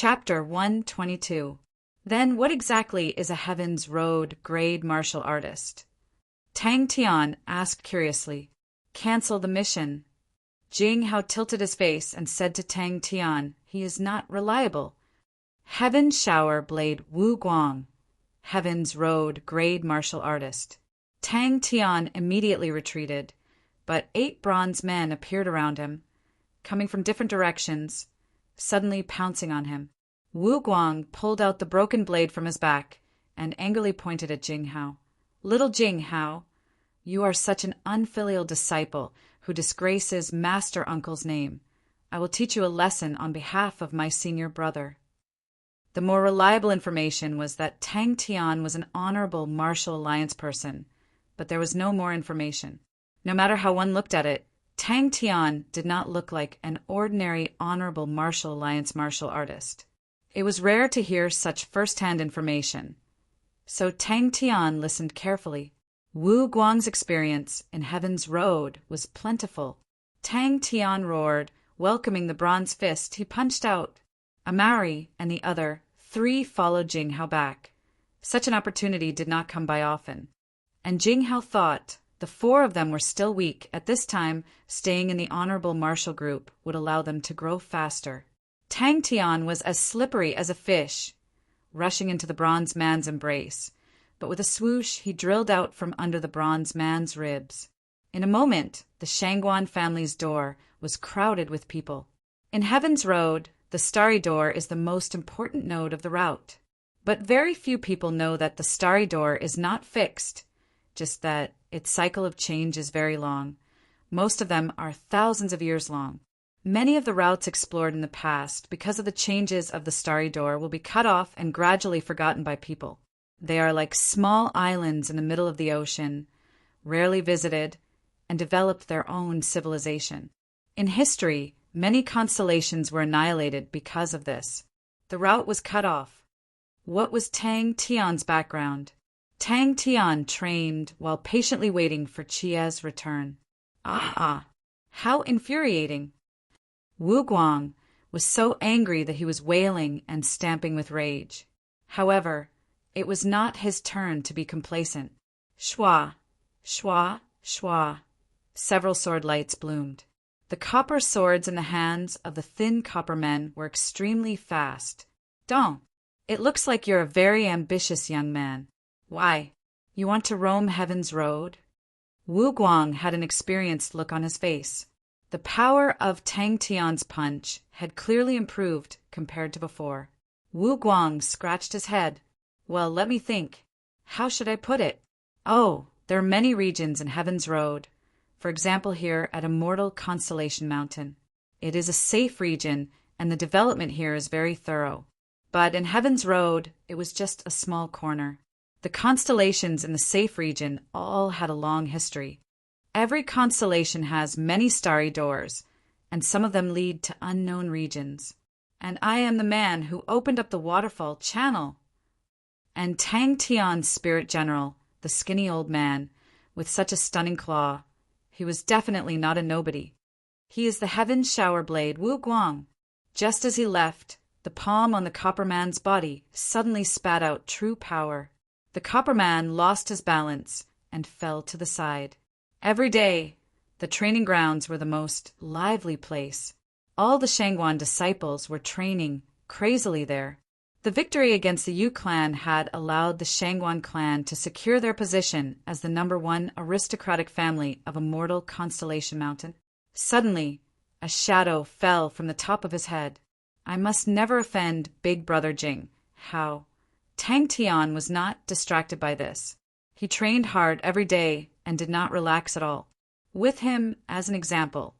Chapter 122. Then what exactly is a Heaven's Road grade martial artist? Tang Tian asked curiously. Cancel the mission. Jing Hao tilted his face and said to Tang Tian, he is not reliable. Heaven Shower Blade Wu Guang. Heaven's Road grade martial artist. Tang Tian immediately retreated, but 8 bronze men appeared around him, coming from different directions, suddenly pouncing on him. Wu Guang pulled out the broken blade from his back and angrily pointed at Jing Hao. Little Jing Hao, you are such an unfilial disciple who disgraces Master Uncle's name. I will teach you a lesson on behalf of my senior brother. The more reliable information was that Tang Tian was an honorable martial alliance person, but there was no more information. No matter how one looked at it, Tang Tian did not look like an ordinary honorable martial alliance martial artist. It was rare to hear such first-hand information, so Tang Tian listened carefully. Wu Guang's experience in Heaven's Road was plentiful. Tang Tian roared, welcoming the bronze fist he punched out. Amari and the other 3 followed Jing Hao back. Such an opportunity did not come by often, and Jing Hao thought the 4 of them were still weak. At this time, staying in the honorable martial group would allow them to grow faster. Tang Tian was as slippery as a fish, rushing into the bronze man's embrace, but with a swoosh he drilled out from under the bronze man's ribs. In a moment, the Shangguan family's door was crowded with people. In Heaven's Road, the Starry Door is the most important node of the route. But very few people know that the Starry Door is not fixed, just that its cycle of change is very long. Most of them are thousands of years long. Many of the routes explored in the past, because of the changes of the Starry Door, will be cut off and gradually forgotten by people. They are like small islands in the middle of the ocean, rarely visited, and developed their own civilization. In history, many constellations were annihilated because of this. The route was cut off. What was Tang Tian's background? Tang Tian trained while patiently waiting for Chia's return. How infuriating! Wu Guang was so angry that he was wailing and stamping with rage. However, it was not his turn to be complacent. Shwa, shwa, shwa. Several sword lights bloomed. The copper swords in the hands of the thin copper men were extremely fast. Dong, it looks like you're a very ambitious young man. Why? You want to roam Heaven's Road? Wu Guang had an experienced look on his face. The power of Tang Tian's punch had clearly improved compared to before. Wu Guang scratched his head. Well, let me think. How should I put it? Oh, there are many regions in Heaven's Road. For example, here at Immortal Constellation Mountain. It is a safe region, and the development here is very thorough. But in Heaven's Road, it was just a small corner. The constellations in the safe region all had a long history. Every constellation has many starry doors, and some of them lead to unknown regions. And I am the man who opened up the waterfall channel. And Tang Tian's spirit general, the skinny old man, with such a stunning claw, he was definitely not a nobody. He is the Heaven Shower Blade Wu Guang. Just as he left, the palm on the copper man's body suddenly spat out true power. The copper man lost his balance and fell to the side. Every day, the training grounds were the most lively place. All the Shangguan disciples were training crazily there. The victory against the Yu clan had allowed the Shangguan clan to secure their position as the #1 aristocratic family of Immortal Constellation Mountain. Suddenly, a shadow fell from the top of his head. I must never offend Big Brother Jing Hao. Tang Tian was not distracted by this. He trained hard every day and did not relax at all. With him as an example,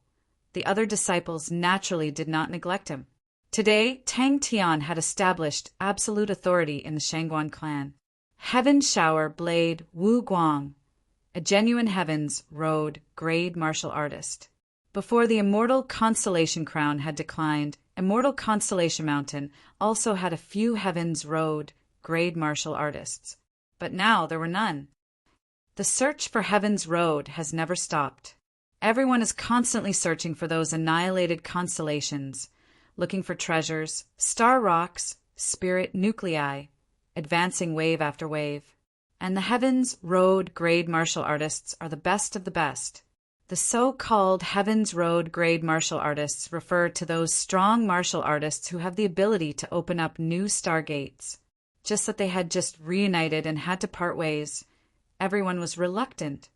the other disciples naturally did not neglect him. Today, Tang Tian had established absolute authority in the Shangguan clan. Heaven Shower Blade Wu Guang, a genuine Heaven's Road grade martial artist. Before the Immortal Constellation Crown had declined, Immortal Constellation Mountain also had a few Heaven's Road grade martial artists. But now there were none. The search for Heaven's Road has never stopped. Everyone is constantly searching for those annihilated constellations, looking for treasures, star rocks, spirit nuclei, advancing wave after wave. And the Heaven's Road grade martial artists are the best of the best. The so-called Heaven's Road grade martial artists refer to those strong martial artists who have the ability to open up new stargates. Just that they had just reunited and had to part ways. Everyone was reluctant.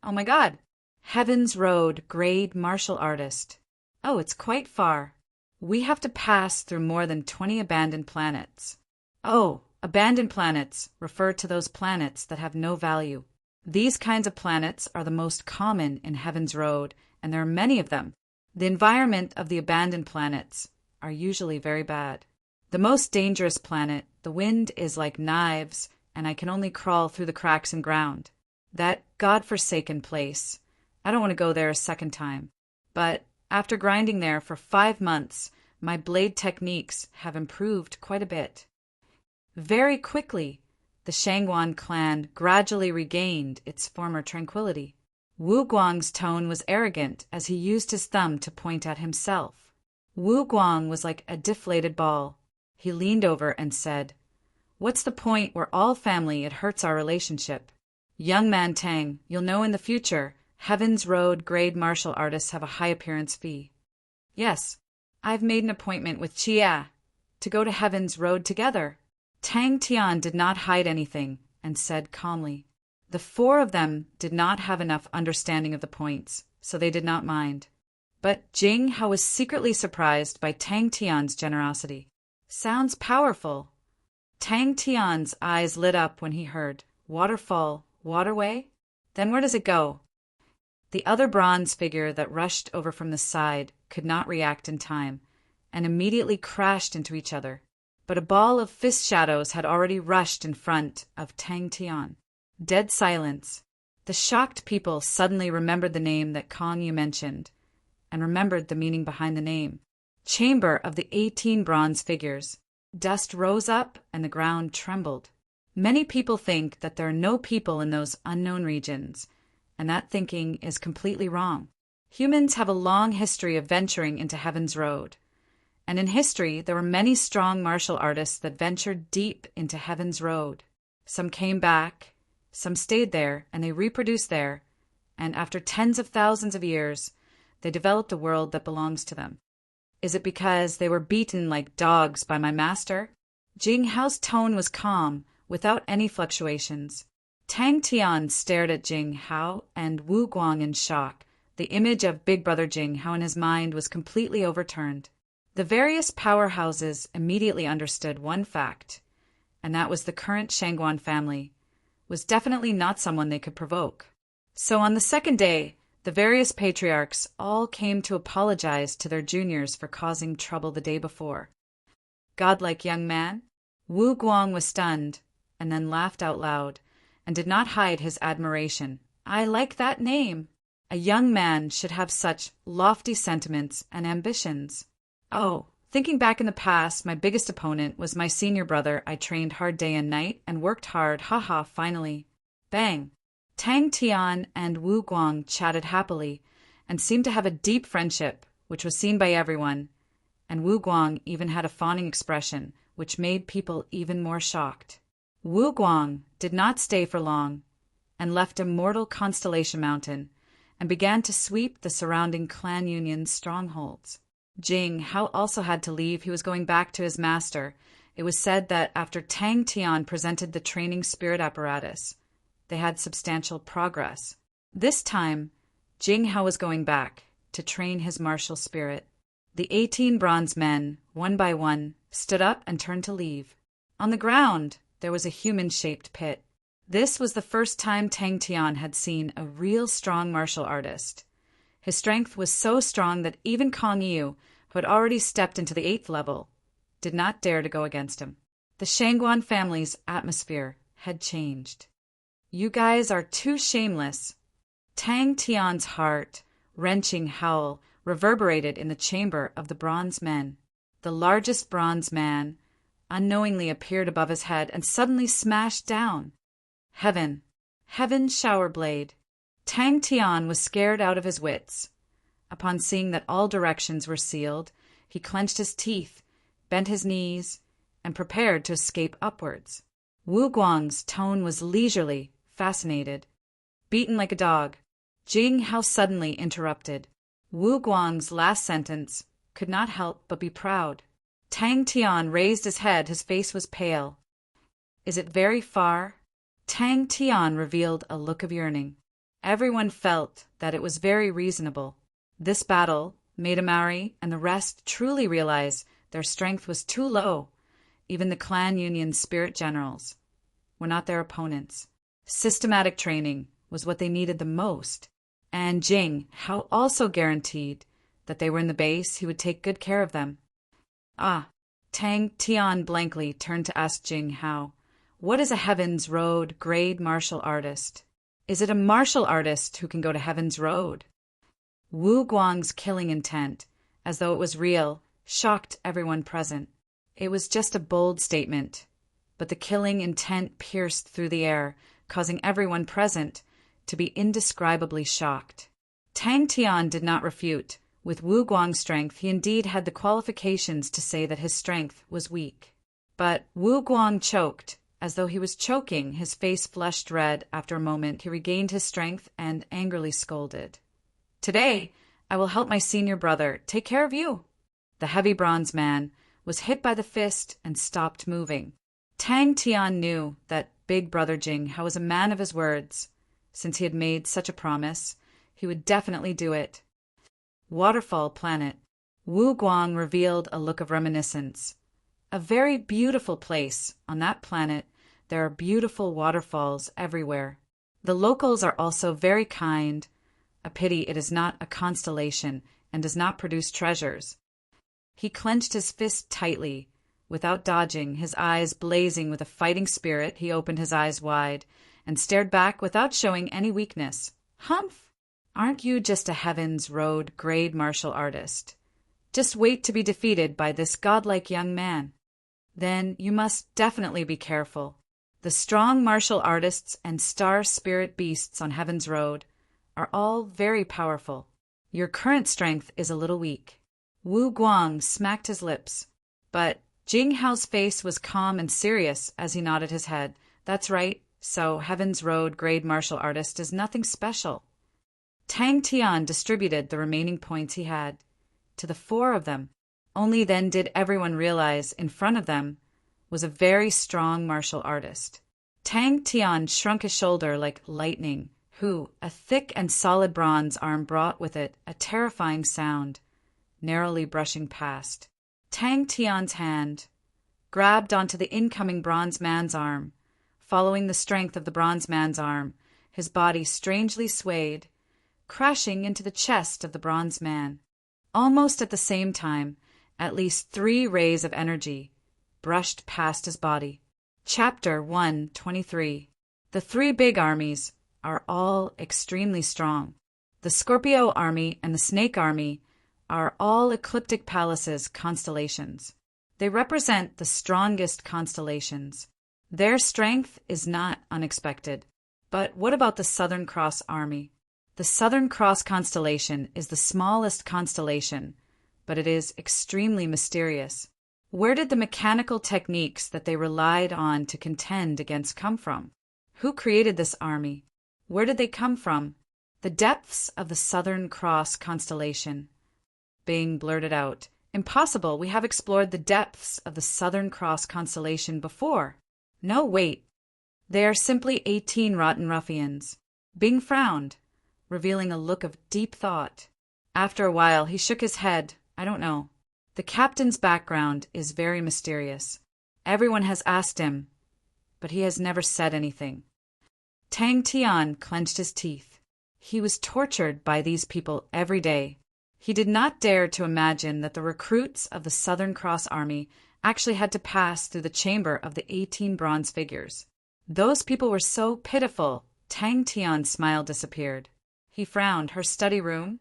Oh my God! Heaven's Road grade martial artist. Oh, it's quite far. We have to pass through more than 20 abandoned planets. Oh, abandoned planets refer to those planets that have no value. These kinds of planets are the most common in Heaven's Road, and there are many of them. The environment of the abandoned planets are usually very bad. The most dangerous planet, the wind is like knives, and I can only crawl through the cracks in ground. That God-forsaken place. I don't want to go there a second time. But after grinding there for 5 months, my blade techniques have improved quite a bit. Very quickly, the Shangguan clan gradually regained its former tranquility. Wu Guang's tone was arrogant as he used his thumb to point at himself. Wu Guang was like a deflated ball. He leaned over and said, "What's the point? We're all family. It hurts our relationship. Young man Tang, you'll know in the future, Heaven's Road grade martial artists have a high appearance fee." "Yes, I've made an appointment with Chia to go to Heaven's Road together." Tang Tian did not hide anything and said calmly. The 4 of them did not have enough understanding of the points, so they did not mind. But Jing Hao was secretly surprised by Tang Tian's generosity. Sounds powerful. Tang Tian's eyes lit up when he heard, "Waterfall, waterway? Then where does it go?" The other bronze figure that rushed over from the side could not react in time, and immediately crashed into each other. But a ball of fist shadows had already rushed in front of Tang Tian. Dead silence. The shocked people suddenly remembered the name that Kong Yu mentioned, and remembered the meaning behind the name. Chamber of the 18 bronze figures. Dust rose up and the ground trembled. Many people think that there are no people in those unknown regions, and that thinking is completely wrong. Humans have a long history of venturing into Heaven's Road. And in history, there were many strong martial artists that ventured deep into Heaven's Road. Some came back, some stayed there, and they reproduced there, and after tens of thousands of years, they developed a world that belongs to them. Is it because they were beaten like dogs by my master? Jing Hao's tone was calm, without any fluctuations. Tang Tian stared at Jing Hao and Wu Guang in shock. The image of Big Brother Jing Hao in his mind was completely overturned. The various powerhouses immediately understood one fact, and that was the current Shangguan family was definitely not someone they could provoke. So on the second day, the various patriarchs all came to apologize to their juniors for causing trouble the day before. Godlike young man, Wu Guang was stunned, and then laughed out loud, and did not hide his admiration. "I like that name. A young man should have such lofty sentiments and ambitions." Oh, thinking back in the past, my biggest opponent was my senior brother. I trained hard day and night and worked hard. Haha, finally. Bang. Tang Tian and Wu Guang chatted happily and seemed to have a deep friendship, which was seen by everyone, and Wu Guang even had a fawning expression, which made people even more shocked. Wu Guang did not stay for long and left Immortal Constellation Mountain and began to sweep the surrounding clan union strongholds. Jing Hao also had to leave. He was going back to his master. It was said that after Tang Tian presented the training spirit apparatus, they had substantial progress. This time, Jing Hao was going back to train his martial spirit. The 18 bronze men, one by one, stood up and turned to leave. On the ground, there was a human-shaped pit. This was the first time Tang Tian had seen a real strong martial artist. His strength was so strong that even Kong Yu, who had already stepped into the 8th level, did not dare to go against him. The Shangguan family's atmosphere had changed. "You guys are too shameless." Tang Tian's heart-wrenching howl reverberated in the chamber of the bronze men. The largest bronze man unknowingly appeared above his head and suddenly smashed down. Heaven shower blade. Tang Tian was scared out of his wits. Upon seeing that all directions were sealed, He clenched his teeth, bent his knees, and prepared to escape upwards. Wu Guang's tone was leisurely, fascinated. Beaten like a dog, Jing Hao suddenly interrupted. Wu Guang's last sentence could not help but be proud. Tang Tian raised his head, his face was pale. Is it very far? Tang Tian revealed a look of yearning. Everyone felt that it was very reasonable. This battle made Amari and the rest truly realize their strength was too low. Even the clan union's spirit generals were not their opponents. Systematic training was what they needed the most, and Jing Hao also guaranteed that they were in the base, he would take good care of them. Tang Tian blankly turned to ask Jing Hao, what is a Heaven's Road grade martial artist? Is it a martial artist who can go to Heaven's Road? Wu Guang's killing intent, as though it was real, shocked everyone present. It was just a bold statement, but the killing intent pierced through the air, causing everyone present to be indescribably shocked. Tang Tian did not refute. With Wu Guang's strength, he indeed had the qualifications to say that his strength was weak. But Wu Guang choked, as though he was choking, his face flushed red. After a moment, he regained his strength and angrily scolded. Today, I will help my senior brother take care of you. The heavy bronze man was hit by the fist and stopped moving. Tang Tian knew that big brother Jing Hao was a man of his words. Since he had made such a promise, he would definitely do it. Waterfall Planet. Wu Guang revealed a look of reminiscence. A very beautiful place. On that planet, there are beautiful waterfalls everywhere. The locals are also very kind. A pity it is not a constellation and does not produce treasures. He clenched his fist tightly. Without dodging, his eyes blazing with a fighting spirit, he opened his eyes wide and stared back without showing any weakness. Humph! Aren't you just a Heaven's Road grade martial artist? Just wait to be defeated by this godlike young man. Then you must definitely be careful. The strong martial artists and star spirit beasts on Heaven's Road are all very powerful. Your current strength is a little weak. Wu Guang smacked his lips, but Jing Hao's face was calm and serious as he nodded his head. That's right, so Heaven's Road grade martial artist is nothing special. Tang Tian distributed the remaining points he had to the four of them. Only then did everyone realize in front of them was a very strong martial artist. Tang Tian shrunk his shoulder like lightning, who, a thick and solid bronze arm brought with it a terrifying sound, narrowly brushing past. Tang Tian's hand grabbed onto the incoming bronze man's arm. Following the strength of the bronze man's arm, his body strangely swayed, crashing into the chest of the bronze man. Almost at the same time, at least 3 rays of energy brushed past his body. Chapter 123. The 3 big armies are all extremely strong. The Scorpio army and the Snake army are all ecliptic palaces constellations. They represent the strongest constellations. Their strength is not unexpected. But what about the Southern Cross army? The Southern Cross constellation is the smallest constellation, but it is extremely mysterious. Where did the mechanical techniques that they relied on to contend against come from? Who created this army? Where did they come from? The depths of the Southern Cross constellation. Bing blurted out, "Impossible, we have explored the depths of the Southern Cross constellation before." "No, wait. They are simply 18 rotten ruffians." Bing frowned, revealing a look of deep thought. After a while, he shook his head. "I don't know. The captain's background is very mysterious. Everyone has asked him, but he has never said anything." Tang Tian clenched his teeth. He was tortured by these people every day. He did not dare to imagine that the recruits of the Southern Cross Army actually had to pass through the chamber of the 18 bronze figures. Those people were so pitiful. Tang Tian's smile disappeared. He frowned. "Her study room?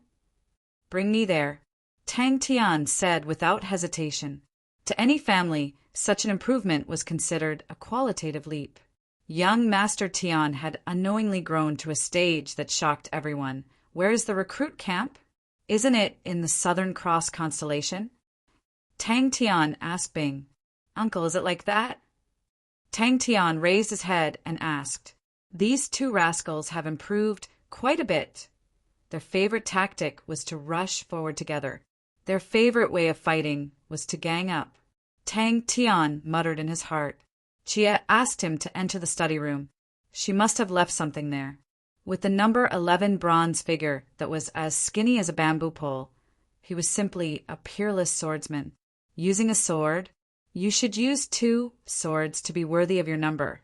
Bring me there." Tang Tian said without hesitation. To any family, such an improvement was considered a qualitative leap. Young Master Tian had unknowingly grown to a stage that shocked everyone. "Where is the recruit camp? Isn't it in the Southern Cross constellation?" Tang Tian asked Bing. Uncle, is it like that? Tang Tian raised his head and asked. These two rascals have improved quite a bit. Their favorite tactic was to rush forward together. Their favorite way of fighting was to gang up. Tang Tian muttered in his heart. Chia asked him to enter the study room. She must have left something there. With the number 11 bronze figure that was as skinny as a bamboo pole, he was simply a peerless swordsman. Using a sword, you should use 2 swords to be worthy of your number.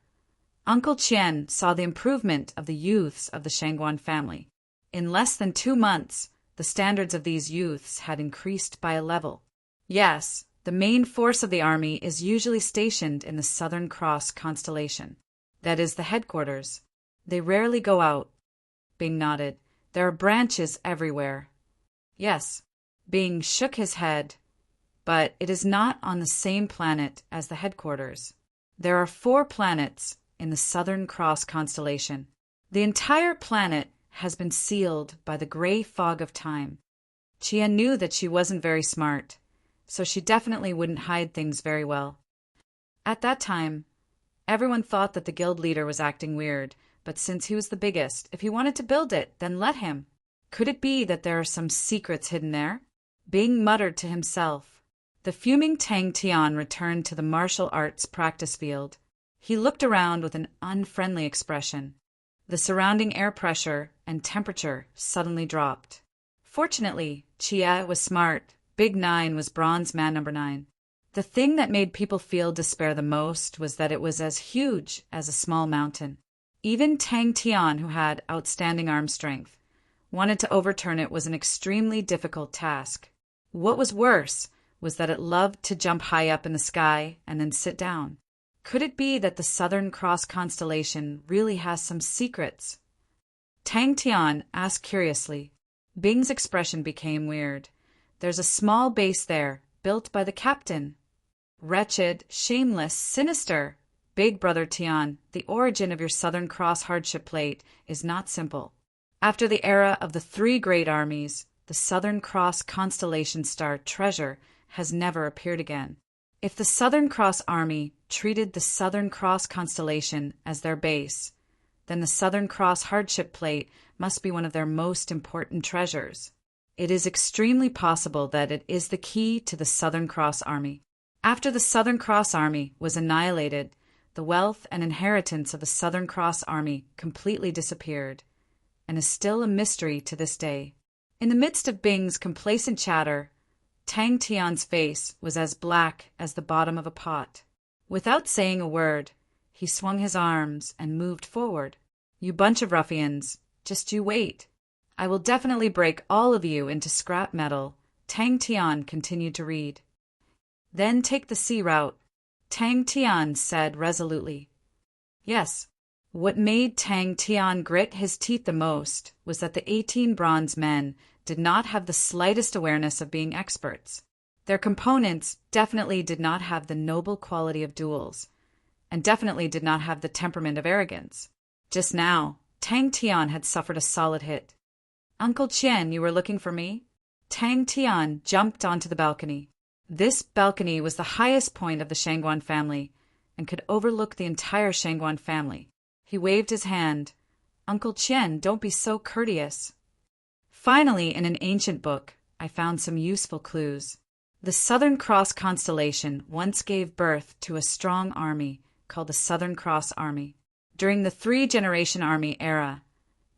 Uncle Qian saw the improvement of the youths of the Shangguan family. In less than 2 months, the standards of these youths had increased by a level. Yes, the main force of the army is usually stationed in the Southern Cross constellation. That is the headquarters. They rarely go out. Bing nodded. There are branches everywhere. Yes. Bing shook his head. But it is not on the same planet as the headquarters. There are 4 planets in the Southern Cross constellation. The entire planet has been sealed by the gray fog of time. Chia knew that she wasn't very smart, so she definitely wouldn't hide things very well. At that time, everyone thought that the guild leader was acting weird, but since he was the biggest, if he wanted to build it, then let him. Could it be that there are some secrets hidden there? Bing muttered to himself. The fuming Tang Tian returned to the martial arts practice field. He looked around with an unfriendly expression. The surrounding air pressure and temperature suddenly dropped. Fortunately, Chia was smart. Big 9 was bronze man number 9. The thing that made people feel despair the most was that it was as huge as a small mountain. Even Tang Tian, who had outstanding arm strength, wanted to overturn it was an extremely difficult task. What was worse was that it loved to jump high up in the sky and then sit down. Could it be that the Southern Cross constellation really has some secrets? Tang Tian asked curiously. Bing's expression became weird. There's a small base there, built by the captain. Wretched, shameless, sinister. Big Brother Tian, the origin of your Southern Cross hardship plate is not simple. After the era of the 3 great armies, the Southern Cross constellation star treasure has never appeared again. If the Southern Cross Army treated the Southern Cross constellation as their base, then the Southern Cross hardship plate must be one of their most important treasures. It is extremely possible that it is the key to the Southern Cross Army. After the Southern Cross Army was annihilated, the wealth and inheritance of the Southern Cross Army completely disappeared, and is still a mystery to this day. In the midst of Bing's complacent chatter, Tang Tian's face was as black as the bottom of a pot. Without saying a word, he swung his arms and moved forward. You bunch of ruffians, just you wait. I will definitely break all of you into scrap metal. Tang Tian continued to read. Then take the sea route, Tang Tian said resolutely. Yes. What made Tang Tian grit his teeth the most was that the 18 bronze men did not have the slightest awareness of being experts. Their components definitely did not have the noble quality of duels, and definitely did not have the temperament of arrogance. Just now, Tang Tian had suffered a solid hit. Uncle Qian, you were looking for me? Tang Tian jumped onto the balcony. This balcony was the highest point of the Shangguan family, and could overlook the entire Shangguan family. He waved his hand. Uncle Qian, don't be so courteous. Finally, in an ancient book, I found some useful clues. The Southern Cross constellation once gave birth to a strong army called the Southern Cross Army. During the 3-generation army era,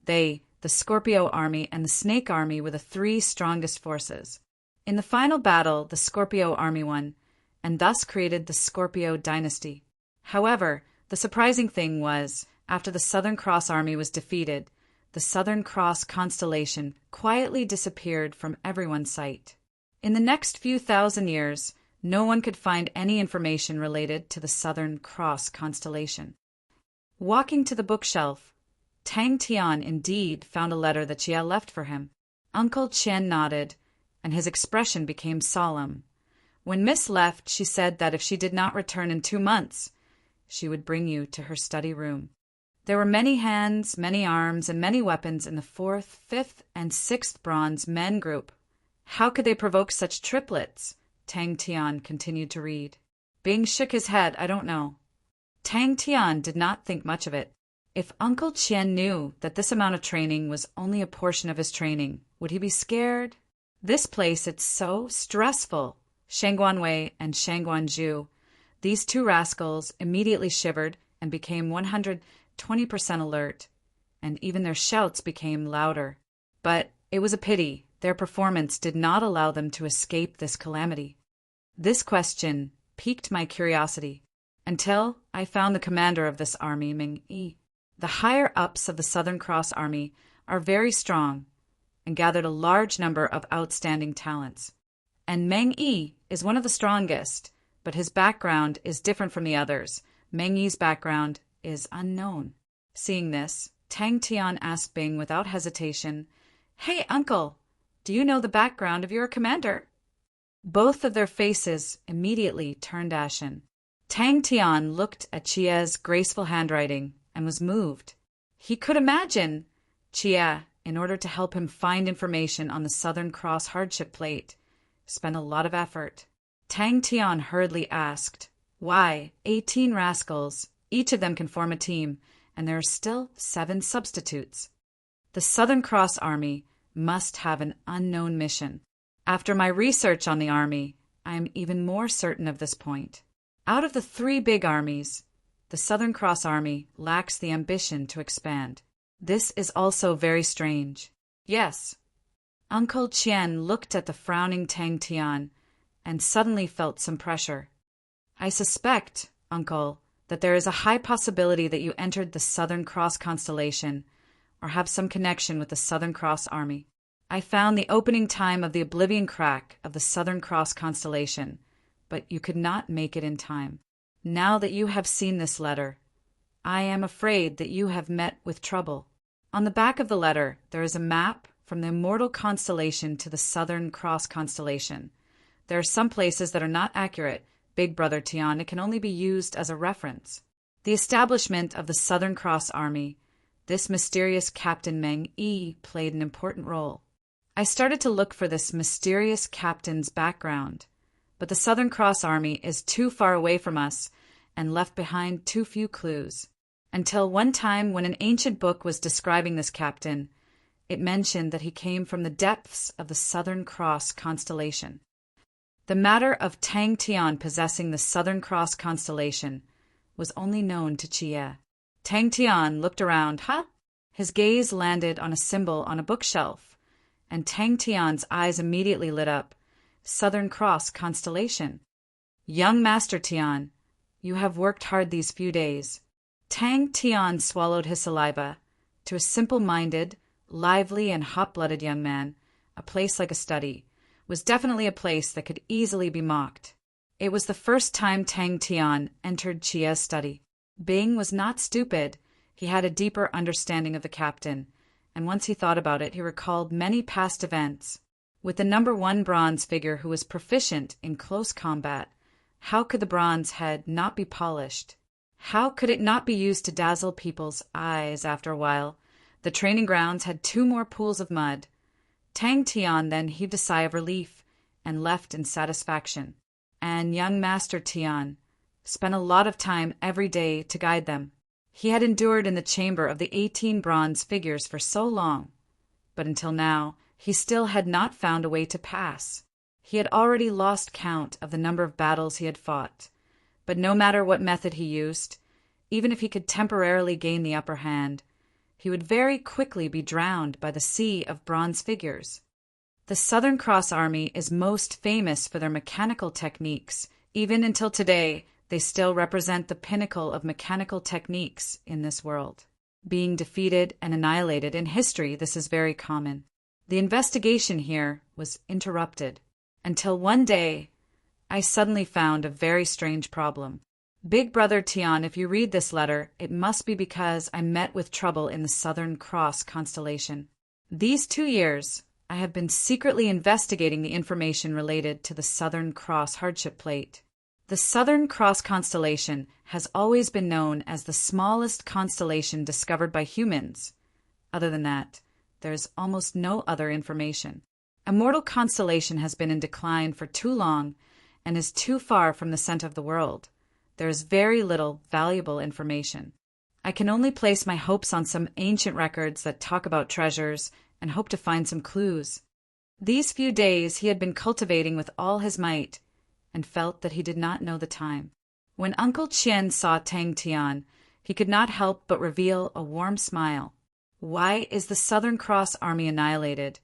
the Scorpio Army and the Snake Army were the 3 strongest forces. In the final battle, the Scorpio Army won, and thus created the Scorpio dynasty. However, the surprising thing was, after the Southern Cross Army was defeated, the Southern Cross constellation quietly disappeared from everyone's sight. In the next few thousand years, no one could find any information related to the Southern Cross constellation. Walking to the bookshelf, Tang Tian indeed found a letter that Jia left for him. Uncle Qian nodded, and his expression became solemn. When Miss left, she said that if she did not return in 2 months, she would bring you to her study room. There were many hands, many arms, and many weapons in the 4th, 5th, and 6th bronze men group. How could they provoke such triplets? Tang Tian continued to read. Bing shook his head. I don't know. Tang Tian did not think much of it. If Uncle Qian knew that this amount of training was only a portion of his training, would he be scared? This place, it's so stressful. Shangguan and Shangguan these two rascals immediately shivered and became 120% alert, and even their shouts became louder. But it was a pity their performance did not allow them to escape this calamity. This question piqued my curiosity until I found the commander of this army, Meng Yi. The higher-ups of the Southern Cross Army are very strong and gathered a large number of outstanding talents. And Meng Yi is one of the strongest, but his background is different from the others. Meng Yi's background is unknown. Seeing this, Tang Tian asked Bing without hesitation, Hey, uncle, do you know the background of your commander? Both of their faces immediately turned ashen. Tang Tian looked at Chia's graceful handwriting and was moved. He could imagine Chia, in order to help him find information on the Southern Cross hardship plate, spent a lot of effort. Tang Tian hurriedly asked, Why, 18 rascals, each of them can form a team, and there are still 7 substitutes. The Southern Cross Army must have an unknown mission. After my research on the army, I am even more certain of this point. Out of the 3 big armies, the Southern Cross Army lacks the ambition to expand. This is also very strange. Yes. Uncle Qian looked at the frowning Tang Tian and suddenly felt some pressure. I suspect, Uncle, that there is a high possibility that you entered the Southern Cross constellation or have some connection with the Southern Cross Army. I found the opening time of the Oblivion Crack of the Southern Cross constellation, but you could not make it in time. Now that you have seen this letter, I am afraid that you have met with trouble. On the back of the letter, there is a map from the immortal constellation to the Southern Cross constellation. There are some places that are not accurate, Big Brother Tian. It can only be used as a reference. The establishment of the Southern Cross Army, this mysterious Captain Meng Yi played an important role. I started to look for this mysterious captain's background, but the Southern Cross Army is too far away from us and left behind too few clues. Until one time when an ancient book was describing this captain, it mentioned that he came from the depths of the Southern Cross constellation. The matter of Tang Tian possessing the Southern Cross constellation was only known to Chia. Tang Tian looked around. His gaze landed on a symbol on a bookshelf, and Tang Tian's eyes immediately lit up. Southern Cross constellation. Young Master Tian, you have worked hard these few days. Tang Tian swallowed his saliva. To a simple-minded, lively, and hot-blooded young man, a place like a study was definitely a place that could easily be mocked. It was the first time Tang Tian entered Chia's study. Bing was not stupid. He had a deeper understanding of the captain, and once he thought about it, he recalled many past events. With the number 1 bronze figure who was proficient in close combat, how could the bronze head not be polished? How could it not be used to dazzle people's eyes after a while? The training grounds had 2 more pools of mud. Tang Tian then heaved a sigh of relief and left in satisfaction. And young Master Tian spent a lot of time every day to guide them. He had endured in the chamber of the 18 bronze figures for so long, but until now, he still had not found a way to pass. He had already lost count of the number of battles he had fought, but no matter what method he used, even if he could temporarily gain the upper hand, he would very quickly be drowned by the sea of bronze figures. The Southern Cross Army is most famous for their mechanical techniques. Even until today, they still represent the pinnacle of mechanical techniques in this world. Being defeated and annihilated in history, this is very common. The investigation here was interrupted until one day I suddenly found a very strange problem. Big Brother Tian, if you read this letter, it must be because I met with trouble in the Southern Cross constellation. These 2 years, I have been secretly investigating the information related to the Southern Cross hardship plate. The Southern Cross constellation has always been known as the smallest constellation discovered by humans. Other than that, there is almost no other information. Immortal constellation has been in decline for too long, and is too far from the center of the world. There is very little valuable information. I can only place my hopes on some ancient records that talk about treasures and hope to find some clues. These few days he had been cultivating with all his might, and felt that he did not know the time. When Uncle Chien saw Tang Tian, he could not help but reveal a warm smile. Why is the Southern Cross Army annihilated,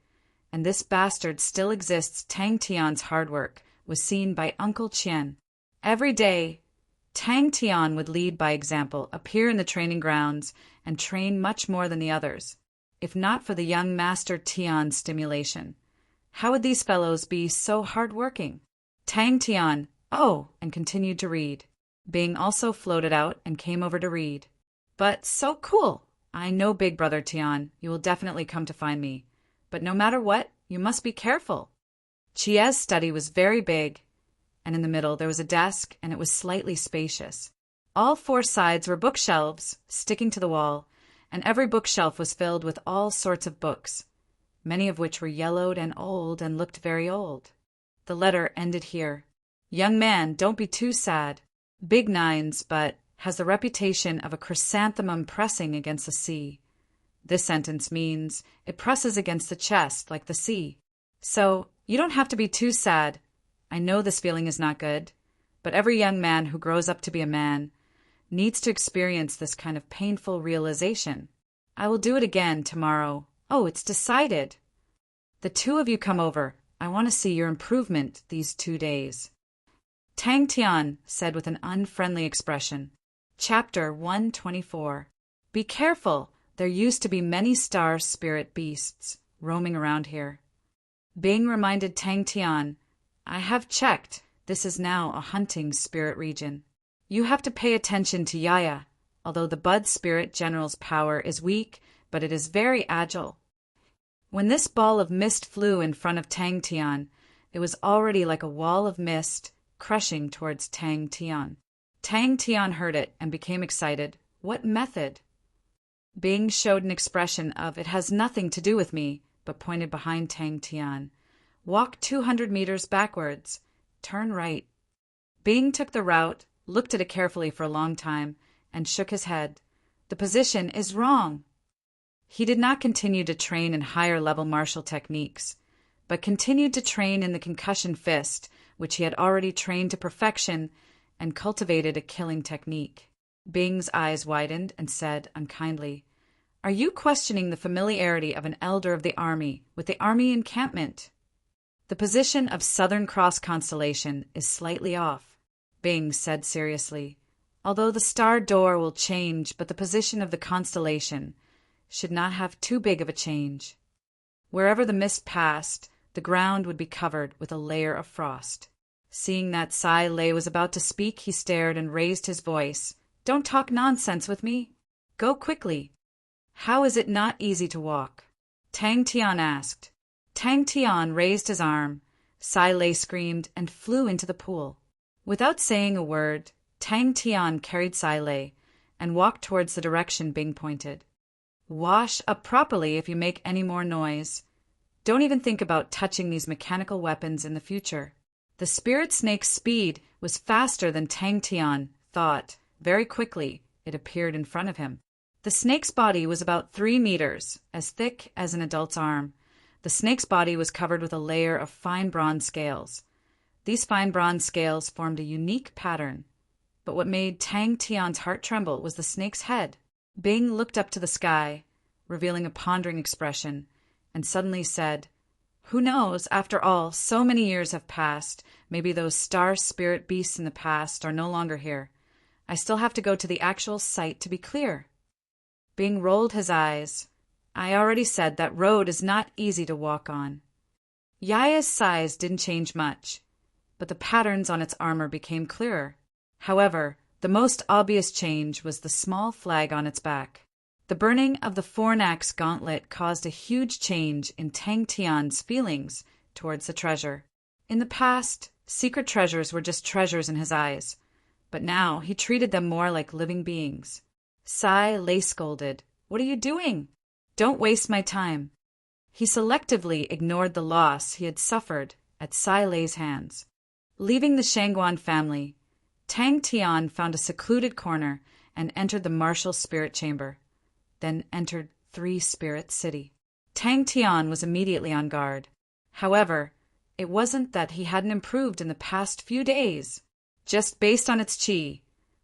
and this bastard still exists? Tang Tian's hard work was seen by Uncle Chien. Every day, Tang Tian would lead by example, appear in the training grounds, and train much more than the others. If not for the young Master Tian's stimulation, how would these fellows be so hard-working? Tang Tian, and continued to read. Bing also floated out and came over to read. But so cool! I know, Big Brother Tian, you will definitely come to find me. But no matter what, you must be careful. Chia's study was very big, and in the middle there was a desk, and it was slightly spacious. All 4 sides were bookshelves, sticking to the wall, and every bookshelf was filled with all sorts of books, many of which were yellowed and old and looked very old. The letter ended here. Young man, don't be too sad. Big Nines, but has the reputation of a chrysanthemum pressing against the sea. This sentence means it presses against the chest like the sea. So, you don't have to be too sad. I know this feeling is not good, but every young man who grows up to be a man needs to experience this kind of painful realization. I will do it again tomorrow. Oh, it's decided. The 2 of you come over. I want to see your improvement these 2 days. Tang Tian said with an unfriendly expression. Chapter 124. Be careful. There used to be many star spirit beasts roaming around here. Bing reminded Tang Tian, I have checked. This is now a hunting spirit region. You have to pay attention to Yaya, although the Bud Spirit General's power is weak, but it is very agile. When this ball of mist flew in front of Tang Tian, it was already like a wall of mist crushing towards Tang Tian. Tang Tian heard it and became excited. What method? Bing showed an expression of it has nothing to do with me, but pointed behind Tang Tian. Walk 200 meters backwards. Turn right. Bing took the route, looked at it carefully for a long time, and shook his head. The position is wrong. He did not continue to train in higher-level martial techniques, but continued to train in the concussion fist, which he had already trained to perfection and cultivated a killing technique. Bing's eyes widened and said unkindly, Are you questioning the familiarity of an elder of the army with the army encampment? The position of Southern Cross constellation is slightly off, Bing said seriously. Although the star door will change, but the position of the constellation should not have too big of a change. Wherever the mist passed, the ground would be covered with a layer of frost. Seeing that Sai Lei was about to speak, he stared and raised his voice. Don't talk nonsense with me. Go quickly. How is it not easy to walk? Tang Tian asked. Tang Tian raised his arm. Sai Lei screamed and flew into the pool. Without saying a word, Tang Tian carried Sai Lei and walked towards the direction Bing pointed. Wash up properly if you make any more noise. Don't even think about touching these mechanical weapons in the future. The spirit snake's speed was faster than Tang Tian thought. Very quickly, it appeared in front of him. The snake's body was about 3 meters, as thick as an adult's arm. The snake's body was covered with a layer of fine bronze scales. These fine bronze scales formed a unique pattern. But what made Tang Tian's heart tremble was the snake's head. Bing looked up to the sky, revealing a pondering expression, and suddenly said, Who knows, after all, so many years have passed. Maybe those star spirit beasts in the past are no longer here. I still have to go to the actual site to be clear. Bing rolled his eyes. I already said that road is not easy to walk on. Yaya's size didn't change much, but the patterns on its armor became clearer. However, the most obvious change was the small flag on its back. The burning of the Fornax gauntlet caused a huge change in Tang Tian's feelings towards the treasure. In the past, secret treasures were just treasures in his eyes, but now he treated them more like living beings. Sai Lei scolded, What are you doing? Don't waste my time. He selectively ignored the loss he had suffered at Sai Lei's hands. Leaving the Shangguan family, Tang Tian found a secluded corner and entered the martial spirit chamber, then entered Three Spirit City. Tang Tian was immediately on guard. However, it wasn't that he hadn't improved in the past few days. Just based on its qi,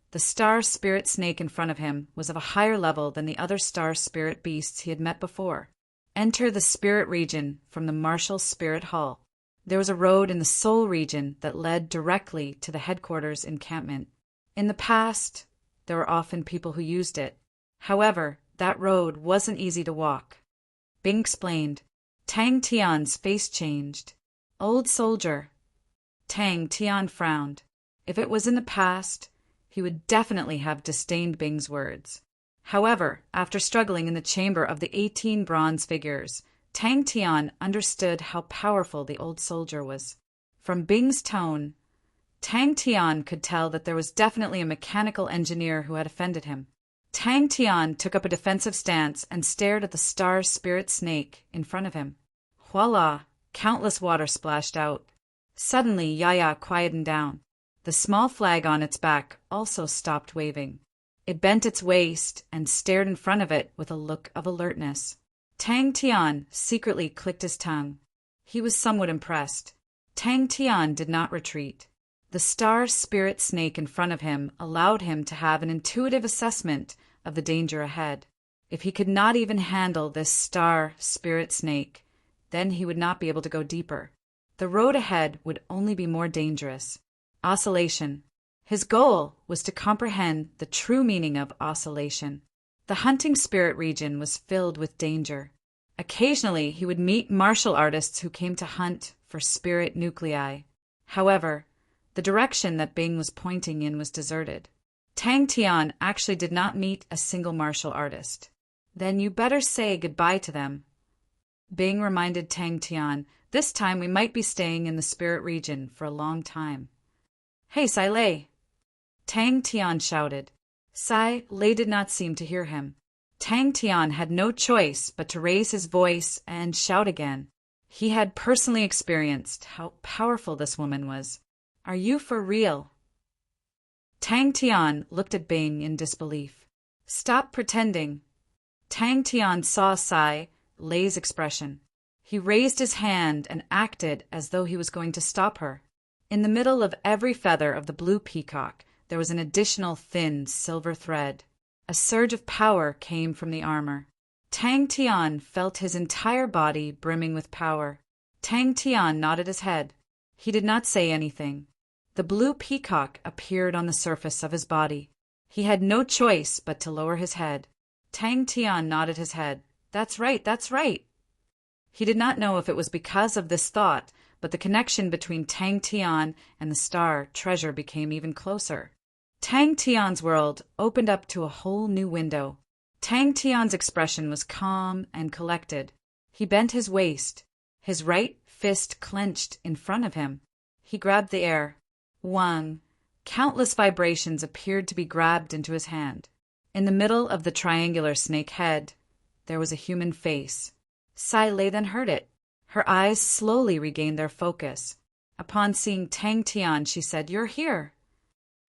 the star spirit snake in front of him was of a higher level than the other star spirit beasts he had met before. Enter the spirit region from the martial spirit hall. There was a road in the soul region that led directly to the headquarters encampment. In the past, there were often people who used it. However, that road wasn't easy to walk. Bing explained. Tang Tian's face changed. Old soldier. Tang Tian frowned. If it was in the past, he would definitely have disdained Bing's words. However, after struggling in the chamber of the 18 bronze figures, Tang Tian understood how powerful the old soldier was. From Bing's tone, Tang Tian could tell that there was definitely a mechanical engineer who had offended him. Tang Tian took up a defensive stance and stared at the star spirit snake in front of him. Voila! Countless water splashed out. Suddenly, Yaya quietened down. The small flag on its back also stopped waving. It bent its waist and stared in front of it with a look of alertness. Tang Tian secretly clicked his tongue. He was somewhat impressed. Tang Tian did not retreat. The star spirit snake in front of him allowed him to have an intuitive assessment of the danger ahead. If he could not even handle this star spirit snake, then he would not be able to go deeper. The road ahead would only be more dangerous. Oscillation. His goal was to comprehend the true meaning of oscillation. The hunting spirit region was filled with danger. Occasionally, he would meet martial artists who came to hunt for spirit nuclei. However, the direction that Bing was pointing in was deserted. Tang Tian actually did not meet a single martial artist. Then you better say goodbye to them. Bing reminded Tang Tian, this time we might be staying in the spirit region for a long time. Hey, Sai Lei! Tang Tian shouted. Sai Lei did not seem to hear him. Tang Tian had no choice but to raise his voice and shout again. He had personally experienced how powerful this woman was. Are you for real? Tang Tian looked at Bing in disbelief. Stop pretending. Tang Tian saw Sai Lei's expression. He raised his hand and acted as though he was going to stop her. In the middle of every feather of the blue peacock, there was an additional thin silver thread. A surge of power came from the armor. Tang Tian felt his entire body brimming with power. Tang Tian nodded his head. He did not say anything. The blue peacock appeared on the surface of his body. He had no choice but to lower his head. Tang Tian nodded his head. That's right, that's right. He did not know if it was because of this thought, but the connection between Tang Tian and the star treasure became even closer. Tang Tian's world opened up to a whole new window. Tang Tian's expression was calm and collected. He bent his waist, his right fist clenched in front of him. He grabbed the air. One. Countless vibrations appeared to be grabbed into his hand. In the middle of the triangular snake head, there was a human face. Sai Lei then heard it. Her eyes slowly regained their focus. Upon seeing Tang Tian, she said, "You're here."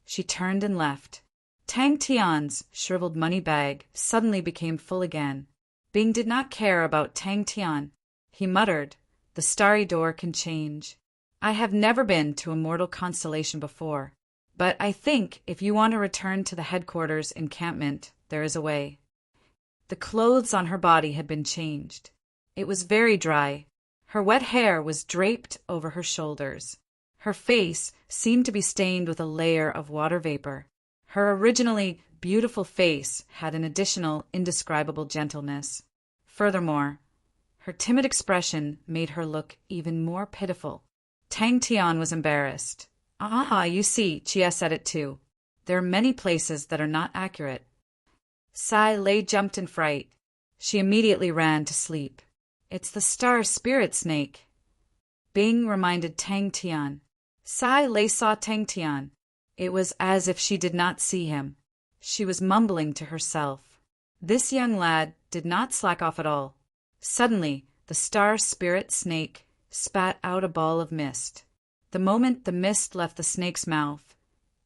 She turned and left. Tang Tian's shriveled money bag suddenly became full again. Bing did not care about Tang Tian. He muttered, "The starry door can change. I have never been to a mortal constellation before, but I think if you want to return to the headquarters encampment, there is a way." The clothes on her body had been changed. It was very dry. Her wet hair was draped over her shoulders. Her face seemed to be stained with a layer of water vapor. Her originally beautiful face had an additional indescribable gentleness. Furthermore, her timid expression made her look even more pitiful. Tang Tian was embarrassed. "Ah, you see," Chia said it too. "There are many places that are not accurate." Sai Lei jumped in fright. She immediately ran to sleep. "It's the star spirit snake." Bing reminded Tang Tian. Sai Lei saw Tang Tian. It was as if she did not see him. She was mumbling to herself. This young lad did not slack off at all. Suddenly, the star spirit snake spat out a ball of mist. The moment the mist left the snake's mouth,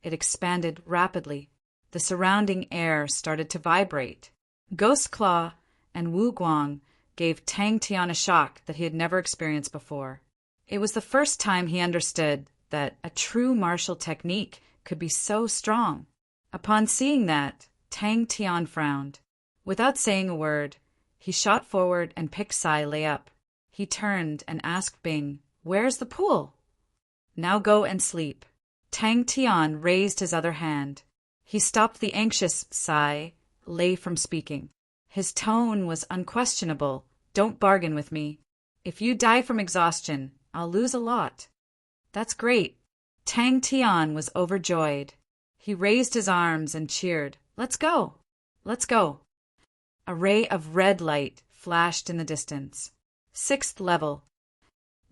it expanded rapidly. The surrounding air started to vibrate. Ghost Claw and Wu Guang gave Tang Tian a shock that he had never experienced before. It was the first time he understood that a true martial technique could be so strong. Upon seeing that, Tang Tian frowned. Without saying a word, he shot forward and picked Sai Lei up. He turned and asked Bing, "Where's the pool?" "Now go and sleep." Tang Tian raised his other hand. He stopped the anxious Sai Lei from speaking. His tone was unquestionable. "Don't bargain with me. If you die from exhaustion, I'll lose a lot." "That's great." Tang Tian was overjoyed. He raised his arms and cheered. "Let's go! Let's go!" A ray of red light flashed in the distance. 6th level.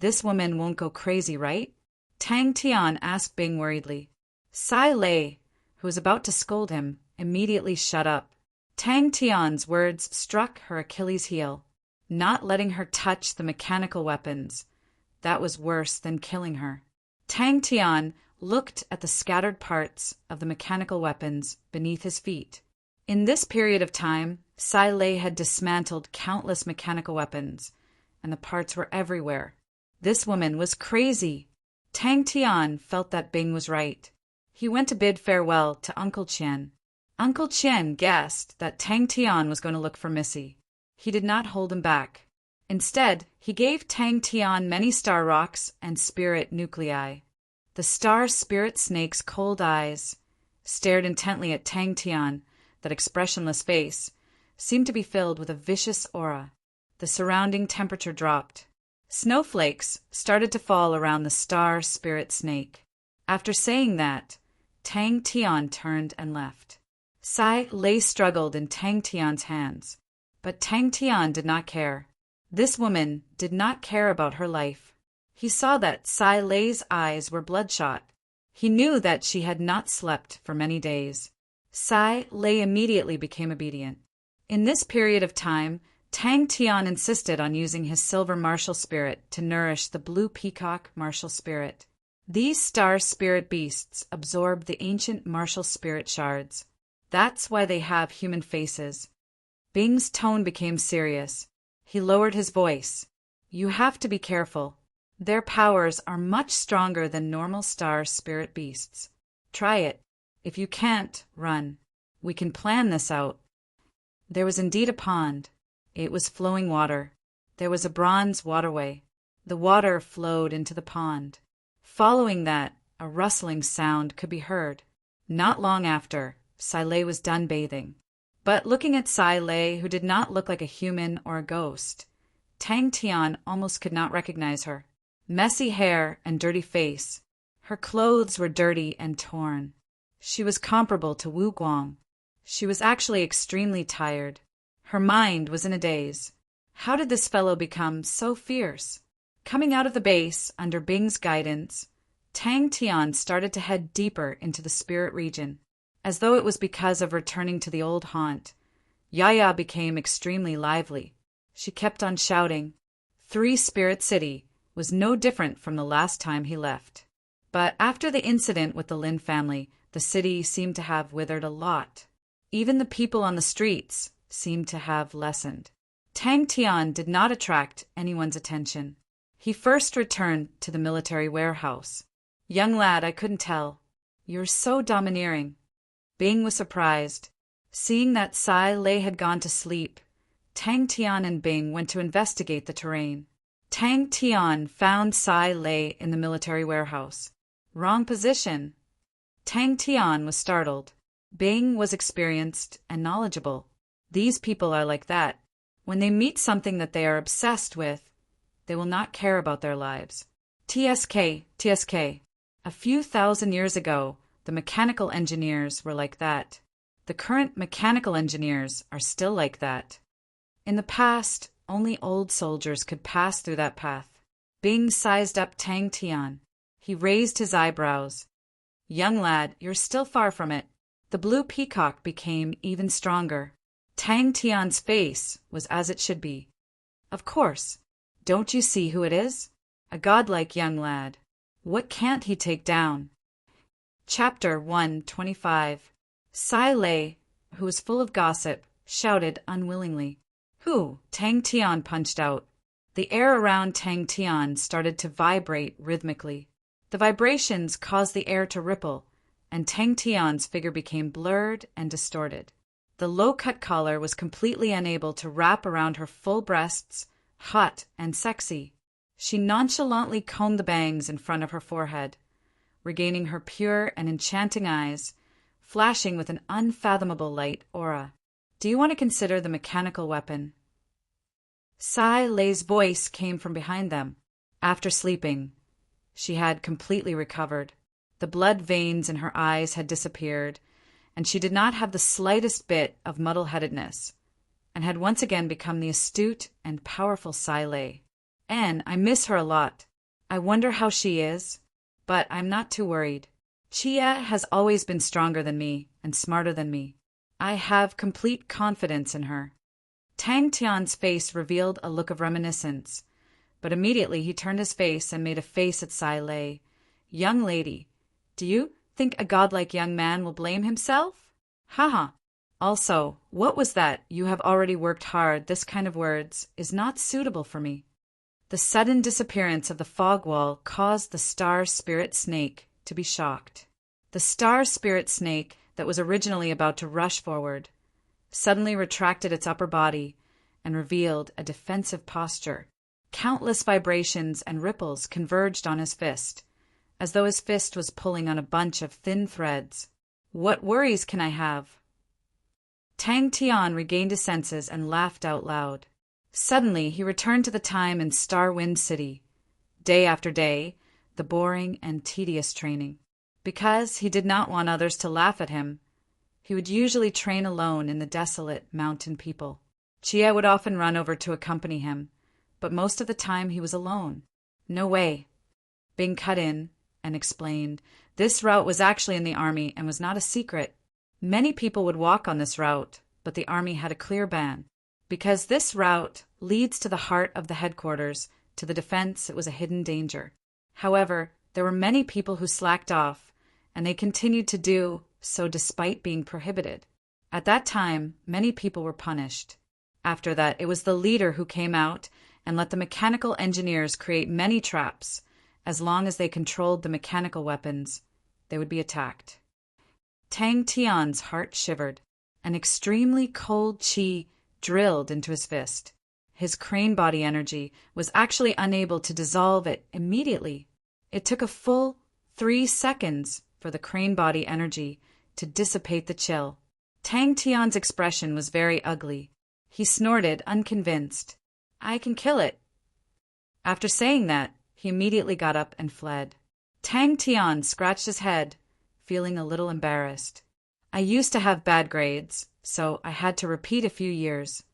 "This woman won't go crazy, right?" Tang Tian asked Bing worriedly. Sai Lei, who was about to scold him, immediately shut up. Tang Tian's words struck her Achilles' heel. Not letting her touch the mechanical weapons. That was worse than killing her. Tang Tian looked at the scattered parts of the mechanical weapons beneath his feet. In this period of time, Sai Lei had dismantled countless mechanical weapons, and the parts were everywhere. This woman was crazy. Tang Tian felt that Bing was right. He went to bid farewell to Uncle Qian. Uncle Qian guessed that Tang Tian was going to look for Missy. He did not hold him back. Instead, he gave Tang Tian many star rocks and spirit nuclei. The star spirit snake's cold eyes stared intently at Tang Tian. That expressionless face seemed to be filled with a vicious aura. The surrounding temperature dropped. Snowflakes started to fall around the star spirit snake. After saying that, Tang Tian turned and left. Sai Lei struggled in Tang Tian's hands, but Tang Tian did not care. This woman did not care about her life. He saw that Sai Lei's eyes were bloodshot. He knew that she had not slept for many days. Sai Lei immediately became obedient. In this period of time, Tang Tian insisted on using his silver martial spirit to nourish the blue peacock martial spirit. These star spirit beasts absorb the ancient martial spirit shards. That's why they have human faces. Bing's tone became serious. He lowered his voice. "You have to be careful. Their powers are much stronger than normal star spirit beasts. Try it. If you can't, run. We can plan this out." There was indeed a pond. It was flowing water. There was a bronze waterway. The water flowed into the pond. Following that, a rustling sound could be heard. Not long after, Sai Lei was done bathing. But looking at Sai Lei, who did not look like a human or a ghost, Tang Tian almost could not recognize her. Messy hair and dirty face. Her clothes were dirty and torn. She was comparable to Wu Guang. She was actually extremely tired. Her mind was in a daze. How did this fellow become so fierce? Coming out of the base under Bing's guidance, Tang Tian started to head deeper into the spirit region. As though it was because of returning to the old haunt, Yaya became extremely lively. She kept on shouting. 3 Spirit City was no different from the last time he left. But after the incident with the Lin family, the city seemed to have withered a lot. Even the people on the streets seemed to have lessened. Tang Tian did not attract anyone's attention. He first returned to the military warehouse. "Young lad, I couldn't tell. You're so domineering." Bing was surprised. Seeing that Sai Lei had gone to sleep, Tang Tian and Bing went to investigate the terrain. Tang Tian found Sai Lei in the military warehouse. Wrong position. Tang Tian was startled. Bing was experienced and knowledgeable. These people are like that. When they meet something that they are obsessed with, they will not care about their lives. TSK. A few thousand years ago, the mechanical engineers were like that. The current mechanical engineers are still like that. In the past, only old soldiers could pass through that path. Bing sized up Tang Tian. He raised his eyebrows. "Young lad, you're still far from it." The blue peacock became even stronger. Tang Tian's face was as it should be. "Of course. Don't you see who it is? A godlike young lad. What can't he take down? Chapter 125. Sai Lei, who was full of gossip, shouted unwillingly. Who? Tang Tian punched out. The air around Tang Tian started to vibrate rhythmically. The vibrations caused the air to ripple, and Tang Tian's figure became blurred and distorted. The low-cut collar was completely unable to wrap around her full breasts, hot and sexy. She nonchalantly combed the bangs in front of her forehead, regaining her pure and enchanting eyes, flashing with an unfathomable light aura. Do you want to consider the mechanical weapon? Sai Lei's voice came from behind them. After sleeping, she had completely recovered. The blood veins in her eyes had disappeared, and she did not have the slightest bit of muddle-headedness, and had once again become the astute and powerful Sai Lei. And I miss her a lot. I wonder how she is, but I'm not too worried. Chia has always been stronger than me and smarter than me. I have complete confidence in her. Tang Tian's face revealed a look of reminiscence, but immediately he turned his face and made a face at Sai Lei. Young lady, do you think a godlike young man will blame himself? Haha. Also, what was that? You have already worked hard. This kind of words is not suitable for me. The sudden disappearance of the fog wall caused the star spirit snake to be shocked. The star spirit snake that was originally about to rush forward suddenly retracted its upper body and revealed a defensive posture. Countless vibrations and ripples converged on his fist, as though his fist was pulling on a bunch of thin threads. What worries can I have? Tang Tian regained his senses and laughed out loud. Suddenly, he returned to the time in Star Wind City, day after day, the boring and tedious training. Because he did not want others to laugh at him, he would usually train alone in the desolate mountain people. Chia would often run over to accompany him, but most of the time he was alone. No way. Bing cut in and explained, this route was actually in the army and was not a secret. Many people would walk on this route, but the army had a clear ban. Because this route leads to the heart of the headquarters, to the defense, it was a hidden danger. However, there were many people who slacked off, and they continued to do so despite being prohibited. At that time, many people were punished. After that, it was the leader who came out and let the mechanical engineers create many traps. As long as they controlled the mechanical weapons, they would be attacked. Tang Tian's heart shivered. An extremely cold qi drilled into his fist. His crane body energy was actually unable to dissolve it immediately. It took a full 3 seconds for the crane body energy to dissipate the chill. Tang Tian's expression was very ugly. He snorted, unconvinced. I can kill it. After saying that, he immediately got up and fled. Tang Tian scratched his head, feeling a little embarrassed. I used to have bad grades, so I had to repeat a few years.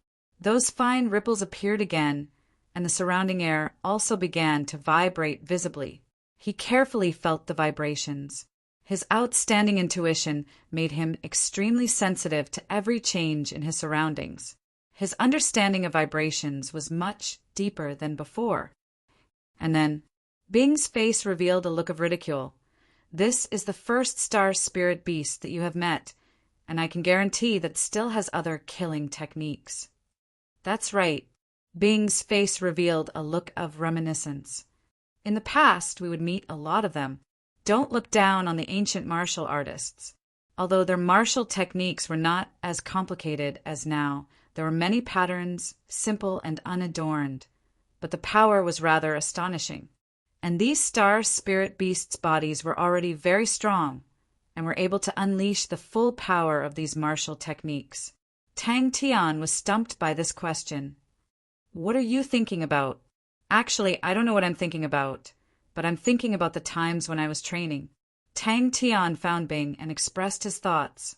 Those fine ripples appeared again, and the surrounding air also began to vibrate visibly. He carefully felt the vibrations. His outstanding intuition made him extremely sensitive to every change in his surroundings. His understanding of vibrations was much deeper than before. And then, Bing's face revealed a look of ridicule. This is the first star spirit beast that you have met, and I can guarantee that it still has other killing techniques. That's right. Bing's face revealed a look of reminiscence. In the past, we would meet a lot of them. Don't look down on the ancient martial artists. Although their martial techniques were not as complicated as now, there were many patterns, simple and unadorned, but the power was rather astonishing. And these star spirit beasts' bodies were already very strong and were able to unleash the full power of these martial techniques. Tang Tian was stumped by this question. What are you thinking about? Actually, I don't know what I'm thinking about, but I'm thinking about the times when I was training. Tang Tian found Bing and expressed his thoughts.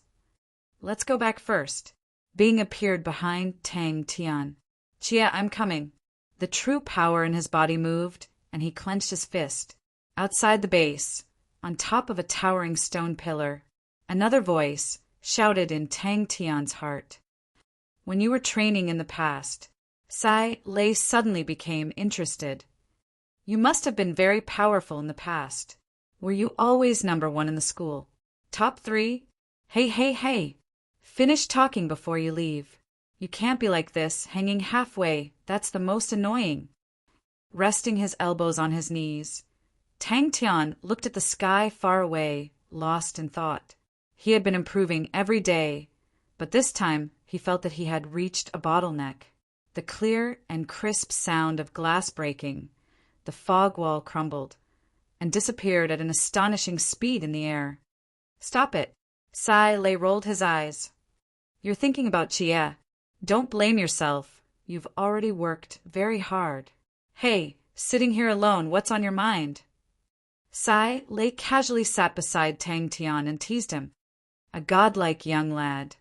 Let's go back first. Bing appeared behind Tang Tian. Chia, I'm coming. The true power in his body moved, and he clenched his fist. Outside the base, on top of a towering stone pillar, another voice shouted in Tang Tian's heart. When you were training in the past, Sai Lei suddenly became interested. You must have been very powerful in the past. Were you always #1 in the school? Top 3? Hey. Finish talking before you leave. You can't be like this, hanging halfway. That's the most annoying. Resting his elbows on his knees, Tang Tian looked at the sky far away, lost in thought. He had been improving every day, but this time he felt that he had reached a bottleneck. The clear and crisp sound of glass breaking, the fog wall crumbled, and disappeared at an astonishing speed in the air. Stop it. Sai Lei rolled his eyes. You're thinking about Jie. Don't blame yourself. You've already worked very hard. Hey, sitting here alone, what's on your mind? Sai Lei casually sat beside Tang Tian and teased him. A godlike young lad.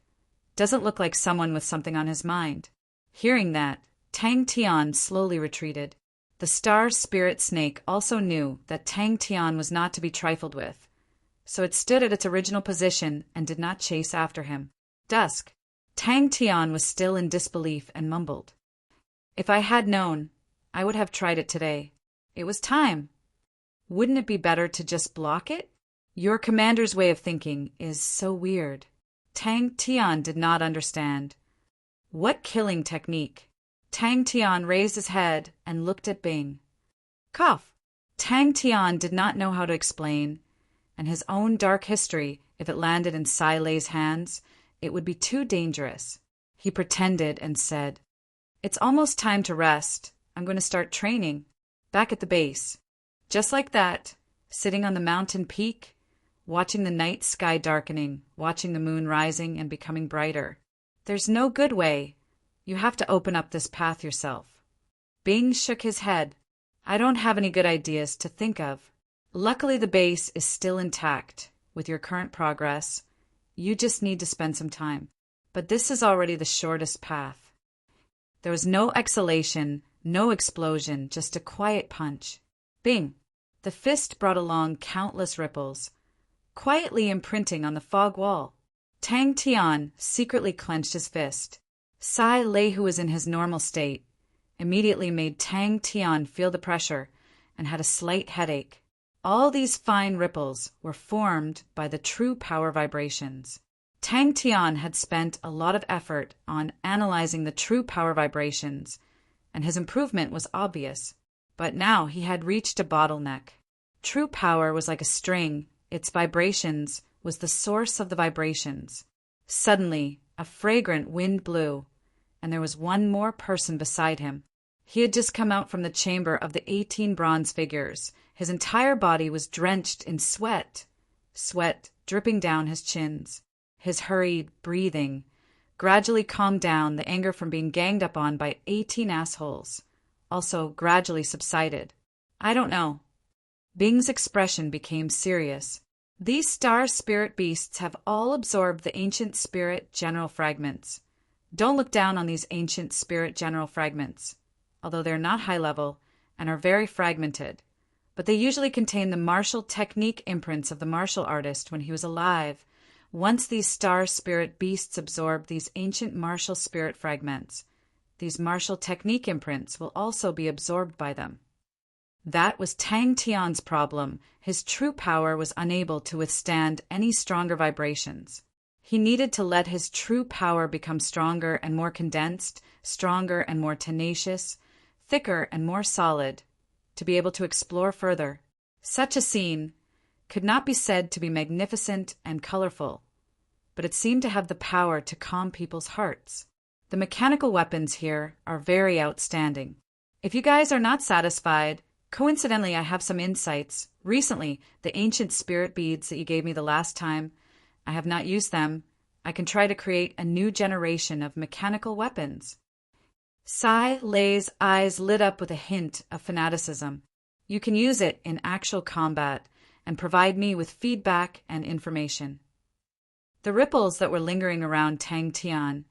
Doesn't look like someone with something on his mind. Hearing that, Tang Tian slowly retreated. The star spirit snake also knew that Tang Tian was not to be trifled with, so it stood at its original position and did not chase after him. Dusk. Tang Tian was still in disbelief and mumbled. If I had known, I would have tried it today. It was time. Wouldn't it be better to just block it? Your commander's way of thinking is so weird. Tang Tian did not understand. What killing technique? Tang Tian raised his head and looked at Bing. Cough. Tang Tian did not know how to explain, and his own dark history, if it landed in Sai Lei's hands, it would be too dangerous. He pretended and said, It's almost time to rest. I'm going to start training. Back at the base. Just like that, sitting on the mountain peak, watching the night sky darkening, watching the moon rising and becoming brighter. There's no good way. You have to open up this path yourself. Bing shook his head. I don't have any good ideas to think of. Luckily, the base is still intact. With your current progress, you just need to spend some time. But this is already the shortest path. There was no exhalation, no explosion, just a quiet punch. Bing! The fist brought along countless ripples, quietly imprinting on the fog wall. Tang Tian secretly clenched his fist. Sai Lei, who was in his normal state, immediately made Tang Tian feel the pressure and had a slight headache. All these fine ripples were formed by the true power vibrations. Tang Tian had spent a lot of effort on analyzing the true power vibrations, and his improvement was obvious. But now he had reached a bottleneck. True power was like a string. Its vibrations was the source of the vibrations. Suddenly, a fragrant wind blew, and there was one more person beside him. He had just come out from the chamber of the 18 bronze figures. His entire body was drenched in sweat, sweat dripping down his chins. His hurried breathing gradually calmed down the anger from being ganged up on by 18 assholes. Also gradually subsided. I don't know. Bing's expression became serious. These star spirit beasts have all absorbed the ancient spirit general fragments. Don't look down on these ancient spirit general fragments, although they're not high level and are very fragmented. But they usually contain the martial technique imprints of the martial artist when he was alive. Once these star spirit beasts absorb these ancient martial spirit fragments, these martial technique imprints will also be absorbed by them. That was Tang Tian's problem. His true power was unable to withstand any stronger vibrations. He needed to let his true power become stronger and more condensed, stronger and more tenacious, thicker and more solid, to be able to explore further. Such a scene could not be said to be magnificent and colorful, but it seemed to have the power to calm people's hearts. The mechanical weapons here are very outstanding. If you guys are not satisfied, coincidentally I have some insights. Recently, the ancient spirit beads that you gave me the last time, I have not used them. I can try to create a new generation of mechanical weapons. Sai Lei's eyes lit up with a hint of fanaticism. You can use it in actual combat and provide me with feedback and information. The ripples that were lingering around Tang Tian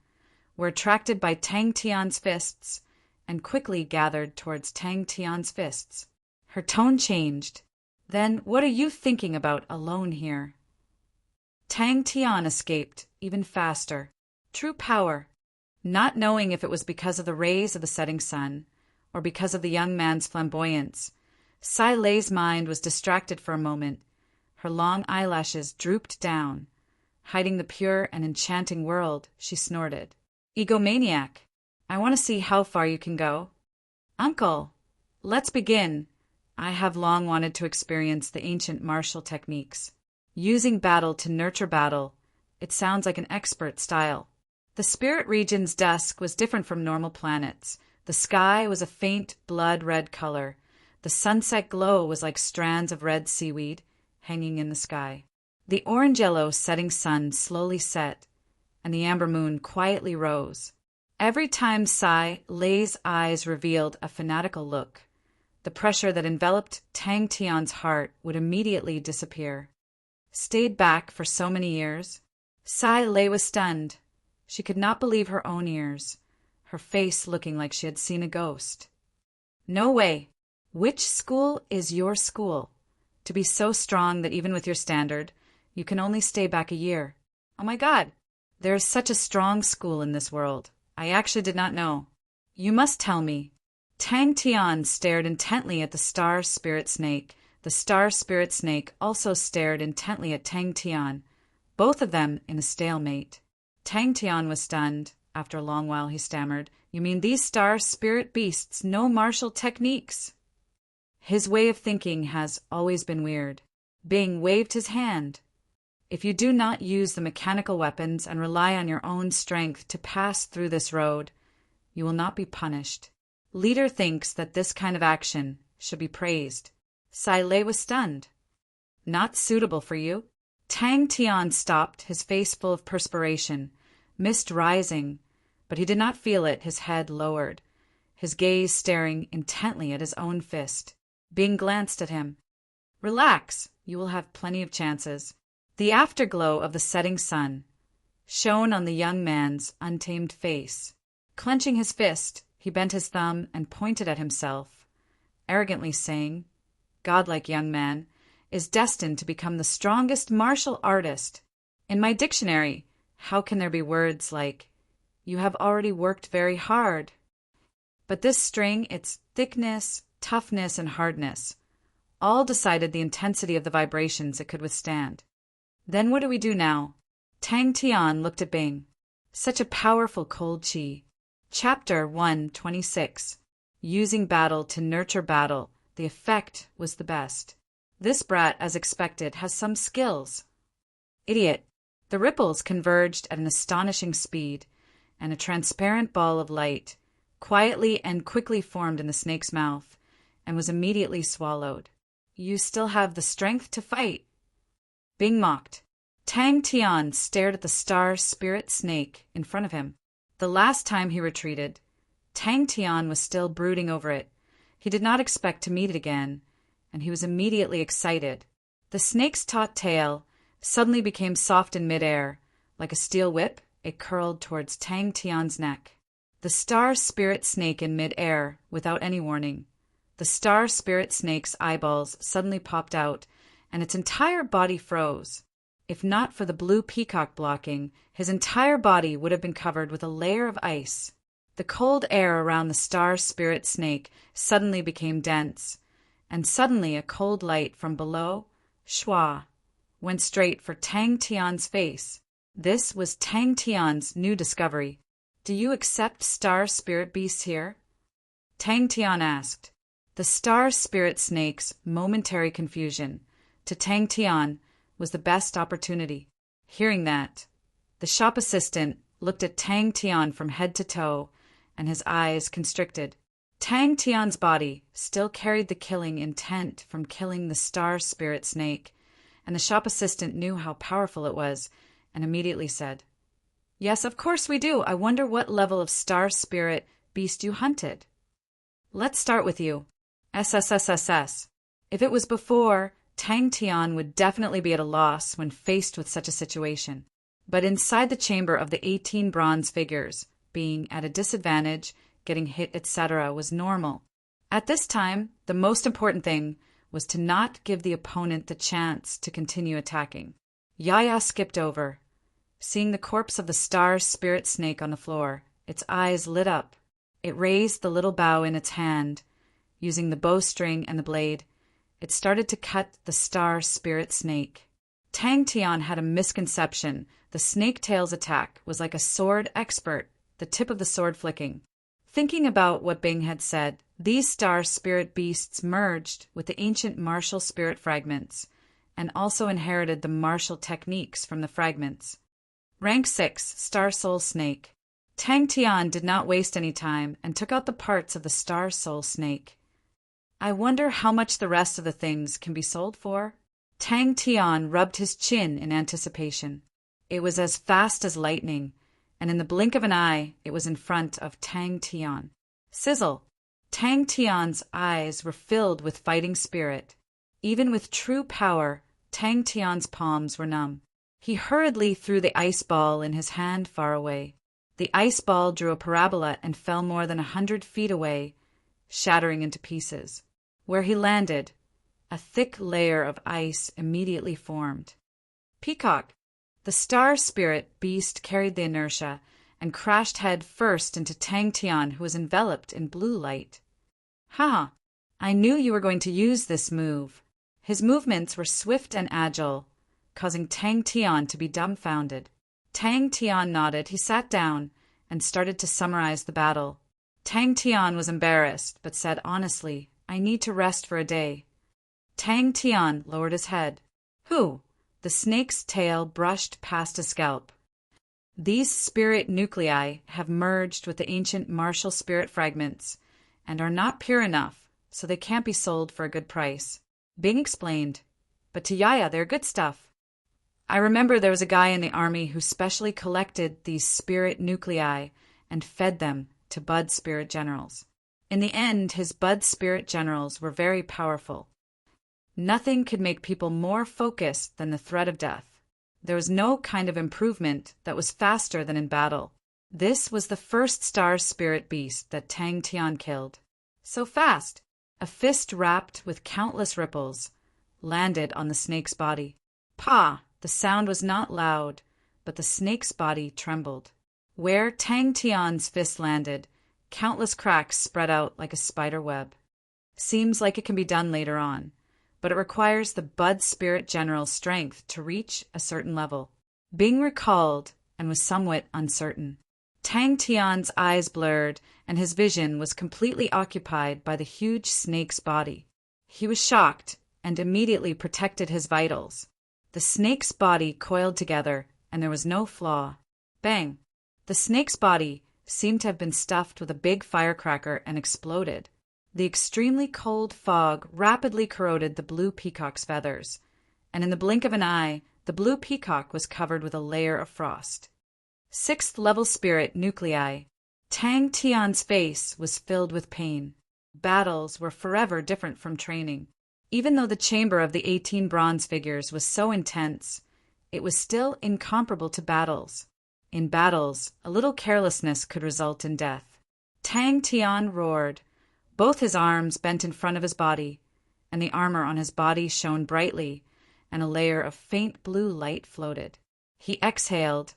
were attracted by Tang Tian's fists and quickly gathered towards Tang Tian's fists. Her tone changed. Then what are you thinking about alone here? Tang Tian escaped even faster. True power. Not knowing if it was because of the rays of the setting sun or because of the young man's flamboyance, Sai Lei's mind was distracted for a moment. Her long eyelashes drooped down. Hiding the pure and enchanting world, she snorted. Egomaniac, I want to see how far you can go. Uncle, let's begin. I have long wanted to experience the ancient martial techniques. Using battle to nurture battle, it sounds like an expert style. The spirit region's dusk was different from normal planets. The sky was a faint blood-red color. The sunset glow was like strands of red seaweed hanging in the sky. The orange-yellow setting sun slowly set, and the amber moon quietly rose. Every time Sai Lei's eyes revealed a fanatical look, the pressure that enveloped Tang Tian's heart would immediately disappear. Stayed back for so many years? Sai Lei was stunned. She could not believe her own ears, her face looking like she had seen a ghost. No way. Which school is your school? To be so strong that even with your standard, you can only stay back a year. Oh my God, there is such a strong school in this world. I actually did not know. You must tell me. Tang Tian stared intently at the star spirit snake. The star spirit snake also stared intently at Tang Tian, both of them in a stalemate. Tang Tian was stunned. After a long while he stammered, You mean these star spirit beasts know martial techniques? His way of thinking has always been weird. Bing waved his hand. If you do not use the mechanical weapons and rely on your own strength to pass through this road, you will not be punished. Leader thinks that this kind of action should be praised. Sai Lei was stunned. Not suitable for you? Tang Tian stopped, his face full of perspiration, mist rising, but he did not feel it, his head lowered, his gaze staring intently at his own fist. Bing glanced at him. Relax, you will have plenty of chances. The afterglow of the setting sun shone on the young man's untamed face. Clenching his fist, he bent his thumb and pointed at himself, arrogantly saying, Godlike young man is destined to become the strongest martial artist. In my dictionary, how can there be words like, You have already worked very hard? But this string, its thickness, toughness, and hardness, all decided the intensity of the vibrations it could withstand. Then what do we do now? Tang Tian looked at Bing. Such a powerful cold chi. Chapter 126. Using battle to nurture battle. The effect was the best. This brat, as expected, has some skills. Idiot. The ripples converged at an astonishing speed, and a transparent ball of light quietly and quickly formed in the snake's mouth, and was immediately swallowed. You still have the strength to fight. Bing mocked. Tang Tian stared at the star spirit snake in front of him. The last time he retreated, Tang Tian was still brooding over it. He did not expect to meet it again, and he was immediately excited. The snake's taut tail suddenly became soft in midair. Like a steel whip, it curled towards Tang Tian's neck. The star spirit snake in midair, without any warning. The star spirit snake's eyeballs suddenly popped out, and its entire body froze. If not for the blue peacock blocking, his entire body would have been covered with a layer of ice. The cold air around the star spirit snake suddenly became dense, and suddenly a cold light from below, shua, went straight for Tang Tian's face. This was Tang Tian's new discovery. Do you accept star spirit beasts here? Tang Tian asked. The star spirit snake's momentary confusion, to Tang Tian, was the best opportunity. Hearing that, the shop assistant looked at Tang Tian from head to toe, and his eyes constricted. Tang Tian's body still carried the killing intent from killing the star spirit snake, and the shop assistant knew how powerful it was, and immediately said, Yes, of course we do. I wonder what level of star spirit beast you hunted. Let's start with you. SSSSS. If it was before, Tang Tian would definitely be at a loss when faced with such a situation. But inside the chamber of the 18 bronze figures, being at a disadvantage, getting hit, etc., was normal. At this time, the most important thing was to not give the opponent the chance to continue attacking. Yaya skipped over. Seeing the corpse of the star spirit snake on the floor, its eyes lit up. It raised the little bow in its hand, using the bowstring and the blade, it started to cut the star spirit snake. Tang Tian had a misconception. The snake tail's attack was like a sword expert, the tip of the sword flicking. Thinking about what Bing had said, these star spirit beasts merged with the ancient martial spirit fragments, and also inherited the martial techniques from the fragments. Rank 6, Star Soul Snake. Tang Tian did not waste any time and took out the parts of the Star Soul Snake. I wonder how much the rest of the things can be sold for? Tang Tian rubbed his chin in anticipation. It was as fast as lightning, and in the blink of an eye, it was in front of Tang Tian. Sizzle! Tang Tian's eyes were filled with fighting spirit. Even with true power, Tang Tian's palms were numb. He hurriedly threw the ice ball in his hand far away. The ice ball drew a parabola and fell more than 100 feet away, shattering into pieces. Where he landed, a thick layer of ice immediately formed. Peacock! The star spirit beast carried the inertia and crashed head first into Tang Tian, who was enveloped in blue light. Ha! I knew you were going to use this move. His movements were swift and agile, causing Tang Tian to be dumbfounded. Tang Tian nodded. He sat down and started to summarize the battle. Tang Tian was embarrassed, but said honestly, I need to rest for a day. Tang Tian lowered his head. Who? The snake's tail brushed past his scalp. These spirit nuclei have merged with the ancient martial spirit fragments and are not pure enough, so they can't be sold for a good price. Bing explained, but to Yaya they're good stuff. I remember there was a guy in the army who specially collected these spirit nuclei and fed them to Bud spirit generals. In the end, his Bud spirit generals were very powerful. Nothing could make people more focused than the threat of death. There was no kind of improvement that was faster than in battle. This was the first star spirit beast that Tang Tian killed. So fast! A fist wrapped with countless ripples landed on the snake's body. Pa! The sound was not loud, but the snake's body trembled. Where Tang Tian's fist landed, countless cracks spread out like a spider web. Seems like it can be done later on, but it requires the Bud Spirit General's strength to reach a certain level. Bing recalled and was somewhat uncertain. Tang Tian's eyes blurred, and his vision was completely occupied by the huge snake's body. He was shocked and immediately protected his vitals. The snake's body coiled together, and there was no flaw. Bang! The snake's body seemed to have been stuffed with a big firecracker and exploded. The extremely cold fog rapidly corroded the blue peacock's feathers, and in the blink of an eye, the blue peacock was covered with a layer of frost. 6th level spirit nuclei. Tang Tian's face was filled with pain. Battles were forever different from training. Even though the chamber of the 18 bronze figures was so intense, it was still incomparable to battles. In battles, a little carelessness could result in death. Tang Tian roared. Both his arms bent in front of his body, and the armor on his body shone brightly, and a layer of faint blue light floated. He exhaled,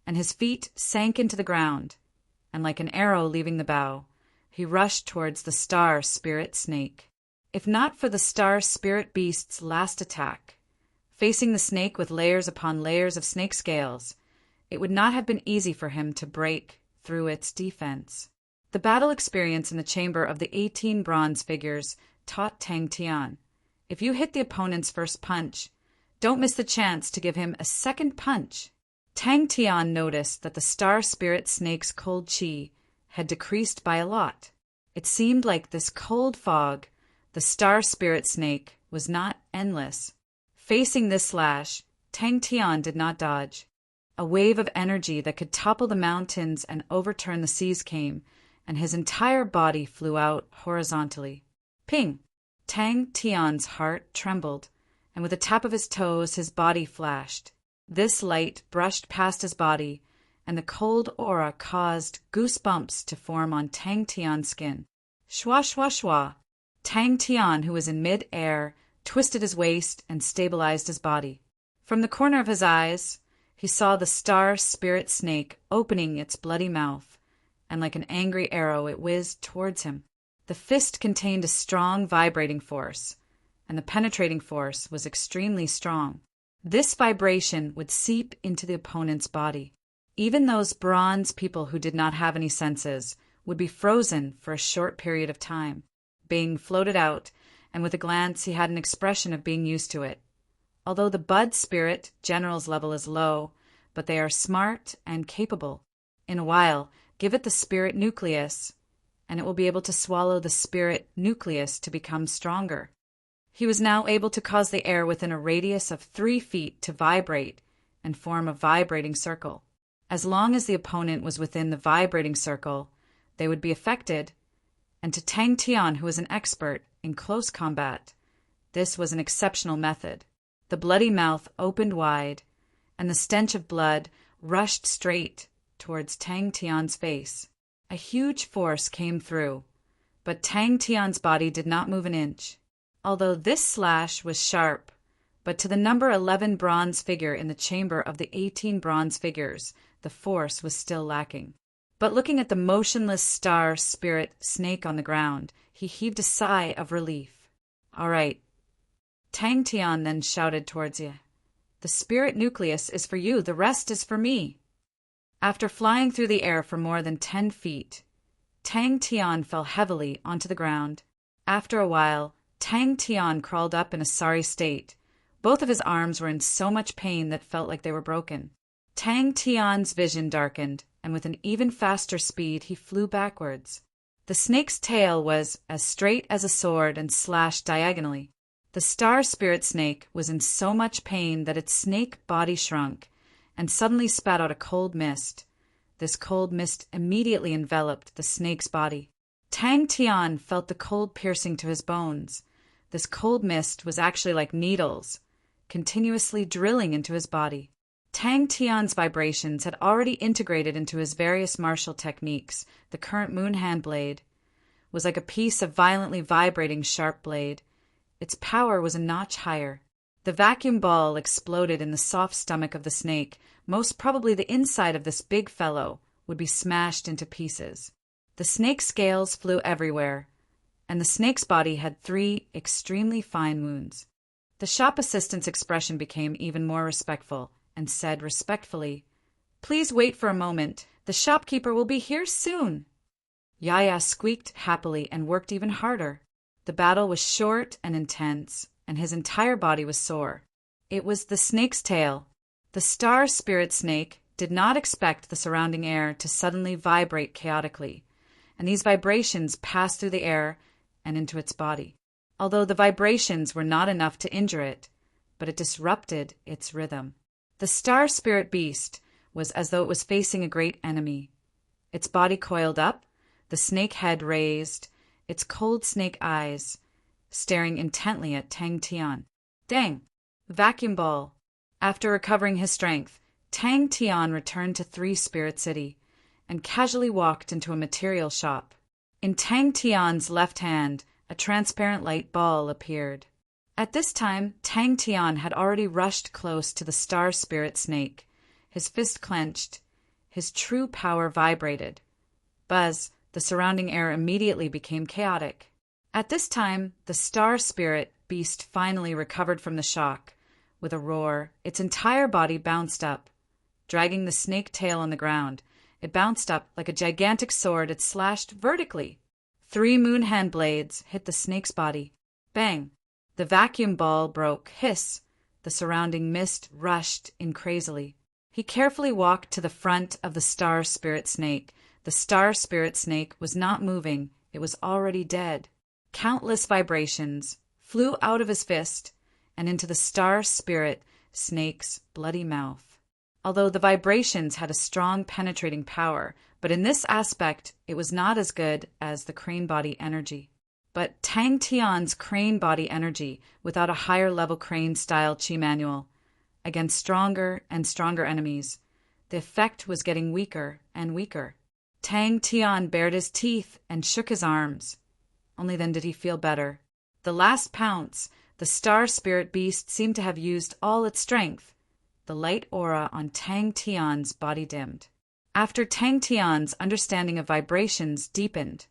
and his feet sank into the ground, and like an arrow leaving the bow, he rushed towards the star spirit snake. If not for the star spirit beast's last attack, facing the snake with layers upon layers of snake scales, it would not have been easy for him to break through its defense. The battle experience in the chamber of the 18 bronze figures taught Tang Tian, if you hit the opponent's first punch, don't miss the chance to give him a second punch. Tang Tian noticed that the star spirit snake's cold chi had decreased by a lot. It seemed like this cold fog, the star spirit snake, was not endless. Facing this slash, Tang Tian did not dodge. A wave of energy that could topple the mountains and overturn the seas came, and his entire body flew out horizontally. Ping! Tang Tian's heart trembled, and with a tap of his toes his body flashed. This light brushed past his body, and the cold aura caused goosebumps to form on Tang Tian's skin. Shwa shwa shwa! Tang Tian, who was in mid-air, twisted his waist and stabilized his body. From the corner of his eyes, he saw the star spirit snake opening its bloody mouth, and like an angry arrow it whizzed towards him. The fist contained a strong vibrating force, and the penetrating force was extremely strong. This vibration would seep into the opponent's body. Even those bronze people who did not have any senses would be frozen for a short period of time, being floated out, and with a glance he had an expression of being used to it. Although the Bud spirit general's level is low, but they are smart and capable. In a while, give it the spirit nucleus, and it will be able to swallow the spirit nucleus to become stronger. He was now able to cause the air within a radius of 3 feet to vibrate and form a vibrating circle. As long as the opponent was within the vibrating circle, they would be affected, and to Tang Tian, who was an expert in close combat, this was an exceptional method. The bloody mouth opened wide, and the stench of blood rushed straight towards Tang Tian's face. A huge force came through, but Tang Tian's body did not move an inch. Although this slash was sharp, but to the number 11 bronze figure in the chamber of the 18 bronze figures, the force was still lacking. But looking at the motionless star spirit snake on the ground, he heaved a sigh of relief. "All right." Tang Tian then shouted towards you. "The spirit nucleus is for you, the rest is for me." After flying through the air for more than 10 feet, Tang Tian fell heavily onto the ground. After a while, Tang Tian crawled up in a sorry state. Both of his arms were in so much pain that felt like they were broken. Tang Tian's vision darkened, and with an even faster speed he flew backwards. The snake's tail was as straight as a sword and slashed diagonally. The star spirit snake was in so much pain that its snake body shrunk and suddenly spat out a cold mist. This cold mist immediately enveloped the snake's body. Tang Tian felt the cold piercing to his bones. This cold mist was actually like needles, continuously drilling into his body. Tang Tian's vibrations had already integrated into his various martial techniques. The current moon hand blade was like a piece of violently vibrating sharp blade. Its power was a notch higher. The vacuum ball exploded in the soft stomach of the snake. Most probably the inside of this big fellow would be smashed into pieces. The snake's scales flew everywhere, and the snake's body had 3 extremely fine wounds. The shop assistant's expression became even more respectful, and said respectfully, "Please wait for a moment. The shopkeeper will be here soon." Yaya squeaked happily and worked even harder. The battle was short and intense, and his entire body was sore. It was the snake's tail. The star spirit snake did not expect the surrounding air to suddenly vibrate chaotically, and these vibrations passed through the air and into its body. Although the vibrations were not enough to injure it, but it disrupted its rhythm. The star spirit beast was as though it was facing a great enemy. Its body coiled up, the snake head raised, its cold snake eyes staring intently at Tang Tian. "Dang! Vacuum ball!" After recovering his strength, Tang Tian returned to 3 Spirit City and casually walked into a material shop. In Tang Tian's left hand, a transparent light ball appeared. At this time, Tang Tian had already rushed close to the star spirit snake. His fist clenched. His true power vibrated. Buzz, the surrounding air immediately became chaotic. At this time, the star spirit beast finally recovered from the shock. With a roar, its entire body bounced up. Dragging the snake tail on the ground, it bounced up like a gigantic sword. It slashed vertically. 3 moon hand blades hit the snake's body. Bang! The vacuum ball broke. Hiss! The surrounding mist rushed in crazily. He carefully walked to the front of the star spirit snake. The star spirit snake was not moving. It was already dead. Countless vibrations flew out of his fist and into the star spirit snake's bloody mouth. Although the vibrations had a strong penetrating power, but in this aspect it was not as good as the crane body energy. But Tang Tian's crane body energy, without a higher level crane style chi manual, against stronger and stronger enemies, the effect was getting weaker and weaker. Tang Tian bared his teeth and shook his arms. Only then did he feel better. The last pounce, the star spirit beast seemed to have used all its strength. The light aura on Tang Tian's body dimmed. After Tang Tian's understanding of vibrations deepened,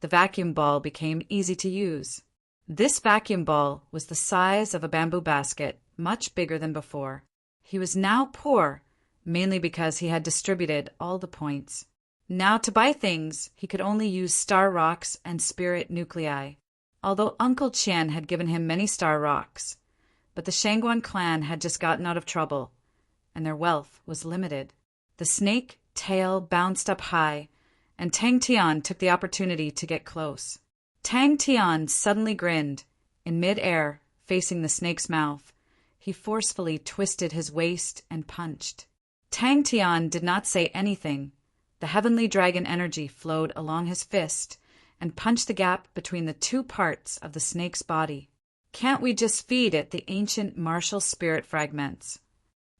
the vacuum ball became easy to use. This vacuum ball was the size of a bamboo basket, much bigger than before. He was now poor, mainly because he had distributed all the points. Now to buy things, he could only use star rocks and spirit nuclei, although Uncle Qian had given him many star rocks. But the Shangguan clan had just gotten out of trouble, and their wealth was limited. The snake tail bounced up high, and Tang Tian took the opportunity to get close. Tang Tian suddenly grinned. In mid-air, facing the snake's mouth, he forcefully twisted his waist and punched. Tang Tian did not say anything. The heavenly dragon energy flowed along his fist and punched the gap between the two parts of the snake's body. Can't we just feed it the ancient martial spirit fragments?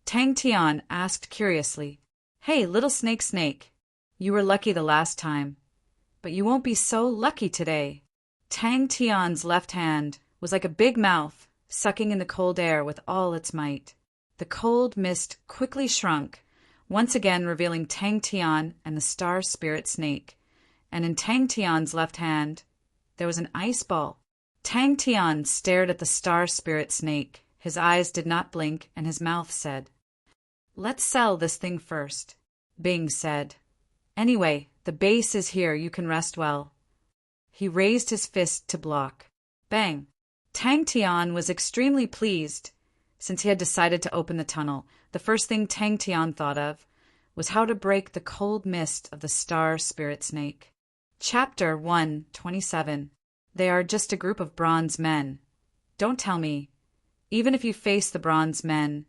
Tang Tian asked curiously. Hey, little snake, you were lucky the last time, but you won't be so lucky today. Tang Tian's left hand was like a big mouth, sucking in the cold air with all its might. The cold mist quickly shrunk, once again revealing Tang Tian and the star spirit snake, and in Tang Tian's left hand, there was an ice ball. Tang Tian stared at the star spirit snake. His eyes did not blink, and his mouth said, "Let's sell this thing first." Bing said, "Anyway, the base is here, you can rest well." He raised his fist to block. Bang! Tang Tian was extremely pleased. Since he had decided to open the tunnel, the first thing Tang Tian thought of was how to break the cold mist of the star spirit snake. Chapter 127. They are just a group of bronze men. Don't tell me, even if you face the bronze men,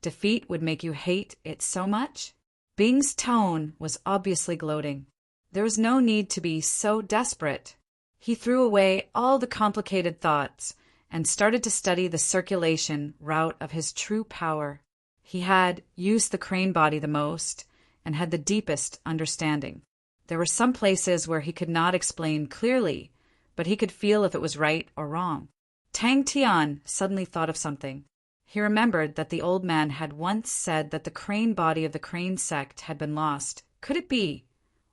defeat would make you hate it so much? Bing's tone was obviously gloating. There was no need to be so desperate. He threw away all the complicated thoughts and started to study the circulation route of his true power. He had used the crane body the most and had the deepest understanding. There were some places where he could not explain clearly, but he could feel if it was right or wrong. Tang Tian suddenly thought of something. He remembered that the old man had once said that the crane body of the crane sect had been lost. Could it be?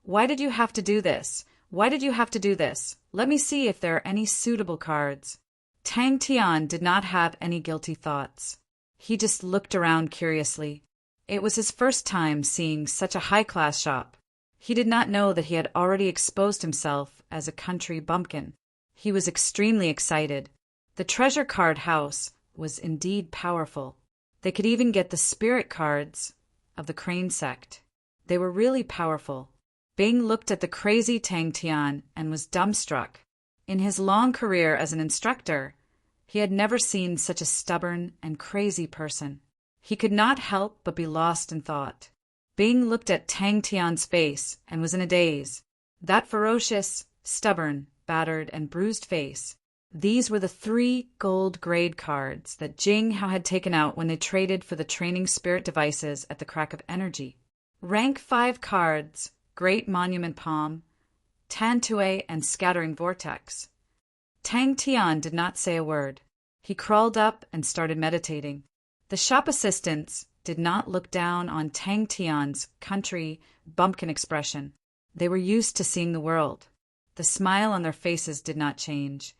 Why did you have to do this? Why did you have to do this? Let me see if there are any suitable cards. Tang Tian did not have any guilty thoughts. He just looked around curiously. It was his first time seeing such a high-class shop. He did not know that he had already exposed himself as a country bumpkin. He was extremely excited. The treasure card house was indeed powerful. They could even get the spirit cards of the crane sect. They were really powerful. Bing looked at the crazy Tang Tian and was dumbstruck. In his long career as an instructor, he had never seen such a stubborn and crazy person. He could not help but be lost in thought. Bing looked at Tang Tian's face and was in a daze. That ferocious, stubborn, battered, and bruised face. These were the 3 gold grade cards that Jing Hao had taken out when they traded for the training spirit devices at the Crack of Energy. Rank 5 cards, Great Monument Palm, Tantue, and Scattering Vortex. Tang Tian did not say a word. He crawled up and started meditating. The shop assistants did not look down on Tang Tian's country bumpkin expression. They were used to seeing the world. The smile on their faces did not change.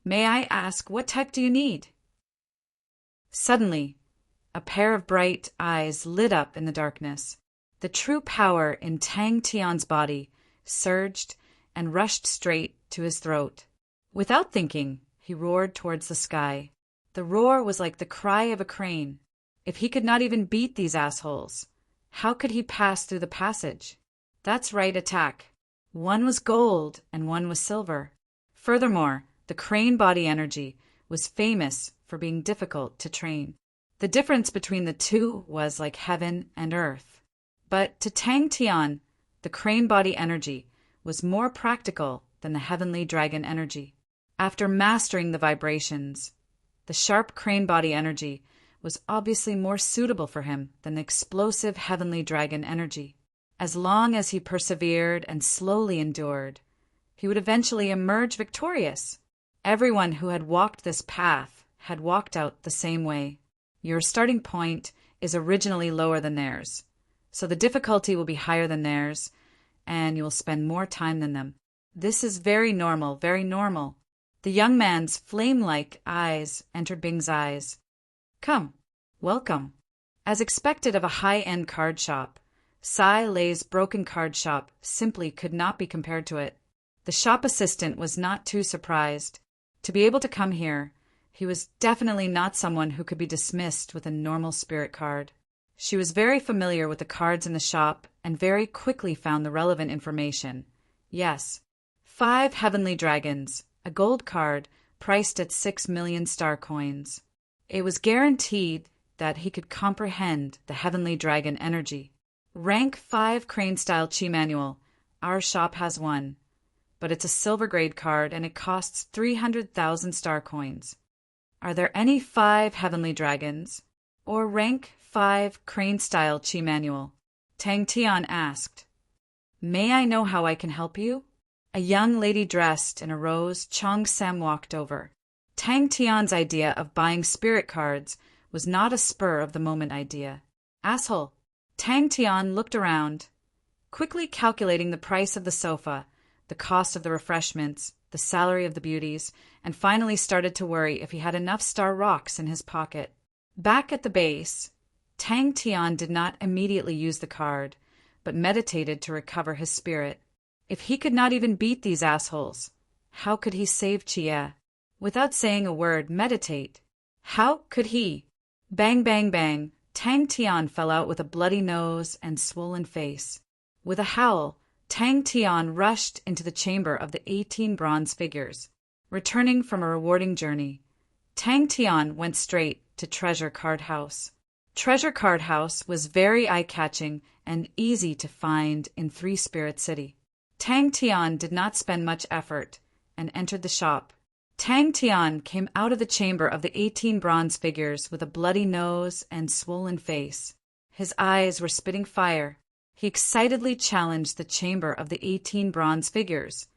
"May I ask, what type do you need?" Suddenly, a pair of bright eyes lit up in the darkness. The true power in Tang Tian's body surged and rushed straight to his throat. Without thinking, he roared towards the sky. The roar was like the cry of a crane. If he could not even beat these assholes, how could he pass through the passage? That's right, attack. One was gold and one was silver. Furthermore, the crane body energy was famous for being difficult to train. The difference between the two was like heaven and earth. But to Tang Tian, the crane body energy was more practical than the heavenly dragon energy. After mastering the vibrations, the sharp crane body energy was obviously more suitable for him than the explosive heavenly dragon energy. As long as he persevered and slowly endured, he would eventually emerge victorious. Everyone who had walked this path had walked out the same way. Your starting point is originally lower than theirs, so the difficulty will be higher than theirs, and you will spend more time than them. This is very normal, very normal. The young man's flame-like eyes entered Bing's eyes. Come, welcome. As expected of a high-end card shop, Sai Lei's broken card shop simply could not be compared to it. The shop assistant was not too surprised. To be able to come here, he was definitely not someone who could be dismissed with a normal spirit card. She was very familiar with the cards in the shop and very quickly found the relevant information. Yes, 5 heavenly dragons, a gold card priced at 6 million star coins. It was guaranteed that he could comprehend the heavenly dragon energy. Rank 5 crane-style chi manual. Our shop has one, but it's a silver grade card and it costs 300,000 star coins. Are there any 5 heavenly dragons? Or rank 5 crane-style chi manual? Tang Tian asked. May I know how I can help you? A young lady dressed in a rose Chong Sam walked over. Tang Tian's idea of buying spirit cards was not a spur-of-the-moment idea. Asshole. Tang Tian looked around, quickly calculating the price of the sofa, the cost of the refreshments, the salary of the beauties, and finally started to worry if he had enough star rocks in his pocket. Back at the base, Tang Tian did not immediately use the card, but meditated to recover his spirit. If he could not even beat these assholes, how could he save Chia? Without saying a word, meditate. How could he? Bang, bang, bang. Tang Tian fell out with a bloody nose and swollen face. With a howl, Tang Tian rushed into the chamber of the 18 bronze figures. Returning from a rewarding journey, Tang Tian went straight to Treasure Card House. Treasure Card House was very eye-catching and easy to find in Three Spirit City. Tang Tian did not spend much effort and entered the shop. Tang Tian came out of the chamber of the 18 bronze figures with a bloody nose and swollen face. His eyes were spitting fire. He excitedly challenged the chamber of the 18 bronze figures,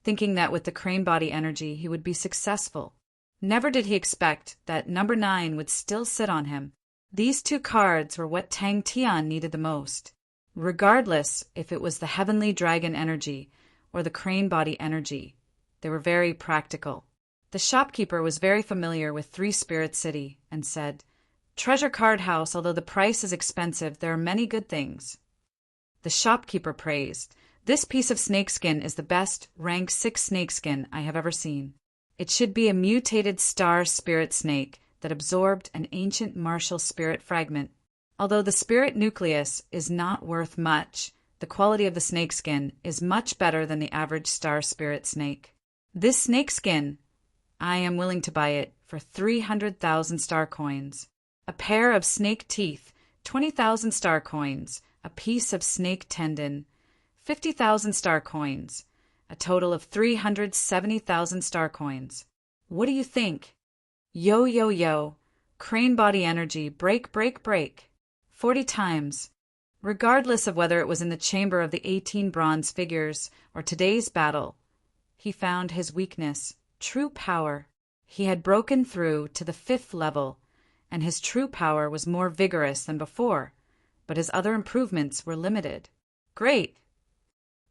thinking that with the crane body energy he would be successful. Never did he expect that number 9 would still sit on him. These 2 cards were what Tang Tian needed the most. Regardless if it was the heavenly dragon energy or the crane body energy, they were very practical. The shopkeeper was very familiar with Three Spirit City and said, Treasure Card House, although the price is expensive, there are many good things. The shopkeeper praised, This piece of snakeskin is the best rank 6 snakeskin I have ever seen. It should be a mutated star spirit snake that absorbed an ancient martial spirit fragment. Although the spirit nucleus is not worth much, the quality of the snakeskin is much better than the average star spirit snake. This snakeskin, I am willing to buy it for 300,000 star coins. A pair of snake teeth, 20,000 star coins. A piece of snake tendon, 50,000 star coins. A total of 370,000 star coins. What do you think? Yo, yo, yo. Crane body energy, break, break, break. 40 times. Regardless of whether it was in the chamber of the 18 bronze figures or today's battle, he found his weakness. True power. He had broken through to the 5th level, and his true power was more vigorous than before, but his other improvements were limited. Great!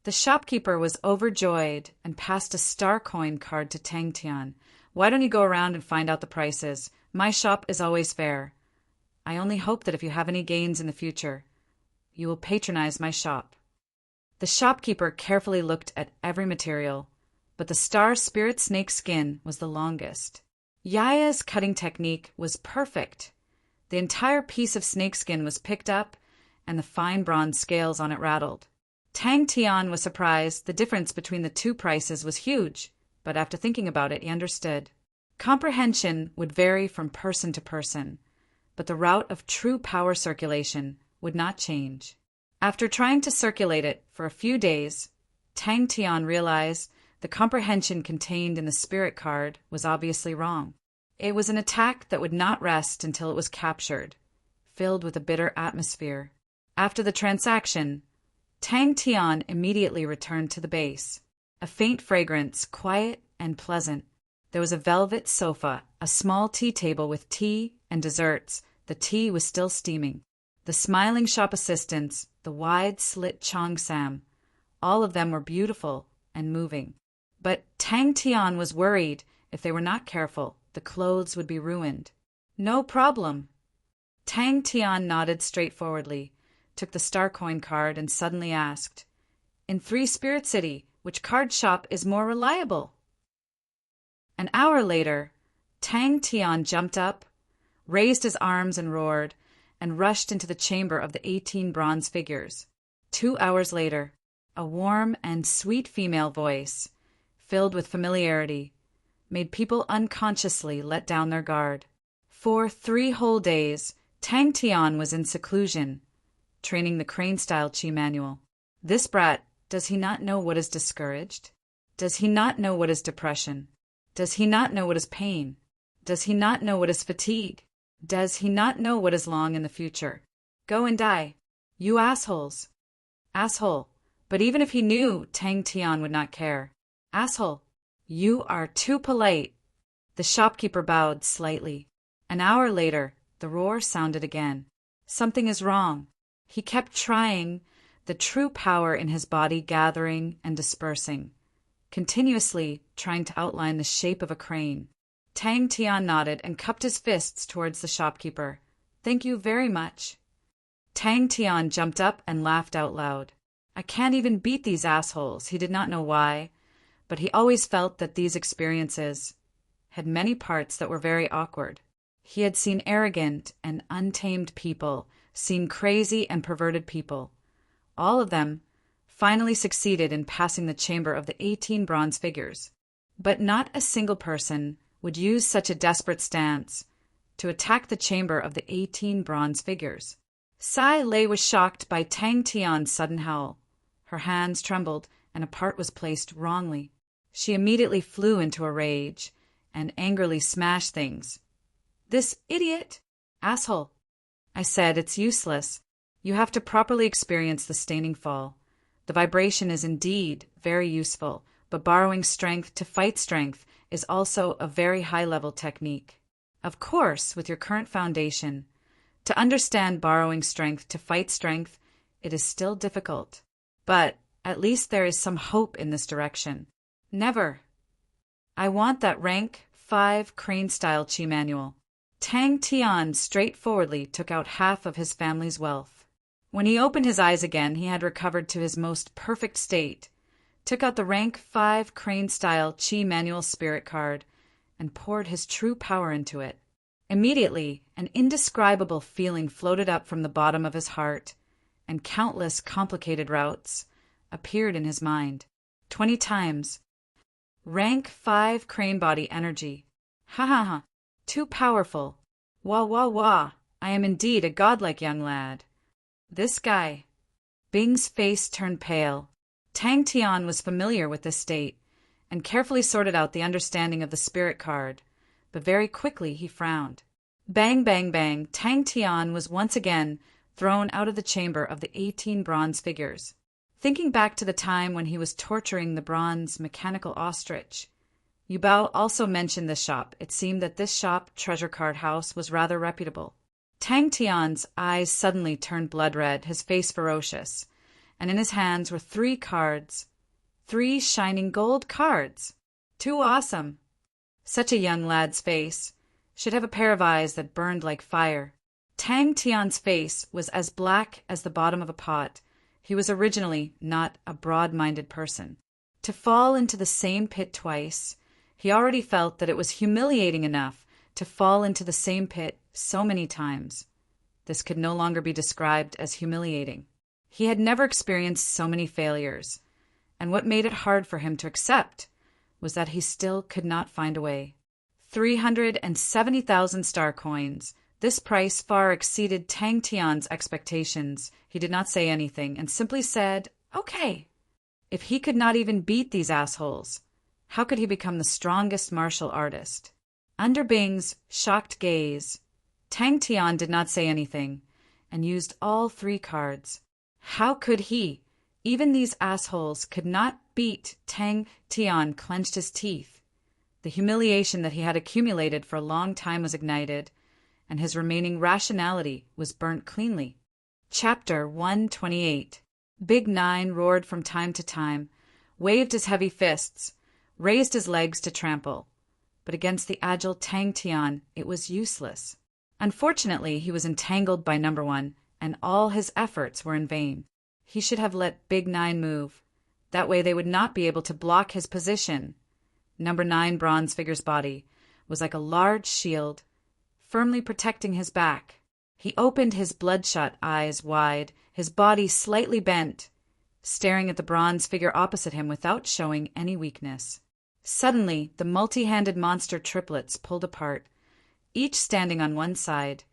The shopkeeper was overjoyed and passed a star coin card to Tang Tian. Why don't you go around and find out the prices? My shop is always fair. I only hope that if you have any gains in the future, you will patronize my shop. The shopkeeper carefully looked at every material, but the star spirit snake skin was the longest. Yaya's cutting technique was perfect. The entire piece of snakeskin was picked up, and the fine bronze scales on it rattled. Tang Tian was surprised. The difference between the 2 prices was huge, but after thinking about it, he understood. Comprehension would vary from person to person, but the route of true power circulation would not change. After trying to circulate it for a few days, Tang Tian realized the comprehension contained in the spirit card was obviously wrong. It was an attack that would not rest until it was captured, filled with a bitter atmosphere. After the transaction, Tang Tian immediately returned to the base. A faint fragrance, quiet and pleasant. There was a velvet sofa, a small tea table with tea and desserts. The tea was still steaming. The smiling shop assistants, the wide-slit Chong Sam, all of them were beautiful and moving. But Tang Tian was worried if they were not careful, the clothes would be ruined. No problem. Tang Tian nodded straightforwardly, took the star coin card, and suddenly asked, "In Three Spirit City, which card shop is more reliable?" An hour later, Tang Tian jumped up, raised his arms and roared, and rushed into the chamber of the 18 bronze figures. 2 hours later, a warm and sweet female voice, filled with familiarity, made people unconsciously let down their guard. For 3 whole days, Tang Tian was in seclusion, training the crane-style Qi manual. This brat, does he not know what is discouraged? Does he not know what is depression? Does he not know what is pain? Does he not know what is fatigue? Does he not know what is long in the future? Go and die, you assholes. Asshole. But even if he knew, Tang Tian would not care. Asshole. You are too polite. The shopkeeper bowed slightly. An hour later, the roar sounded again. Something is wrong. He kept trying, the true power in his body gathering and dispersing, continuously trying to outline the shape of a crane. Tang Tian nodded and cupped his fists towards the shopkeeper. Thank you very much. Tang Tian jumped up and laughed out loud. I can't even beat these assholes. He did not know why, but he always felt that these experiences had many parts that were very awkward. He had seen arrogant and untamed people, seen crazy and perverted people. All of them finally succeeded in passing the chamber of the 18 bronze figures. But not a single person would use such a desperate stance to attack the chamber of the 18 bronze figures. Sai Lei was shocked by Tang Tian's sudden howl. Her hands trembled, and a part was placed wrongly. She immediately flew into a rage and angrily smashed things. This idiot! Asshole! I said, it's useless. You have to properly experience the staining fall. The vibration is indeed very useful, but borrowing strength to fight strength is also a very high-level technique. Of course, with your current foundation, to understand borrowing strength to fight strength, it is still difficult. But at least there is some hope in this direction. Never. I want that rank 5 crane-style Qi manual. Tang Tian straightforwardly took out half of his family's wealth. When he opened his eyes again, he had recovered to his most perfect state, took out the rank 5 crane-style Qi manual spirit card, and poured his true power into it. Immediately, an indescribable feeling floated up from the bottom of his heart, and countless complicated routes appeared in his mind. 20 times. Rank 5 crane body energy. Ha ha ha. Too powerful. Wah wah wah. I am indeed a godlike young lad. This guy. Bing's face turned pale. Tang Tian was familiar with this state, and carefully sorted out the understanding of the spirit card, but very quickly he frowned. Bang bang bang, Tang Tian was once again thrown out of the chamber of the 18 bronze figures. Thinking back to the time when he was torturing the bronze mechanical ostrich, Yubao also mentioned this shop. It seemed that this shop, Treasure Card House, was rather reputable. Tang Tian's eyes suddenly turned blood red, his face ferocious, and in his hands were 3 cards. 3 shining gold cards. Too awesome. Such a young lad's face should have a pair of eyes that burned like fire. Tang Tian's face was as black as the bottom of a pot. He was originally not a broad-minded person. To fall into the same pit twice, he already felt that it was humiliating enough to fall into the same pit so many times. This could no longer be described as humiliating. He had never experienced so many failures, and what made it hard for him to accept was that he still could not find a way. 370,000 star coins. This price far exceeded Tang Tian's expectations. He did not say anything and simply said, okay. If he could not even beat these assholes, how could he become the strongest martial artist? Under Bing's shocked gaze, Tang Tian did not say anything and used all 3 cards. How could he? Even these assholes could not beat. Tang Tian clenched his teeth. The humiliation that he had accumulated for a long time was ignited, and his remaining rationality was burnt cleanly. Chapter 128. Big Nine roared from time to time, waved his heavy fists, raised his legs to trample. But against the agile Tang Tian, it was useless. Unfortunately, he was entangled by number 1, and all his efforts were in vain. He should have let Big 9 move. That way they would not be able to block his position. Number 9 bronze figure's body was like a large shield, firmly protecting his back. He opened his bloodshot eyes wide, his body slightly bent, staring at the bronze figure opposite him without showing any weakness. Suddenly, the multi-handed monster triplets pulled apart, each standing on one side,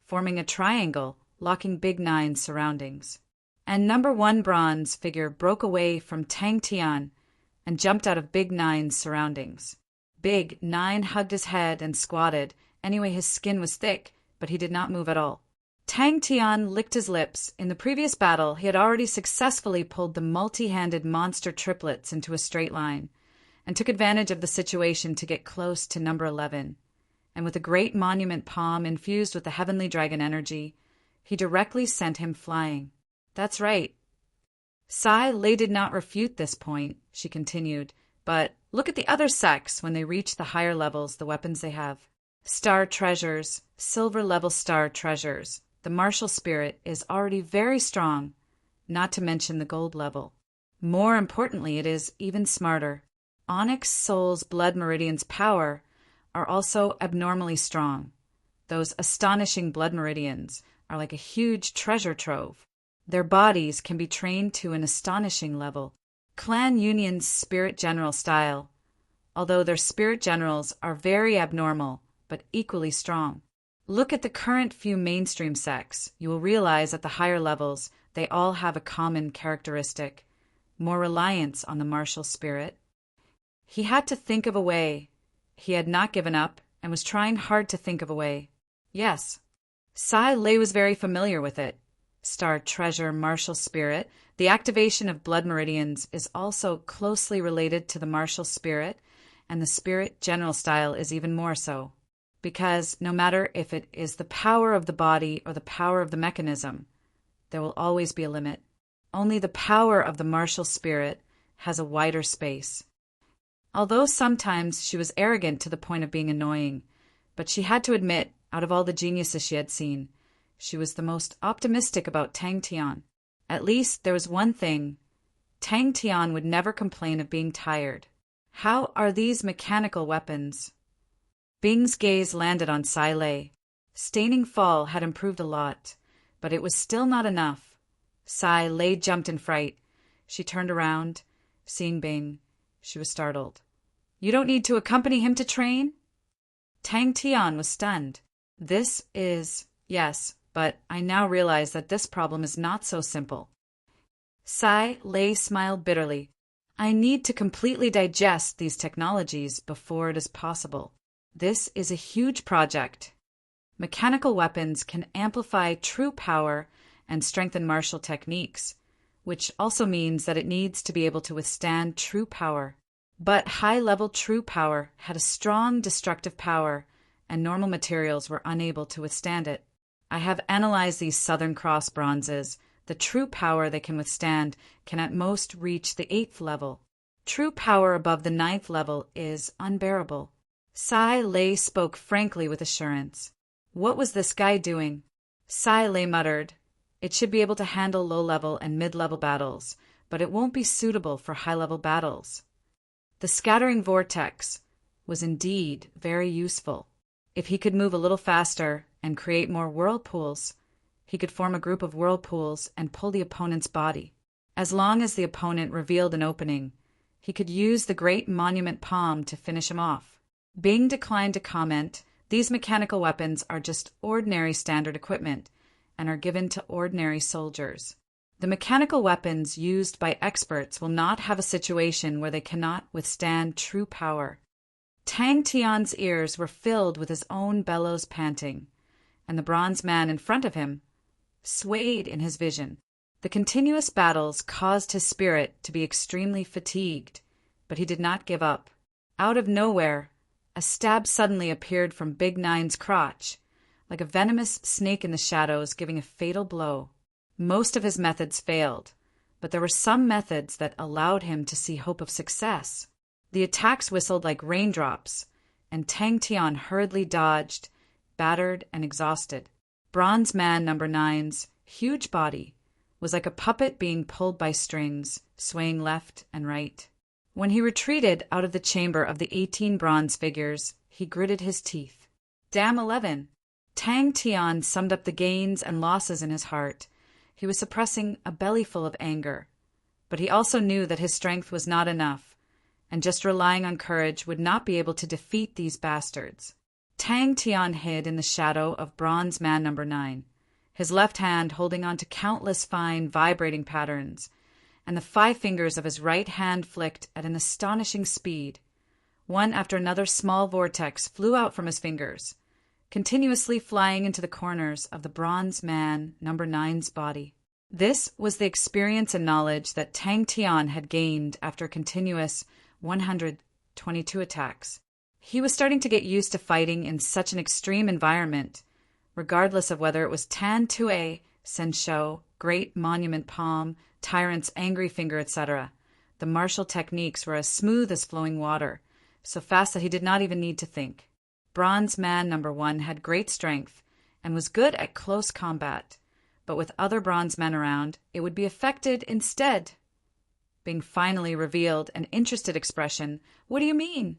forming a triangle, locking Big 9's surroundings. And number 1 bronze figure broke away from Tang Tian and jumped out of Big 9's surroundings. Big 9 hugged his head and squatted. Anyway, his skin was thick, but he did not move at all. Tang Tian licked his lips. In the previous battle, he had already successfully pulled the multi-handed monster triplets into a straight line, and took advantage of the situation to get close to number 11. And with a great monument palm infused with the heavenly dragon energy, he directly sent him flying. That's right. Sai Lei did not refute this point, she continued, but look at the other sects when they reach the higher levels, the weapons they have. Star treasures, silver-level star treasures. The martial spirit is already very strong, not to mention the gold level. More importantly, it is even smarter. Onyx Soul's blood meridian's power are also abnormally strong. Those astonishing blood meridians are like a huge treasure trove. Their bodies can be trained to an astonishing level. Clan Union's spirit general style, although their spirit generals are very abnormal, but equally strong. Look at the current few mainstream sects. You will realize at the higher levels, they all have a common characteristic: more reliance on the martial spirit. He had to think of a way. He had not given up and was trying hard to think of a way. Yes, Sai Lei was very familiar with it. Star treasure, martial spirit. The activation of blood meridians is also closely related to the martial spirit, and the spirit general style is even more so. Because no matter if it is the power of the body or the power of the mechanism, there will always be a limit. Only the power of the martial spirit has a wider space. Although sometimes she was arrogant to the point of being annoying, but she had to admit, out of all the geniuses she had seen, she was the most optimistic about Tang Tian. At least there was one thing. Tang Tian would never complain of being tired. How are these mechanical weapons? Bing's gaze landed on Sai Lei. Staining Fall had improved a lot, but it was still not enough. Sai Lei jumped in fright. She turned around. Seeing Bing, she was startled. You don't need to accompany him to train? Tang Tian was stunned. Yes, but I now realize that this problem is not so simple. Sai Lei smiled bitterly. I need to completely digest these technologies before it is possible. This is a huge project. Mechanical weapons can amplify true power and strengthen martial techniques, which also means that it needs to be able to withstand true power. But high-level true power had a strong destructive power, and normal materials were unable to withstand it. I have analyzed these Southern Cross bronzes. The true power they can withstand can at most reach the 8th level. True power above the 9th level is unbearable. Sai Lei spoke frankly with assurance. What was this guy doing? Sai Lei muttered, It should be able to handle low-level and mid-level battles, but it won't be suitable for high-level battles. The scattering vortex was indeed very useful. If he could move a little faster and create more whirlpools, he could form a group of whirlpools and pull the opponent's body. As long as the opponent revealed an opening, he could use the great monument palm to finish him off. Bing declined to comment. These mechanical weapons are just ordinary standard equipment and are given to ordinary soldiers. The mechanical weapons used by experts will not have a situation where they cannot withstand true power. Tang Tian's ears were filled with his own bellows panting, and the bronze man in front of him swayed in his vision. The continuous battles caused his spirit to be extremely fatigued, but he did not give up. Out of nowhere, a stab suddenly appeared from Big Nine's crotch, like a venomous snake in the shadows giving a fatal blow. Most of his methods failed, but there were some methods that allowed him to see hope of success. The attacks whistled like raindrops, and Tang Tian hurriedly dodged, battered and exhausted. Bronze Man Number 9's huge body was like a puppet being pulled by strings, swaying left and right. When he retreated out of the chamber of the 18 bronze figures, he gritted his teeth. Damn 11! Tang Tian summed up the gains and losses in his heart. He was suppressing a bellyful of anger, but he also knew that his strength was not enough, and just relying on courage would not be able to defeat these bastards. Tang Tian hid in the shadow of Bronze Man Number 9, his left hand holding on to countless fine, vibrating patterns, and the 5 fingers of his right hand flicked at an astonishing speed. One after another small vortex flew out from his fingers, continuously flying into the corners of the Bronze Man Number 9's body. This was the experience and knowledge that Tang Tian had gained after continuous 122 attacks. He was starting to get used to fighting in such an extreme environment, regardless of whether it was Tan Tue, Senshou, Great Monument Palm, Tyrant's Angry Finger, etc. The martial techniques were as smooth as flowing water, so fast that he did not even need to think. Bronze Man Number 1 had great strength and was good at close combat, but with other bronze men around, it would be affected instead. Bing finally revealed an interested expression. What do you mean?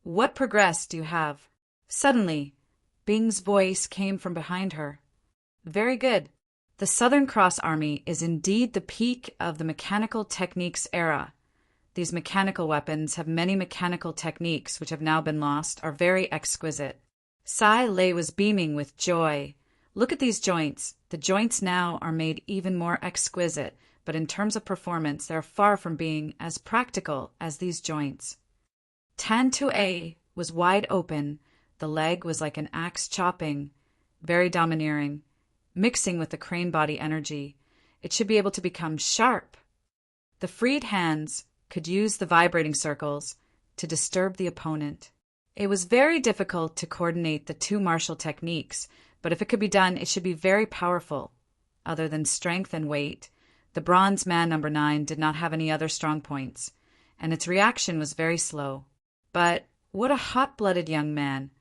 What progress do you have? Suddenly, Bing's voice came from behind her. Very good. The Southern Cross Army is indeed the peak of the mechanical techniques era. These mechanical weapons have many mechanical techniques which have now been lost, are very exquisite. Sai Lei was beaming with joy. Look at these joints. The joints now are made even more exquisite, but in terms of performance, they are far from being as practical as these joints. Tan Tue was wide open. The leg was like an axe chopping, very domineering, mixing with the crane body energy. It should be able to become sharp. The freed hands could use the vibrating circles to disturb the opponent. It was very difficult to coordinate the 2 martial techniques, but if it could be done, it should be very powerful. Other than strength and weight, the Bronze Man Number 9 did not have any other strong points, and its reaction was very slow. But what a hot-blooded young man!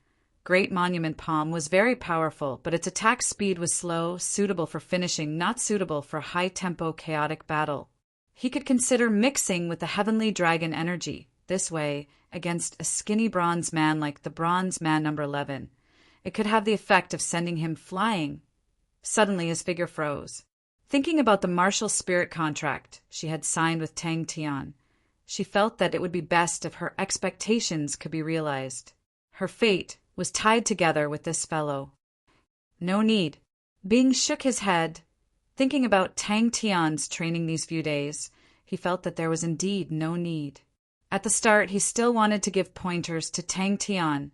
Great Monument Palm was very powerful, but its attack speed was slow, suitable for finishing, not suitable for high-tempo chaotic battle. He could consider mixing with the Heavenly Dragon energy, this way, against a skinny bronze man like the Bronze Man Number 11. It could have the effect of sending him flying. Suddenly his figure froze. Thinking about the martial spirit contract she had signed with Tang Tian, she felt that it would be best if her expectations could be realized. Her fate was tied together with this fellow. No need. Bing shook his head. Thinking about Tang Tian's training these few days, he felt that there was indeed no need. At the start, he still wanted to give pointers to Tang Tian.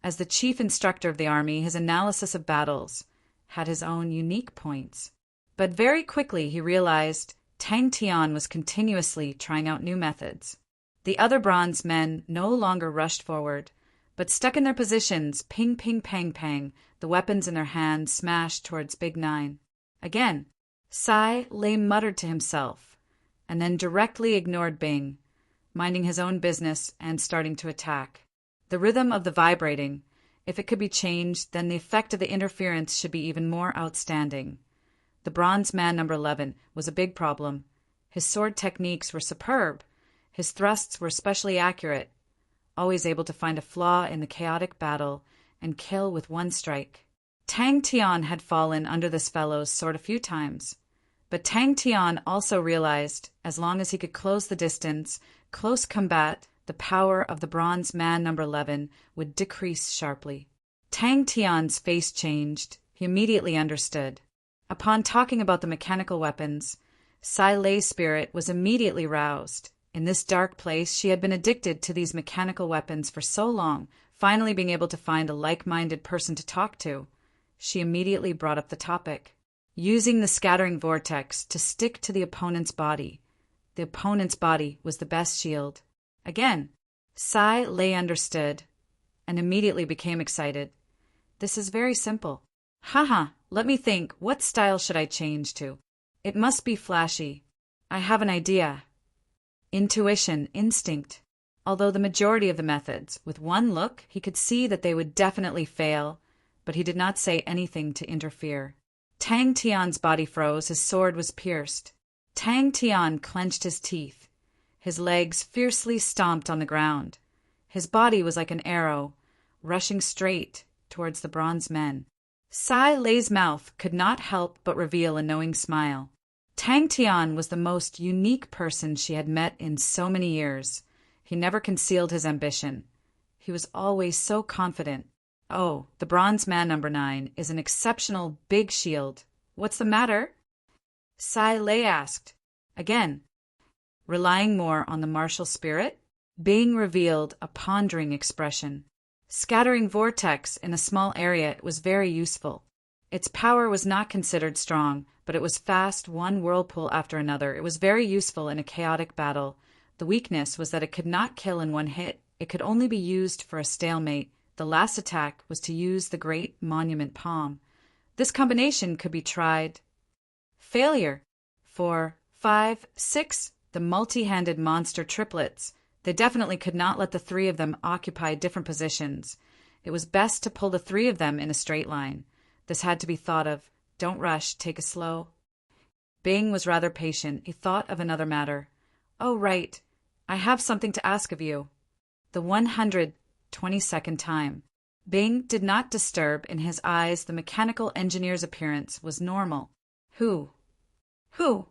As the chief instructor of the army, his analysis of battles had his own unique points. But very quickly he realized Tang Tian was continuously trying out new methods. The other bronze men no longer rushed forward, but stuck in their positions, ping, ping, pang, pang, the weapons in their hands smashed towards Big 9. Again, Sai Lei muttered to himself, and then directly ignored Bing, minding his own business and starting to attack. The rhythm of the vibrating, if it could be changed, then the effect of the interference should be even more outstanding. The Bronze Man Number 11 was a big problem. His sword techniques were superb. His thrusts were especially accurate, always able to find a flaw in the chaotic battle and kill with one strike. Tang Tian had fallen under this fellow's sword a few times, but Tang Tian also realized as long as he could close the distance, close combat, the power of the Bronze Man Number 11 would decrease sharply. Tang Tian's face changed. He immediately understood. Upon talking about the mechanical weapons, Sai Lei's spirit was immediately roused. In this dark place, she had been addicted to these mechanical weapons for so long, finally being able to find a like-minded person to talk to. She immediately brought up the topic, using the scattering vortex to stick to the opponent's body. The opponent's body was the best shield. Again, Sai Lei understood and immediately became excited. This is very simple. Haha, let me think, what style should I change to? It must be flashy. I have an idea. Intuition, instinct. Although the majority of the methods, with one look, he could see that they would definitely fail, but he did not say anything to interfere. Tang Tian's body froze, his sword was pierced. Tang Tian clenched his teeth. His legs fiercely stomped on the ground. His body was like an arrow, rushing straight towards the bronze men. Sai Lei's mouth could not help but reveal a knowing smile. Tang Tian was the most unique person she had met in so many years. He never concealed his ambition. He was always so confident. Oh, the bronze man number 9 is an exceptional big shield. What's the matter? Sai Lei asked. Again, relying more on the martial spirit, Bing revealed a pondering expression. Scattering vortex in a small area was very useful. Its power was not considered strong, but it was fast, one whirlpool after another. It was very useful in a chaotic battle. The weakness was that it could not kill in one hit. It could only be used for a stalemate. The last attack was to use the great monument palm. This combination could be tried. Failure. 4, 5, 6, the multi-handed monster triplets. They definitely could not let the 3 of them occupy different positions. It was best to pull the 3 of them in a straight line. This had to be thought of. Don't rush, take it slow. Bing was rather patient. He thought of another matter. Oh, right. I have something to ask of you. The 122nd time. Bing did not disturb. In his eyes, the mechanical engineer's appearance was normal. Who? Who?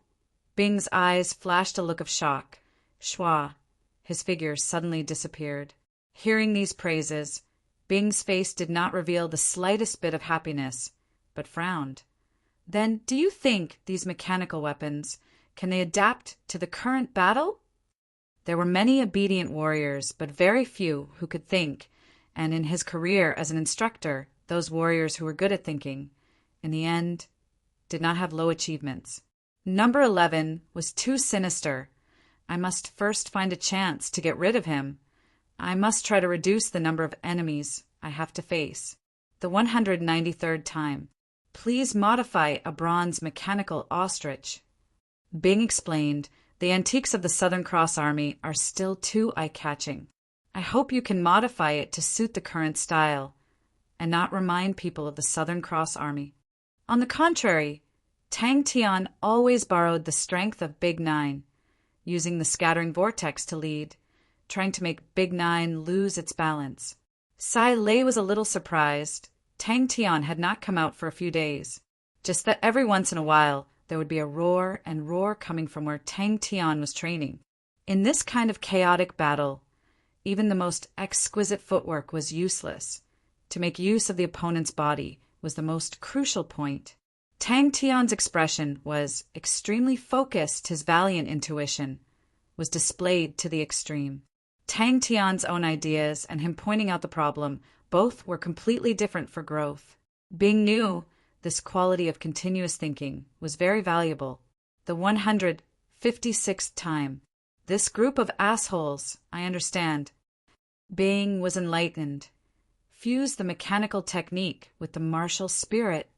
Bing's eyes flashed a look of shock. Schwa. His figure suddenly disappeared. Hearing these praises, Bing's face did not reveal the slightest bit of happiness, but frowned. Then, do you think these mechanical weapons, can they adapt to the current battle? There were many obedient warriors, but very few who could think, and in his career as an instructor, those warriors who were good at thinking, in the end, did not have low achievements. Number 11 was too sinister. I must first find a chance to get rid of him. I must try to reduce the number of enemies I have to face. The 193rd time. Please modify a bronze mechanical ostrich. Bing explained, the antiques of the Southern Cross Army are still too eye-catching. I hope you can modify it to suit the current style, and not remind people of the Southern Cross Army. On the contrary, Tang Tian always borrowed the strength of Big 9, using the scattering vortex to lead, trying to make Big 9 lose its balance. Sai Lei was a little surprised. Tang Tian had not come out for a few days. Just that every once in a while, there would be a roar and roar coming from where Tang Tian was training. In this kind of chaotic battle, even the most exquisite footwork was useless. To make use of the opponent's body was the most crucial point. Tang Tian's expression was extremely focused. His valiant intuition was displayed to the extreme. Tang Tian's own ideas and him pointing out the problem, both were completely different for growth. Bing knew this quality of continuous thinking was very valuable. The 156th time. This group of assholes, I understand. Bing was enlightened. Fuse the mechanical technique with the martial spirit.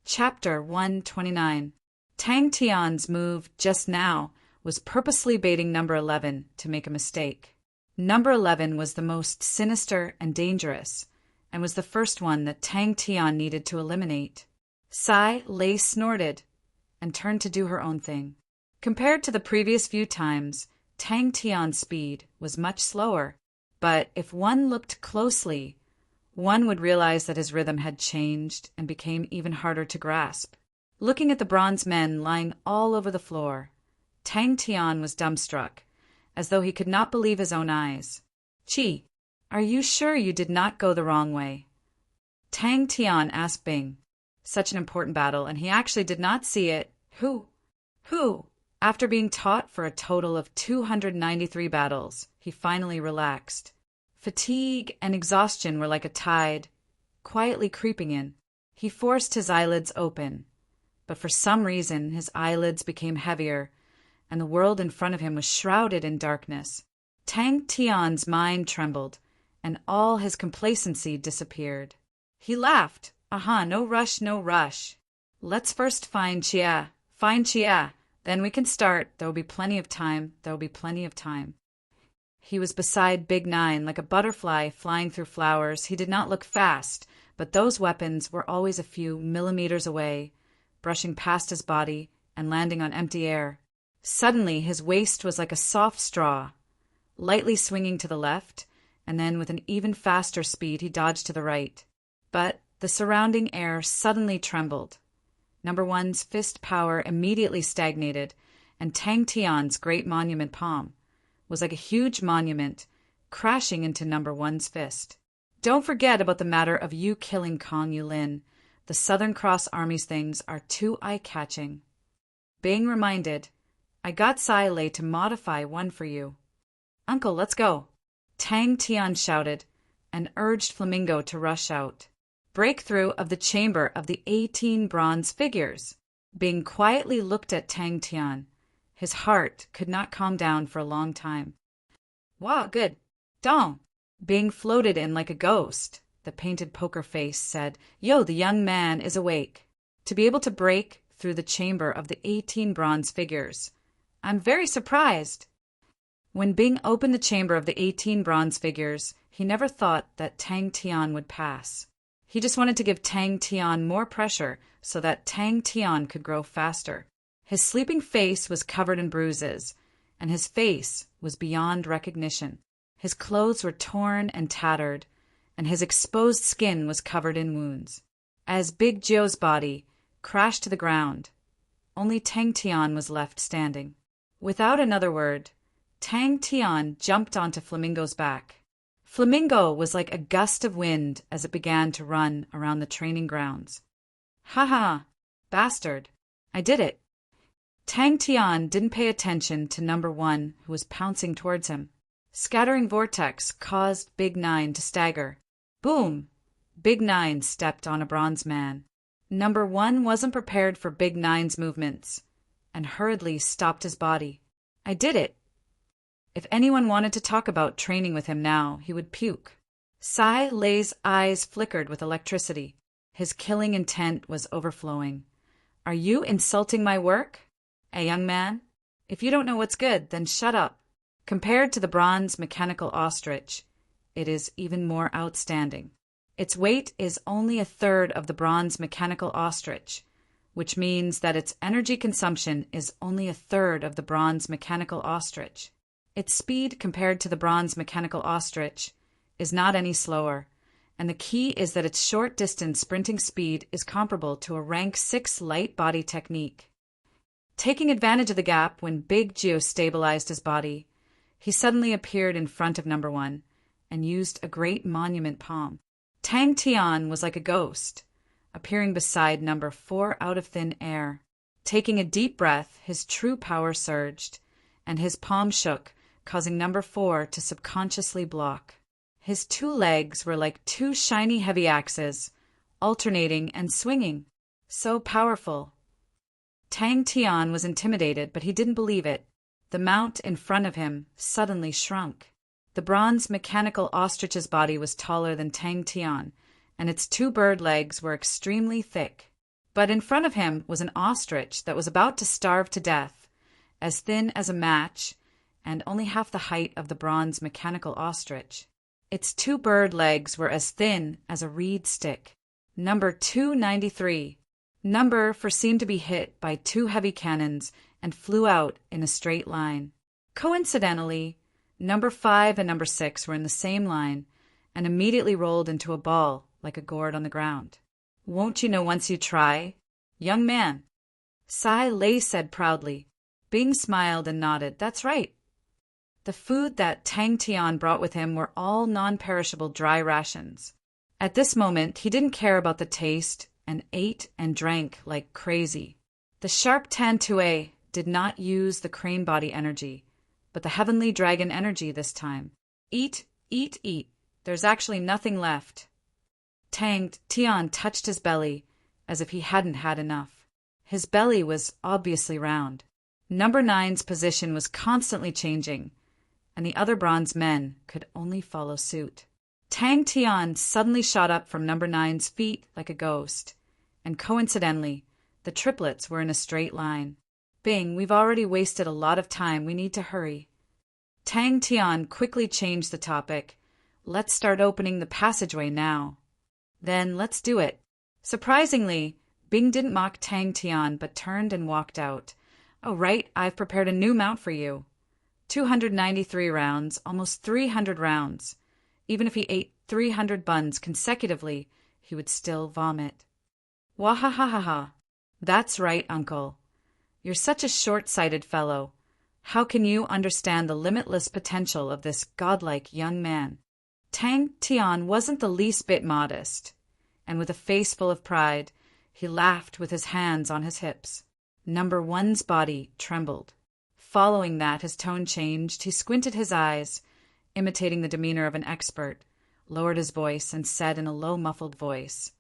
Chapter 129. Tang Tian's move just now was purposely baiting number 11 to make a mistake. Number 11 was the most sinister and dangerous, and was the first one that Tang Tian needed to eliminate. Sai Lei snorted and turned to do her own thing. Compared to the previous few times, Tang Tian's speed was much slower, but if one looked closely, one would realize that his rhythm had changed and became even harder to grasp. Looking at the bronze men lying all over the floor, Tang Tian was dumbstruck, as though he could not believe his own eyes. Qi, are you sure you did not go the wrong way? Tang Tian asked Bing. Such an important battle, and he actually did not see it. Who? After being taught for a total of 293 battles, he finally relaxed. Fatigue and exhaustion were like a tide, quietly creeping in. He forced his eyelids open, but for some reason his eyelids became heavier, and the world in front of him was shrouded in darkness. Tang Tian's mind trembled, and all his complacency disappeared. He laughed. No rush, no rush. Let's first find Chia. Then we can start. There will be plenty of time. There will be plenty of time. He was beside Big Nine, like a butterfly flying through flowers. He did not look fast, but those weapons were always a few millimeters away, brushing past his body and landing on empty air. Suddenly, his waist was like a soft straw, lightly swinging to the left, and then with an even faster speed he dodged to the right. But the surrounding air suddenly trembled. Number One's fist power immediately stagnated, and Tang Tian's great monument palm was like a huge monument crashing into Number One's fist. Don't forget about the matter of you killing Kong Yulin. The Southern Cross Army's things are too eye-catching. Being reminded, I got Sai Lei to modify one for you. Uncle, let's go. Tang Tian shouted and urged Flamingo to rush out. Breakthrough of the chamber of the 18 bronze figures. Bing quietly looked at Tang Tian. His heart could not calm down for a long time. Wow, good. Dong. Bing floated in like a ghost. The painted poker face said, Yo, the young man is awake. To be able to break through the chamber of the 18 bronze figures. I'm very surprised. When Bing opened the chamber of the 18 bronze figures, he never thought that Tang Tian would pass. He just wanted to give Tang Tian more pressure so that Tang Tian could grow faster. His sleeping face was covered in bruises, and his face was beyond recognition. His clothes were torn and tattered, and his exposed skin was covered in wounds. As Big Joe's body crashed to the ground, only Tang Tian was left standing. Without another word, Tang Tian jumped onto Flamingo's back. Flamingo was like a gust of wind as it began to run around the training grounds. Ha ha, bastard, I did it. Tang Tian didn't pay attention to Number One, who was pouncing towards him. Scattering vortex caused Big Nine to stagger. Boom! Big Nine stepped on a bronze man. Number One wasn't prepared for Big Nine's movements and hurriedly stopped his body. I did it. If anyone wanted to talk about training with him now, he would puke. Sai Lei's eyes flickered with electricity. His killing intent was overflowing. Are you insulting my work? Hey, young man, if you don't know what's good, then shut up. Compared to the bronze mechanical ostrich, it is even more outstanding. Its weight is only a third of the bronze mechanical ostrich, which means that its energy consumption is only a third of the bronze mechanical ostrich. Its speed compared to the bronze mechanical ostrich is not any slower, and the key is that its short-distance sprinting speed is comparable to a rank 6 light body technique. Taking advantage of the gap when Big Geo stabilized his body, he suddenly appeared in front of Number One and used a great monument palm. Tang Tian was like a ghost, appearing beside Number 4 out of thin air. Taking a deep breath, his true power surged, and his palm shook, causing Number 4 to subconsciously block. His 2 legs were like 2 shiny heavy axes, alternating and swinging. So powerful. Tang Tian was intimidated, but he didn't believe it. The mount in front of him suddenly shrunk. The bronze mechanical ostrich's body was taller than Tang Tian, and its 2 bird legs were extremely thick. But in front of him was an ostrich that was about to starve to death, as thin as a match, and only half the height of the bronze mechanical ostrich. Its 2 bird legs were as thin as a reed stick. Number 293. Number 4 seemed to be hit by 2 heavy cannons and flew out in a straight line. Coincidentally, Number 5 and Number 6 were in the same line and immediately rolled into a ball like a gourd on the ground. Won't you know once you try? Young man, Sai Lei said proudly. Bing smiled and nodded. That's right. The food that Tang Tian brought with him were all non-perishable dry rations. At this moment, he didn't care about the taste and ate and drank like crazy. The sharp Tantue did not use the crane body energy, but the heavenly dragon energy this time. Eat, eat, eat. There's actually nothing left. Tang Tian touched his belly as if he hadn't had enough. His belly was obviously round. Number 9's position was constantly changing, and the other bronze men could only follow suit. Tang Tian suddenly shot up from Number 9's feet like a ghost, and coincidentally, the triplets were in a straight line. Bing, we've already wasted a lot of time. We need to hurry. Tang Tian quickly changed the topic. Let's start opening the passageway now. Then let's do it. Surprisingly, Bing didn't mock Tang Tian but turned and walked out. Oh, right, I've prepared a new mount for you. 293 rounds, almost 300 rounds. Even if he ate 300 buns consecutively, he would still vomit. Wahahaha. That's right, Uncle. You're such a short-sighted fellow. How can you understand the limitless potential of this godlike young man? Tang Tian wasn't the least bit modest, and with a face full of pride, he laughed with his hands on his hips. Number one's body trembled. Following that, his tone changed. He squinted his eyes, imitating the demeanor of an expert, lowered his voice, and said in a low, muffled voice,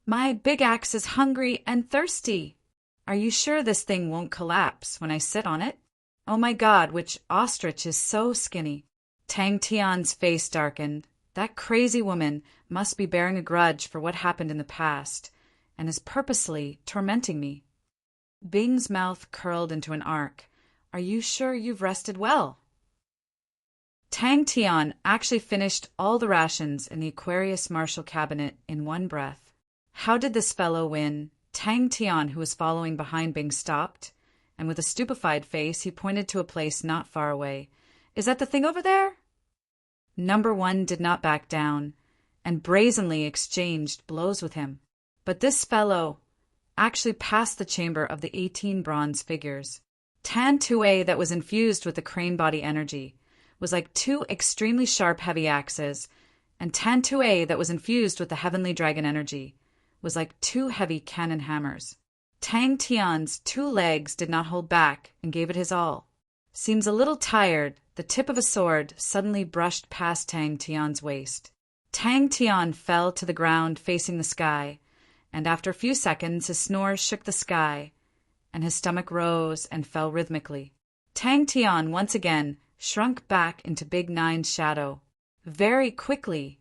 "My big axe is hungry and thirsty. Are you sure this thing won't collapse when I sit on it? Oh my God, which ostrich is so skinny?" Tang Tian's face darkened. That crazy woman must be bearing a grudge for what happened in the past, and is purposely tormenting me. Bing's mouth curled into an arc. Are you sure you've rested well? Tang Tian actually finished all the rations in the Aquarius Marshall cabinet in one breath. How did this fellow win? Tang Tian, who was following behind Bing, stopped, and with a stupefied face, he pointed to a place not far away. Is that the thing over there? Number one did not back down, and brazenly exchanged blows with him. But this fellow actually passed the chamber of the 18 bronze figures. Tan Tue that was infused with the crane body energy was like two extremely sharp heavy axes, and Tan Tue that was infused with the heavenly dragon energy was like two heavy cannon hammers. Tang Tian's 2 legs did not hold back and gave it his all. Seems a little tired, the tip of a sword suddenly brushed past Tang Tian's waist. Tang Tian fell to the ground facing the sky, and after a few seconds his snores shook the sky, and his stomach rose and fell rhythmically. Tang Tian once again shrunk back into Big Nine's shadow. Very quickly,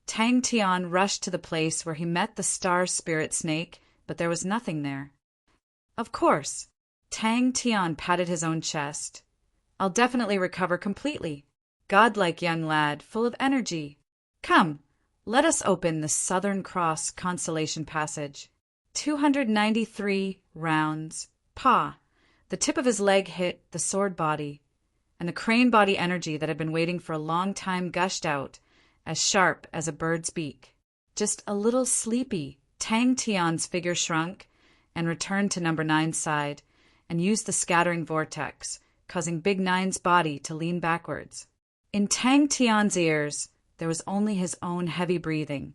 Tang Tian rushed to the place where he met the star spirit snake, but there was nothing there. Of course, Tang Tian patted his own chest. I'll definitely recover completely. Godlike young lad, full of energy. Come, let us open the Southern Cross constellation passage. 293 rounds. Pa! The tip of his leg hit the sword body, and the crane body energy that had been waiting for a long time gushed out, as sharp as a bird's beak. Just a little sleepy, Tang Tian's figure shrunk and returned to number 9's side, and used the scattering vortex, causing Big Nine's body to lean backwards. In Tang Tian's ears, there was only his own heavy breathing,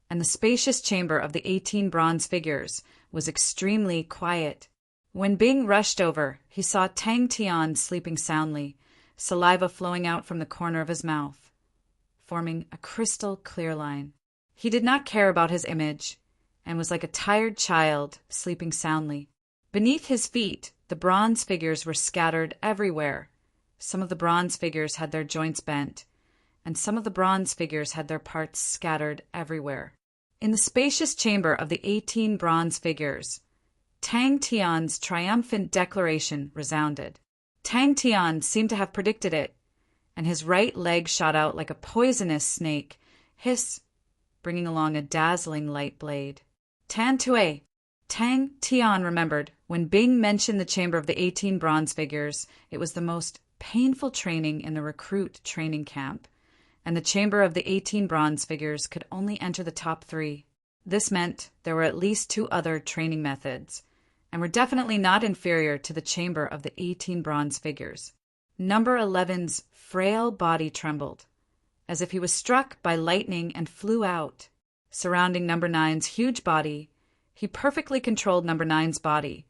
and the spacious chamber of the 18 bronze figures was extremely quiet. When Bing rushed over, he saw Tang Tian sleeping soundly, saliva flowing out from the corner of his mouth, forming a crystal clear line. He did not care about his image, and was like a tired child sleeping soundly. Beneath his feet, the bronze figures were scattered everywhere. Some of the bronze figures had their joints bent, and some of the bronze figures had their parts scattered everywhere. In the spacious chamber of the 18 bronze figures, Tang Tian's triumphant declaration resounded. Tang Tian seemed to have predicted it, and his right leg shot out like a poisonous snake, hiss, bringing along a dazzling light blade. Tan Tue! Tang Tian remembered when Bing mentioned the chamber of the 18 bronze figures, it was the most painful training in the recruit training camp, and the chamber of the 18 bronze figures could only enter the top 3. This meant there were at least 2 other training methods, and were definitely not inferior to the chamber of the 18 bronze figures. Number 11's frail body trembled, as if he was struck by lightning, and flew out. Surrounding number 9's huge body, he perfectly controlled number 9's body,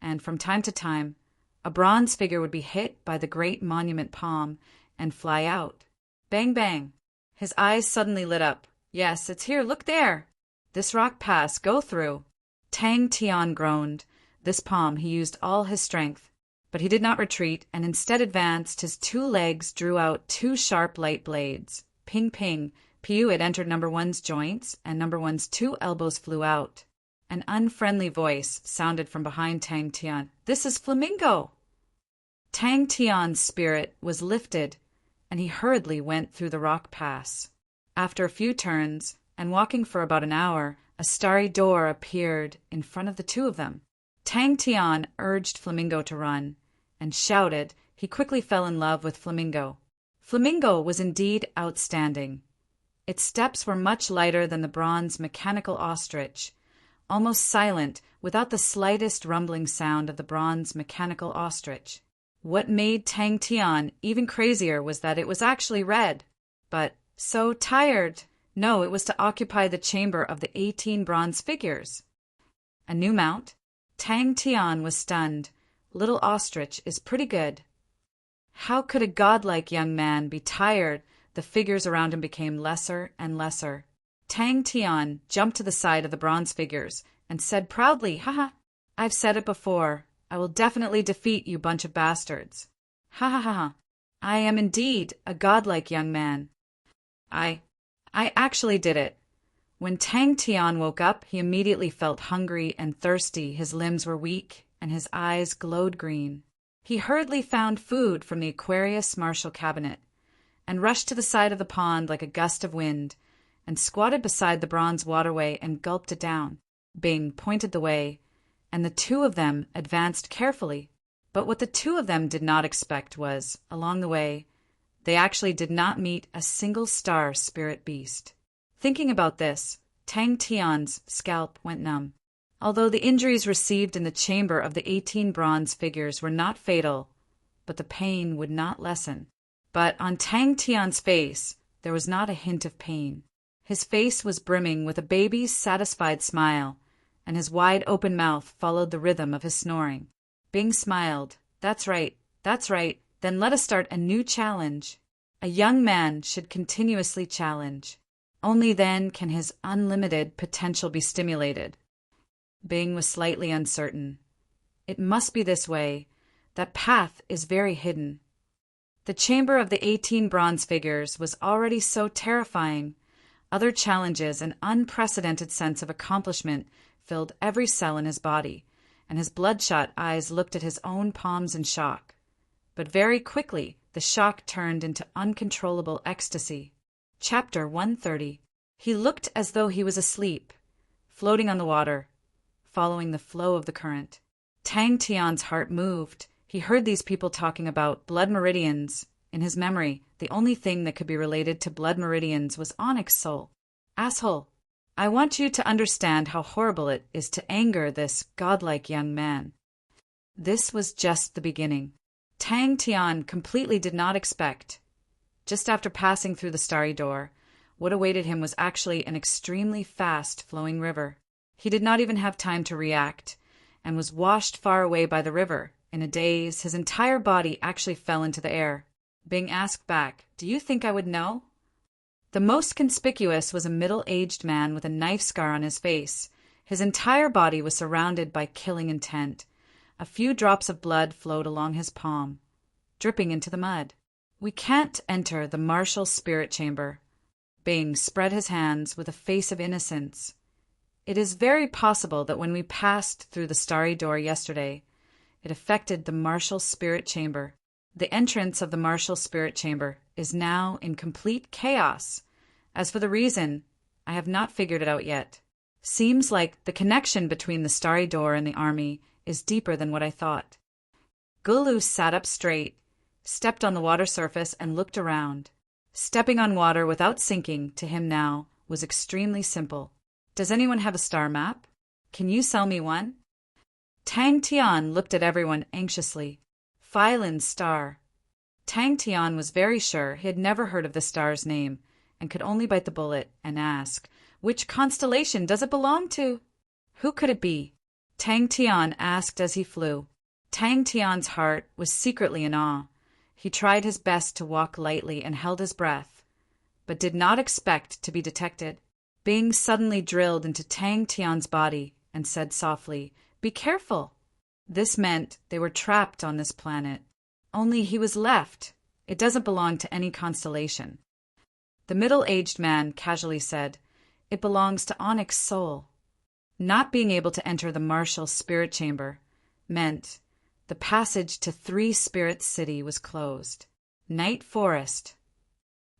and from time to time, a bronze figure would be hit by the great monument palm and fly out. Bang, bang. His eyes suddenly lit up. Yes, it's here, look there. This rock pass, go through. Tang Tian groaned. This palm he used all his strength, but he did not retreat, and instead advanced. His 2 legs drew out 2 sharp light blades. Ping, ping. Pew, it entered number 1's joints, and number 1's 2 elbows flew out. An unfriendly voice sounded from behind Tang Tian. "This is Flamingo!" Tang Tian's spirit was lifted, and he hurriedly went through the rock pass. After a few turns, and walking for about an hour, a starry door appeared in front of the two of them. Tang Tian urged Flamingo to run, and shouted he quickly fell in love with Flamingo. Flamingo was indeed outstanding. Its steps were much lighter than the bronze mechanical ostrich, almost silent, without the slightest rumbling sound of the bronze mechanical ostrich. What made Tang Tian even crazier was that it was actually red. But so tired. No, it was to occupy the chamber of the 18 bronze figures. A new mount? Tang Tian was stunned. Little ostrich is pretty good. How could a godlike young man be tired? The figures around him became lesser and lesser. Tang Tian jumped to the side of the bronze figures and said proudly, "Haha, I've said it before. I will definitely defeat you bunch of bastards. Ha ha ha ha. I am indeed a godlike young man. I actually did it." When Tang Tian woke up, he immediately felt hungry and thirsty. His limbs were weak, and his eyes glowed green. He hurriedly found food from the Aquarius Marshall cabinet, and rushed to the side of the pond like a gust of wind, and squatted beside the bronze waterway and gulped it down. Bing pointed the way, and the two of them advanced carefully. But what the two of them did not expect was, along the way, they actually did not meet a single star spirit beast. Thinking about this, Tang Tian's scalp went numb. Although the injuries received in the chamber of the 18 bronze figures were not fatal, but the pain would not lessen. But on Tang Tian's face, there was not a hint of pain. His face was brimming with a baby's satisfied smile, and his wide-open mouth followed the rhythm of his snoring. Bing smiled. That's right, then let us start a new challenge. A young man should continuously challenge. Only then can his unlimited potential be stimulated. Bing was slightly uncertain. It must be this way. That path is very hidden. The chamber of the 18 bronze figures was already so terrifying. Other challenges, an unprecedented sense of accomplishment, filled every cell in his body, and his bloodshot eyes looked at his own palms in shock. But very quickly, the shock turned into uncontrollable ecstasy. Chapter 130. He looked as though he was asleep, floating on the water, following the flow of the current. Tang Tian's heart moved. He heard these people talking about blood meridians. In his memory, the only thing that could be related to blood meridians was Onyx Soul. Asshole, I want you to understand how horrible it is to anger this godlike young man. This was just the beginning. Tang Tian completely did not expect. Just after passing through the starry door, what awaited him was actually an extremely fast-flowing river. He did not even have time to react, and was washed far away by the river. In a daze, his entire body actually fell into the air. Bing asked back, "Do you think I would know?" The most conspicuous was a middle-aged man with a knife scar on his face. His entire body was surrounded by killing intent. A few drops of blood flowed along his palm, dripping into the mud. "We can't enter the martial spirit chamber." Bing spread his hands with a face of innocence. "It is very possible that when we passed through the starry door yesterday, it affected the martial spirit chamber. The entrance of the martial spirit chamber is now in complete chaos. As for the reason, I have not figured it out yet. Seems like the connection between the starry door and the army is deeper than what I thought." Gulu sat up straight, stepped on the water surface, and looked around. Stepping on water without sinking, to him now, was extremely simple. "Does anyone have a star map? Can you sell me one?" Tang Tian looked at everyone anxiously. Phylin's star. Tang Tian was very sure he had never heard of the star's name, and could only bite the bullet and ask, "Which constellation does it belong to?" "Who could it be?" Tang Tian asked as he flew. Tang Tian's heart was secretly in awe. He tried his best to walk lightly and held his breath, but did not expect to be detected. Bing suddenly drilled into Tang Tian's body and said softly, "Be careful." This meant they were trapped on this planet. Only he was left. It doesn't belong to any constellation. The middle-aged man casually said, "It belongs to Onyx Soul." Not being able to enter the martial spirit chamber meant the passage to Three Spirits City was closed. Night Forest.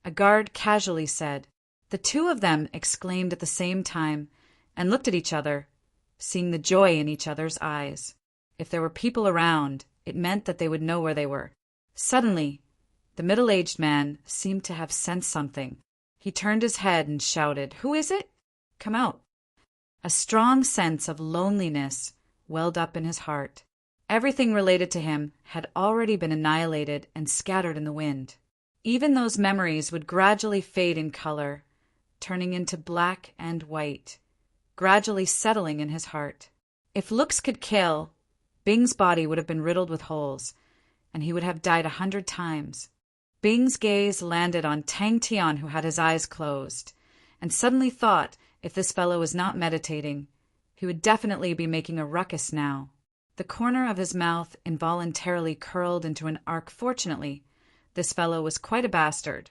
A guard casually said. The two of them exclaimed at the same time and looked at each other, seeing the joy in each other's eyes. If there were people around, it meant that they would know where they were. Suddenly, the middle-aged man seemed to have sensed something. He turned his head and shouted, "Who is it? Come out." A strong sense of loneliness welled up in his heart. Everything related to him had already been annihilated and scattered in the wind. Even those memories would gradually fade in color, turning into black and white, gradually settling in his heart. If looks could kill, Bing's body would have been riddled with holes, and he would have died 100 times. Bing's gaze landed on Tang Tian, who had his eyes closed, and suddenly thought if this fellow was not meditating, he would definitely be making a ruckus now. The corner of his mouth involuntarily curled into an arc. Fortunately, this fellow was quite a bastard.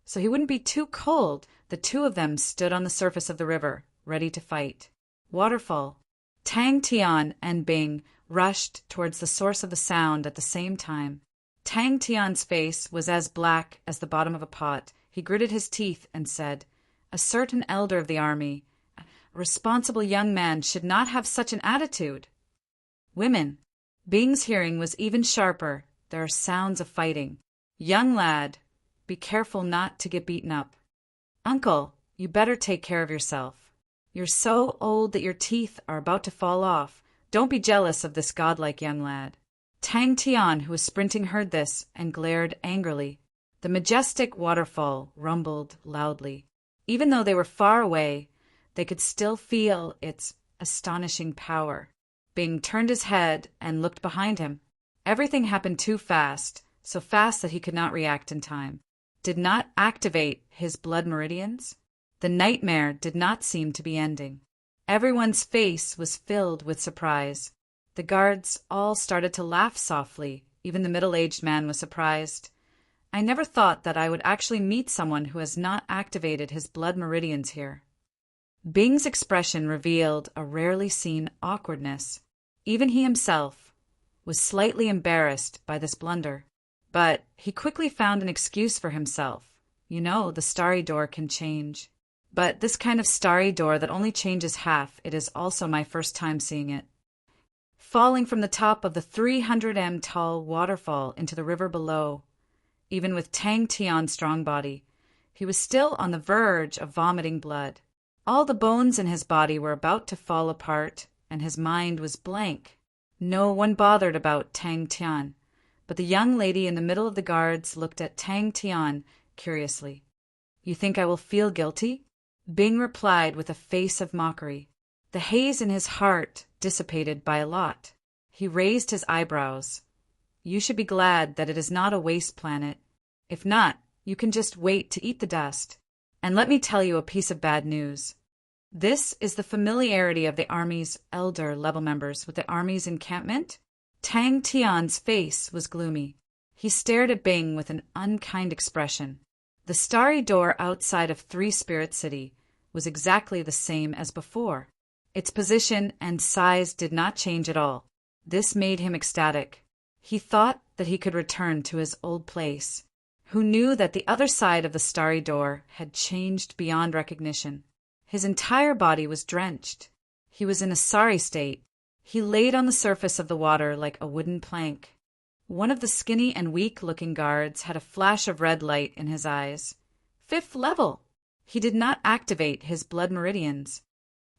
So he wouldn't be too cold. The two of them stood on the surface of the river, ready to fight. Waterfall. Tang Tian and Bing rushed towards the source of the sound at the same time. Tang Tian's face was as black as the bottom of a pot. He gritted his teeth and said, "A certain elder of the army, a responsible young man, should not have such an attitude." Women. Bing's hearing was even sharper. There are sounds of fighting. "Young lad, be careful not to get beaten up." "Uncle, you better take care of yourself. You're so old that your teeth are about to fall off. Don't be jealous of this godlike young lad." Tang Tian, who was sprinting, heard this and glared angrily. The majestic waterfall rumbled loudly. Even though they were far away, they could still feel its astonishing power. Bing turned his head and looked behind him. Everything happened too fast, so fast that he could not react in time. Did not activate his blood meridians? The nightmare did not seem to be ending. Everyone's face was filled with surprise. The guards all started to laugh softly. Even the middle-aged man was surprised. "I never thought that I would actually meet someone who has not activated his blood meridians here." Bing's expression revealed a rarely seen awkwardness. Even he himself was slightly embarrassed by this blunder. But he quickly found an excuse for himself. You know, the starry door can change. But this kind of starry door that only changes half, it is also my first time seeing it. Falling from the top of the 300 m tall waterfall into the river below, even with Tang Tian's strong body, he was still on the verge of vomiting blood. All the bones in his body were about to fall apart, and his mind was blank. No one bothered about Tang Tian, but the young lady in the middle of the guards looked at Tang Tian curiously. "You think I will feel guilty?" Bing replied with a face of mockery. The haze in his heart dissipated by a lot. He raised his eyebrows. "You should be glad that it is not a waste planet. If not, you can just wait to eat the dust. And let me tell you a piece of bad news. This is the familiarity of the Army's elder level members with the Army's encampment." Tang Tian's face was gloomy. He stared at Bing with an unkind expression. The starry door outside of Three Spirit City was exactly the same as before. Its position and size did not change at all. This made him ecstatic. He thought that he could return to his old place. Who knew that the other side of the starry door had changed beyond recognition? His entire body was drenched. He was in a sorry state. He laid on the surface of the water like a wooden plank. One of the skinny and weak-looking guards had a flash of red light in his eyes. 5th level! He did not activate his blood meridians.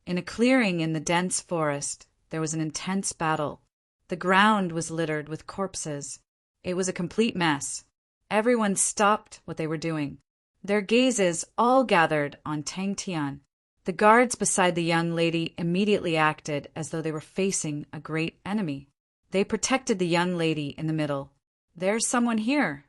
In a clearing in the dense forest, there was an intense battle. The ground was littered with corpses. It was a complete mess. Everyone stopped what they were doing. Their gazes all gathered on Tang Tian. The guards beside the young lady immediately acted as though they were facing a great enemy. They protected the young lady in the middle. "There's someone here."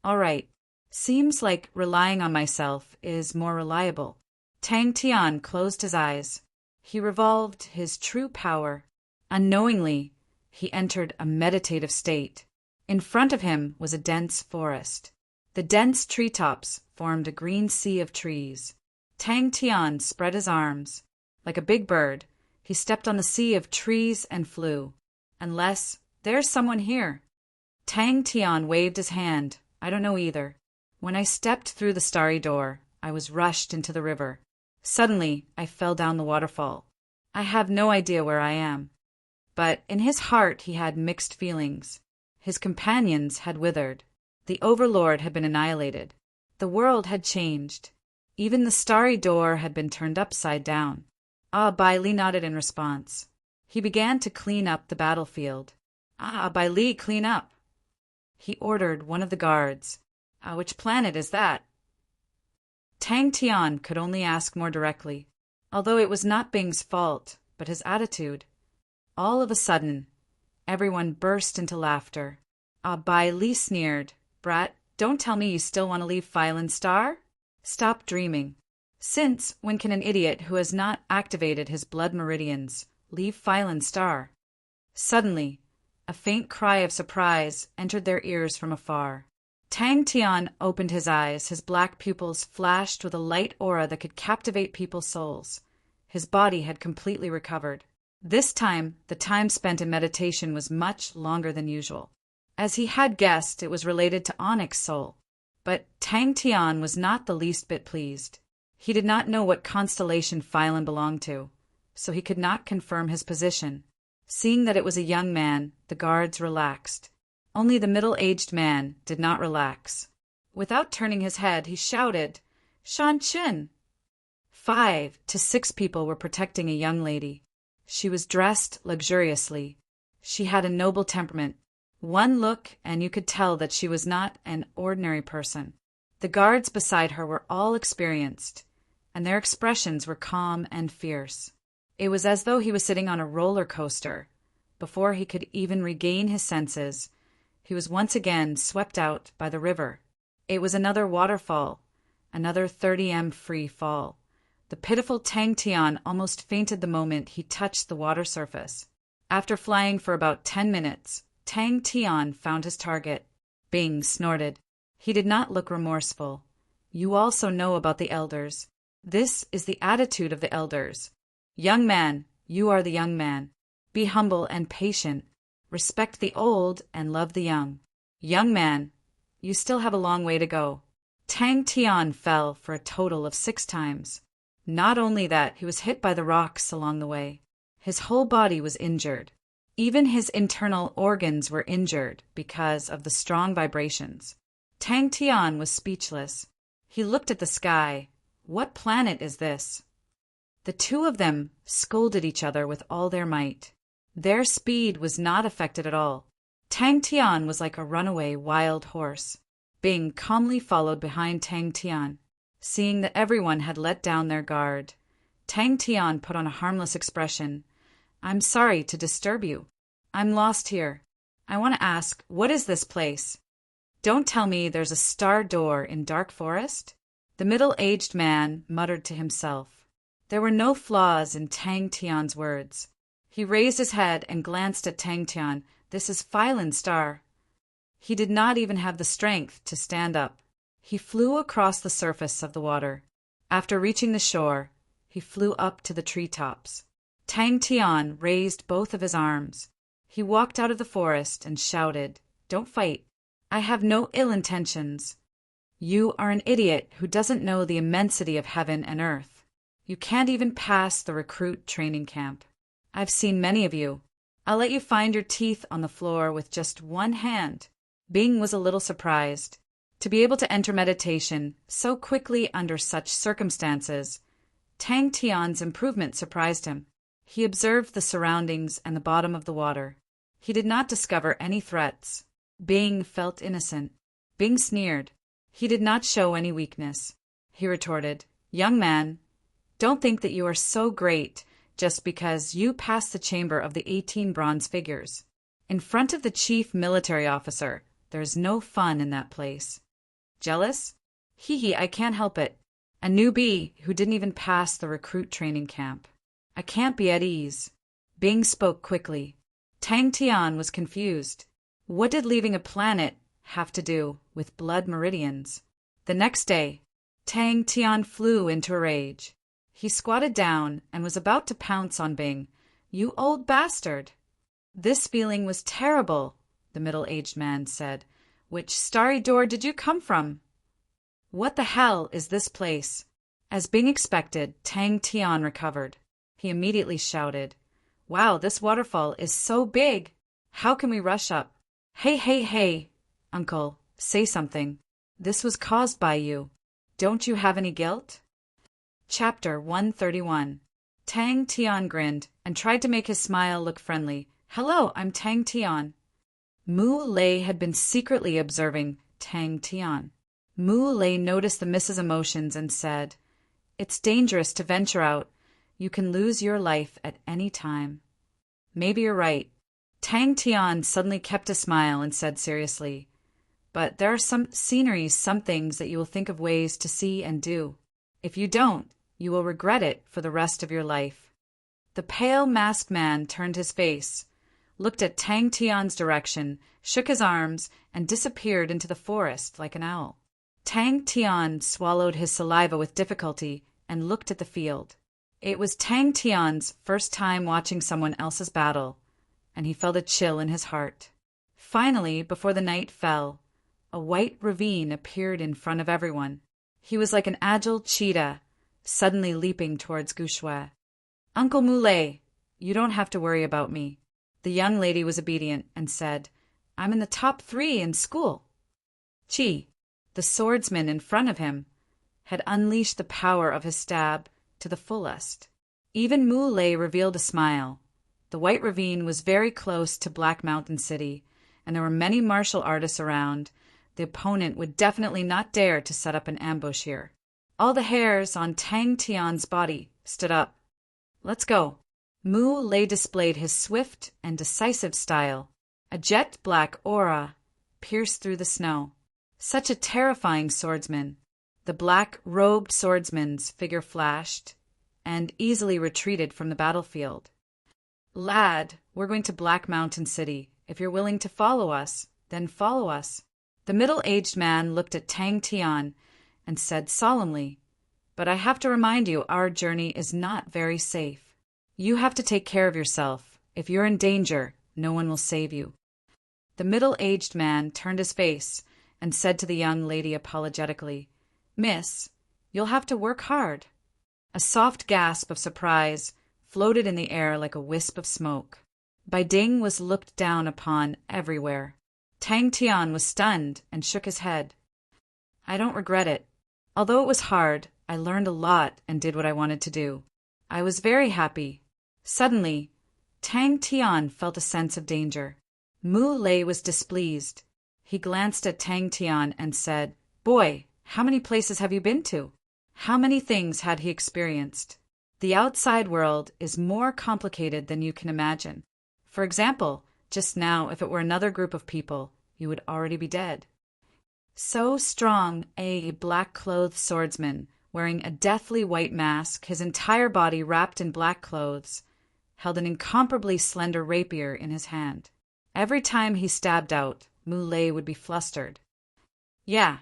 "All right. Seems like relying on myself is more reliable." Tang Tian closed his eyes. He revolved his true power. Unknowingly, he entered a meditative state. In front of him was a dense forest. The dense treetops formed a green sea of trees. Tang Tian spread his arms. Like a big bird, he stepped on the sea of trees and flew. Unless, there's someone here. Tang Tian waved his hand. I don't know either. When I stepped through the starry door, I was rushed into the river. Suddenly, I fell down the waterfall. I have no idea where I am. But in his heart he had mixed feelings. His companions had withered. The overlord had been annihilated. The world had changed. Even the starry door had been turned upside down. Bai Li nodded in response. He began to clean up the battlefield. Bai Li, clean up. He ordered one of the guards. Which planet is that? Tang Tian could only ask more directly, although it was not Bing's fault, but his attitude. All of a sudden, everyone burst into laughter. Bai Li sneered. Brat, don't tell me you still want to leave Phylon Star? Stop dreaming. Since when can an idiot who has not activated his blood meridians leave Phylon Star? Suddenly, a faint cry of surprise entered their ears from afar. Tang Tian opened his eyes. His black pupils flashed with a light aura that could captivate people's souls. His body had completely recovered. This time, the time spent in meditation was much longer than usual. As he had guessed, it was related to Onyx Soul. But Tang Tian was not the least bit pleased. He did not know what constellation Phylon belonged to, so he could not confirm his position. Seeing that it was a young man, the guards relaxed. Only the middle-aged man did not relax. Without turning his head, he shouted, Shan Qin! 5 to 6 people were protecting a young lady. She was dressed luxuriously. She had a noble temperament. One look, and you could tell that she was not an ordinary person. The guards beside her were all experienced, and their expressions were calm and fierce. It was as though he was sitting on a roller coaster. Before he could even regain his senses, he was once again swept out by the river. It was another waterfall, another 30 m free fall. The pitiful Tang Tian almost fainted the moment he touched the water surface. After flying for about 10 minutes, Tang Tian found his target. Bing snorted. He did not look remorseful. You also know about the elders. This is the attitude of the elders. Young man, you are the young man. Be humble and patient. Respect the old and love the young. Young man, you still have a long way to go. Tang Tian fell for a total of 6 times. Not only that, he was hit by the rocks along the way. His whole body was injured. Even his internal organs were injured because of the strong vibrations. Tang Tian was speechless. He looked at the sky. What planet is this? The two of them scolded each other with all their might. Their speed was not affected at all. Tang Tian was like a runaway wild horse. Bing calmly followed behind Tang Tian. Seeing that everyone had let down their guard, Tang Tian put on a harmless expression. I'm sorry to disturb you. I'm lost here. I want to ask, what is this place? Don't tell me there's a star door in dark forest? The middle-aged man muttered to himself. There were no flaws in Tang Tian's words. He raised his head and glanced at Tang Tian. This is Phylon Star. He did not even have the strength to stand up. He flew across the surface of the water. After reaching the shore, he flew up to the treetops. Tang Tian raised both of his arms. He walked out of the forest and shouted, Don't fight. I have no ill intentions. You are an idiot who doesn't know the immensity of heaven and earth. You can't even pass the recruit training camp. I've seen many of you. I'll let you find your teeth on the floor with just one hand. Bing was a little surprised. To be able to enter meditation so quickly under such circumstances, Tang Tian's improvement surprised him. He observed the surroundings and the bottom of the water. He did not discover any threats. Bing felt innocent. Bing sneered. He did not show any weakness. He retorted, Young man, don't think that you are so great just because you passed the chamber of the 18 bronze figures. In front of the chief military officer, there's no fun in that place. Jealous? Hee hee, I can't help it. A newbie who didn't even pass the recruit training camp. I can't be at ease. Bing spoke quickly. Tang Tian was confused. What did leaving a planet have to do with blood meridians? The next day, Tang Tian flew into a rage. He squatted down and was about to pounce on Bing. "You old bastard!" "This feeling was terrible," the middle-aged man said. "Which starry door did you come from?" "What the hell is this place?" As Bing expected, Tang Tian recovered. He immediately shouted, "Wow, this waterfall is so big! How can we rush up?" "Hey, hey, hey, uncle, say something. This was caused by you. Don't you have any guilt?" Chapter 131. Tang Tian grinned and tried to make his smile look friendly. "Hello, I'm Tang Tian." Mu Lei had been secretly observing Tang Tian. Mu Lei noticed the miss's emotions and said, "It's dangerous to venture out. You can lose your life at any time." "Maybe you're right." Tang Tian suddenly kept a smile and said seriously, "But there are some sceneries, some things that you will think of ways to see and do. If you don't, you will regret it for the rest of your life." The pale masked man turned his face, looked at Tang Tian's direction, shook his arms, and disappeared into the forest like an owl. Tang Tian swallowed his saliva with difficulty and looked at the field. It was Tang Tian's first time watching someone else's battle, and he felt a chill in his heart. Finally, before the night fell, a white ravine appeared in front of everyone. He was like an agile cheetah, suddenly leaping towards Gushui. "Uncle Muley, you don't have to worry about me." The young lady was obedient and said, "I'm in the top 3 in school." Chi, the swordsman in front of him, had unleashed the power of his stab to the fullest. Even Muley revealed a smile. The White Ravine was very close to Black Mountain City, and there were many martial artists around. The opponent would definitely not dare to set up an ambush here. All the hairs on Tang Tian's body stood up. "Let's go." Mu Lei displayed his swift and decisive style. A jet-black aura pierced through the snow. Such a terrifying swordsman. The black-robed swordsman's figure flashed and easily retreated from the battlefield. "Lad, we're going to Black Mountain City. If you're willing to follow us, then follow us." The middle-aged man looked at Tang Tian and said solemnly, "But I have to remind you our journey is not very safe. You have to take care of yourself. If you're in danger, no one will save you." The middle-aged man turned his face and said to the young lady apologetically, "Miss, you'll have to work hard." A soft gasp of surprise floated in the air like a wisp of smoke. Bai Ding was looked down upon everywhere. Tang Tian was stunned and shook his head. "I don't regret it. Although it was hard, I learned a lot and did what I wanted to do. I was very happy." Suddenly, Tang Tian felt a sense of danger. Mu Lei was displeased. He glanced at Tang Tian and said, "Boy, how many places have you been to?" How many things had he experienced? The outside world is more complicated than you can imagine. For example, just now, if it were another group of people, you would already be dead. So strong, a black-clothed swordsman, wearing a deathly white mask, his entire body wrapped in black clothes, held an incomparably slender rapier in his hand. Every time he stabbed out, Mu Lei would be flustered. "Yeah,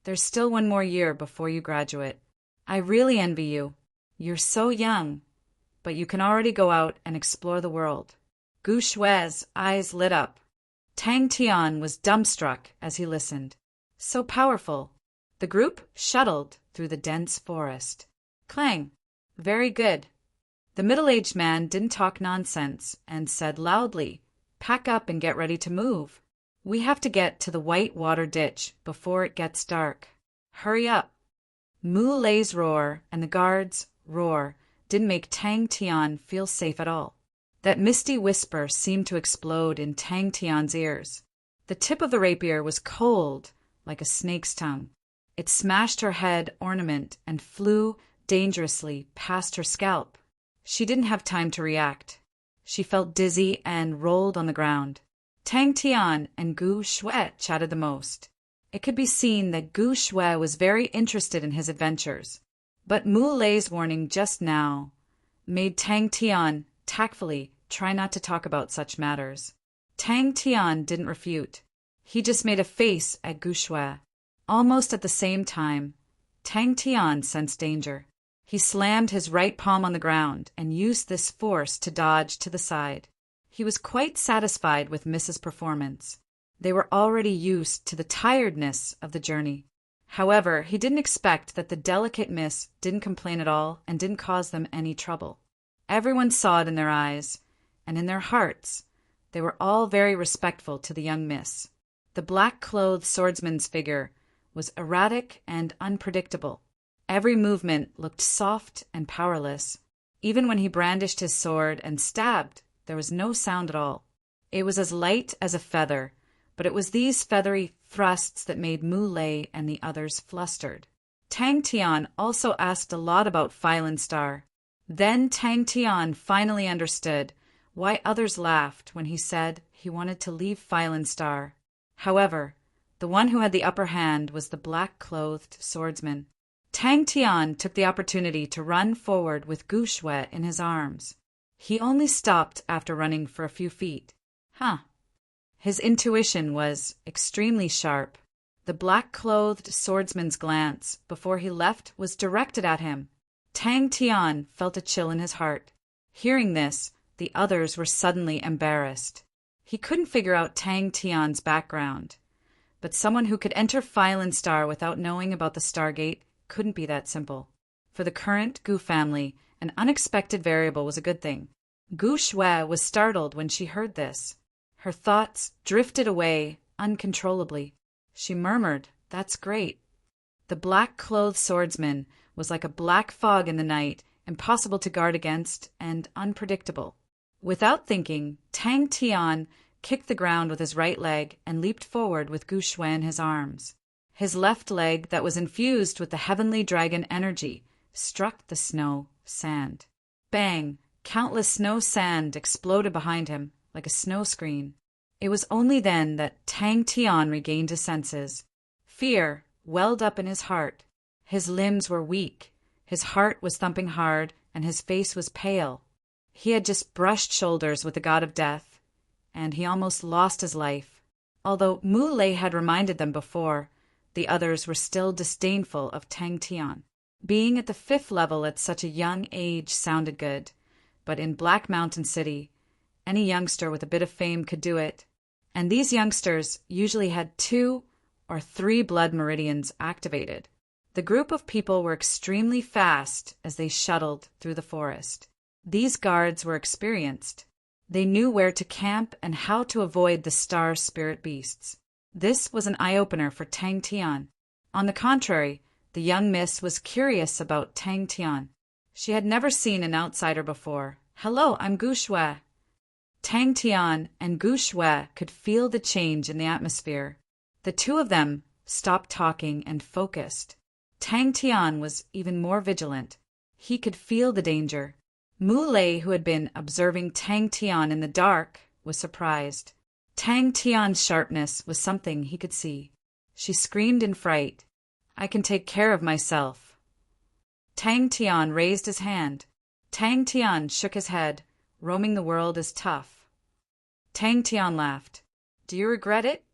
there's still 1 more year before you graduate. I really envy you. You're so young, but you can already go out and explore the world." Gu Shui's eyes lit up. Tang Tian was dumbstruck as he listened. So powerful. The group shuttled through the dense forest. Clang. "Very good." The middle-aged man didn't talk nonsense and said loudly, "Pack up and get ready to move. We have to get to the white water ditch before it gets dark. Hurry up." Mu Lei's roar and the guards' roar didn't make Tang Tian feel safe at all. That misty whisper seemed to explode in Tang Tian's ears. The tip of the rapier was cold, like a snake's tongue. It smashed her head ornament and flew dangerously past her scalp. She didn't have time to react. She felt dizzy and rolled on the ground. Tang Tian and Gu Shui chatted the most. It could be seen that Gu Shui was very interested in his adventures. But Mu Lei's warning just now made Tang Tian tactfully try not to talk about such matters. Tang Tian didn't refute. He just made a face at Gu Shui. Almost at the same time, Tang Tian sensed danger. He slammed his right palm on the ground and used this force to dodge to the side. He was quite satisfied with Miss's performance. They were already used to the tiredness of the journey. However, he didn't expect that the delicate Miss didn't complain at all and didn't cause them any trouble. Everyone saw it in their eyes, and in their hearts. They were all very respectful to the young Miss. The black-clothed swordsman's figure was erratic and unpredictable. Every movement looked soft and powerless. Even when he brandished his sword and stabbed, there was no sound at all. It was as light as a feather, but it was these feathery thrusts that made Muley and the others flustered. Tang Tian also asked a lot about Phylon Star. Then Tang Tian finally understood why others laughed when he said he wanted to leave Phylon Star. However, the one who had the upper hand was the black-clothed swordsman. Tang Tian took the opportunity to run forward with Gu Shui in his arms. He only stopped after running for a few feet. His intuition was extremely sharp. The black-clothed swordsman's glance before he left was directed at him. Tang Tian felt a chill in his heart. Hearing this, the others were suddenly embarrassed. He couldn't figure out Tang Tian's background, but someone who could enter Phylon Star without knowing about the Stargate couldn't be that simple. For the current Gu family, an unexpected variable was a good thing. Gu Shui was startled when she heard this. Her thoughts drifted away uncontrollably. She murmured, "That's great." The black-clothed swordsman was like a black fog in the night, impossible to guard against and unpredictable. Without thinking, Tang Tian kicked the ground with his right leg and leaped forward with Gu Shui in his arms. His left leg, that was infused with the heavenly dragon energy, struck the snow sand. Bang! Countless snow sand exploded behind him like a snow screen. It was only then that Tang Tian regained his senses. Fear welled up in his heart. His limbs were weak, his heart was thumping hard, and his face was pale. He had just brushed shoulders with the god of death, and he almost lost his life. Although Muley had reminded them before, the others were still disdainful of Tang Tian. Being at the 5th level at such a young age sounded good, but in Black Mountain City, any youngster with a bit of fame could do it, and these youngsters usually had 2 or 3 blood meridians activated. The group of people were extremely fast as they shuttled through the forest. These guards were experienced. They knew where to camp and how to avoid the star spirit beasts. This was an eye-opener for Tang Tian. On the contrary, the young miss was curious about Tang Tian. She had never seen an outsider before. "Hello, I'm Gu Shui." Tang Tian and Gu Shui could feel the change in the atmosphere. The two of them stopped talking and focused. Tang Tian was even more vigilant. He could feel the danger. Muley, who had been observing Tang Tian in the dark, was surprised. Tang Tian's sharpness was something he could see. She screamed in fright, "I can take care of myself." Tang Tian raised his hand. Tang Tian shook his head. Roaming the world is tough. Tang Tian laughed. "Do you regret it?"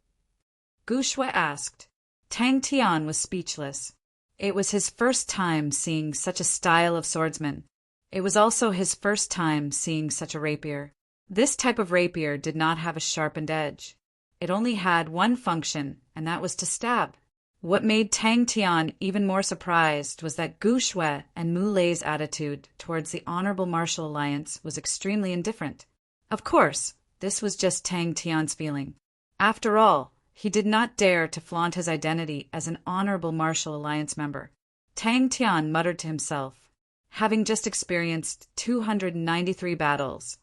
Gu Shui asked. Tang Tian was speechless. It was his first time seeing such a style of swordsman. It was also his first time seeing such a rapier. This type of rapier did not have a sharpened edge. It only had one function, and that was to stab. What made Tang Tian even more surprised was that Gu Shui and Muley's attitude towards the Honorable Martial Alliance was extremely indifferent. Of course, this was just Tang Tian's feeling. After all, he did not dare to flaunt his identity as an Honorable Martial Alliance member. Tang Tian muttered to himself. Having just experienced 293 battles,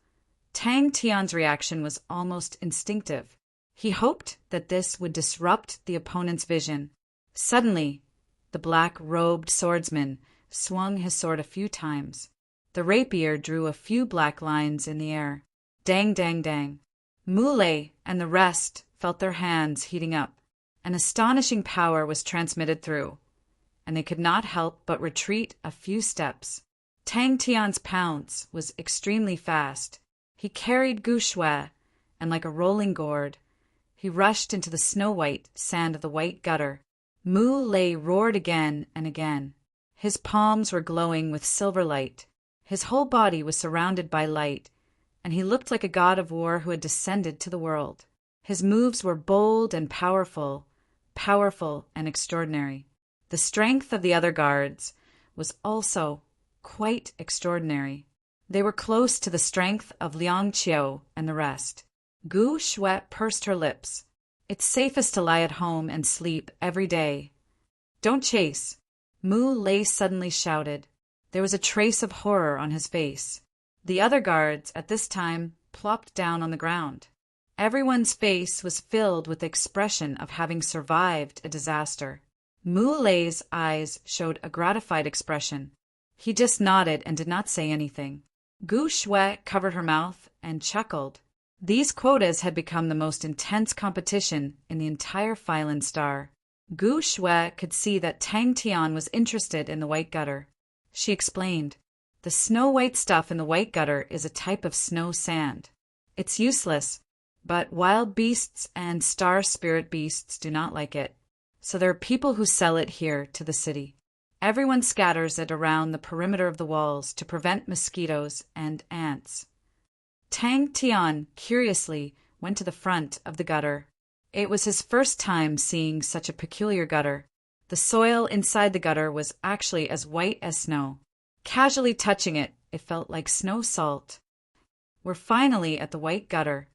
Tang Tian's reaction was almost instinctive. He hoped that this would disrupt the opponent's vision. Suddenly, the black-robed swordsman swung his sword a few times. The rapier drew a few black lines in the air. Dang, dang, dang. Muley and the rest felt their hands heating up. An astonishing power was transmitted through, and they could not help but retreat a few steps. Tang Tian's pounce was extremely fast. He carried Gu Shui, and like a rolling gourd, he rushed into the snow-white sand of the white gutter. Muley roared again and again. His palms were glowing with silver light. His whole body was surrounded by light, and he looked like a god of war who had descended to the world. His moves were bold and powerful, powerful and extraordinary. The strength of the other guards was also quite extraordinary. They were close to the strength of Liang Qiu and the rest. Gu Shui pursed her lips. It's safest to lie at home and sleep every day. Don't chase, Mu Lei suddenly shouted. There was a trace of horror on his face. The other guards, at this time, plopped down on the ground. Everyone's face was filled with the expression of having survived a disaster. Mu Lei's eyes showed a gratified expression. He just nodded and did not say anything. Gu Shui covered her mouth and chuckled. These quotas had become the most intense competition in the entire Phylan Star. Gu Shui could see that Tang Tian was interested in the white gutter. She explained, "The snow-white stuff in the white gutter is a type of snow sand. It's useless, but wild beasts and star spirit beasts do not like it. So there are people who sell it here to the city. Everyone scatters it around the perimeter of the walls to prevent mosquitoes and ants." Tang Tian, curiously, went to the front of the gutter. It was his first time seeing such a peculiar gutter. The soil inside the gutter was actually as white as snow. Casually touching it, it felt like snow salt. We're finally at the white gutter.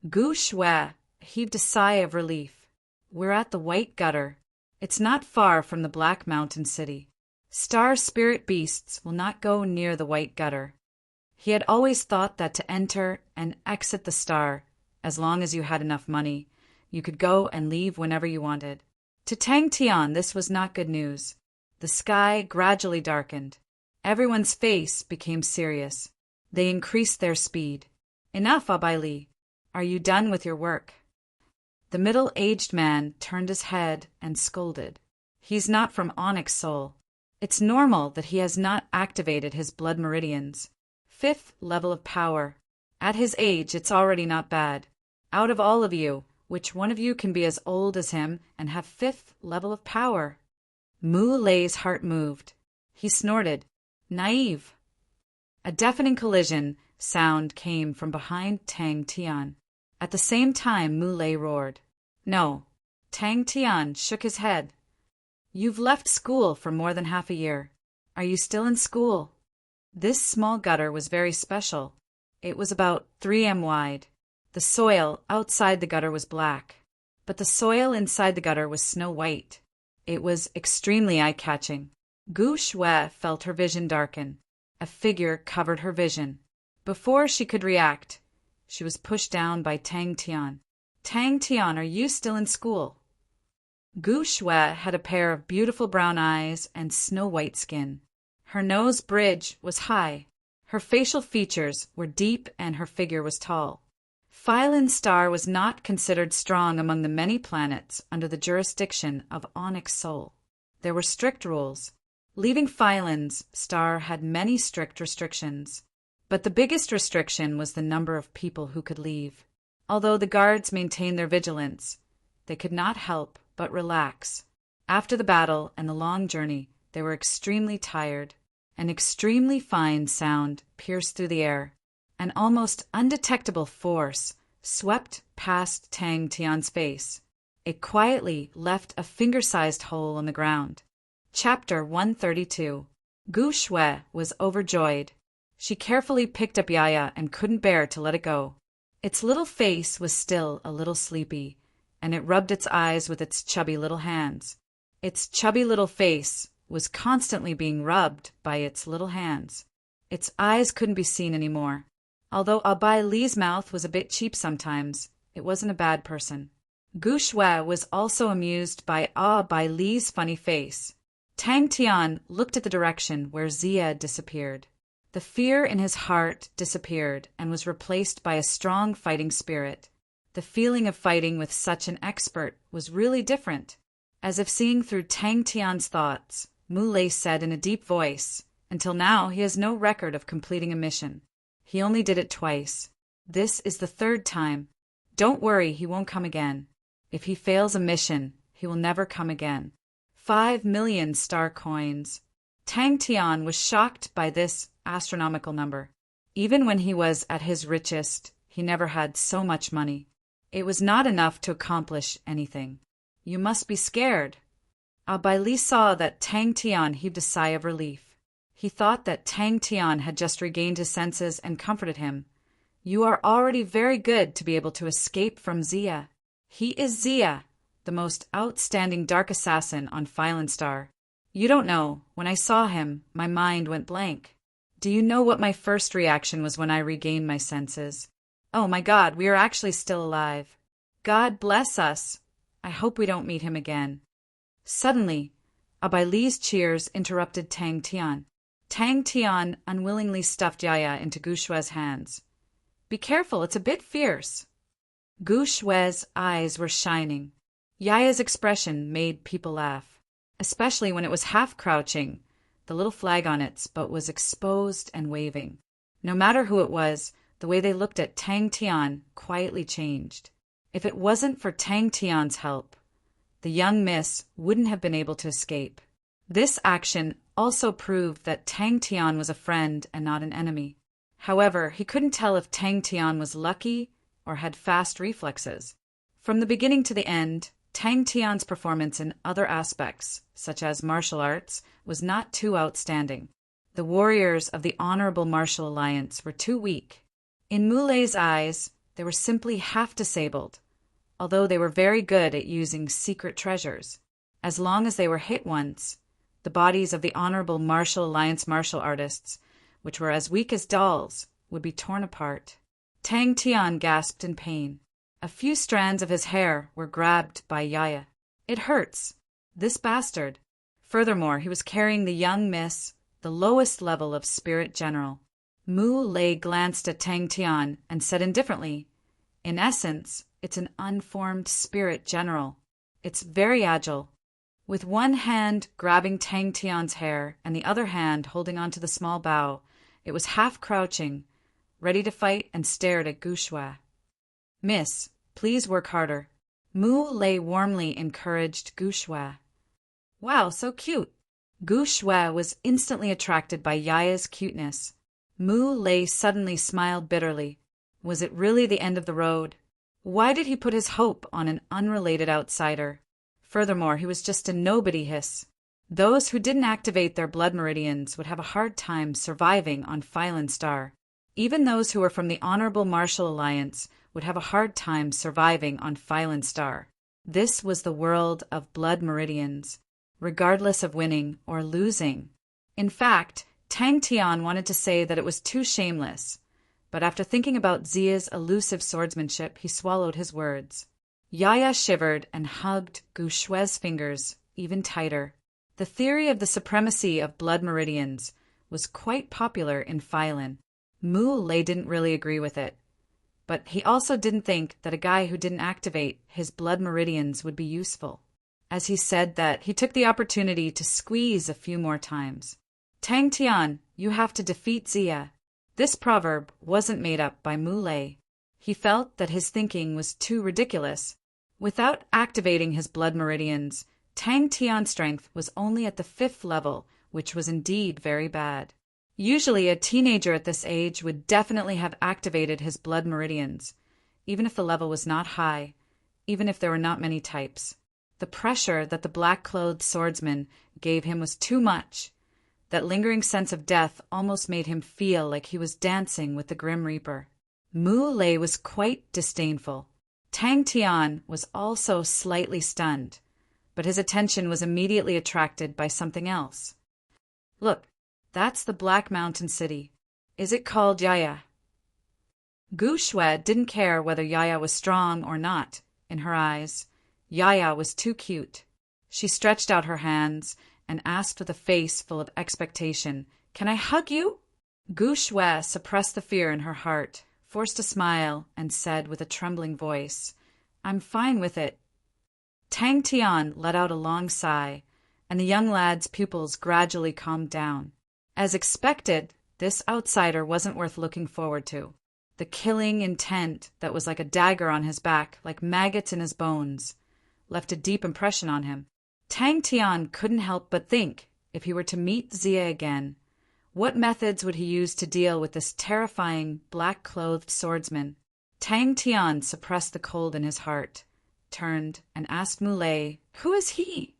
Gu Shui heaved a sigh of relief. We're at the white gutter. It's not far from the Black Mountain City. Star spirit beasts will not go near the white gutter. He had always thought that to enter and exit the star, as long as you had enough money, you could go and leave whenever you wanted. To Tang Tian, this was not good news. The sky gradually darkened. Everyone's face became serious. They increased their speed. Enough, Abai Li. Are you done with your work? The middle-aged man turned his head and scolded. He's not from Onyx Soul. It's normal that he has not activated his blood meridians. 5th level of power. At his age, it's already not bad. Out of all of you, which one of you can be as old as him and have 5th level of power? Mu Lei's heart moved. He snorted. Naive. A deafening collision sound came from behind Tang Tian. At the same time, Mu Lei roared. No. Tang Tian shook his head. You've left school for more than half a year. Are you still in school? This small gutter was very special. It was about 3 m wide. The soil outside the gutter was black, but the soil inside the gutter was snow-white. It was extremely eye-catching. Gu Shui felt her vision darken. A figure covered her vision. Before she could react, she was pushed down by Tang Tian. Tang Tian, are you still in school? Gu Shui had a pair of beautiful brown eyes and snow-white skin. Her nose bridge was high. Her facial features were deep and her figure was tall. Phylan Star was not considered strong among the many planets under the jurisdiction of Onyx Soul. There were strict rules. Leaving Phylan's Star had many strict restrictions. But the biggest restriction was the number of people who could leave. Although the guards maintained their vigilance, they could not help but relax. After the battle and the long journey, they were extremely tired. An extremely fine sound pierced through the air. An almost undetectable force swept past Tang Tian's face. It quietly left a finger-sized hole in the ground. Chapter 132. Gu Shui was overjoyed. She carefully picked up Yaya and couldn't bear to let it go. Its little face was still a little sleepy, and it rubbed its eyes with its chubby little hands. Its chubby little face was constantly being rubbed by its little hands. Its eyes couldn't be seen anymore. Although Abai Li's mouth was a bit cheap sometimes, it wasn't a bad person. Gu Shui was also amused by Abai Li's funny face. Tang Tian looked at the direction where Zia disappeared. The fear in his heart disappeared and was replaced by a strong fighting spirit. The feeling of fighting with such an expert was really different. As if seeing through Tang Tian's thoughts, Mu Lei said in a deep voice, "Until now, he has no record of completing a mission. He only did it twice. This is the 3rd time. Don't worry, he won't come again. If he fails a mission, he will never come again. 5 million star coins. Tang Tian was shocked by this astronomical number. Even when he was at his richest, he never had so much money. It was not enough to accomplish anything. You must be scared. Li saw that Tang Tian heaved a sigh of relief. He thought that Tang Tian had just regained his senses and comforted him. You are already very good to be able to escape from Zia. He is Zia, the most outstanding dark assassin on Phylan Star. You don't know, when I saw him, my mind went blank. Do you know what my first reaction was when I regained my senses? Oh my God, we are actually still alive. God bless us. I hope we don't meet him again. Suddenly, Li's cheers interrupted Tang Tian. Tang Tian unwillingly stuffed Yaya into Gu Shue's hands. Be careful, it's a bit fierce. Gu Shue's eyes were shining. Yaya's expression made people laugh, especially when it was half crouching, the little flag on its but was exposed and waving. No matter who it was, the way they looked at Tang Tian quietly changed. If it wasn't for Tang Tian's help, the young miss wouldn't have been able to escape. This action also proved that Tang Tian was a friend and not an enemy. However, he couldn't tell if Tang Tian was lucky or had fast reflexes. From the beginning to the end, Tang Tian's performance in other aspects, such as martial arts, was not too outstanding. The warriors of the Honorable Martial Alliance were too weak. In Mulei's eyes, they were simply half disabled, although they were very good at using secret treasures. As long as they were hit once, the bodies of the Honorable Martial Alliance martial artists, which were as weak as dolls, would be torn apart. Tang Tian gasped in pain. A few strands of his hair were grabbed by Yaya. It hurts. This bastard. Furthermore, he was carrying the young miss, the lowest level of spirit general. Mu Lei glanced at Tang Tian and said indifferently, in essence, it's an unformed spirit general. It's very agile. With one hand grabbing Tang Tian's hair and the other hand holding onto the small bough, it was half crouching, ready to fight, and stared at Gu Shue. Miss, please work harder. Mu Lei warmly encouraged Gu Shue. Wow, so cute. Gu Shue was instantly attracted by Yaya's cuteness. Mu Lei suddenly smiled bitterly. Was it really the end of the road? Why did he put his hope on an unrelated outsider? Furthermore, he was just a nobody hiss. Those who didn't activate their blood meridians would have a hard time surviving on Phylan Star. Even those who were from the Honorable Martial Alliance would have a hard time surviving on Phylan Star. This was the world of blood meridians, regardless of winning or losing. In fact, Tang Tian wanted to say that it was too shameless, but after thinking about Zia's elusive swordsmanship, he swallowed his words. Yaya shivered and hugged Gu Shue's fingers even tighter. The theory of the supremacy of blood meridians was quite popular in Phylan. Mu Lei didn't really agree with it, but he also didn't think that a guy who didn't activate his blood meridians would be useful. As he said that, he took the opportunity to squeeze a few more times. Tang Tian, you have to defeat Zia. This proverb wasn't made up by Mu Lei. He felt that his thinking was too ridiculous. Without activating his blood meridians, Tang Tian's strength was only at the 5th level, which was indeed very bad. Usually, a teenager at this age would definitely have activated his blood meridians, even if the level was not high, even if there were not many types. The pressure that the black-clothed swordsman gave him was too much. That lingering sense of death almost made him feel like he was dancing with the Grim Reaper. Mu Lei was quite disdainful. Tang Tian was also slightly stunned, but his attention was immediately attracted by something else. Look, that's the Black Mountain City. Is it called Yaya? Gu Shue didn't care whether Yaya was strong or not. In her eyes, Yaya was too cute. She stretched out her hands and asked with a face full of expectation, "Can I hug you?" Gu Shue suppressed the fear in her heart, forced a smile, and said with a trembling voice, "I'm fine with it." Tang Tian let out a long sigh, and the young lad's pupils gradually calmed down. As expected, this outsider wasn't worth looking forward to. The killing intent that was like a dagger on his back, like maggots in his bones, left a deep impression on him. Tang Tian couldn't help but think, if he were to meet Zia again, what methods would he use to deal with this terrifying, black-clothed swordsman? Tang Tian suppressed the cold in his heart, turned, and asked Muley, "Who is he?"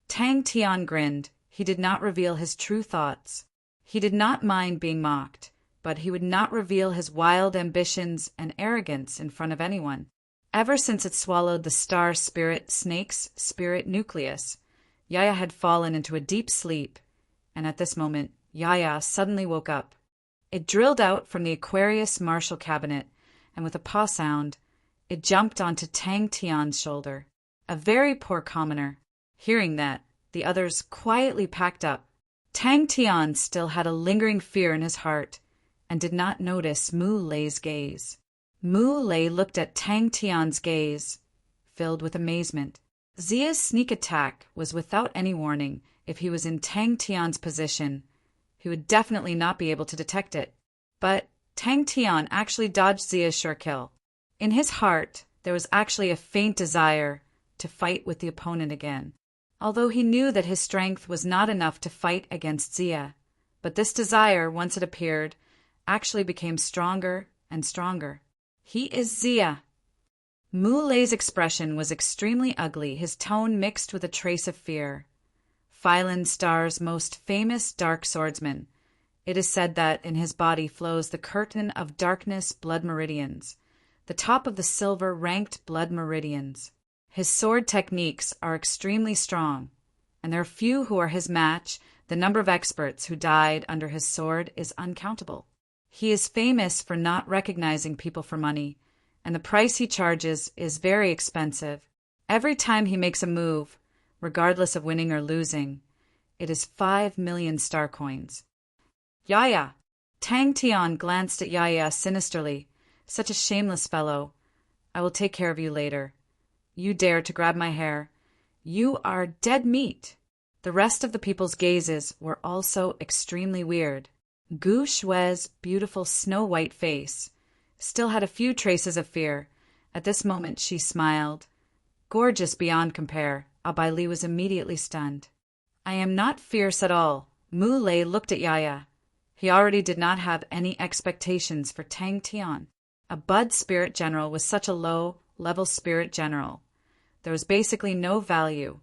Tang Tian grinned. He did not reveal his true thoughts. He did not mind being mocked, but he would not reveal his wild ambitions and arrogance in front of anyone. Ever since it swallowed the star spirit snake's spirit nucleus, Yaya had fallen into a deep sleep, and at this moment, Yaya suddenly woke up. It drilled out from the Aquarius Marshall cabinet, and with a paw sound, it jumped onto Tang Tian's shoulder. A very poor commoner. Hearing that, the others quietly packed up. Tang Tian still had a lingering fear in his heart, and did not notice Mu Lei's gaze. Mu Lei looked at Tang Tian's gaze, filled with amazement. Zia's sneak attack was without any warning. If he was in Tang Tian's position, he would definitely not be able to detect it. But Tang Tian actually dodged Zia's sure kill. In his heart, there was actually a faint desire to fight with the opponent again, although he knew that his strength was not enough to fight against Zia. But this desire, once it appeared, actually became stronger and stronger. He is Zia. Mu Lei's expression was extremely ugly, his tone mixed with a trace of fear. Phylan Star's most famous dark swordsman. It is said that in his body flows the curtain of darkness blood meridians, the top of the silver ranked blood meridians. His sword techniques are extremely strong, and there are few who are his match. The number of experts who died under his sword is uncountable. He is famous for not recognizing people for money, and the price he charges is very expensive. Every time he makes a move, regardless of winning or losing, it is 5 million star coins. Yaya! Tang Tian glanced at Yaya sinisterly. Such a shameless fellow. I will take care of you later. You dare to grab my hair. You are dead meat. The rest of the people's gazes were also extremely weird. Gu Shue's beautiful snow-white face still had a few traces of fear. At this moment she smiled. Gorgeous beyond compare, Abai Li was immediately stunned. I am not fierce at all. Mu Lei looked at Yaya. He already did not have any expectations for Tang Tian. A Bud Spirit General was such a low-level Spirit General. There was basically no value.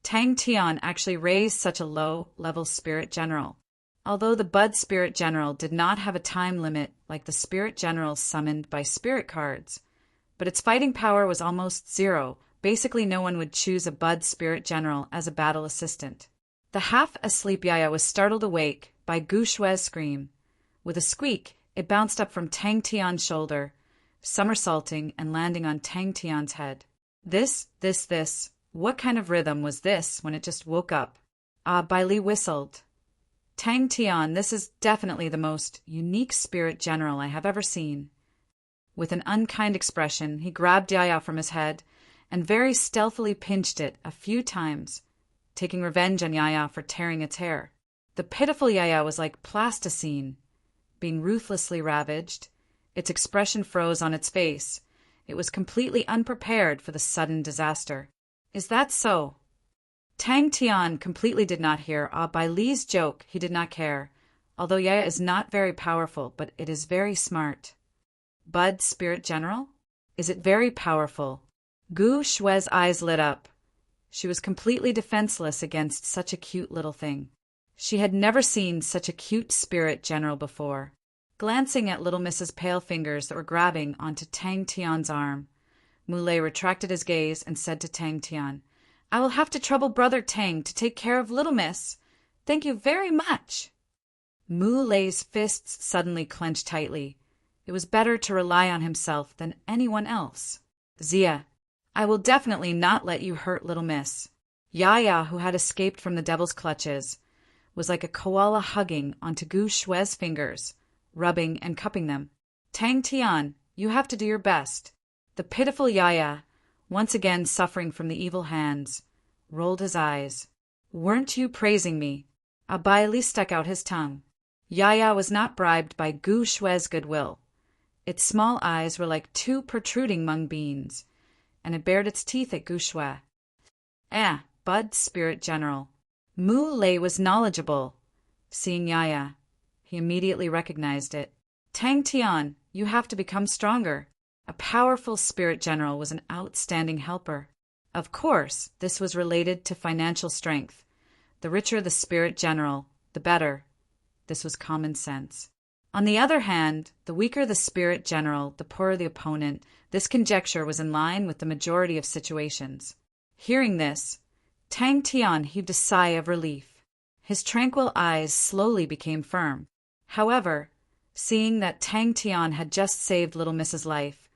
Tang Tian actually raised such a low-level Spirit General. Although the Bud Spirit General did not have a time limit like the Spirit Generals summoned by Spirit cards, but its fighting power was almost zero. Basically no one would choose a Bud Spirit General as a battle assistant. The half-asleep Yaya was startled awake by Gu Shue's scream. With a squeak, it bounced up from Tang Tian's shoulder, somersaulting and landing on Tang Tian's head. This, what kind of rhythm was this when it just woke up? Bai Li whistled. Tang Tian, this is definitely the most unique Spirit General I have ever seen. With an unkind expression, he grabbed Yaya from his head and very stealthily pinched it a few times, taking revenge on Yaya for tearing its hair. The pitiful Yaya was like plasticine, being ruthlessly ravaged. Its expression froze on its face. It was completely unprepared for the sudden disaster. Is that so? Tang Tian completely did not hear Bai Li's joke. He did not care. Although Yaya is not very powerful, but it is very smart. Bud Spirit General? Is it very powerful? Gu Shue's eyes lit up. She was completely defenseless against such a cute little thing. She had never seen such a cute Spirit General before. Glancing at little Mrs. Pale Fingers that were grabbing onto Tang Tian's arm, Mu Lei retracted his gaze and said to Tang Tian, I will have to trouble Brother Tang to take care of little miss. Thank you very much. Mu Lei's fists suddenly clenched tightly. It was better to rely on himself than anyone else. Zia, I will definitely not let you hurt little miss. Yaya, who had escaped from the devil's clutches, was like a koala hugging onto Gu Shue's fingers, rubbing and cupping them. Tang Tian, you have to do your best. The pitiful Yaya, once again suffering from the evil hands, rolled his eyes. Weren't you praising me? Bai Li stuck out his tongue. Yaya was not bribed by Gu Shue's goodwill. Its small eyes were like two protruding mung beans, and it bared its teeth at Gu Shue. Bud Spirit General. Mu Lei was knowledgeable. Seeing Yaya, he immediately recognized it. Tang Tian, you have to become stronger. A powerful spirit general was an outstanding helper. Of course, this was related to financial strength. The richer the spirit general, the better. This was common sense. On the other hand, the weaker the spirit general, the poorer the opponent. This conjecture was in line with the majority of situations. Hearing this, Tang Tian heaved a sigh of relief. His tranquil eyes slowly became firm. However, seeing that Tang Tian had just saved little Miss's life,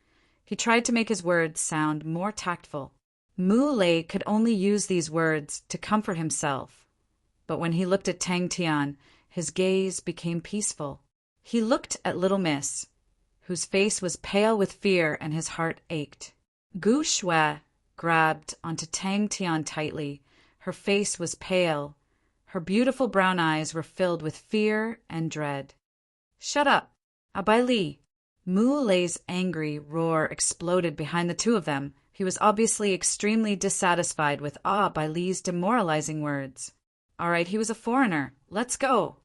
he tried to make his words sound more tactful. Mu Lei could only use these words to comfort himself. But when he looked at Tang Tian, his gaze became peaceful. He looked at little Miss, whose face was pale with fear and his heart ached. Gu Shui grabbed onto Tang Tian tightly. Her face was pale. Her beautiful brown eyes were filled with fear and dread. "Shut up, Abai Li!" Mu Lei's angry roar exploded behind the two of them. He was obviously extremely dissatisfied with Abai Li's demoralizing words. All right, he was a foreigner. Let's go.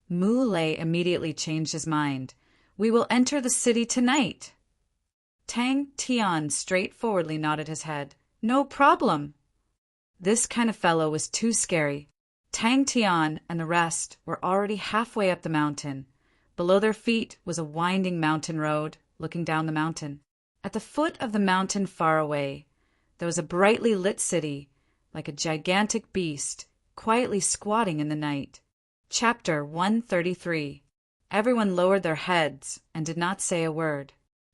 Mu Lei immediately changed his mind. "We will enter the city tonight." Tang Tian straightforwardly nodded his head. "No problem." This kind of fellow was too scary. Tang Tian and the rest were already halfway up the mountain. Below their feet was a winding mountain road, looking down the mountain. At the foot of the mountain far away, there was a brightly lit city, like a gigantic beast, quietly squatting in the night. Chapter 133. Everyone lowered their heads and did not say a word.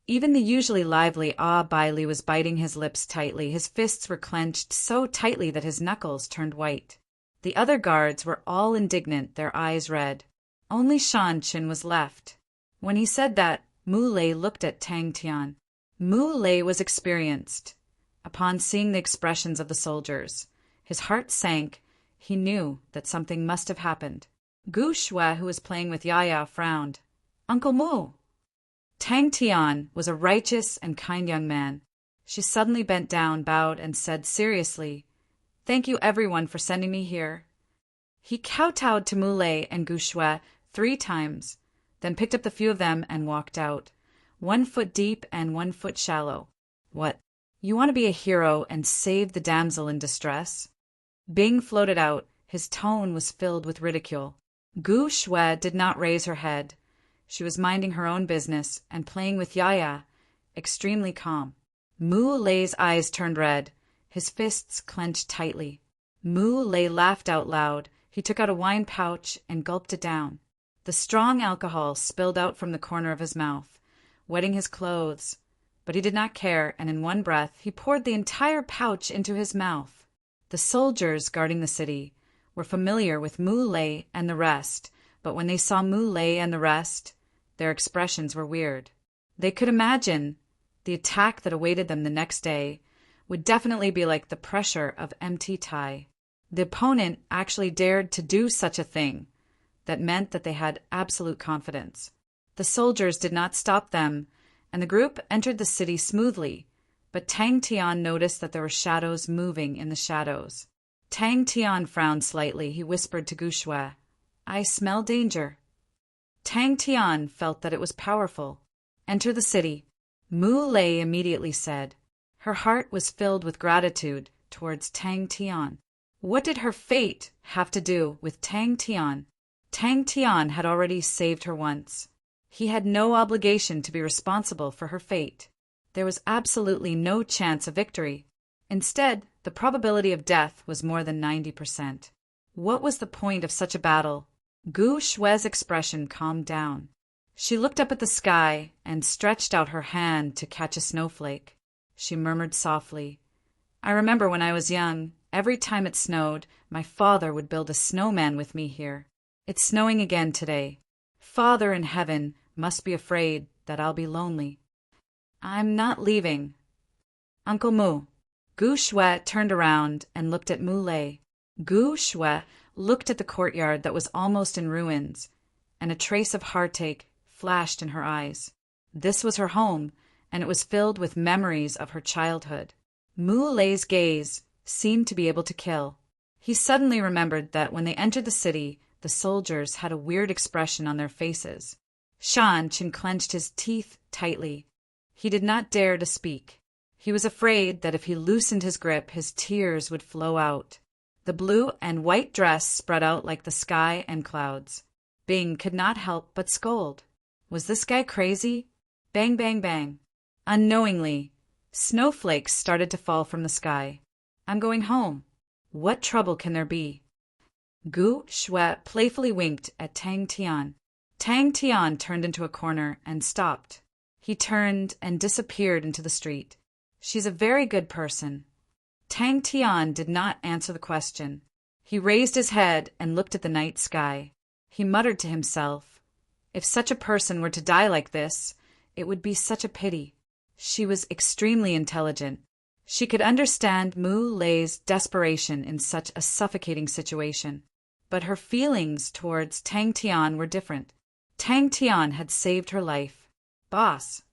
Even the usually lively Bai Li was biting his lips tightly. His fists were clenched so tightly that his knuckles turned white. The other guards were all indignant, their eyes red. Only Shan Qin was left. When he said that, Mu Lei looked at Tang Tian. Mu Lei was experienced. Upon seeing the expressions of the soldiers, his heart sank. He knew that something must have happened. Gu Shui, who was playing with Yaya, frowned. "Uncle Mu." Tang Tian was a righteous and kind young man. She suddenly bent down, bowed, and said seriously, "Thank you everyone for sending me here." He kowtowed to Mu Lei and Gu Shui 3 times, then picked up the few of them and walked out, 1 foot deep and 1 foot shallow. "What? You want to be a hero and save the damsel in distress?" Bing floated out. His tone was filled with ridicule. Gu Shui did not raise her head. She was minding her own business and playing with Yaya, extremely calm. Mu Lei's eyes turned red. His fists clenched tightly. Mu Lei laughed out loud. He took out a wine pouch and gulped it down. The strong alcohol spilled out from the corner of his mouth, wetting his clothes. But he did not care, and in one breath he poured the entire pouch into his mouth. The soldiers guarding the city were familiar with Mu Lei and the rest, but when they saw Mu Lei and the rest, their expressions were weird. They could imagine the attack that awaited them the next day would definitely be like the pressure of empty Tai. The opponent actually dared to do such a thing. That meant that they had absolute confidence. The soldiers did not stop them, and the group entered the city smoothly, but Tang Tian noticed that there were shadows moving in the shadows. Tang Tian frowned slightly. He whispered to Gu Shui, "I smell danger." Tang Tian felt that it was powerful. "Enter the city." Mu Lei immediately said. Her heart was filled with gratitude towards Tang Tian. What did her fate have to do with Tang Tian? Tang Tian had already saved her once. He had no obligation to be responsible for her fate. There was absolutely no chance of victory. Instead, the probability of death was more than 90%. What was the point of such a battle? Gu Shui's expression calmed down. She looked up at the sky and stretched out her hand to catch a snowflake. She murmured softly, "I remember when I was young, every time it snowed, my father would build a snowman with me here. It's snowing again today. Father in heaven must be afraid that I'll be lonely. I'm not leaving. Uncle Mu." Gu Shui turned around and looked at Mu Lei. Gu Shui looked at the courtyard that was almost in ruins, and a trace of heartache flashed in her eyes. This was her home, and it was filled with memories of her childhood. Mu Lei's gaze seemed to be able to kill. He suddenly remembered that when they entered the city, the soldiers had a weird expression on their faces. Shan Qin clenched his teeth tightly. He did not dare to speak. He was afraid that if he loosened his grip, his tears would flow out. The blue and white dress spread out like the sky and clouds. Bing could not help but scold. Was this guy crazy? Bang, bang, bang. Unknowingly, snowflakes started to fall from the sky. I'm going home. What trouble can there be? Gu Shui playfully winked at Tang Tian. Tang Tian turned into a corner and stopped. He turned and disappeared into the street. She's a very good person. Tang Tian did not answer the question. He raised his head and looked at the night sky. He muttered to himself, if such a person were to die like this, it would be such a pity. She was extremely intelligent. She could understand Mu Lei's desperation in such a suffocating situation. But her feelings towards Tang Tian were different. Tang Tian had saved her life. Boss.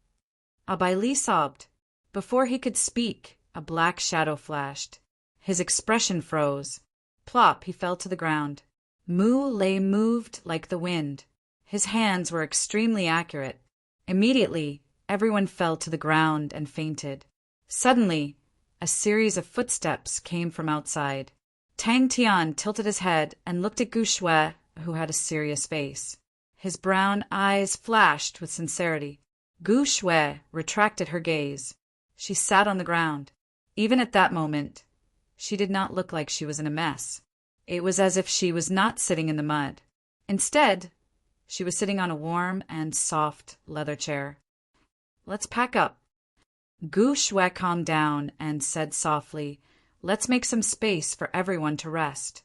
Abai Li sobbed. Before he could speak, a black shadow flashed. His expression froze. Plop, he fell to the ground. Mu Lei moved like the wind. His hands were extremely accurate. Immediately, everyone fell to the ground and fainted. Suddenly, a series of footsteps came from outside. Tang Tian tilted his head and looked at Gu Shui, who had a serious face. His brown eyes flashed with sincerity. Gu Shui retracted her gaze. She sat on the ground. Even at that moment, she did not look like she was in a mess. It was as if she was not sitting in the mud. Instead, she was sitting on a warm and soft leather chair. Let's pack up. Gu Shui calmed down and said softly, let's make some space for everyone to rest.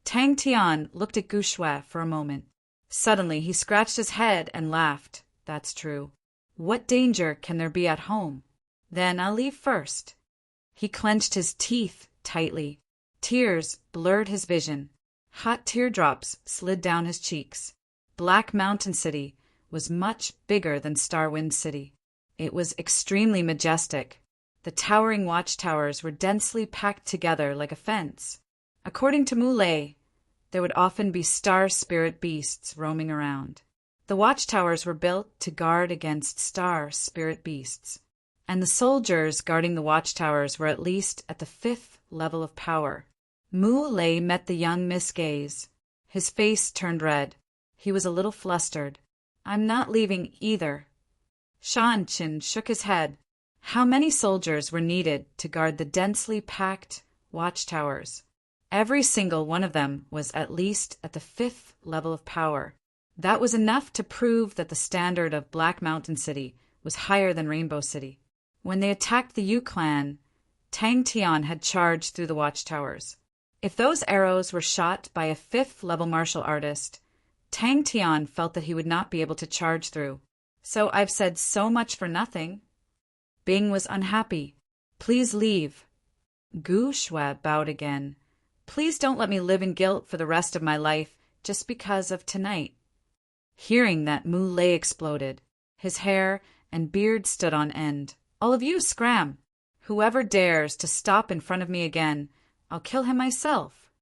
Tang Tian looked at Gu Shui for a moment. Suddenly, he scratched his head and laughed. That's true. What danger can there be at home? Then I'll leave first. He clenched his teeth tightly. Tears blurred his vision. Hot teardrops slid down his cheeks. Black Mountain City was much bigger than Starwind City. It was extremely majestic. The towering watchtowers were densely packed together like a fence. According to Mu Lei, there would often be star spirit beasts roaming around. The watchtowers were built to guard against star spirit beasts, and the soldiers guarding the watchtowers were at least at the 5th level of power. Mu Lei met the young Miss gaze. His face turned red. He was a little flustered. I'm not leaving either. Shan Qin shook his head. How many soldiers were needed to guard the densely packed watchtowers? Every single one of them was at least at the 5th level of power. That was enough to prove that the standard of Black Mountain City was higher than Rainbow City. When they attacked the Yu clan, Tang Tian had charged through the watchtowers. If those arrows were shot by a 5th level martial artist, Tang Tian felt that he would not be able to charge through. So I've said so much for nothing. Bing was unhappy. Please leave. Gu Shui bowed again. Please don't let me live in guilt for the rest of my life just because of tonight. Hearing that, Mu Lei exploded. His hair and beard stood on end. All of you scram. Whoever dares to stop in front of me again, I'll kill him myself.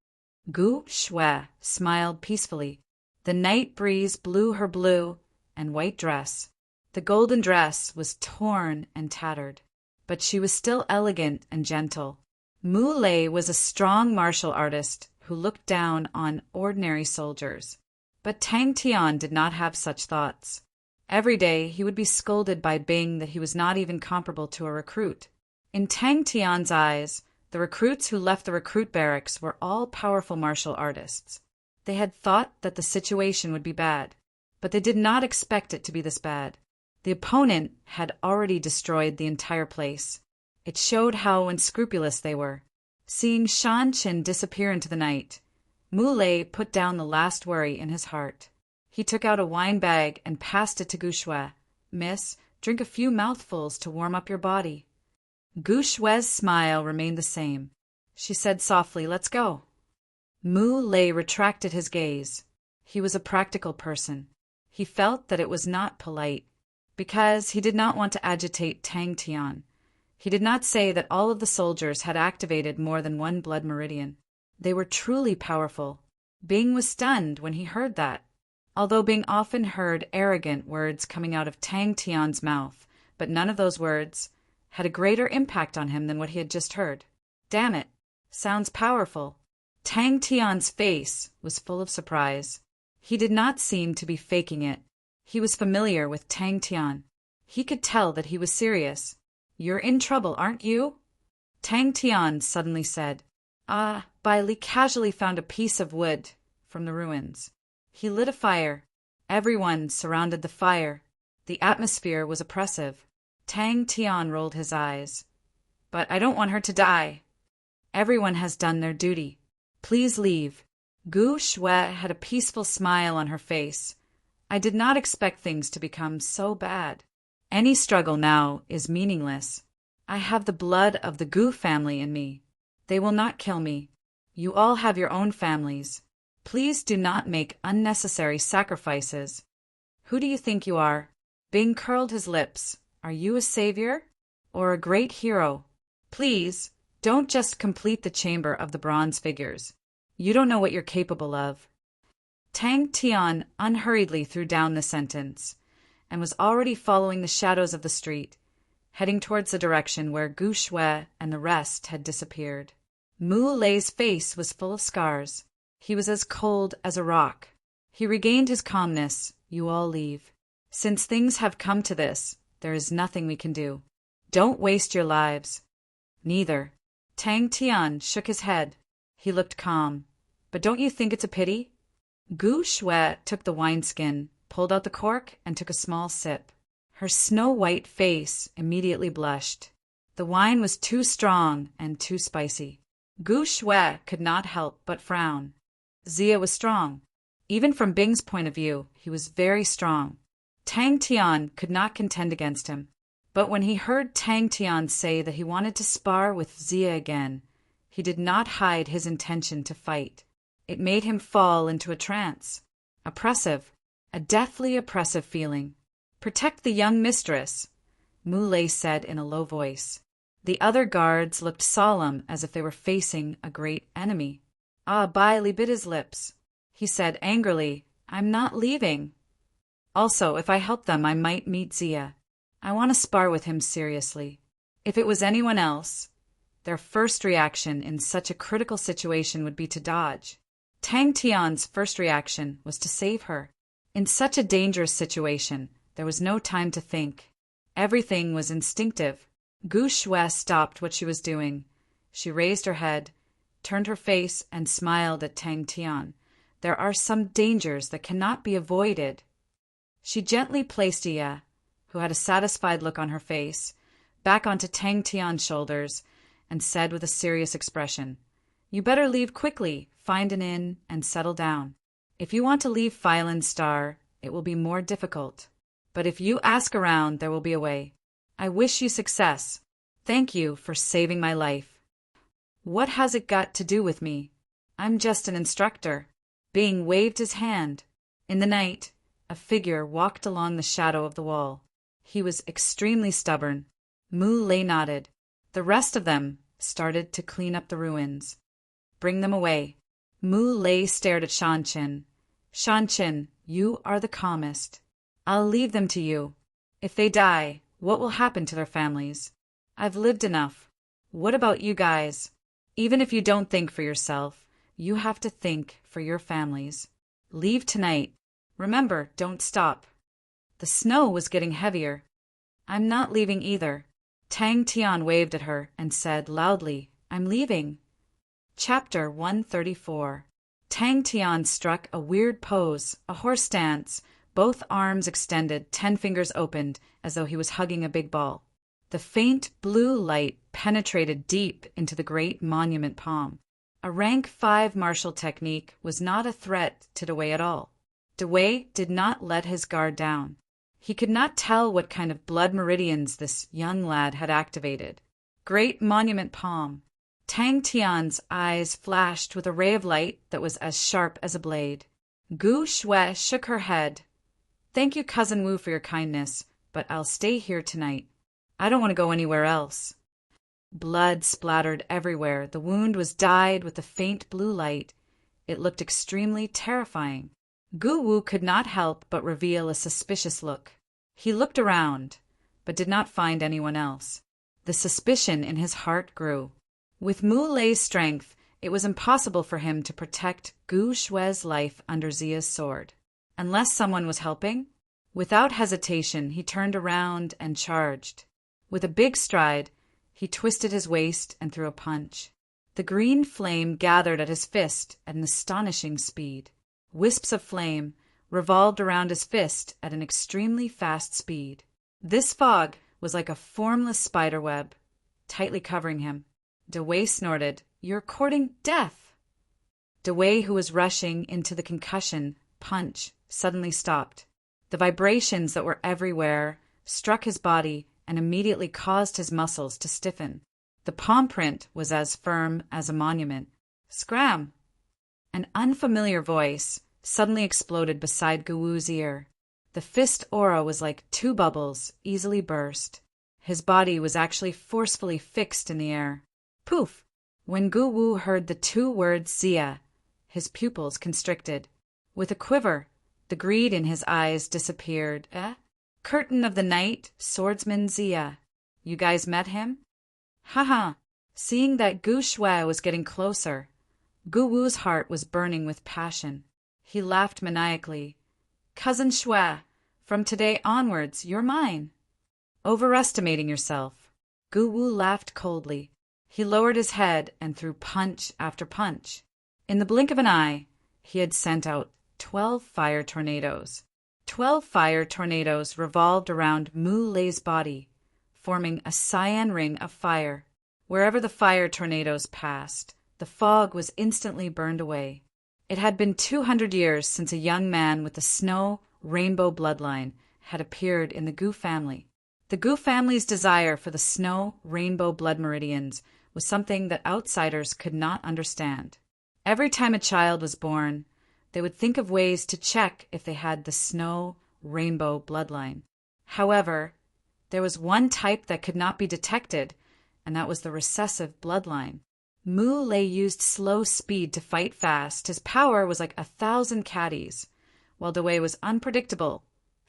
Gu Shui smiled peacefully. The night breeze blew her blue and white dress. The golden dress was torn and tattered, but she was still elegant and gentle. Mu Lei was a strong martial artist who looked down on ordinary soldiers. But Tang Tian did not have such thoughts. Every day he would be scolded by Bing that he was not even comparable to a recruit. In Tang Tian's eyes, the recruits who left the recruit barracks were all powerful martial artists. They had thought that the situation would be bad, but they did not expect it to be this bad. The opponent had already destroyed the entire place. It showed how unscrupulous they were. Seeing Shan Qin disappear into the night, Mu Lei put down the last worry in his heart. He took out a wine bag and passed it to Gu Shui. Miss, drink a few mouthfuls to warm up your body. Gu Shui's smile remained the same. She said softly, let's go. Mu Lei retracted his gaze. He was a practical person. He felt that it was not polite, because he did not want to agitate Tang Tian. He did not say that all of the soldiers had activated more than one blood meridian. They were truly powerful. Bing was stunned when he heard that. Although Bing often heard arrogant words coming out of Tang Tian's mouth, but none of those words had a greater impact on him than what he had just heard. Damn it, sounds powerful. Tang Tian's face was full of surprise. He did not seem to be faking it. He was familiar with Tang Tian. He could tell that he was serious. You're in trouble, aren't you? Tang Tian suddenly said. Bai Li casually found a piece of wood from the ruins. He lit a fire. Everyone surrounded the fire. The atmosphere was oppressive. Tang Tian rolled his eyes. But I don't want her to die. Everyone has done their duty. Please leave. Gu Shui had a peaceful smile on her face. I did not expect things to become so bad. Any struggle now is meaningless. I have the blood of the Gu family in me. They will not kill me. You all have your own families. Please do not make unnecessary sacrifices. Who do you think you are? Bing curled his lips. Are you a savior? Or a great hero? Please, don't just complete the chamber of the bronze figures. You don't know what you're capable of. Tang Tian unhurriedly threw down the sentence, and was already following the shadows of the street, heading towards the direction where Gu Shui and the rest had disappeared. Mu Lei's face was full of scars. He was as cold as a rock. He regained his calmness. You all leave. Since things have come to this, there is nothing we can do. Don't waste your lives. Neither. Tang Tian shook his head. He looked calm. But don't you think it's a pity? Gu Shui took the wineskin, pulled out the cork, and took a small sip. Her snow-white face immediately blushed. The wine was too strong and too spicy. Gu Shui could not help but frown. Zia was strong. Even from Bing's point of view, he was very strong. Tang Tian could not contend against him. But when he heard Tang Tian say that he wanted to spar with Zia again, he did not hide his intention to fight. It made him fall into a trance. Oppressive. A deathly oppressive feeling. Protect the young mistress, Mu Lei said in a low voice. The other guards looked solemn as if they were facing a great enemy. Bai Li bit his lips. He said angrily, I'm not leaving. Also, if I help them, I might meet Zia. I want to spar with him seriously. If it was anyone else, their first reaction in such a critical situation would be to dodge. Tang Tian's first reaction was to save her. In such a dangerous situation, there was no time to think. Everything was instinctive. Gu Shui stopped what she was doing. She raised her head, turned her face, and smiled at Tang Tian. There are some dangers that cannot be avoided. She gently placed Iya, who had a satisfied look on her face, back onto Tang Tian's shoulders, and said with a serious expression, You better leave quickly, find an inn, and settle down. If you want to leave Filan Star, it will be more difficult. But if you ask around, there will be a way. I wish you success. Thank you for saving my life. What has it got to do with me? I'm just an instructor. Bing waved his hand. In the night, a figure walked along the shadow of the wall. He was extremely stubborn. Mu Lei nodded. The rest of them started to clean up the ruins. Bring them away. Mu Lei stared at Shanqin. Shanqin, you are the calmest. I'll leave them to you. If they die, what will happen to their families? I've lived enough. What about you guys? Even if you don't think for yourself, you have to think for your families. Leave tonight. Remember, don't stop. The snow was getting heavier. I'm not leaving either. Tang Tian waved at her and said loudly, I'm leaving. Chapter 134. Tang Tian struck a weird pose, a horse dance, both arms extended, 10 fingers opened, as though he was hugging a big ball. The faint blue light penetrated deep into the great monument palm. A rank 5 martial technique was not a threat to Dewey at all. Dewey did not let his guard down. He could not tell what kind of blood meridians this young lad had activated. Great monument palm. Tang Tian's eyes flashed with a ray of light that was as sharp as a blade. Gu Shui shook her head. Thank you, Cousin Wu, for your kindness, but I'll stay here tonight. I don't want to go anywhere else. Blood splattered everywhere. The wound was dyed with a faint blue light. It looked extremely terrifying. Gu-Wu could not help but reveal a suspicious look. He looked around, but did not find anyone else. The suspicion in his heart grew. With Mu Lei's strength, it was impossible for him to protect Gu Shue's life under Zia's sword. Unless someone was helping? Without hesitation, he turned around and charged. With a big stride, he twisted his waist and threw a punch. The green flame gathered at his fist at an astonishing speed. Wisps of flame revolved around his fist at an extremely fast speed. This fog was like a formless spiderweb, tightly covering him. Dewey snorted, "You're courting death!" Dewey, who was rushing into the concussion punch, suddenly stopped. The vibrations that were everywhere struck his body and immediately caused his muscles to stiffen. The palm print was as firm as a monument. Scram! An unfamiliar voice suddenly exploded beside Gu-Wu's ear. The fist aura was like two bubbles, easily burst. His body was actually forcefully fixed in the air. Poof! When Gu-Wu heard the two words Zia, his pupils constricted. With a quiver, the greed in his eyes disappeared. Curtain of the night, swordsman Zia. You guys met him? Haha! Seeing that Gu Shui was getting closer, Gu-Wu's heart was burning with passion. He laughed maniacally. Cousin Shui, from today onwards, you're mine. Overestimating yourself. Gu-Wu laughed coldly. He lowered his head and threw punch after punch. In the blink of an eye, he had sent out 12 fire tornadoes. 12 fire tornadoes revolved around Mu Lei's body, forming a cyan ring of fire. Wherever the fire tornadoes passed, the fog was instantly burned away. It had been 200 years since a young man with the snow rainbow bloodline had appeared in the Gu family. The Gu family's desire for the snow rainbow blood meridians was something that outsiders could not understand. Every time a child was born, they would think of ways to check if they had the snow rainbow bloodline. However, there was one type that could not be detected, and that was the recessive bloodline. Mu Lei used slow speed to fight fast. His power was like 1,000 caddies, while Dewey was unpredictable,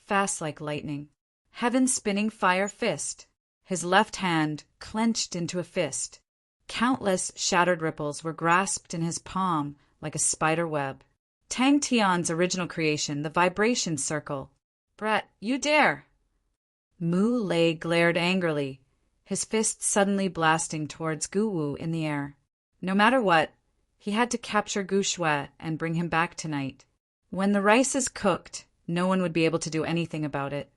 fast like lightning. Heaven-spinning fire fist. His left hand clenched into a fist. Countless shattered ripples were grasped in his palm like a spider web. Tang Tian's original creation, the vibration circle. Brett, you dare! Mu Lei glared angrily, his fist suddenly blasting towards Gu-Wu in the air. No matter what, he had to capture Gu Shui and bring him back tonight. When the rice is cooked, no one would be able to do anything about it.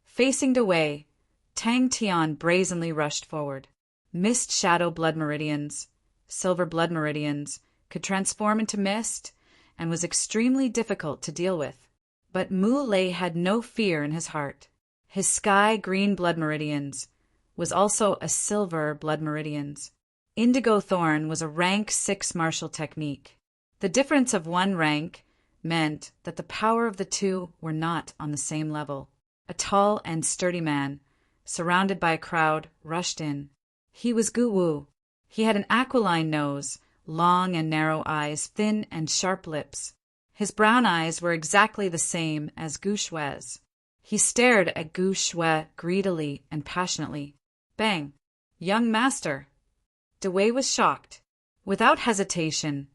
Facing Dewey, Tang Tian brazenly rushed forward. Mist shadow blood meridians, silver blood meridians, could transform into mist and was extremely difficult to deal with. But Mu Lei had no fear in his heart. His sky green blood meridians was also a silver blood meridians. Indigo Thorn was a rank 6 martial technique. The difference of one rank meant that the power of the two were not on the same level. A tall and sturdy man, surrounded by a crowd, rushed in. He was Gu-Wu. He had an aquiline nose, long and narrow eyes, thin and sharp lips. His brown eyes were exactly the same as Gu Shui's. He stared at Gu Shui greedily and passionately. Bang! Young master! Dewey was shocked. Without hesitation,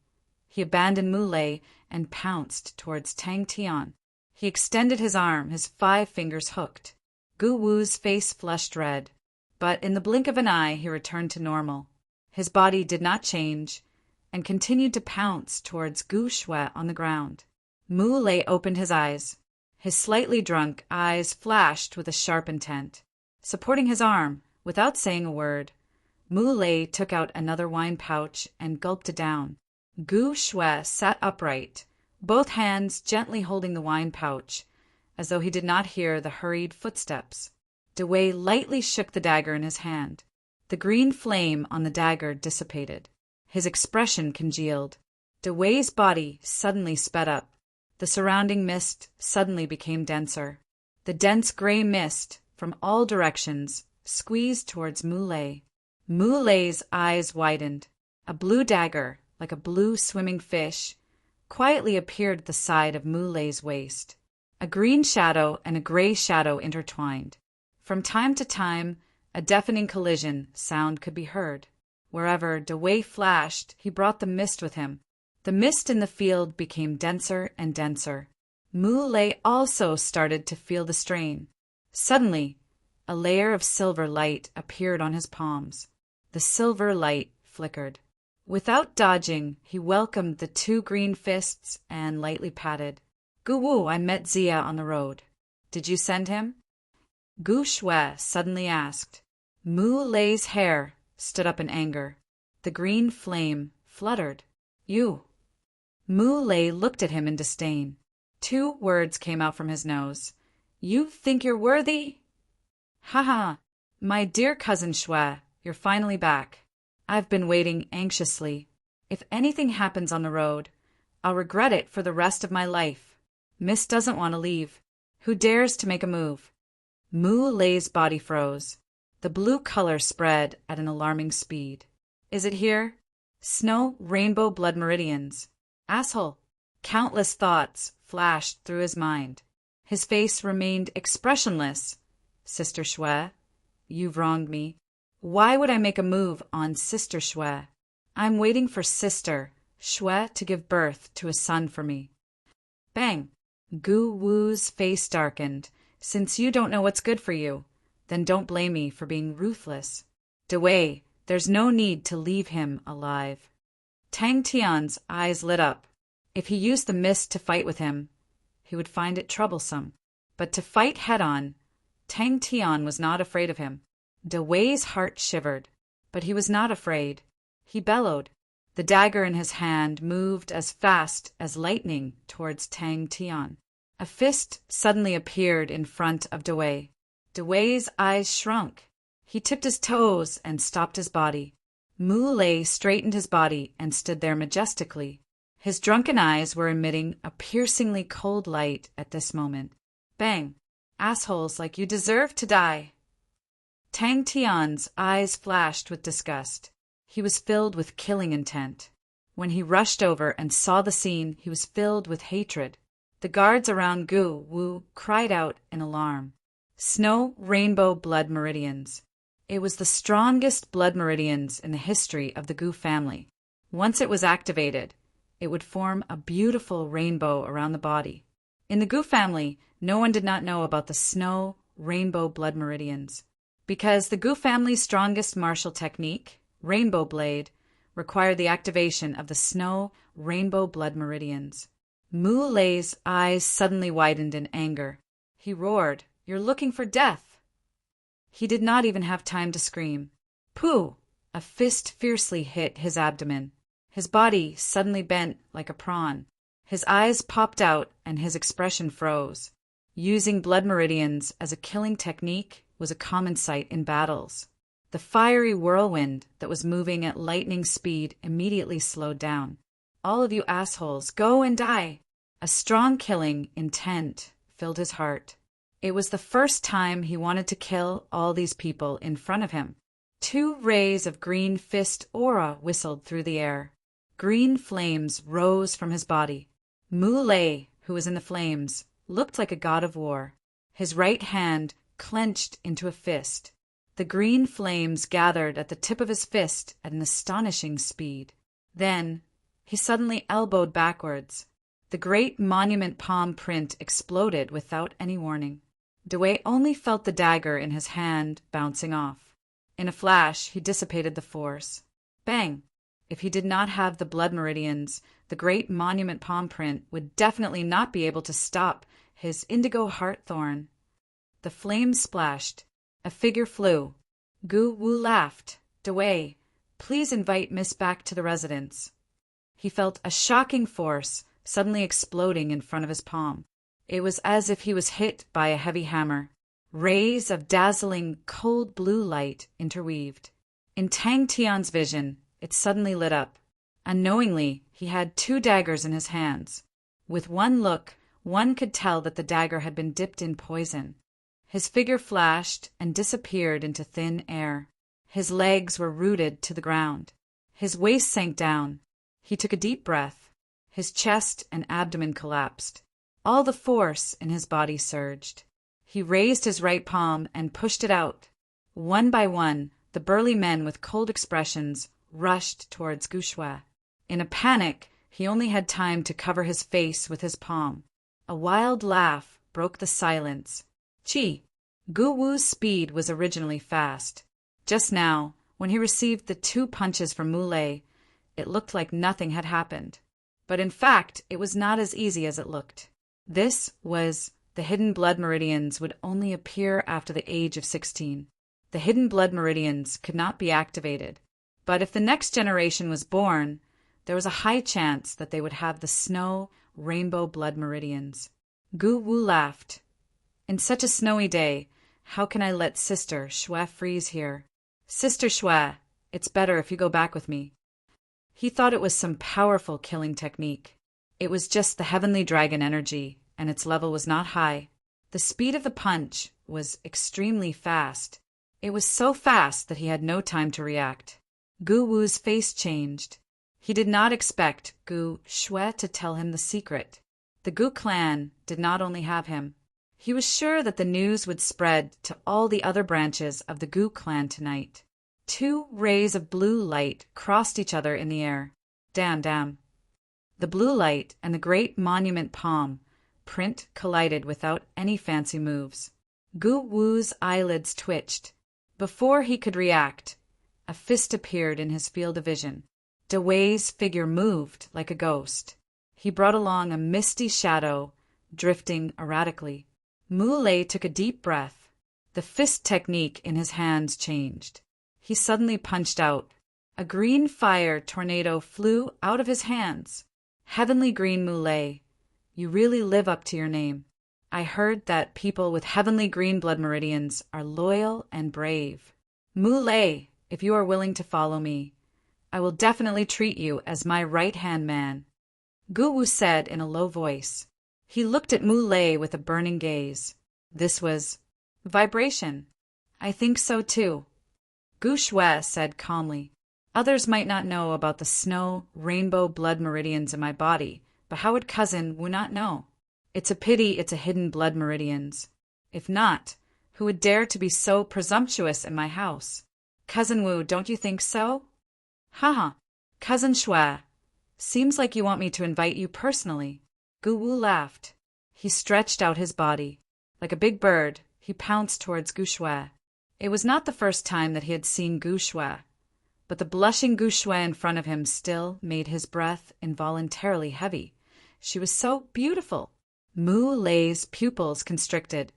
he abandoned Mu Lei and pounced towards Tang Tian. He extended his arm, his 5 fingers hooked. Gu-Wu's face flushed red, but in the blink of an eye he returned to normal. His body did not change and continued to pounce towards Gu Shui on the ground. Mu Lei opened his eyes. His slightly drunk eyes flashed with a sharp intent. Supporting his arm, without saying a word, Mu Lei took out another wine pouch and gulped it down. Gu Shui sat upright, both hands gently holding the wine pouch, as though he did not hear the hurried footsteps. Dewey lightly shook the dagger in his hand. The green flame on the dagger dissipated. His expression congealed. Dewey's body suddenly sped up. The surrounding mist suddenly became denser. The dense gray mist, from all directions, squeezed towards Mu Lei. Mu Lei's eyes widened. A blue dagger, like a blue swimming fish, quietly appeared at the side of Mu Lei's waist. A green shadow and a gray shadow intertwined. From time to time, a deafening collision sound could be heard. Wherever Dewey flashed, he brought the mist with him. The mist in the field became denser and denser. Mu Lei also started to feel the strain. Suddenly, a layer of silver light appeared on his palms. The silver light flickered. Without dodging, he welcomed the two green fists and lightly patted. "Gu Wu, I met Zia on the road. Did you send him?" Gu Shui suddenly asked. Mu Lei's hair stood up in anger. The green flame fluttered. "You." Mu Lei looked at him in disdain. Two words came out from his nose. "You think you're worthy?" "Ha ha! My dear cousin Shui, you're finally back. I've been waiting anxiously. If anything happens on the road, I'll regret it for the rest of my life. Miss doesn't want to leave. Who dares to make a move?" Mu Lei's body froze. The blue color spread at an alarming speed. "Is it here? Snow rainbow blood meridians. Asshole!" Countless thoughts flashed through his mind. His face remained expressionless. "Sister Shui, you've wronged me. Why would I make a move on Sister Shui? I'm waiting for Sister Shui to give birth to a son for me." Bang! Gu Wu's face darkened. "Since you don't know what's good for you, then don't blame me for being ruthless. Dewey, there's no need to leave him alive." Tang Tian's eyes lit up. If he used the mist to fight with him, he would find it troublesome. But to fight head-on, Tang Tian was not afraid of him. Dewey's heart shivered, but he was not afraid. He bellowed. The dagger in his hand moved as fast as lightning towards Tang Tian. A fist suddenly appeared in front of Dewey. Dewey's eyes shrunk. He tipped his toes and stopped his body. Mu Lei straightened his body and stood there majestically. His drunken eyes were emitting a piercingly cold light at this moment. Bang! "Assholes like you deserve to die." Tang Tian's eyes flashed with disgust. He was filled with killing intent. When he rushed over and saw the scene, he was filled with hatred. The guards around Gu Wu cried out in alarm. Snow rainbow blood meridians. It was the strongest blood meridians in the history of the Gu family. Once it was activated, it would form a beautiful rainbow around the body. In the Gu family, no one did not know about the snow rainbow blood meridians, because the Gu family's strongest martial technique, Rainbow Blade, required the activation of the snow rainbow blood meridians. Mu Lei's eyes suddenly widened in anger. He roared, "You're looking for death!" He did not even have time to scream. Pooh! A fist fiercely hit his abdomen. His body suddenly bent like a prawn. His eyes popped out and his expression froze. Using blood meridians as a killing technique was a common sight in battles. The fiery whirlwind that was moving at lightning speed immediately slowed down. "All of you assholes, go and die!" A strong killing intent filled his heart. It was the first time he wanted to kill all these people in front of him. Two rays of green fist aura whistled through the air. Green flames rose from his body. Mu Lei, who was in the flames, looked like a god of war. His right hand clenched into a fist. The green flames gathered at the tip of his fist at an astonishing speed. Then he suddenly elbowed backwards. The great monument palm print exploded without any warning. Dewey only felt the dagger in his hand bouncing off. In a flash, he dissipated the force. Bang! If he did not have the blood meridians, the great monument palm print would definitely not be able to stop his indigo heart thorn. The flames splashed. A figure flew. Gu Wu laughed. "Dewey, please invite Miss back to the residence." He felt a shocking force suddenly exploding in front of his palm. It was as if he was hit by a heavy hammer. Rays of dazzling, cold blue light interweaved. In Tang Tian's vision, it suddenly lit up. Unknowingly, he had two daggers in his hands. With one look, one could tell that the dagger had been dipped in poison. His figure flashed and disappeared into thin air. His legs were rooted to the ground. His waist sank down. He took a deep breath. His chest and abdomen collapsed. All the force in his body surged. He raised his right palm and pushed it out. One by one, the burly men with cold expressions rushed towards Gu Shui. In a panic, he only had time to cover his face with his palm. A wild laugh broke the silence. Chi! Gu Wu's speed was originally fast. Just now, when he received the 2 punches from Mu Lei, it looked like nothing had happened. But in fact, it was not as easy as it looked. This was the hidden blood meridians would only appear after the age of 16. The hidden blood meridians could not be activated. But if the next generation was born, there was a high chance that they would have the snow rainbow blood meridians. Gu Wu laughed. In such a snowy day, how can I let Sister Shui freeze here? Sister Shui, it's better if you go back with me. He thought it was some powerful killing technique. It was just the heavenly dragon energy, and its level was not high. The speed of the punch was extremely fast. It was so fast that he had no time to react. Gu Wu's face changed. He did not expect Gu Shui to tell him the secret. The Gu clan did not only have him. He was sure that the news would spread to all the other branches of the Gu clan tonight. 2 rays of blue light crossed each other in the air. Damn. The blue light and the great monument palm print collided without any fancy moves. Gu Wu's eyelids twitched. Before he could react, a fist appeared in his field of vision. De Wei's figure moved like a ghost. He brought along a misty shadow, drifting erratically. Mu Lei took a deep breath. The fist technique in his hands changed. He suddenly punched out. A green fire tornado flew out of his hands. Heavenly green Mu Lei, you really live up to your name. I heard that people with heavenly green blood meridians are loyal and brave. Mu Lei, if you are willing to follow me, I will definitely treat you as my right-hand man. Gu Wu said in a low voice. He looked at Mu Lei with a burning gaze. This was vibration. I think so too. Gu Shui said calmly. Others might not know about the snow, rainbow blood meridians in my body, but how would Cousin Wu not know? It's a pity it's a hidden blood meridians. If not, who would dare to be so presumptuous in my house? Cousin Wu, don't you think so? Haha, Cousin Shui, seems like you want me to invite you personally. Gu Wu laughed. He stretched out his body. Like a big bird, he pounced towards Gu Shui. It was not the first time that he had seen Gu Shui, but the blushing Gu Shui in front of him still made his breath involuntarily heavy. She was so beautiful. Mu Lei's pupils constricted.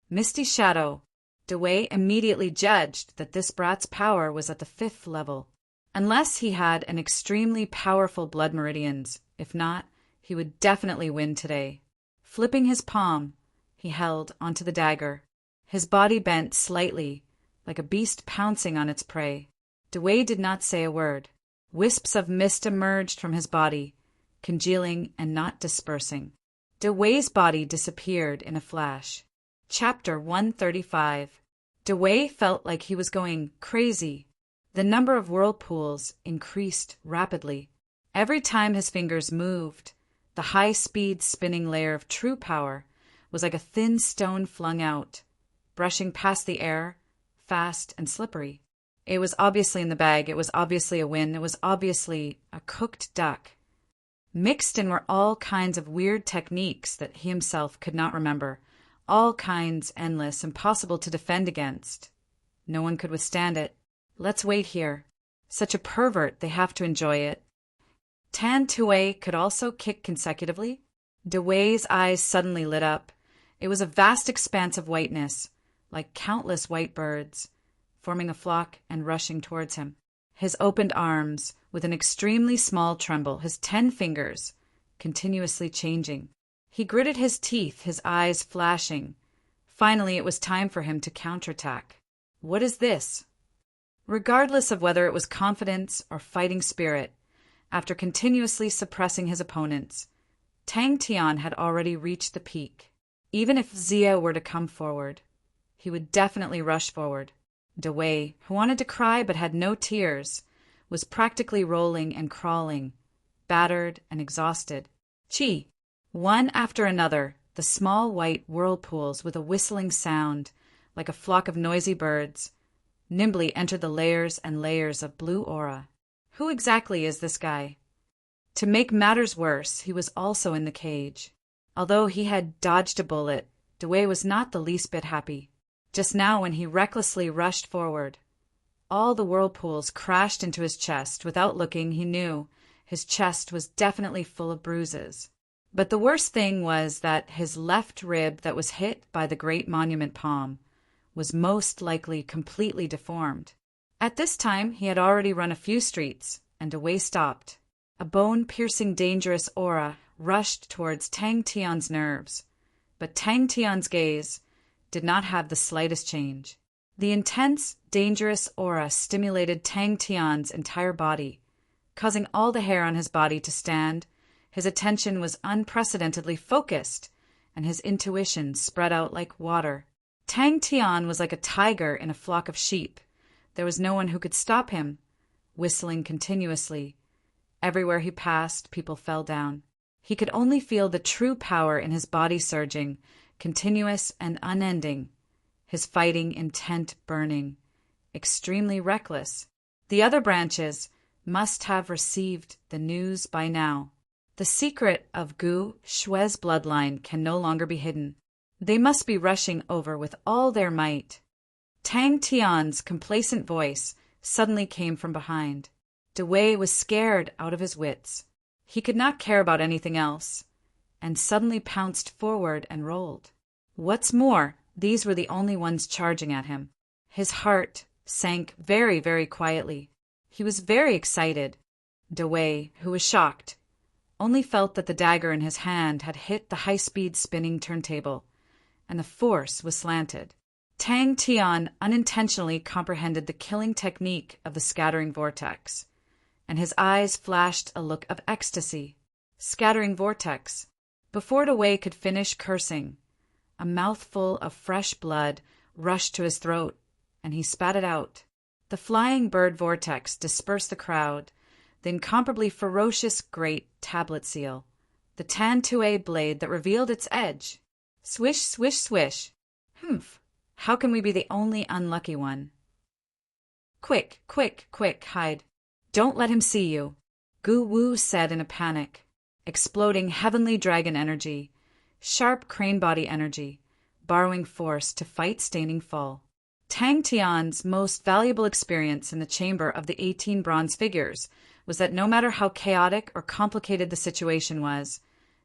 Misty shadow. De Wei immediately judged that this brat's power was at the 5th level. Unless he had an extremely powerful blood meridians, if not, he would definitely win today. Flipping his palm, he held onto the dagger. His body bent slightly, like a beast pouncing on its prey. De Wei did not say a word. Wisps of mist emerged from his body, congealing and not dispersing. De Wei's body disappeared in a flash. Chapter 135. De Wei felt like he was going crazy. The number of whirlpools increased rapidly. Every time his fingers moved, the high-speed spinning layer of true power was like a thin stone flung out, brushing past the air, fast and slippery. It was obviously in the bag, it was obviously a win, it was obviously a cooked duck. Mixed in were all kinds of weird techniques that he himself could not remember, all kinds endless, impossible to defend against. No one could withstand it. Let's wait here. Such a pervert, they have to enjoy it. Tan Tue could also kick consecutively. De Wei's eyes suddenly lit up. It was a vast expanse of whiteness, like countless white birds, forming a flock and rushing towards him. His opened arms, with an extremely small tremble, his 10 fingers, continuously changing. He gritted his teeth, his eyes flashing. Finally, it was time for him to counterattack. What is this? Regardless of whether it was confidence or fighting spirit, after continuously suppressing his opponents, Tang Tian had already reached the peak. Even if Zia were to come forward, he would definitely rush forward. Dewey, who wanted to cry but had no tears, was practically rolling and crawling, battered and exhausted. Chi! One after another, the small white whirlpools with a whistling sound, like a flock of noisy birds, nimbly entered the layers and layers of blue aura. Who exactly is this guy? To make matters worse, he was also in the cage. Although he had dodged a bullet, Dewey was not the least bit happy. Just now, when he recklessly rushed forward, all the whirlpools crashed into his chest. Without looking, he knew his chest was definitely full of bruises. But the worst thing was that his left rib that was hit by the great monument palm was most likely completely deformed. At this time, he had already run a few streets, and Dewey stopped. A bone-piercing dangerous aura rushed towards Tang Tian's nerves, but Tang Tian's gaze did not have the slightest change. The intense, dangerous aura stimulated Tang Tian's entire body, causing all the hair on his body to stand. His attention was unprecedentedly focused, and his intuition spread out like water. Tang Tian was like a tiger in a flock of sheep. There was no one who could stop him, whistling continuously. Everywhere he passed, people fell down. He could only feel the true power in his body surging, continuous and unending, his fighting intent burning, extremely reckless. The other branches must have received the news by now. The secret of Gu Shui's bloodline can no longer be hidden. They must be rushing over with all their might. Tang Tian's complacent voice suddenly came from behind. Dewey was scared out of his wits. He could not care about anything else, and suddenly pounced forward and rolled. What's more, these were the only ones charging at him. His heart sank very, very quietly. He was very excited. Dewey, who was shocked, only felt that the dagger in his hand had hit the high-speed spinning turntable, and the force was slanted. Tang Tian unintentionally comprehended the killing technique of the scattering vortex, and his eyes flashed a look of ecstasy. Scattering vortex. Before Dewey could finish cursing, a mouthful of fresh blood rushed to his throat, and he spat it out. The flying bird vortex dispersed the crowd, the incomparably ferocious great tablet seal, the Tan-Tue blade that revealed its edge. Swish, swish, swish. Humph! How can we be the only unlucky one? Quick, quick, quick, hide. Don't let him see you, Gu Wu said in a panic. Exploding heavenly dragon energy, sharp crane body energy, borrowing force to fight staining fall. Tang Tian's most valuable experience in the chamber of the 18 bronze figures was that no matter how chaotic or complicated the situation was,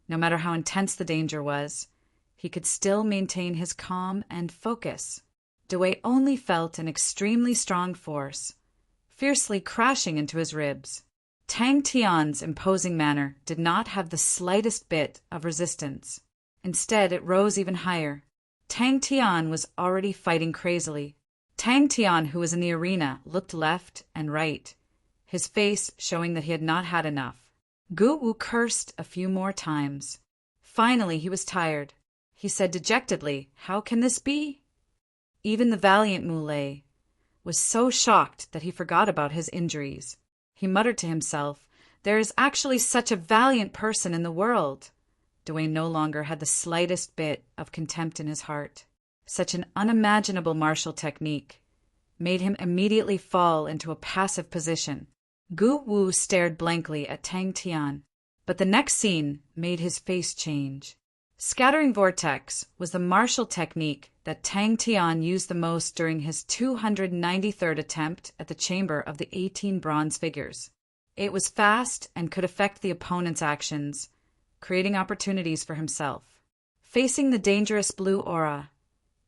no matter how intense the danger was, he could still maintain his calm and focus. Dewey only felt an extremely strong force, fiercely crashing into his ribs. Tang Tian's imposing manner did not have the slightest bit of resistance. Instead, it rose even higher. Tang Tian was already fighting crazily. Tang Tian, who was in the arena, looked left and right, his face showing that he had not had enough. Gu Wu cursed a few more times. Finally, he was tired. He said dejectedly, "How can this be?" Even the valiant Muley was so shocked that he forgot about his injuries. He muttered to himself, "There is actually such a valiant person in the world." Dewey no longer had the slightest bit of contempt in his heart. Such an unimaginable martial technique made him immediately fall into a passive position. Gu Wu stared blankly at Tang Tian, but the next scene made his face change. Scattering vortex was the martial technique that Tang Tian used the most during his 293rd attempt at the chamber of the 18 bronze figures. It was fast and could affect the opponent's actions, creating opportunities for himself. Facing the dangerous blue aura,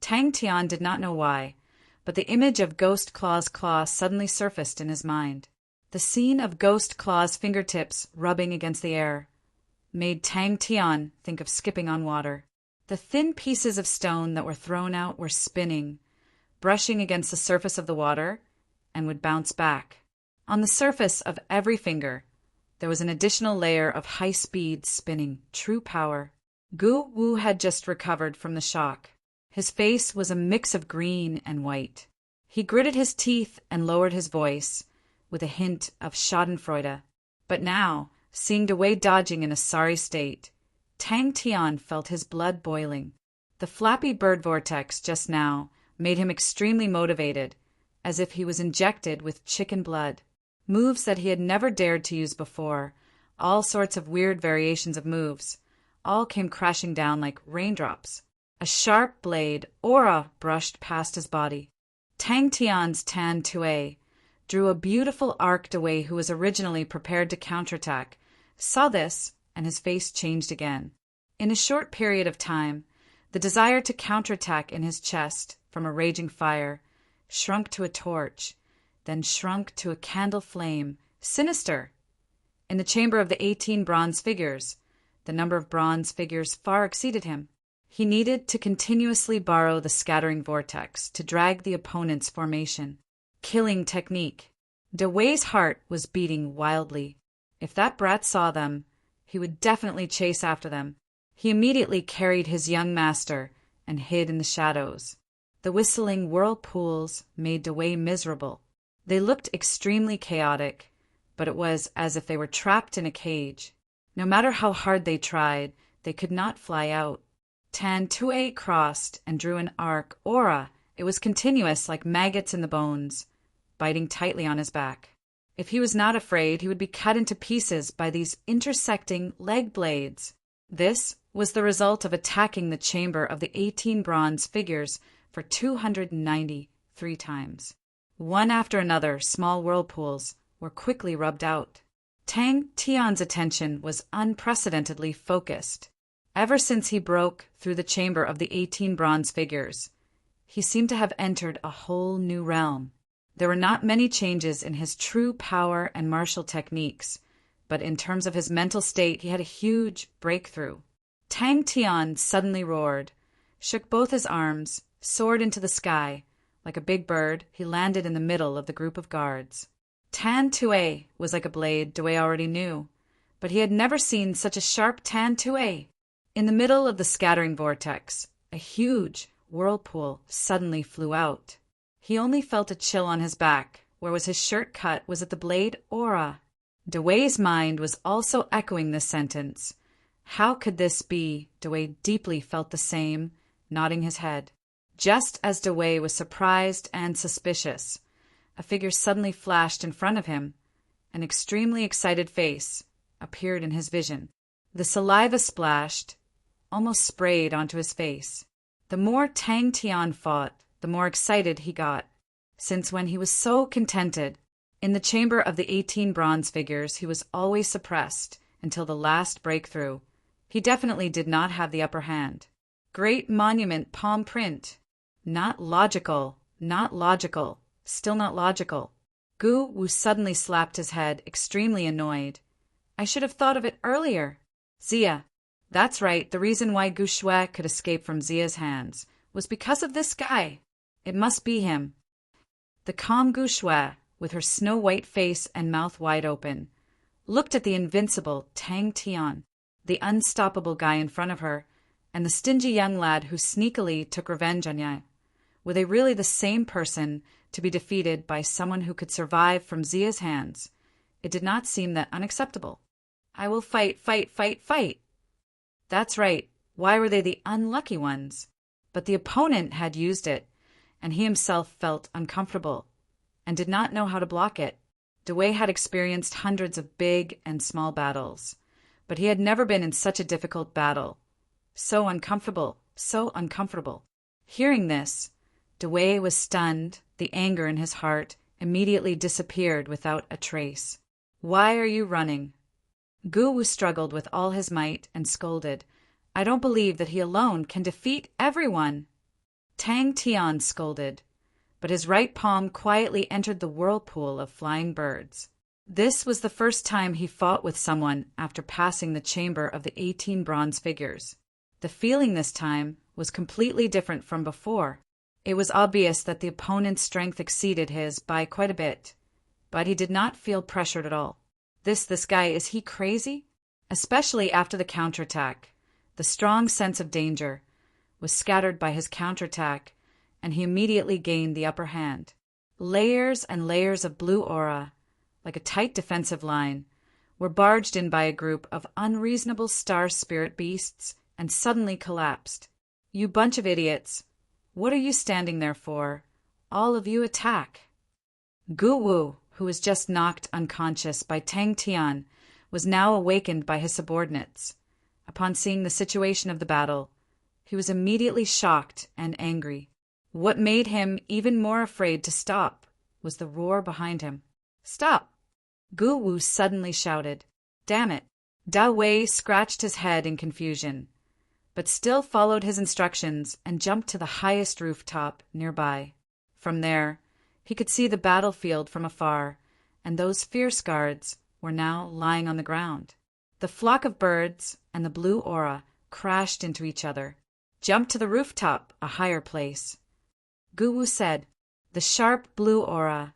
Tang Tian did not know why, but the image of Ghost Claw's claw suddenly surfaced in his mind. The scene of Ghost Claw's fingertips rubbing against the air made Tang Tian think of skipping on water. The thin pieces of stone that were thrown out were spinning, brushing against the surface of the water, and would bounce back. On the surface of every finger, there was an additional layer of high-speed spinning, true power. Gu Wu had just recovered from the shock. His face was a mix of green and white. He gritted his teeth and lowered his voice, with a hint of schadenfreude. But now, seeing Dewey dodging in a sorry state, Tang Tian felt his blood boiling. The flappy bird vortex just now made him extremely motivated, as if he was injected with chicken blood. Moves that he had never dared to use before, all sorts of weird variations of moves, all came crashing down like raindrops. A sharp blade, aura, brushed past his body. Tang Tian's Tan Tue drew a beautiful arc. Dewey, who was originally prepared to counterattack, saw this, and his face changed again. In a short period of time, the desire to counterattack in his chest, from a raging fire, shrunk to a torch, then shrunk to a candle flame, sinister. In the chamber of the 18 bronze figures, the number of bronze figures far exceeded him. He needed to continuously borrow the scattering vortex to drag the opponent's formation. Killing technique. Dewey's heart was beating wildly. If that brat saw them, he would definitely chase after them. He immediately carried his young master and hid in the shadows. The whistling whirlpools made Dewey miserable. They looked extremely chaotic, but it was as if they were trapped in a cage. No matter how hard they tried, they could not fly out. Tan Tue crossed and drew an arc, aura. It was continuous like maggots in the bones, biting tightly on his back. If he was not afraid, he would be cut into pieces by these intersecting leg blades. This was the result of attacking the chamber of the 18 bronze figures for 293 times. One after another, small whirlpools were quickly rubbed out. Tang Tian's attention was unprecedentedly focused. Ever since he broke through the chamber of the 18 bronze figures, he seemed to have entered a whole new realm. There were not many changes in his true power and martial techniques, but in terms of his mental state, he had a huge breakthrough. Tang Tian suddenly roared, shook both his arms, soared into the sky. Like a big bird, he landed in the middle of the group of guards. Tan Tue was like a blade, Dewey already knew, but he had never seen such a sharp Tan Tue. In the middle of the scattering vortex, a huge whirlpool suddenly flew out. He only felt a chill on his back. Where was his shirt cut was at the blade aura. Dewey's mind was also echoing this sentence. How could this be? Dewey deeply felt the same, nodding his head. Just as Dewey was surprised and suspicious, a figure suddenly flashed in front of him. An extremely excited face appeared in his vision. The saliva splashed, almost sprayed onto his face. The more Tang Tian fought, the more excited he got, since when he was so contented, in the chamber of the 18 bronze figures, he was always suppressed until the last breakthrough. He definitely did not have the upper hand. Great monument palm print. Not logical, still not logical. Gu Wu suddenly slapped his head, extremely annoyed. I should have thought of it earlier. Zia. That's right, the reason why Gu Shui could escape from Zia's hands was because of this guy. It must be him. The calm Gu Shui, with her snow-white face and mouth wide open, looked at the invincible Tang Tian, the unstoppable guy in front of her, and the stingy young lad who sneakily took revenge on Yai. Were they really the same person to be defeated by someone who could survive from Zia's hands? It did not seem that unacceptable. I will fight. That's right. Why were they the unlucky ones? But the opponent had used it, and he himself felt uncomfortable and did not know how to block it. Dewey had experienced hundreds of big and small battles, but he had never been in such a difficult battle. So uncomfortable. Hearing this, Dewey was stunned. The anger in his heart immediately disappeared without a trace. Why are you running? Gu Wu struggled with all his might and scolded. I don't believe that he alone can defeat everyone. Tang Tian scolded, but his right palm quietly entered the whirlpool of flying birds. This was the first time he fought with someone after passing the chamber of the 18 bronze figures. The feeling this time was completely different from before. It was obvious that the opponent's strength exceeded his by quite a bit, but he did not feel pressured at all. This guy, is he crazy? Especially after the counterattack. The strong sense of danger was scattered by his counterattack, and he immediately gained the upper hand. Layers and layers of blue aura, like a tight defensive line, were barged in by a group of unreasonable star spirit beasts and suddenly collapsed. "You bunch of idiots! What are you standing there for? All of you attack!" Gu Wu, who was just knocked unconscious by Tang Tian, was now awakened by his subordinates. Upon seeing the situation of the battle, he was immediately shocked and angry. What made him even more afraid to stop was the roar behind him. "Stop!" Gu Wu suddenly shouted. "Damn it!" Dao Wei scratched his head in confusion, but still followed his instructions and jumped to the highest rooftop nearby. From there, he could see the battlefield from afar, and those fierce guards were now lying on the ground. The flock of birds and the blue aura crashed into each other. "Jump to the rooftop, a higher place," Gu Wu said. The sharp blue aura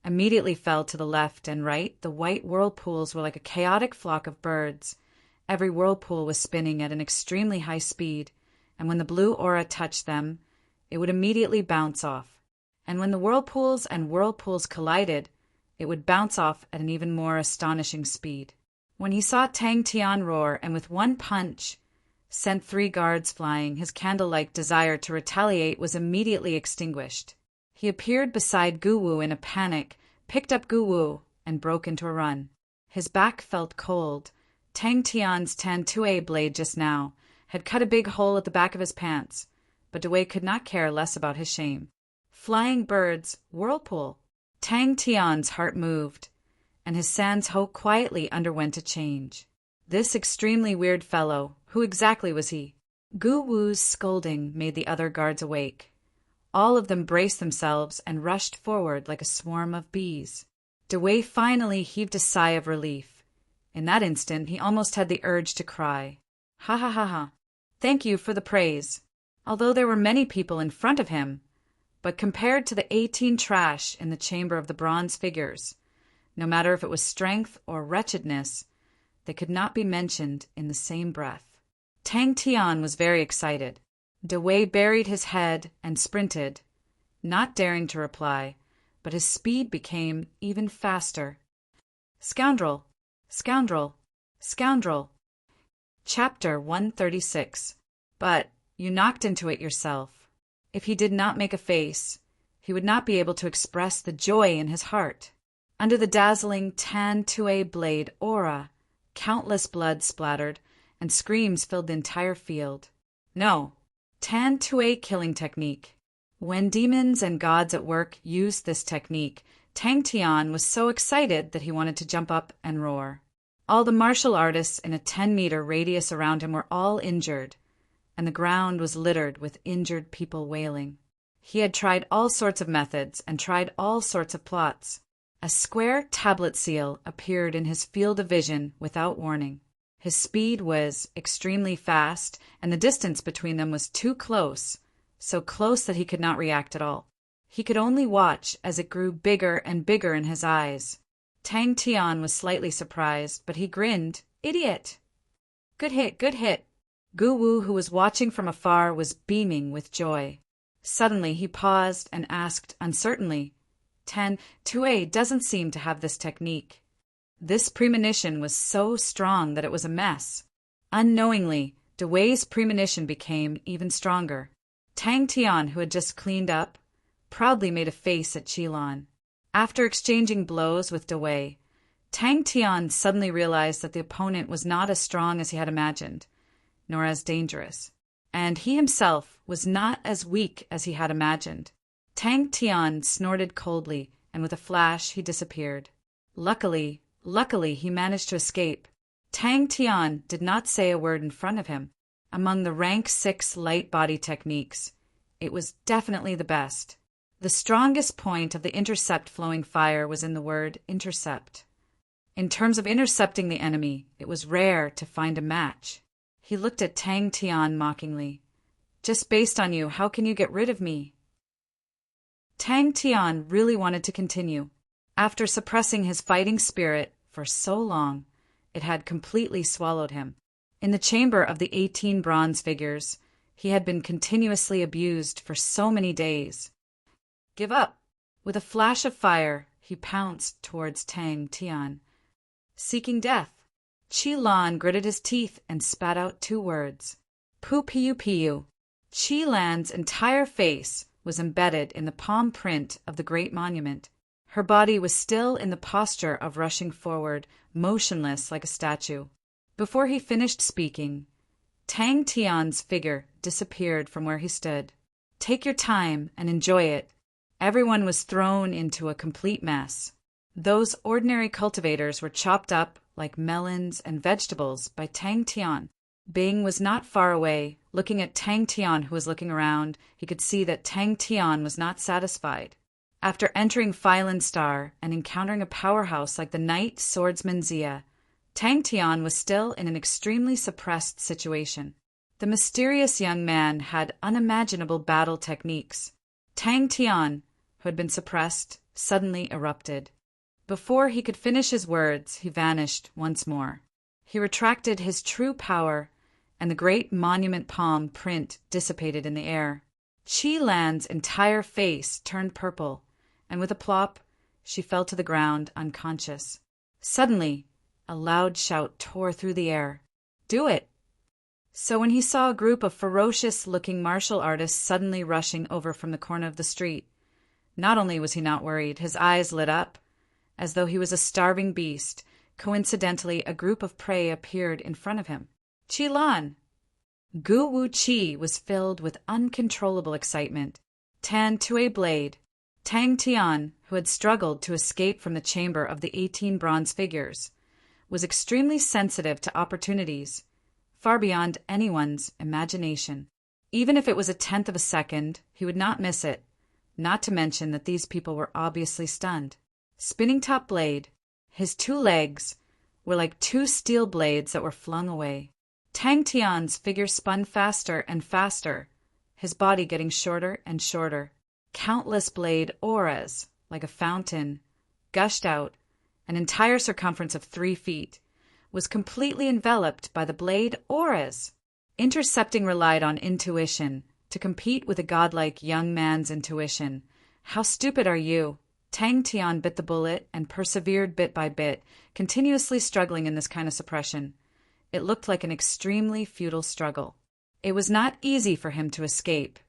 immediately fell to the left and right. The white whirlpools were like a chaotic flock of birds. Every whirlpool was spinning at an extremely high speed, and when the blue aura touched them, it would immediately bounce off. And when the whirlpools and whirlpools collided, it would bounce off at an even more astonishing speed. When he saw Tang Tian roar and with one punch sent 3 guards flying, his candle-like desire to retaliate was immediately extinguished. He appeared beside Gu Wu in a panic, picked up Gu Wu, and broke into a run. His back felt cold. Tang Tian's Tantue blade just now had cut a big hole at the back of his pants, but Dewey could not care less about his shame. Flying birds, whirlpool. Tang Tian's heart moved, and his sans ho quietly underwent a change. This extremely weird fellow, who exactly was he? Gu Wu's scolding made the other guards awake. All of them braced themselves and rushed forward like a swarm of bees. Dewey finally heaved a sigh of relief. In that instant, he almost had the urge to cry. Ha ha ha ha. Thank you for the praise. Although there were many people in front of him, but compared to the 18 trash in the chamber of the bronze figures, no matter if it was strength or wretchedness, they could not be mentioned in the same breath. Tang Tian was very excited. Dewey buried his head and sprinted, not daring to reply, but his speed became even faster. Scoundrel! Scoundrel! Scoundrel! Chapter 136. But you knocked into it yourself. If he did not make a face, he would not be able to express the joy in his heart. Under the dazzling Tantue blade aura, countless blood splattered, and screams filled the entire field. No, Tantue killing technique. When demons and gods at work used this technique, Tang Tian was so excited that he wanted to jump up and roar. All the martial artists in a 10-meter radius around him were all injured, and the ground was littered with injured people wailing. He had tried all sorts of methods and tried all sorts of plots. A square tablet seal appeared in his field of vision without warning. His speed was extremely fast, and the distance between them was too close, so close that he could not react at all. He could only watch as it grew bigger and bigger in his eyes. Tang Tian was slightly surprised, but he grinned. Idiot! Good hit, good hit. Gu Wu, who was watching from afar, was beaming with joy. Suddenly he paused and asked uncertainly, Tue doesn't seem to have this technique. This premonition was so strong that it was a mess. Unknowingly, Dewey's premonition became even stronger. Tang Tian, who had just cleaned up, proudly made a face at Qilin. After exchanging blows with Dewey, Tang Tian suddenly realized that the opponent was not as strong as he had imagined, nor as dangerous, and he himself was not as weak as he had imagined. Tang Tian snorted coldly, and with a flash he disappeared. Luckily, he managed to escape. Tang Tian did not say a word in front of him. Among the rank 6 light body techniques, it was definitely the best. The strongest point of the intercept flowing fire was in the word intercept. In terms of intercepting the enemy, it was rare to find a match. He looked at Tang Tian mockingly. Just based on you, how can you get rid of me? Tang Tian really wanted to continue. After suppressing his fighting spirit for so long, it had completely swallowed him. In the chamber of the 18 bronze figures, he had been continuously abused for so many days. Give up! With a flash of fire, he pounced towards Tang Tian, seeking death. Qi Lan gritted his teeth and spat out 2 words. Pu piu piu. Qi Lan's entire face was embedded in the palm print of the great monument. Her body was still in the posture of rushing forward, motionless like a statue. Before he finished speaking, Tang Tian's figure disappeared from where he stood. Take your time and enjoy it. Everyone was thrown into a complete mess. Those ordinary cultivators were chopped up like melons and vegetables by Tang Tian. Bing was not far away. Looking at Tang Tian, who was looking around, he could see that Tang Tian was not satisfied. After entering Phylan Star and encountering a powerhouse like the Knight Swordsman Zia, Tang Tian was still in an extremely suppressed situation. The mysterious young man had unimaginable battle techniques. Tang Tian, who had been suppressed, suddenly erupted. Before he could finish his words, he vanished once more. He retracted his true power, and the great monument palm print dissipated in the air. Qi Lan's entire face turned purple, and with a plop, she fell to the ground unconscious. Suddenly, a loud shout tore through the air. Do it! So when he saw a group of ferocious-looking martial artists suddenly rushing over from the corner of the street, not only was he not worried, his eyes lit up. As though he was a starving beast, coincidentally a group of prey appeared in front of him. Qi Lan! Gu Wu Qi was filled with uncontrollable excitement. Tan Tue Blade. Tang Tian, who had struggled to escape from the chamber of the 18 bronze figures, was extremely sensitive to opportunities, far beyond anyone's imagination. Even if it was a tenth of a second, he would not miss it, not to mention that these people were obviously stunned. Spinning Top Blade. His 2 legs were like 2 steel blades that were flung away. Tang Tian's figure spun faster and faster, his body getting shorter and shorter. Countless blade auras, like a fountain, gushed out. An entire circumference of 3 feet was completely enveloped by the blade auras. Intercepting relied on intuition to compete with a godlike young man's intuition. How stupid are you? Tang Tian bit the bullet and persevered bit by bit, continuously struggling in this kind of suppression. It looked like an extremely futile struggle. It was not easy for him to escape,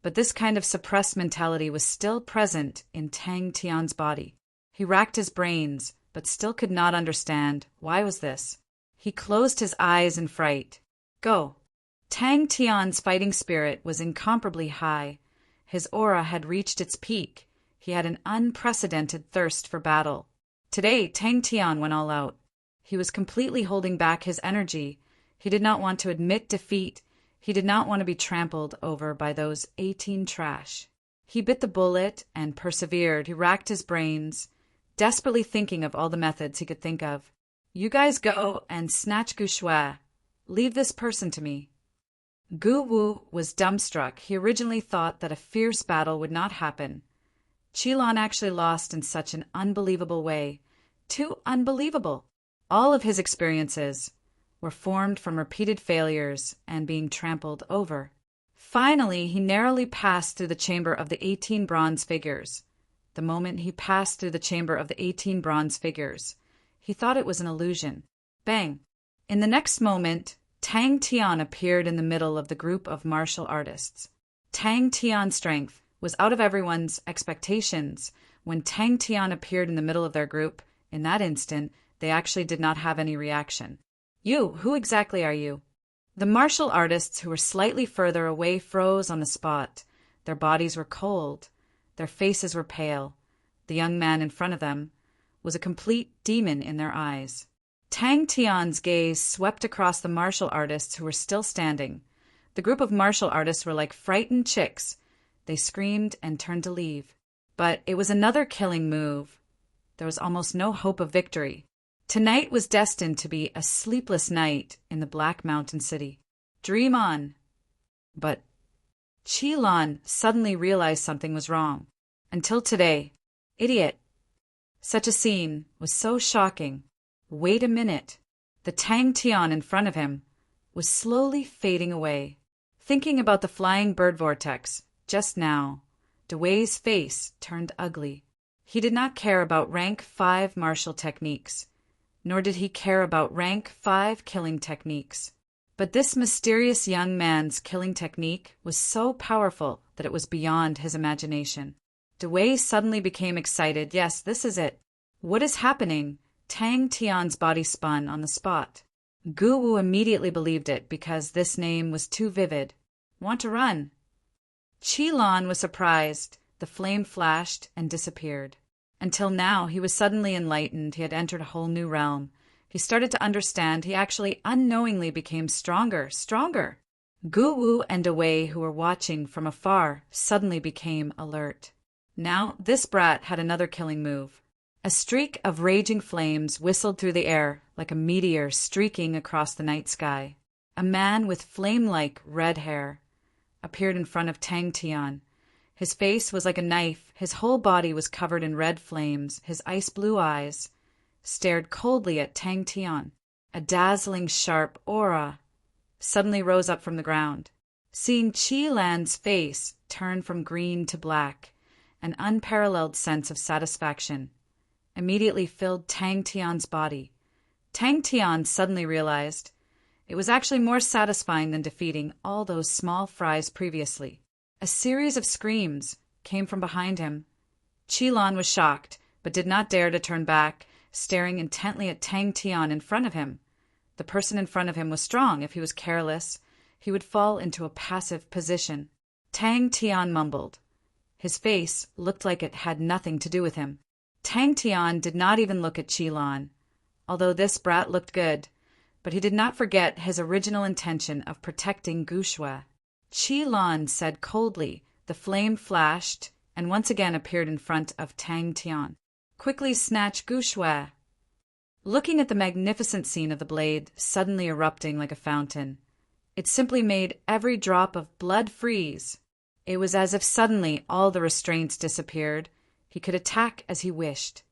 but this kind of suppressed mentality was still present in Tang Tian's body. He racked his brains, but still could not understand why was this. He closed his eyes in fright. Go! Tang Tian's fighting spirit was incomparably high. His aura had reached its peak. He had an unprecedented thirst for battle. Today, Tang Tian went all out. He was completely holding back his energy. He did not want to admit defeat. He did not want to be trampled over by those 18 trash. He bit the bullet and persevered. He racked his brains, desperately thinking of all the methods he could think of. You guys go and snatch Gu Shui. Leave this person to me. Gu Wu was dumbstruck. He originally thought that a fierce battle would not happen. Qi Lan actually lost in such an unbelievable way. Too unbelievable. All of his experiences were formed from repeated failures and being trampled over. Finally, he narrowly passed through the chamber of the 18 bronze figures. The moment he passed through the chamber of the 18 bronze figures, he thought it was an illusion. Bang! In the next moment, Tang Tian appeared in the middle of the group of martial artists. Tang Tian's strength was out of everyone's expectations. When Tang Tian appeared in the middle of their group, in that instant, they actually did not have any reaction. You, who exactly are you? The martial artists who were slightly further away froze on the spot. Their bodies were cold. Their faces were pale. The young man in front of them was a complete demon in their eyes. Tang Tian's gaze swept across the martial artists who were still standing. The group of martial artists were like frightened chicks. They screamed and turned to leave. But it was another killing move. There was almost no hope of victory. Tonight was destined to be a sleepless night in the Black Mountain City. Dream on. But Qi Lan suddenly realized something was wrong. Until today. Idiot. Such a scene was so shocking. Wait a minute. The Tang Tian in front of him was slowly fading away. Thinking about the flying bird vortex just now, Dewey's face turned ugly. He did not care about rank 5 martial techniques, nor did he care about rank 5 killing techniques. But this mysterious young man's killing technique was so powerful that it was beyond his imagination. Dewey suddenly became excited. Yes, this is it. What is happening? Tang Tian's body spun on the spot. Gu Wu immediately believed it because this name was too vivid. Want to run? Qi Lan was surprised. The flame flashed and disappeared. Until now, he was suddenly enlightened. He had entered a whole new realm. He started to understand. He actually unknowingly became stronger. Gu Wu and Dewey, who were watching from afar, suddenly became alert. Now, this brat had another killing move. A streak of raging flames whistled through the air like a meteor streaking across the night sky. A man with flame-like red hair appeared in front of Tang Tian. His face was like a knife. His whole body was covered in red flames. His ice-blue eyes stared coldly at Tang Tian. A dazzling, sharp aura suddenly rose up from the ground. Seeing Qi Lan's face turn from green to black, an unparalleled sense of satisfaction immediately filled Tang Tian's body. Tang Tian suddenly realized it was actually more satisfying than defeating all those small fries previously. A series of screams came from behind him. Qi Lan was shocked, but did not dare to turn back, staring intently at Tang Tian in front of him. The person in front of him was strong. If he was careless, he would fall into a passive position. Tang Tian mumbled. His face looked like it had nothing to do with him. Tang Tian did not even look at Qi Lan, although this brat looked good, but he did not forget his original intention of protecting Gu Shui. Qi Lan said coldly. The flame flashed and once again appeared in front of Tang Tian. Quickly snatch Gu Shui. Looking at the magnificent scene of the blade suddenly erupting like a fountain, it simply made every drop of blood freeze. It was as if suddenly all the restraints disappeared. He could attack as he wished.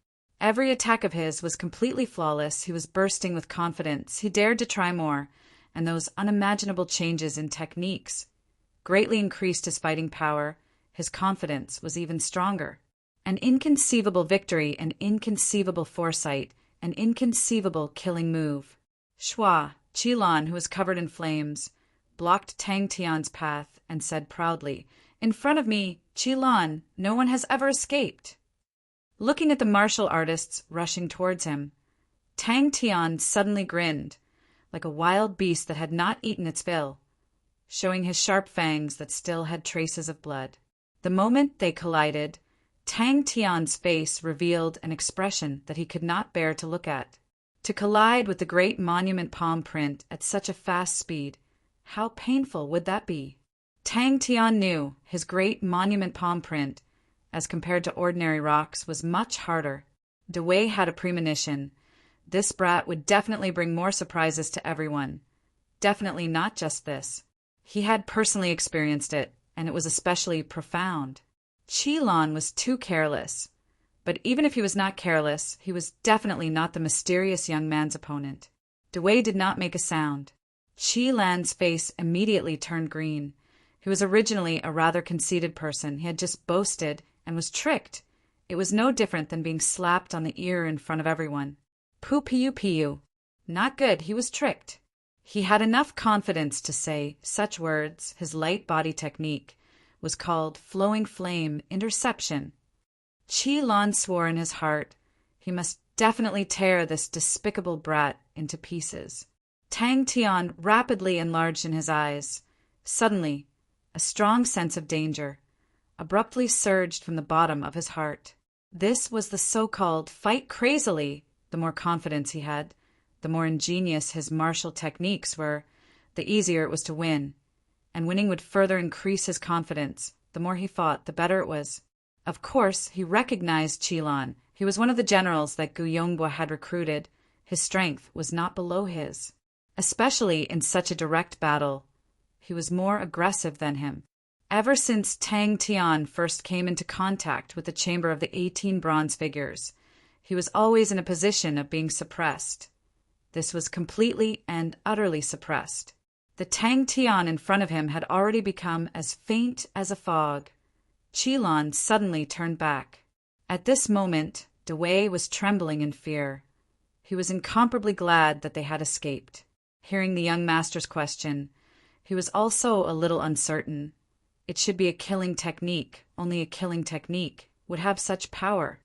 Every attack of his was completely flawless. He was bursting with confidence. He dared to try more, and those unimaginable changes in techniques greatly increased his fighting power. His confidence was even stronger. An inconceivable victory, an inconceivable foresight, an inconceivable killing move. Shua, Qi Lan, who was covered in flames, blocked Tang Tian's path and said proudly, "In front of me, Qi Lan, no one has ever escaped." Looking at the martial artists rushing towards him, Tang Tian suddenly grinned, like a wild beast that had not eaten its fill, showing his sharp fangs that still had traces of blood. The moment they collided, Tang Tian's face revealed an expression that he could not bear to look at. To collide with the great monument palm print at such a fast speed, how painful would that be? Tang Tian knew his great monument palm print, as compared to ordinary rocks, was much harder. Dewey had a premonition. This brat would definitely bring more surprises to everyone. Definitely not just this. He had personally experienced it, and it was especially profound. Qi Lan was too careless. But even if he was not careless, he was definitely not the mysterious young man's opponent. Dewey did not make a sound. Qi Lan's face immediately turned green. He was originally a rather conceited person. He had just boasted and was tricked. It was no different than being slapped on the ear in front of everyone. Poo piu piu. Not good, he was tricked. He had enough confidence to say such words. His light body technique was called flowing flame interception. Qi Lan swore in his heart he must definitely tear this despicable brat into pieces. Tang Tian rapidly enlarged in his eyes. Suddenly, a strong sense of danger abruptly surged from the bottom of his heart. This was the so-called fight crazily. The more confidence he had, the more ingenious his martial techniques were, the easier it was to win. And winning would further increase his confidence. The more he fought, the better it was. Of course, he recognized Qi Lan. He was one of the generals that Gu Yongbao had recruited. His strength was not below his. Especially in such a direct battle, he was more aggressive than him. Ever since Tang Tian first came into contact with the chamber of the 18 bronze figures, he was always in a position of being suppressed. This was completely and utterly suppressed. The Tang Tian in front of him had already become as faint as a fog. Qilin suddenly turned back. At this moment, Dewey was trembling in fear. He was incomparably glad that they had escaped. Hearing the young master's question, he was also a little uncertain. It should be a killing technique. Only a killing technique would have such power.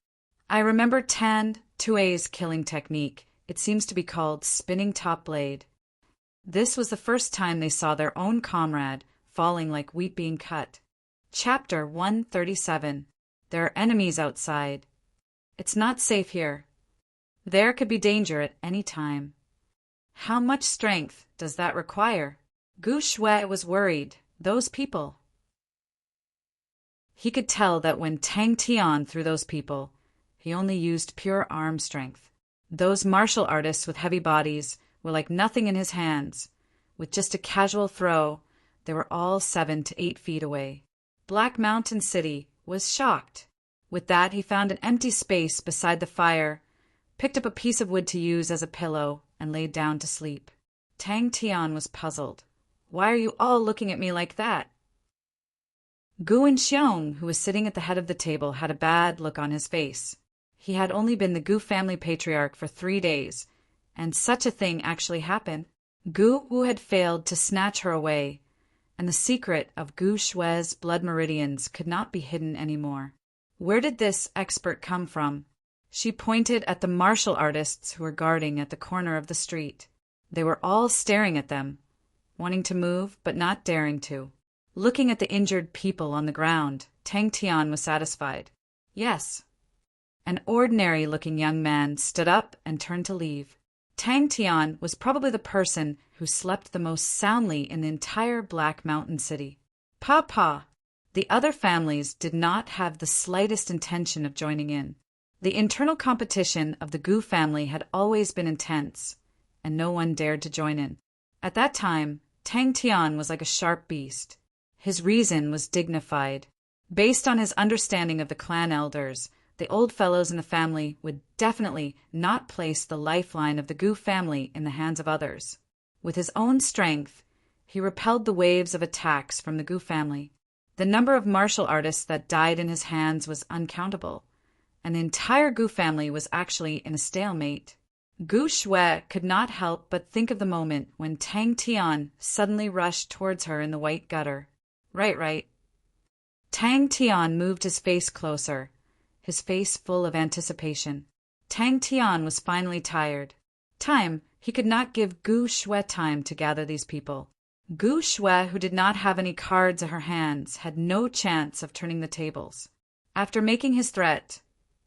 I remember Tan Tue's killing technique. It seems to be called spinning top blade. This was the first time they saw their own comrade falling like wheat being cut. Chapter 137. There are enemies outside. It's not safe here. There could be danger at any time. How much strength does that require? Gu Shui was worried. Those people. He could tell that when Tang Tian threw those people, he only used pure arm strength. Those martial artists with heavy bodies were like nothing in his hands. With just a casual throw, they were all 7 to 8 feet away. Black Mountain City was shocked. With that, he found an empty space beside the fire, picked up a piece of wood to use as a pillow, and laid down to sleep. Tang Tian was puzzled. Why are you all looking at me like that? Gu Xiong, who was sitting at the head of the table, had a bad look on his face. He had only been the Gu family patriarch for 3 days, and such a thing actually happened. Gu Wu had failed to snatch her away, and the secret of Gu Shui's blood meridians could not be hidden anymore. Where did this expert come from? She pointed at the martial artists who were guarding at the corner of the street. They were all staring at them, wanting to move but not daring to. Looking at the injured people on the ground, Tang Tian was satisfied. Yes. An ordinary-looking young man stood up and turned to leave. Tang Tian was probably the person who slept the most soundly in the entire Black Mountain City. Papa! The other families did not have the slightest intention of joining in. The internal competition of the Gu family had always been intense, and no one dared to join in. At that time, Tang Tian was like a sharp beast. His reason was dignified. Based on his understanding of the clan elders, the old fellows in the family would definitely not place the lifeline of the Gu family in the hands of others. With his own strength, he repelled the waves of attacks from the Gu family. The number of martial artists that died in his hands was uncountable, and the entire Gu family was actually in a stalemate. Gu Shui could not help but think of the moment when Tang Tian suddenly rushed towards her in the white gutter. Right. Tang Tian moved his face closer, his face full of anticipation. Tang Tian was finally tired. He could not give Gu Shui time to gather these people. Gu Shui, who did not have any cards in her hands, had no chance of turning the tables. After making his threat,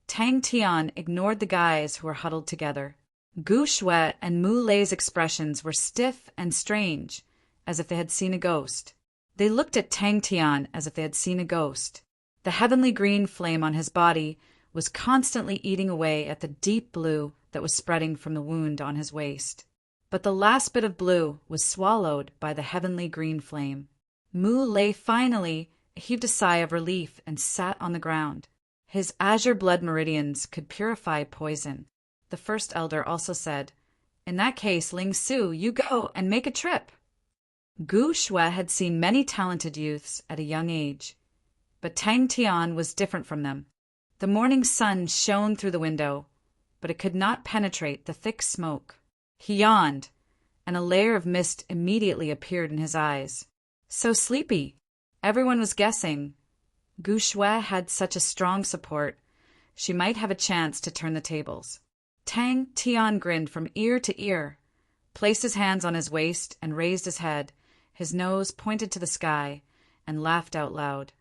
Tang Tian ignored the guys who were huddled together. Gu Shui and Mu Lei's expressions were stiff and strange, as if they had seen a ghost. They looked at Tang Tian as if they had seen a ghost. The heavenly green flame on his body was constantly eating away at the deep blue that was spreading from the wound on his waist. But the last bit of blue was swallowed by the heavenly green flame. Mu Lei finally heaved a sigh of relief and sat on the ground. His azure blood meridians could purify poison. The first elder also said, "In that case, Ling Su, you go and make a trip." Gu Shui had seen many talented youths at a young age, but Tang Tian was different from them. The morning sun shone through the window, but it could not penetrate the thick smoke. He yawned, and a layer of mist immediately appeared in his eyes. So sleepy. Everyone was guessing. Gu Shui had such a strong support, she might have a chance to turn the tables. Tang Tian grinned from ear to ear, placed his hands on his waist and raised his head, his nose pointed to the sky, and laughed out loud.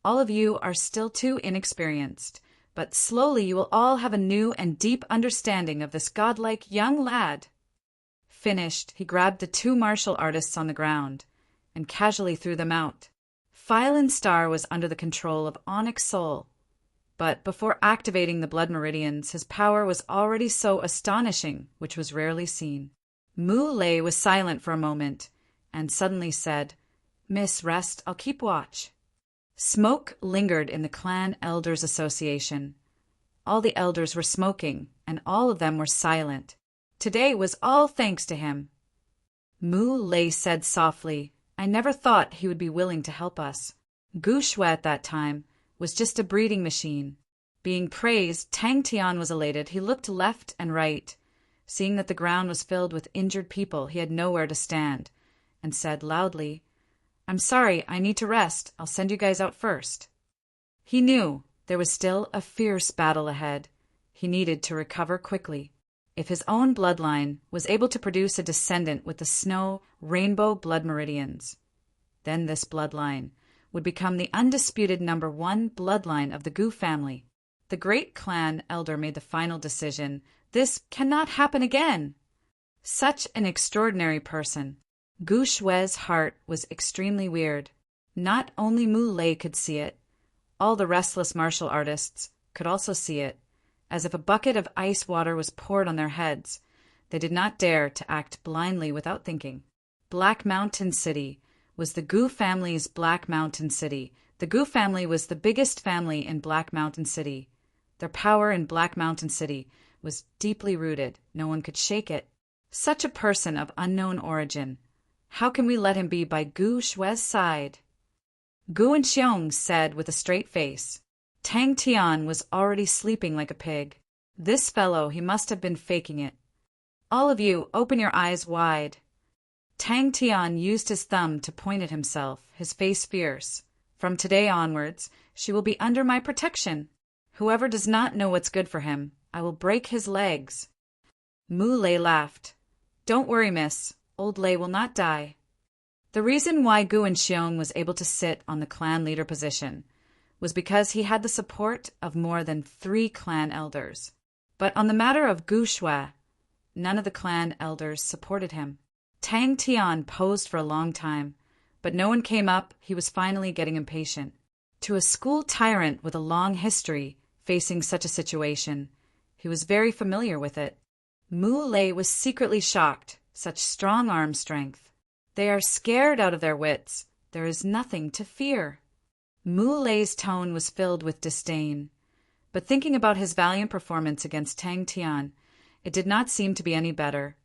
All of you are still too inexperienced, but slowly you will all have a new and deep understanding of this godlike young lad. Finished, he grabbed the 2 martial artists on the ground and casually threw them out. Phylon Star was under the control of Onyx Soul, but before activating the blood meridians, his power was already so astonishing, which was rarely seen. Mu Lei was silent for a moment, and suddenly said, "Miss, rest, I'll keep watch." Smoke lingered in the Clan Elders Association. All the elders were smoking, and all of them were silent. Today was all thanks to him. Mu Lei said softly, "I never thought he would be willing to help us." Gu Shui at that time was just a breeding machine. Being praised, Tang Tian was elated. He looked left and right. Seeing that the ground was filled with injured people, he had nowhere to stand, and said loudly, "I'm sorry, I need to rest. I'll send you guys out first." He knew there was still a fierce battle ahead. He needed to recover quickly. If his own bloodline was able to produce a descendant with the snow rainbow blood meridians, then this bloodline would become the undisputed #1 bloodline of the Gu family. The great clan elder made the final decision. This cannot happen again. Such an extraordinary person. Gu Shue's heart was extremely weird. Not only Mu Lei could see it, all the restless martial artists could also see it. As if a bucket of ice water was poured on their heads, they did not dare to act blindly without thinking. Black Mountain City was the Gu family's Black Mountain City. The Gu family was the biggest family in Black Mountain City. Their power in Black Mountain City was deeply rooted. No one could shake it. Such a person of unknown origin. How can we let him be by Gu Shue's side? Gu Enxiong said with a straight face. Tang Tian was already sleeping like a pig. This fellow, he must have been faking it. All of you, open your eyes wide. Tang Tian used his thumb to point at himself, his face fierce. From today onwards, she will be under my protection. Whoever does not know what's good for him, I will break his legs. Mu Lei laughed. Don't worry, miss. Old Lei will not die. The reason why Gu Enxiong was able to sit on the clan leader position was because he had the support of more than 3 clan elders. But on the matter of Gu Shue, none of the clan elders supported him. Tang Tian posed for a long time, but no one came up. He was finally getting impatient. To a school tyrant with a long history facing such a situation, he was very familiar with it. Mu Lei was secretly shocked. Such strong arm strength. They are scared out of their wits. There is nothing to fear. Mu Lei's tone was filled with disdain, but thinking about his valiant performance against Tang Tian, it did not seem to be any better.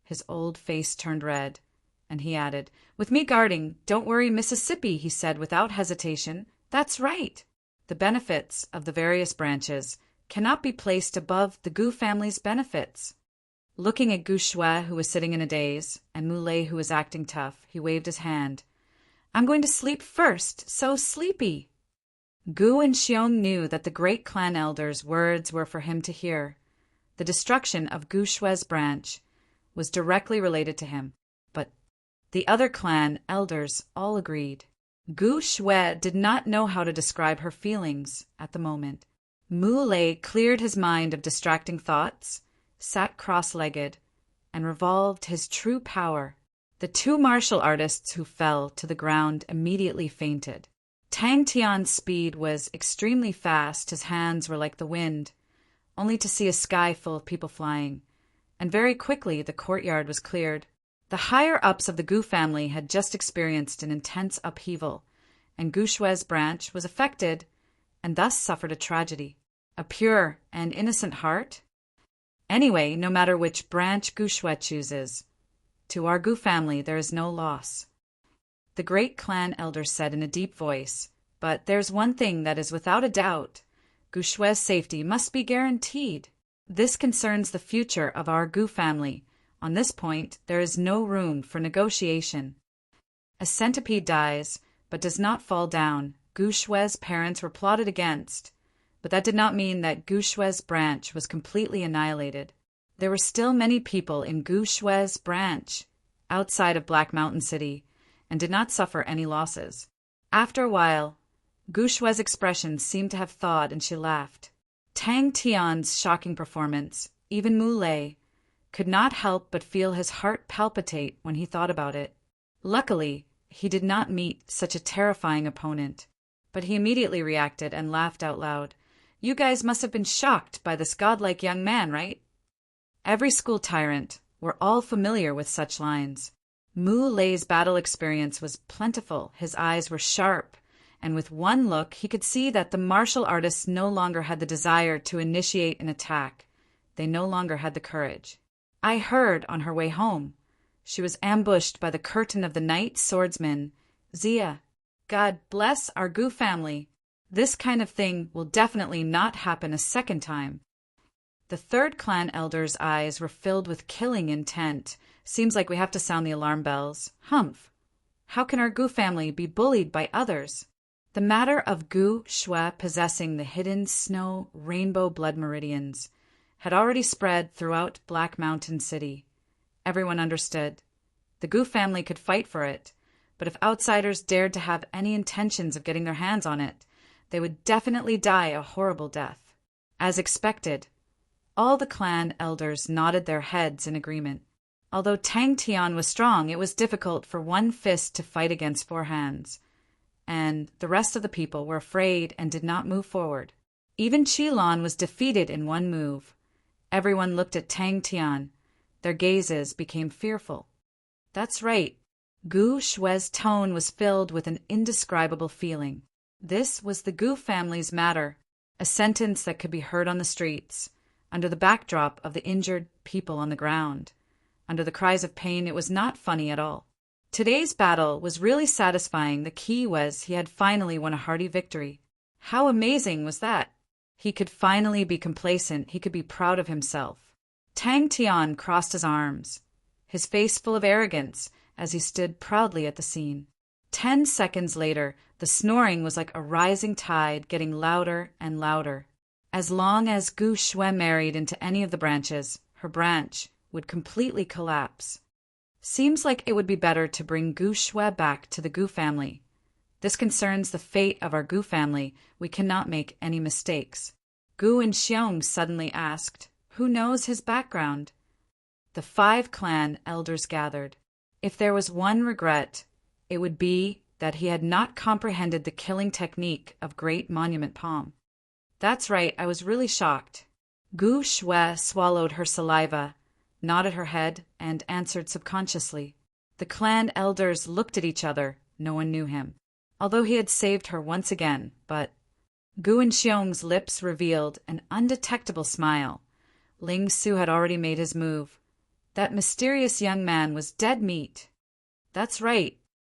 His old face turned red, and he added, "With me guarding, don't worry, Mississippi," he said without hesitation. "That's right. The benefits of the various branches cannot be placed above the Gu family's benefits." Looking at Gu Shue, who was sitting in a daze, and Mu Lei, who was acting tough, he waved his hand. "I'm going to sleep first, so sleepy." Gu Enxiong knew that the great clan elder's words were for him to hear. The destruction of Gu Shue's branch was directly related to him, but the other clan elders all agreed. Gu Shue did not know how to describe her feelings at the moment. Mu Lei cleared his mind of distracting thoughts, sat cross-legged, and revolved his true power. The 2 martial artists who fell to the ground immediately fainted. Tang Tian's speed was extremely fast. His hands were like the wind, only to see a sky full of people flying, and very quickly the courtyard was cleared. The higher-ups of the Gu family had just experienced an intense upheaval, and Gu Shue's branch was affected and thus suffered a tragedy. A pure and innocent heart? Anyway, no matter which branch Gu Shue chooses, to our Gu family there is no loss. The great clan elder said in a deep voice, "But there's one thing that is without a doubt. Gu Shue's safety must be guaranteed. This concerns the future of our Gu family. On this point, there is no room for negotiation. A centipede dies, but does not fall down. Gu Shue's parents were plotted against, but that did not mean that Gu Shue's branch was completely annihilated. There were still many people in Gu Shue's branch outside of Black Mountain City and did not suffer any losses." After a while, Gu Shue's expression seemed to have thawed and she laughed. Tang Tian's shocking performance, even Mu Lei, could not help but feel his heart palpitate when he thought about it. Luckily, he did not meet such a terrifying opponent, but he immediately reacted and laughed out loud. "You guys must have been shocked by this godlike young man, right?" Every school tyrant were all familiar with such lines. Mu Lei's battle experience was plentiful. His eyes were sharp, and with one look he could see that the martial artists no longer had the desire to initiate an attack. They no longer had the courage. "I heard on her way home. She was ambushed by the curtain of the night swordsman, Zia. God bless our Gu family. This kind of thing will definitely not happen a second time. The third clan elder's eyes were filled with killing intent. Seems like we have to sound the alarm bells. Humph! How can our Gu family be bullied by others? The matter of Gu Shui possessing the hidden snow rainbow blood meridians had already spread throughout Black Mountain City. Everyone understood. The Gu family could fight for it, but if outsiders dared to have any intentions of getting their hands on it, they would definitely die a horrible death. As expected, all the clan elders nodded their heads in agreement. Although Tang Tian was strong, it was difficult for one fist to fight against four hands, and the rest of the people were afraid and did not move forward. Even Qilon was defeated in one move. Everyone looked at Tang Tian. Their gazes became fearful. That's right. Gu Shui's tone was filled with an indescribable feeling. This was the Gu family's matter, a sentence that could be heard on the streets, under the backdrop of the injured people on the ground. Under the cries of pain, it was not funny at all. Today's battle was really satisfying. The key was he had finally won a hearty victory. How amazing was that? He could finally be complacent. He could be proud of himself. Tang Tian crossed his arms, his face full of arrogance as he stood proudly at the scene. 10 seconds later, the snoring was like a rising tide, getting louder and louder. As long as Gu Shui married into any of the branches, her branch would completely collapse. Seems like it would be better to bring Gu Shui back to the Gu family. This concerns the fate of our Gu family. We cannot make any mistakes. Gu and Xiong suddenly asked, "Who knows his background?" The 5 clan elders gathered. If there was one regret, it would be that he had not comprehended the killing technique of Great Monument Palm. That's right, I was really shocked. Gu Shui swallowed her saliva, nodded her head, and answered subconsciously. The clan elders looked at each other. No one knew him, although he had saved her once again, but Gu and Xiong's lips revealed an undetectable smile. Ling Su had already made his move. That mysterious young man was dead meat. That's right.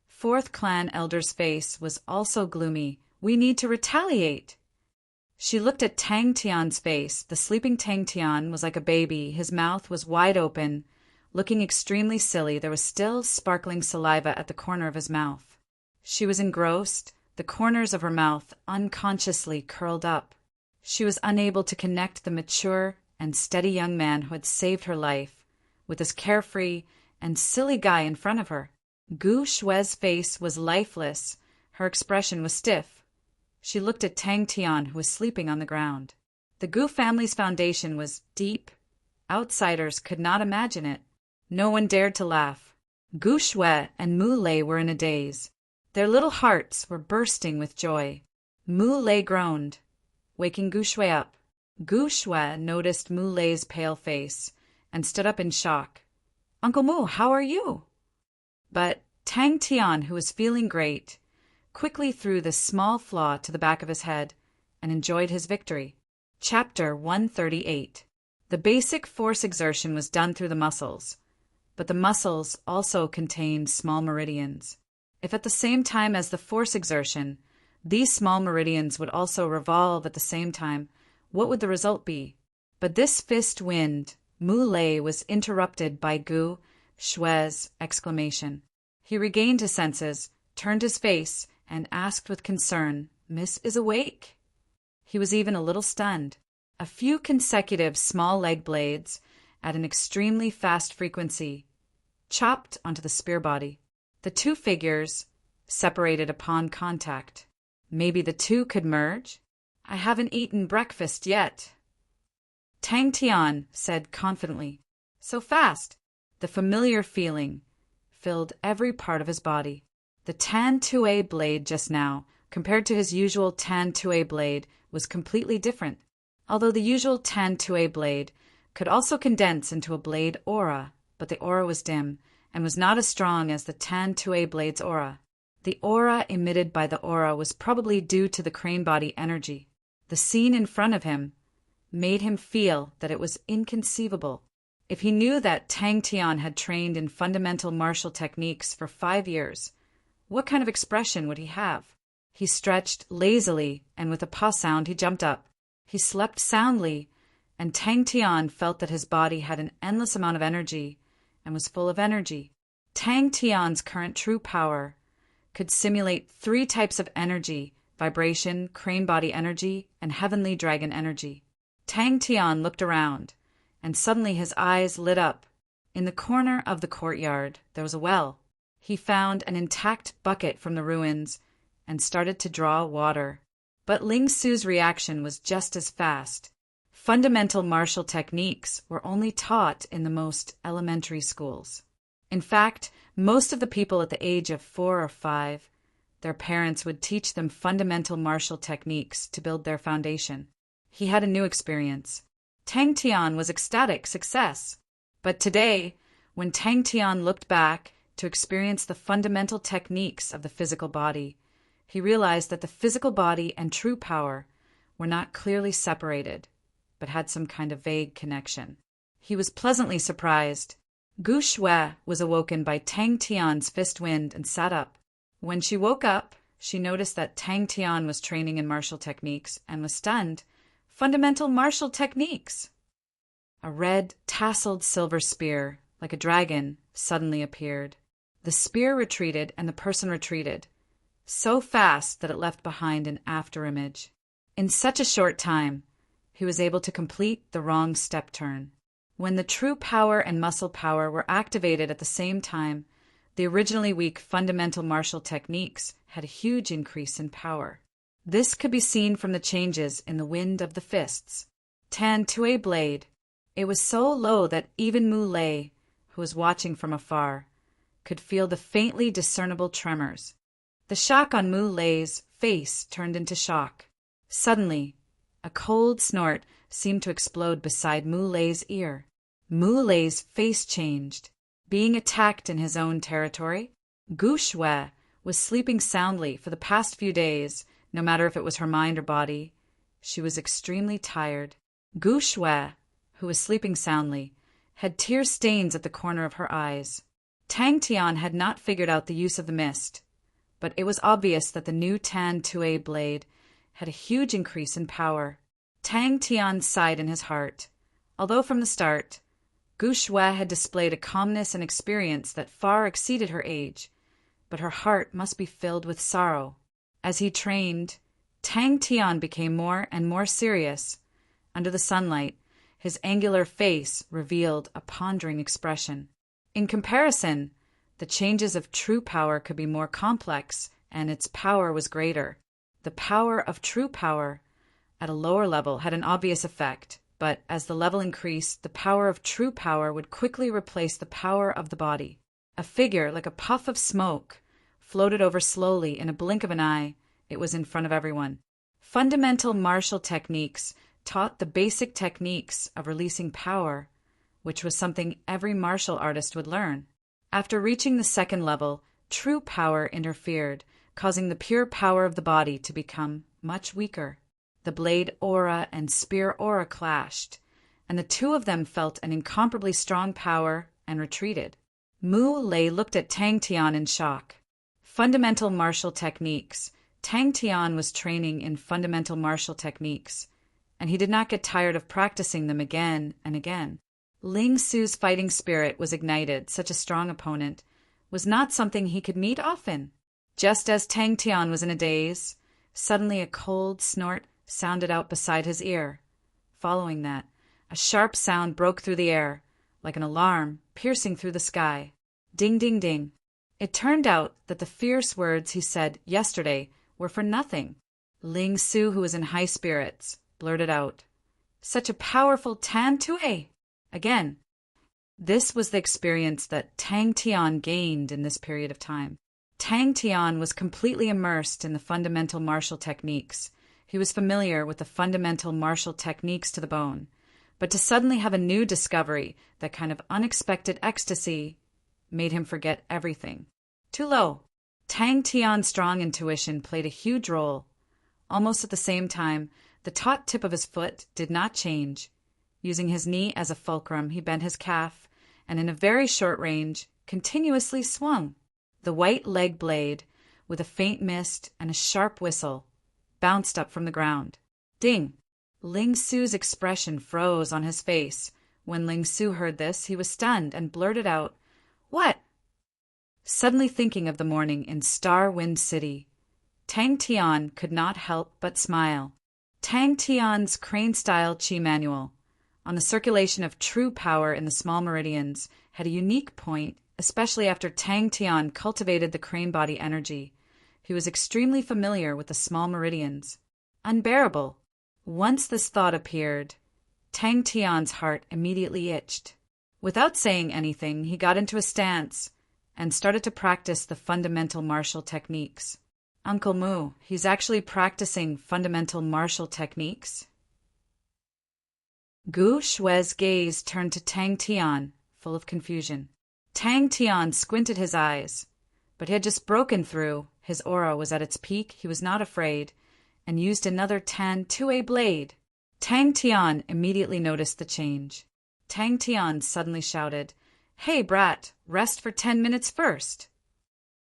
4th clan elder's face was also gloomy. We need to retaliate. She looked at Tang Tian's face. The sleeping Tang Tian was like a baby. His mouth was wide open, looking extremely silly. There was still sparkling saliva at the corner of his mouth. She was engrossed, the corners of her mouth unconsciously curled up. She was unable to connect the mature and steady young man who had saved her life with this carefree and silly guy in front of her. Gu Shui's face was lifeless. Her expression was stiff. She looked at Tang Tian, who was sleeping on the ground. The Gu family's foundation was deep. Outsiders could not imagine it. No one dared to laugh. Gu Shui and Mu Lei were in a daze. Their little hearts were bursting with joy. Mu Lei groaned, waking Gu Shui up. Gu Shui noticed Mu Lei's pale face and stood up in shock. "Uncle Mu, how are you?" But Tang Tian, who was feeling great, quickly threw the small flaw to the back of his head and enjoyed his victory. Chapter 138. The basic force exertion was done through the muscles, but the muscles also contained small meridians. If at the same time as the force exertion, these small meridians would also revolve at the same time, what would the result be? But this fist wind, Mu Lei, was interrupted by Gu Shui's exclamation. He regained his senses, turned his face, and asked with concern, "Miss is awake?" He was even a little stunned. A few consecutive small leg blades, at an extremely fast frequency, chopped onto the spear body. The 2 figures separated upon contact. Maybe the 2 could merge? "I haven't eaten breakfast yet," Tang Tian said confidently. So fast! The familiar feeling filled every part of his body. The Tan Tue blade just now, compared to his usual Tan Tue blade, was completely different. Although the usual Tan Tue blade could also condense into a blade aura, but the aura was dim and was not as strong as the Tan Tue blade's aura. The aura emitted by the aura was probably due to the crane body energy. The scene in front of him made him feel that it was inconceivable. If he knew that Tang Tian had trained in fundamental martial techniques for 5 years, what kind of expression would he have? He stretched lazily, and with a paw sound he jumped up. He slept soundly, and Tang Tian felt that his body had an endless amount of energy and was full of energy. Tang Tian's current true power could simulate 3 types of energy: vibration, crane body energy, and heavenly dragon energy. Tang Tian looked around, and suddenly his eyes lit up. In the corner of the courtyard there was a well. He found an intact bucket from the ruins and started to draw water. But Ling Su's reaction was just as fast. Fundamental martial techniques were only taught in the most elementary schools. In fact, most of the people at the age of 4 or 5, their parents would teach them fundamental martial techniques to build their foundation. He had a new experience. Tang Tian was ecstatic success. But today, when Tang Tian looked back to experience the fundamental techniques of the physical body, he realized that the physical body and true power were not clearly separated, but had some kind of vague connection. He was pleasantly surprised. Gu Shui was awoken by Tang Tian's fist wind and sat up. When she woke up, she noticed that Tang Tian was training in martial techniques and was stunned. Fundamental martial techniques! A red, tasseled silver spear, like a dragon, suddenly appeared. The spear retreated and the person retreated, so fast that it left behind an afterimage. In such a short time, he was able to complete the wrong step turn. When the true power and muscle power were activated at the same time, the originally weak fundamental martial techniques had a huge increase in power. This could be seen from the changes in the wind of the fists. Tan Tue blade. It was so low that even Mu Lei, who was watching from afar, could feel the faintly discernible tremors. The shock on Mu Lei's face turned into shock. Suddenly, a cold snort seemed to explode beside Mu Lei's ear. Mu Lei's face changed. Being attacked in his own territory? Gu Shui was sleeping soundly for the past few days, no matter if it was her mind or body. She was extremely tired. Gu Shui, who was sleeping soundly, had tear stains at the corner of her eyes. Tang Tian had not figured out the use of the mist, but it was obvious that the new Tan Tue blade had a huge increase in power. Tang Tian sighed in his heart. Although from the start, Gu Shui had displayed a calmness and experience that far exceeded her age, but her heart must be filled with sorrow. As he trained, Tang Tian became more and more serious. Under the sunlight, his angular face revealed a pondering expression. In comparison, the changes of true power could be more complex, and its power was greater. The power of true power at a lower level had an obvious effect, but as the level increased, the power of true power would quickly replace the power of the body. A figure like a puff of smoke floated over slowly. In a blink of an eye, it was in front of everyone. Fundamental martial techniques taught the basic techniques of releasing power, which was something every martial artist would learn. After reaching the second level, true power interfered, causing the pure power of the body to become much weaker. The blade aura and spear aura clashed, and the two of them felt an incomparably strong power and retreated. Mu Lei looked at Tang Tian in shock. Fundamental martial techniques. Tang Tian was training in fundamental martial techniques, and he did not get tired of practicing them again and again. Ling Su's fighting spirit was ignited. Such a strong opponent was not something he could meet often. Just as Tang Tian was in a daze, suddenly a cold snort sounded out beside his ear. Following that, a sharp sound broke through the air, like an alarm piercing through the sky. Ding, ding, ding. It turned out that the fierce words he said yesterday were for nothing. Ling Su, who was in high spirits, blurted out, "Such a powerful Tan Tue!" Again. This was the experience that Tang Tian gained in this period of time. Tang Tian was completely immersed in the fundamental martial techniques. He was familiar with the fundamental martial techniques to the bone. But to suddenly have a new discovery, that kind of unexpected ecstasy, made him forget everything. Too low. Tang Tian's strong intuition played a huge role. Almost at the same time, the taut tip of his foot did not change. Using his knee as a fulcrum, he bent his calf, and in a very short range, continuously swung. The white leg blade, with a faint mist and a sharp whistle, bounced up from the ground. Ding! Ling Su's expression froze on his face. When Ling Su heard this, he was stunned and blurted out, "What?" Suddenly thinking of the morning in Star Wind City, Tang Tian could not help but smile. Tang Tian's crane-style Qi manual on the circulation of true power in the small meridians had a unique point, especially after Tang Tian cultivated the crane body energy. He was extremely familiar with the small meridians. Unbearable. Once this thought appeared, Tang Tian's heart immediately itched. Without saying anything, he got into a stance and started to practice the fundamental martial techniques. Uncle Mu, he's actually practicing fundamental martial techniques? Gu Shui's gaze turned to Tang Tian, full of confusion. Tang Tian squinted his eyes, but he had just broken through. His aura was at its peak. He was not afraid, and used another Tan 2A blade. Tang Tian immediately noticed the change. Tang Tian suddenly shouted, "Hey, brat, rest for 10 minutes first."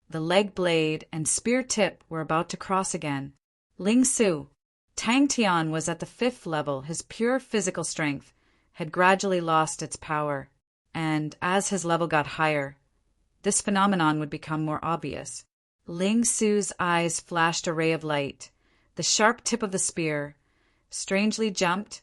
The leg blade and spear tip were about to cross again. Ling Su. Tang Tian was at the 5th level. His pure physical strength had gradually lost its power, and as his level got higher, this phenomenon would become more obvious. Ling Su's eyes flashed a ray of light. The sharp tip of the spear strangely jumped,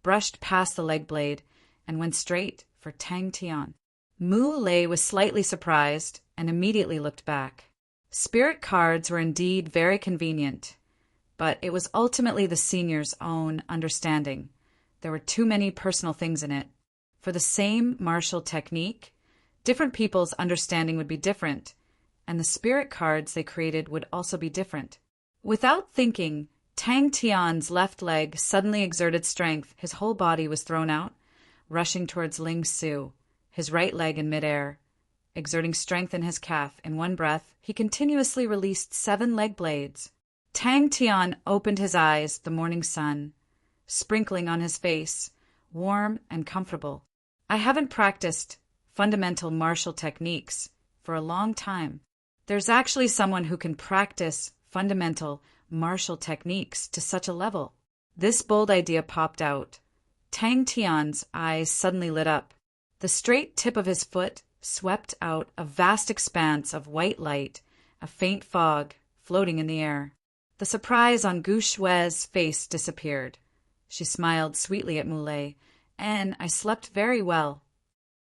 brushed past the leg blade, and went straight for Tang Tian. Mu Lei was slightly surprised and immediately looked back. Spirit cards were indeed very convenient, but it was ultimately the senior's own understanding. There were too many personal things in it. For the same martial technique, different people's understanding would be different, and the spirit cards they created would also be different. Without thinking, Tang Tian's left leg suddenly exerted strength. His whole body was thrown out, rushing towards Ling Su, his right leg in midair. Exerting strength in his calf, in one breath, he continuously released 7 leg blades. Tang Tian opened his eyes, the morning sun sprinkling on his face, warm and comfortable. I haven't practiced fundamental martial techniques for a long time. There's actually someone who can practice fundamental martial techniques to such a level. This bold idea popped out. Tang Tian's eyes suddenly lit up. The straight tip of his foot swept out a vast expanse of white light, a faint fog floating in the air. The surprise on Gu Shui's face disappeared. She smiled sweetly at Muley, and I slept very well.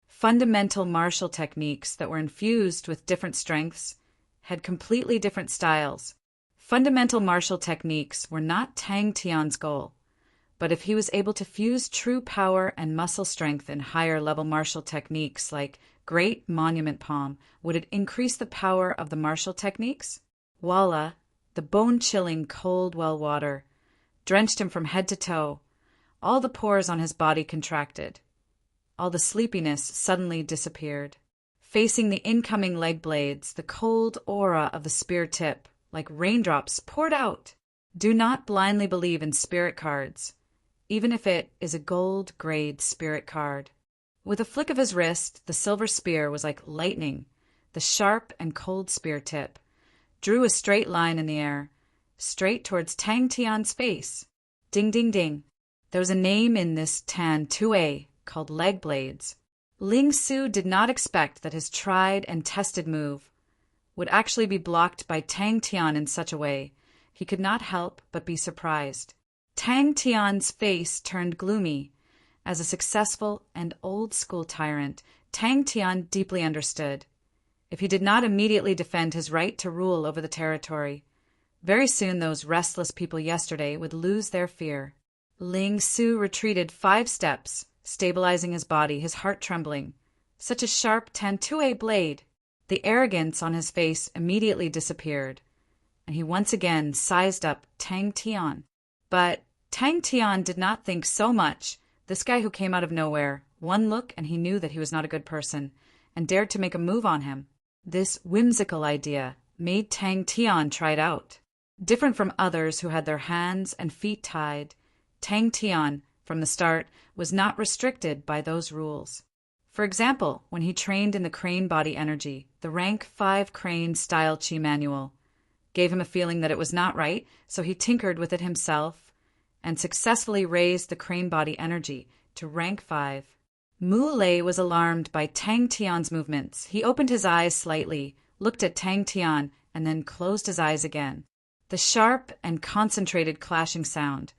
Fundamental martial techniques that were infused with different strengths had completely different styles. Fundamental martial techniques were not Tang Tian's goal, but if he was able to fuse true power and muscle strength in higher-level martial techniques like Great Monument Palm, would it increase the power of the martial techniques? Voila! The bone-chilling cold well water drenched him from head to toe. All the pores on his body contracted. All the sleepiness suddenly disappeared. Facing the incoming leg blades, the cold aura of the spear tip, like raindrops, poured out. Do not blindly believe in spirit cards, even if it is a gold-grade spirit card. With a flick of his wrist, the silver spear was like lightning. The sharp and cold spear tip drew a straight line in the air, straight towards Tang Tian's face. Ding, ding, ding. There was a name in this Tan 2A called leg blades. Ling Su did not expect that his tried and tested move would actually be blocked by Tang Tian in such a way. He could not help but be surprised. Tang Tian's face turned gloomy. As a successful and old-school tyrant, Tang Tian deeply understood. If he did not immediately defend his right to rule over the territory, very soon those restless people yesterday would lose their fear. Ling Su retreated 5 steps, stabilizing his body, his heart trembling. Such a sharp Tan-2A blade! The arrogance on his face immediately disappeared, and he once again sized up Tang Tian. But Tang Tian did not think so much. This guy who came out of nowhere, one look and he knew that he was not a good person, and dared to make a move on him. This whimsical idea made Tang Tian try it out. Different from others who had their hands and feet tied, Tang Tian, from the start, was not restricted by those rules. For example, when he trained in the crane body energy, the rank 5 crane style Qi manual, gave him a feeling that it was not right, so he tinkered with it himself and successfully raised the crane body energy to rank 5. Mu Lei was alarmed by Tang Tian's movements. He opened his eyes slightly, looked at Tang Tian, and then closed his eyes again. The sharp and concentrated clashing sound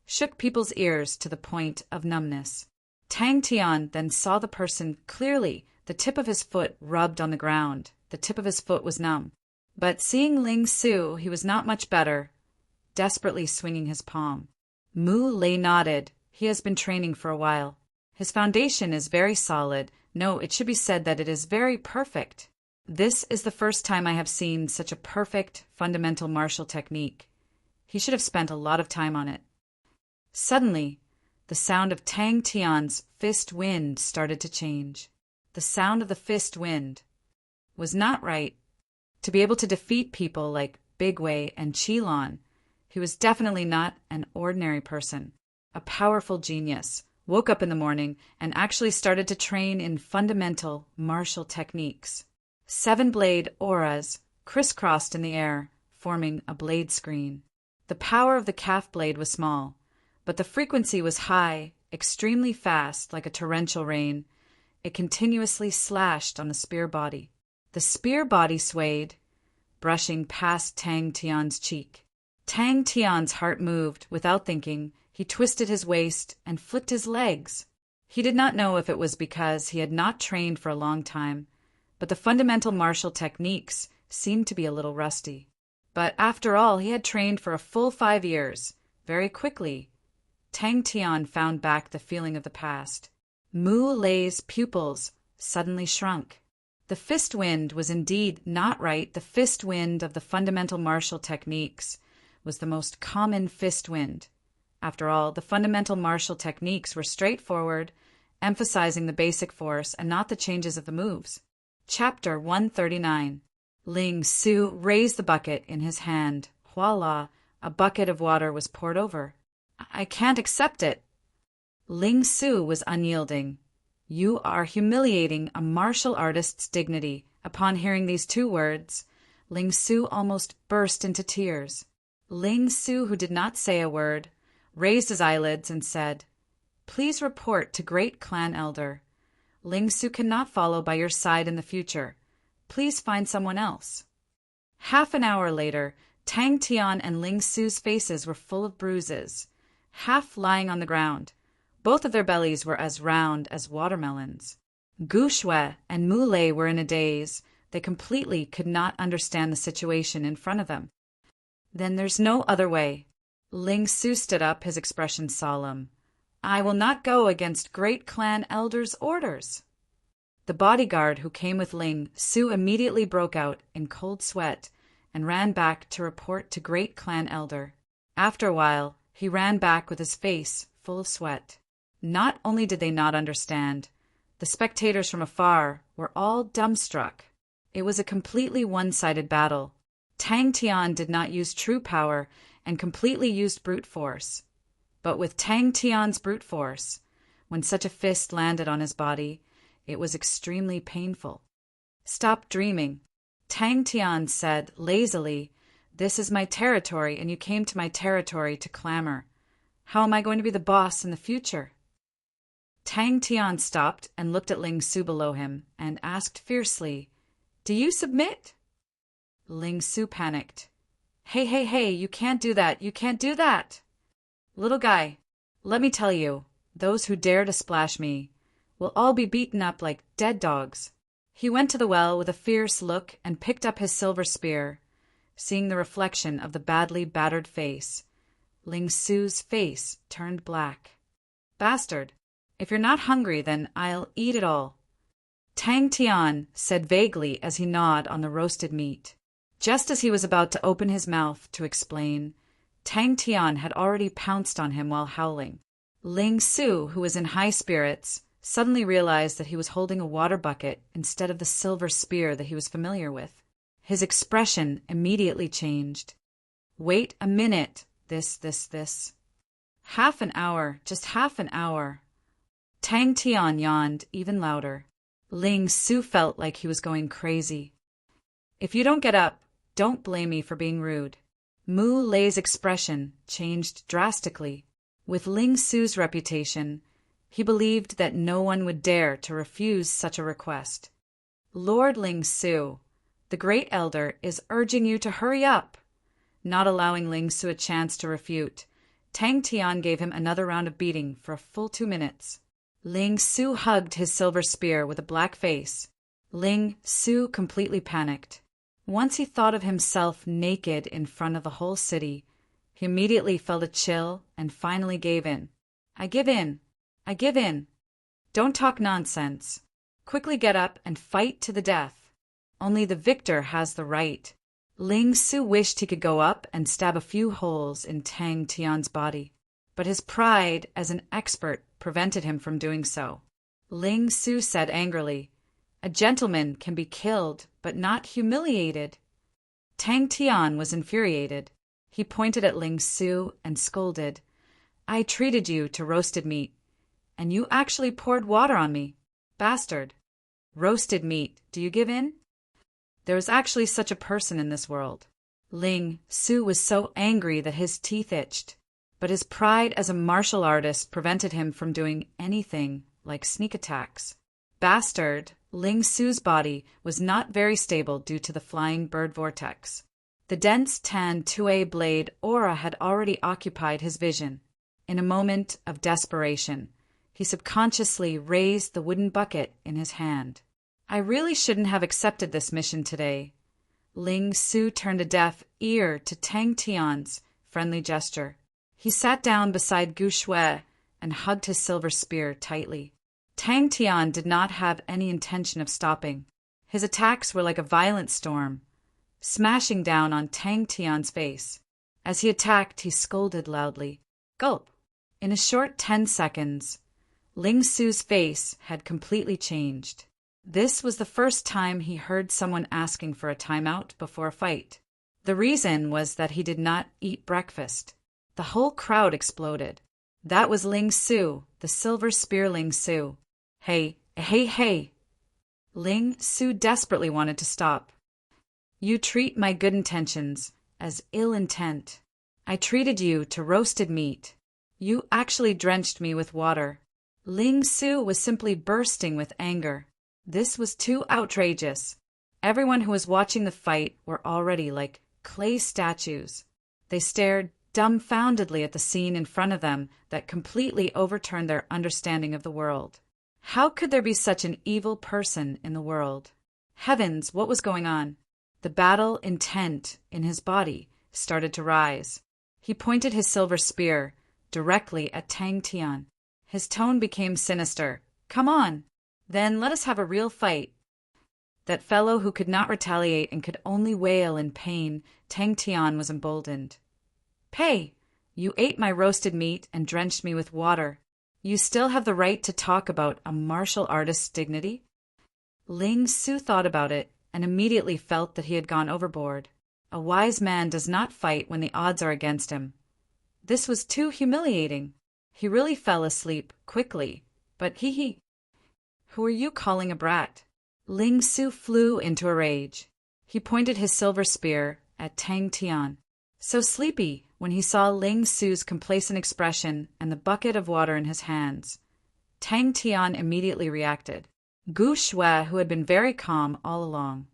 shook people's ears to the point of numbness. Tang Tian then saw the person clearly. The tip of his foot rubbed on the ground. The tip of his foot was numb. But seeing Ling Su, he was not much better, desperately swinging his palm. Mu Lei nodded. He has been training for a while. His foundation is very solid. No, it should be said that it is very perfect. This is the first time I have seen such a perfect, fundamental martial technique. He should have spent a lot of time on it. Suddenly, the sound of Tang Tian's fist wind started to change. The sound of the fist wind was not right. To be able to defeat people like Big Wei and Qilon, he was definitely not an ordinary person. A powerful genius woke up in the morning and actually started to train in fundamental martial techniques. 7-blade auras crisscrossed in the air, forming a blade screen. The power of the calf blade was small, but the frequency was high, extremely fast, like a torrential rain. It continuously slashed on the spear body. The spear body swayed, brushing past Tang Tian's cheek. Tang Tian's heart moved. Without thinking, he twisted his waist and flicked his legs. He did not know if it was because he had not trained for a long time, but the fundamental martial techniques seemed to be a little rusty. But after all, he had trained for a full 5 years. Very quickly, Tang Tian found back the feeling of the past. Mu Lei's pupils suddenly shrunk. The fist wind was indeed not right. The fist wind of the fundamental martial techniques was the most common fist wind. After all, the fundamental martial techniques were straightforward, emphasizing the basic force and not the changes of the moves. Chapter 139. Ling Su raised the bucket in his hand. Voila! A bucket of water was poured over. I can't accept it. Ling Su was unyielding. You are humiliating a martial artist's dignity. Upon hearing these 2 words, Ling Su almost burst into tears. Ling Su, who did not say a word, raised his eyelids and said, "Please report to Great Clan Elder. Ling Su cannot follow by your side in the future. Please find someone else." Half an hour later, Tang Tian and Ling Su's faces were full of bruises, half lying on the ground. Both of their bellies were as round as watermelons. Gu Shui and Mu Lei were in a daze. They completely could not understand the situation in front of them. Then there's no other way. Ling Su stood up, his expression solemn. I will not go against Great Clan Elder's orders. The bodyguard who came with Ling Su immediately broke out in cold sweat and ran back to report to Great Clan Elder. After a while, he ran back with his face full of sweat. Not only did they not understand, the spectators from afar were all dumbstruck. It was a completely one-sided battle. Tang Tian did not use true power and completely used brute force. But with Tang Tian's brute force, when such a fist landed on his body, it was extremely painful. Stop dreaming. Tang Tian said lazily, This is my territory, and you came to my territory to clamor. How am I going to be the boss in the future? Tang Tian stopped and looked at Ling Su below him and asked fiercely, Do you submit? Ling Su panicked. Hey, you can't do that, you can't do that. Little guy, let me tell you, those who dare to splash me will all be beaten up like dead dogs. He went to the well with a fierce look and picked up his silver spear. Seeing the reflection of the badly battered face, Ling Su's face turned black. Bastard, if you're not hungry, then I'll eat it all. Tang Tian said vaguely as he gnawed on the roasted meat. Just as he was about to open his mouth to explain, Tang Tian had already pounced on him while howling. Ling Su, who was in high spirits, suddenly realized that he was holding a water bucket instead of the silver spear that he was familiar with. His expression immediately changed. Wait a minute. This. Half an hour, just half an hour. Tang Tian yawned even louder. Ling Su felt like he was going crazy. If you don't get up, Don't blame me for being rude. Mu Lei's expression changed drastically. With Ling Su's reputation, he believed that no one would dare to refuse such a request. Lord Ling Su, the Great Elder is urging you to hurry up. Not allowing Ling Su a chance to refute, Tang Tian gave him another round of beating for a full 2 minutes. Ling Su hugged his silver spear with a black face. Ling Su completely panicked. Once he thought of himself naked in front of the whole city, he immediately felt a chill and finally gave in. I give in. I give in. Don't talk nonsense. Quickly get up and fight to the death. Only the victor has the right. Ling Su wished he could go up and stab a few holes in Tang Tian's body, but his pride as an expert prevented him from doing so. Ling Su said angrily, "A gentleman can be killed, but not humiliated." Tang Tian was infuriated. He pointed at Ling Su and scolded, "I treated you to roasted meat, and you actually poured water on me. Bastard. Roasted meat, do you give in?" There was actually such a person in this world. Ling Su was so angry that his teeth itched, but his pride as a martial artist prevented him from doing anything like sneak attacks. Bastard, Ling Su's body was not very stable due to the flying bird vortex. The dense tan Tue blade aura had already occupied his vision. In a moment of desperation, he subconsciously raised the wooden bucket in his hand. I really shouldn't have accepted this mission today. Ling Su turned a deaf ear to Tang Tian's friendly gesture. He sat down beside Gu Shui and hugged his silver spear tightly. Tang Tian did not have any intention of stopping. His attacks were like a violent storm, smashing down on Tang Tian's face. As he attacked, he scolded loudly. Gulp! In a short 10 seconds, Ling Su's face had completely changed. This was the first time he heard someone asking for a timeout before a fight. The reason was that he did not eat breakfast. The whole crowd exploded. That was Ling Su, the silver spear Ling Su. Hey, hey, hey! Ling Su desperately wanted to stop. You treat my good intentions as ill intent. I treated you to roasted meat. You actually drenched me with water. Ling Su was simply bursting with anger. This was too outrageous. Everyone who was watching the fight were already like clay statues. They stared dumbfoundedly at the scene in front of them that completely overturned their understanding of the world. How could there be such an evil person in the world? Heavens, what was going on? The battle intent in his body started to rise. He pointed his silver spear directly at Tang Tian. His tone became sinister. Come on! Then let us have a real fight. That fellow who could not retaliate and could only wail in pain, Tang Tian was emboldened. Pei, you ate my roasted meat and drenched me with water. You still have the right to talk about a martial artist's dignity? Ling Su thought about it and immediately felt that he had gone overboard. A wise man does not fight when the odds are against him. This was too humiliating. He really fell asleep quickly, but he. Who are you calling a brat? Ling Su flew into a rage. He pointed his silver spear at Tang Tian. So sleepy when he saw Ling Su's complacent expression and the bucket of water in his hands. Tang Tian immediately reacted. Gu Shui, who had been very calm all along,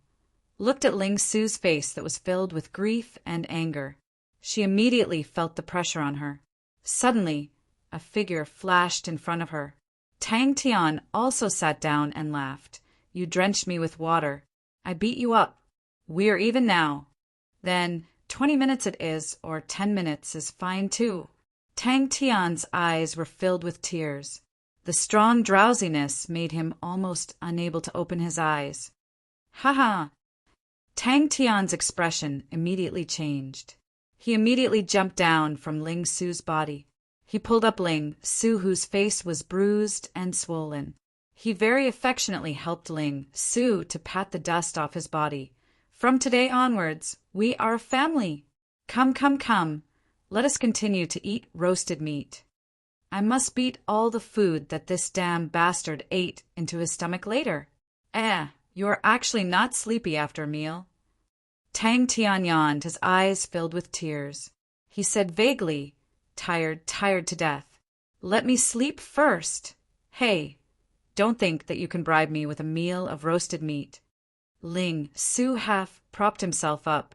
looked at Ling Su's face that was filled with grief and anger. She immediately felt the pressure on her. Suddenly, a figure flashed in front of her. Tang Tian also sat down and laughed. You drenched me with water. I beat you up. We are even now. Then 20 minutes it is, or 10 minutes is fine too. Tang Tian's eyes were filled with tears. The strong drowsiness made him almost unable to open his eyes. Ha ha! Tang Tian's expression immediately changed. He immediately jumped down from Ling Su's body. He pulled up Ling Su, whose face was bruised and swollen. He very affectionately helped Ling Su to pat the dust off his body. From today onwards, we are a family. Come, come, come. Let us continue to eat roasted meat. I must beat all the food that this damn bastard ate into his stomach later. You are actually not sleepy after a meal. Tang Tian yawned, his eyes filled with tears. He said vaguely, tired to death. Let me sleep first. Hey, don't think that you can bribe me with a meal of roasted meat. Ling Su half propped himself up,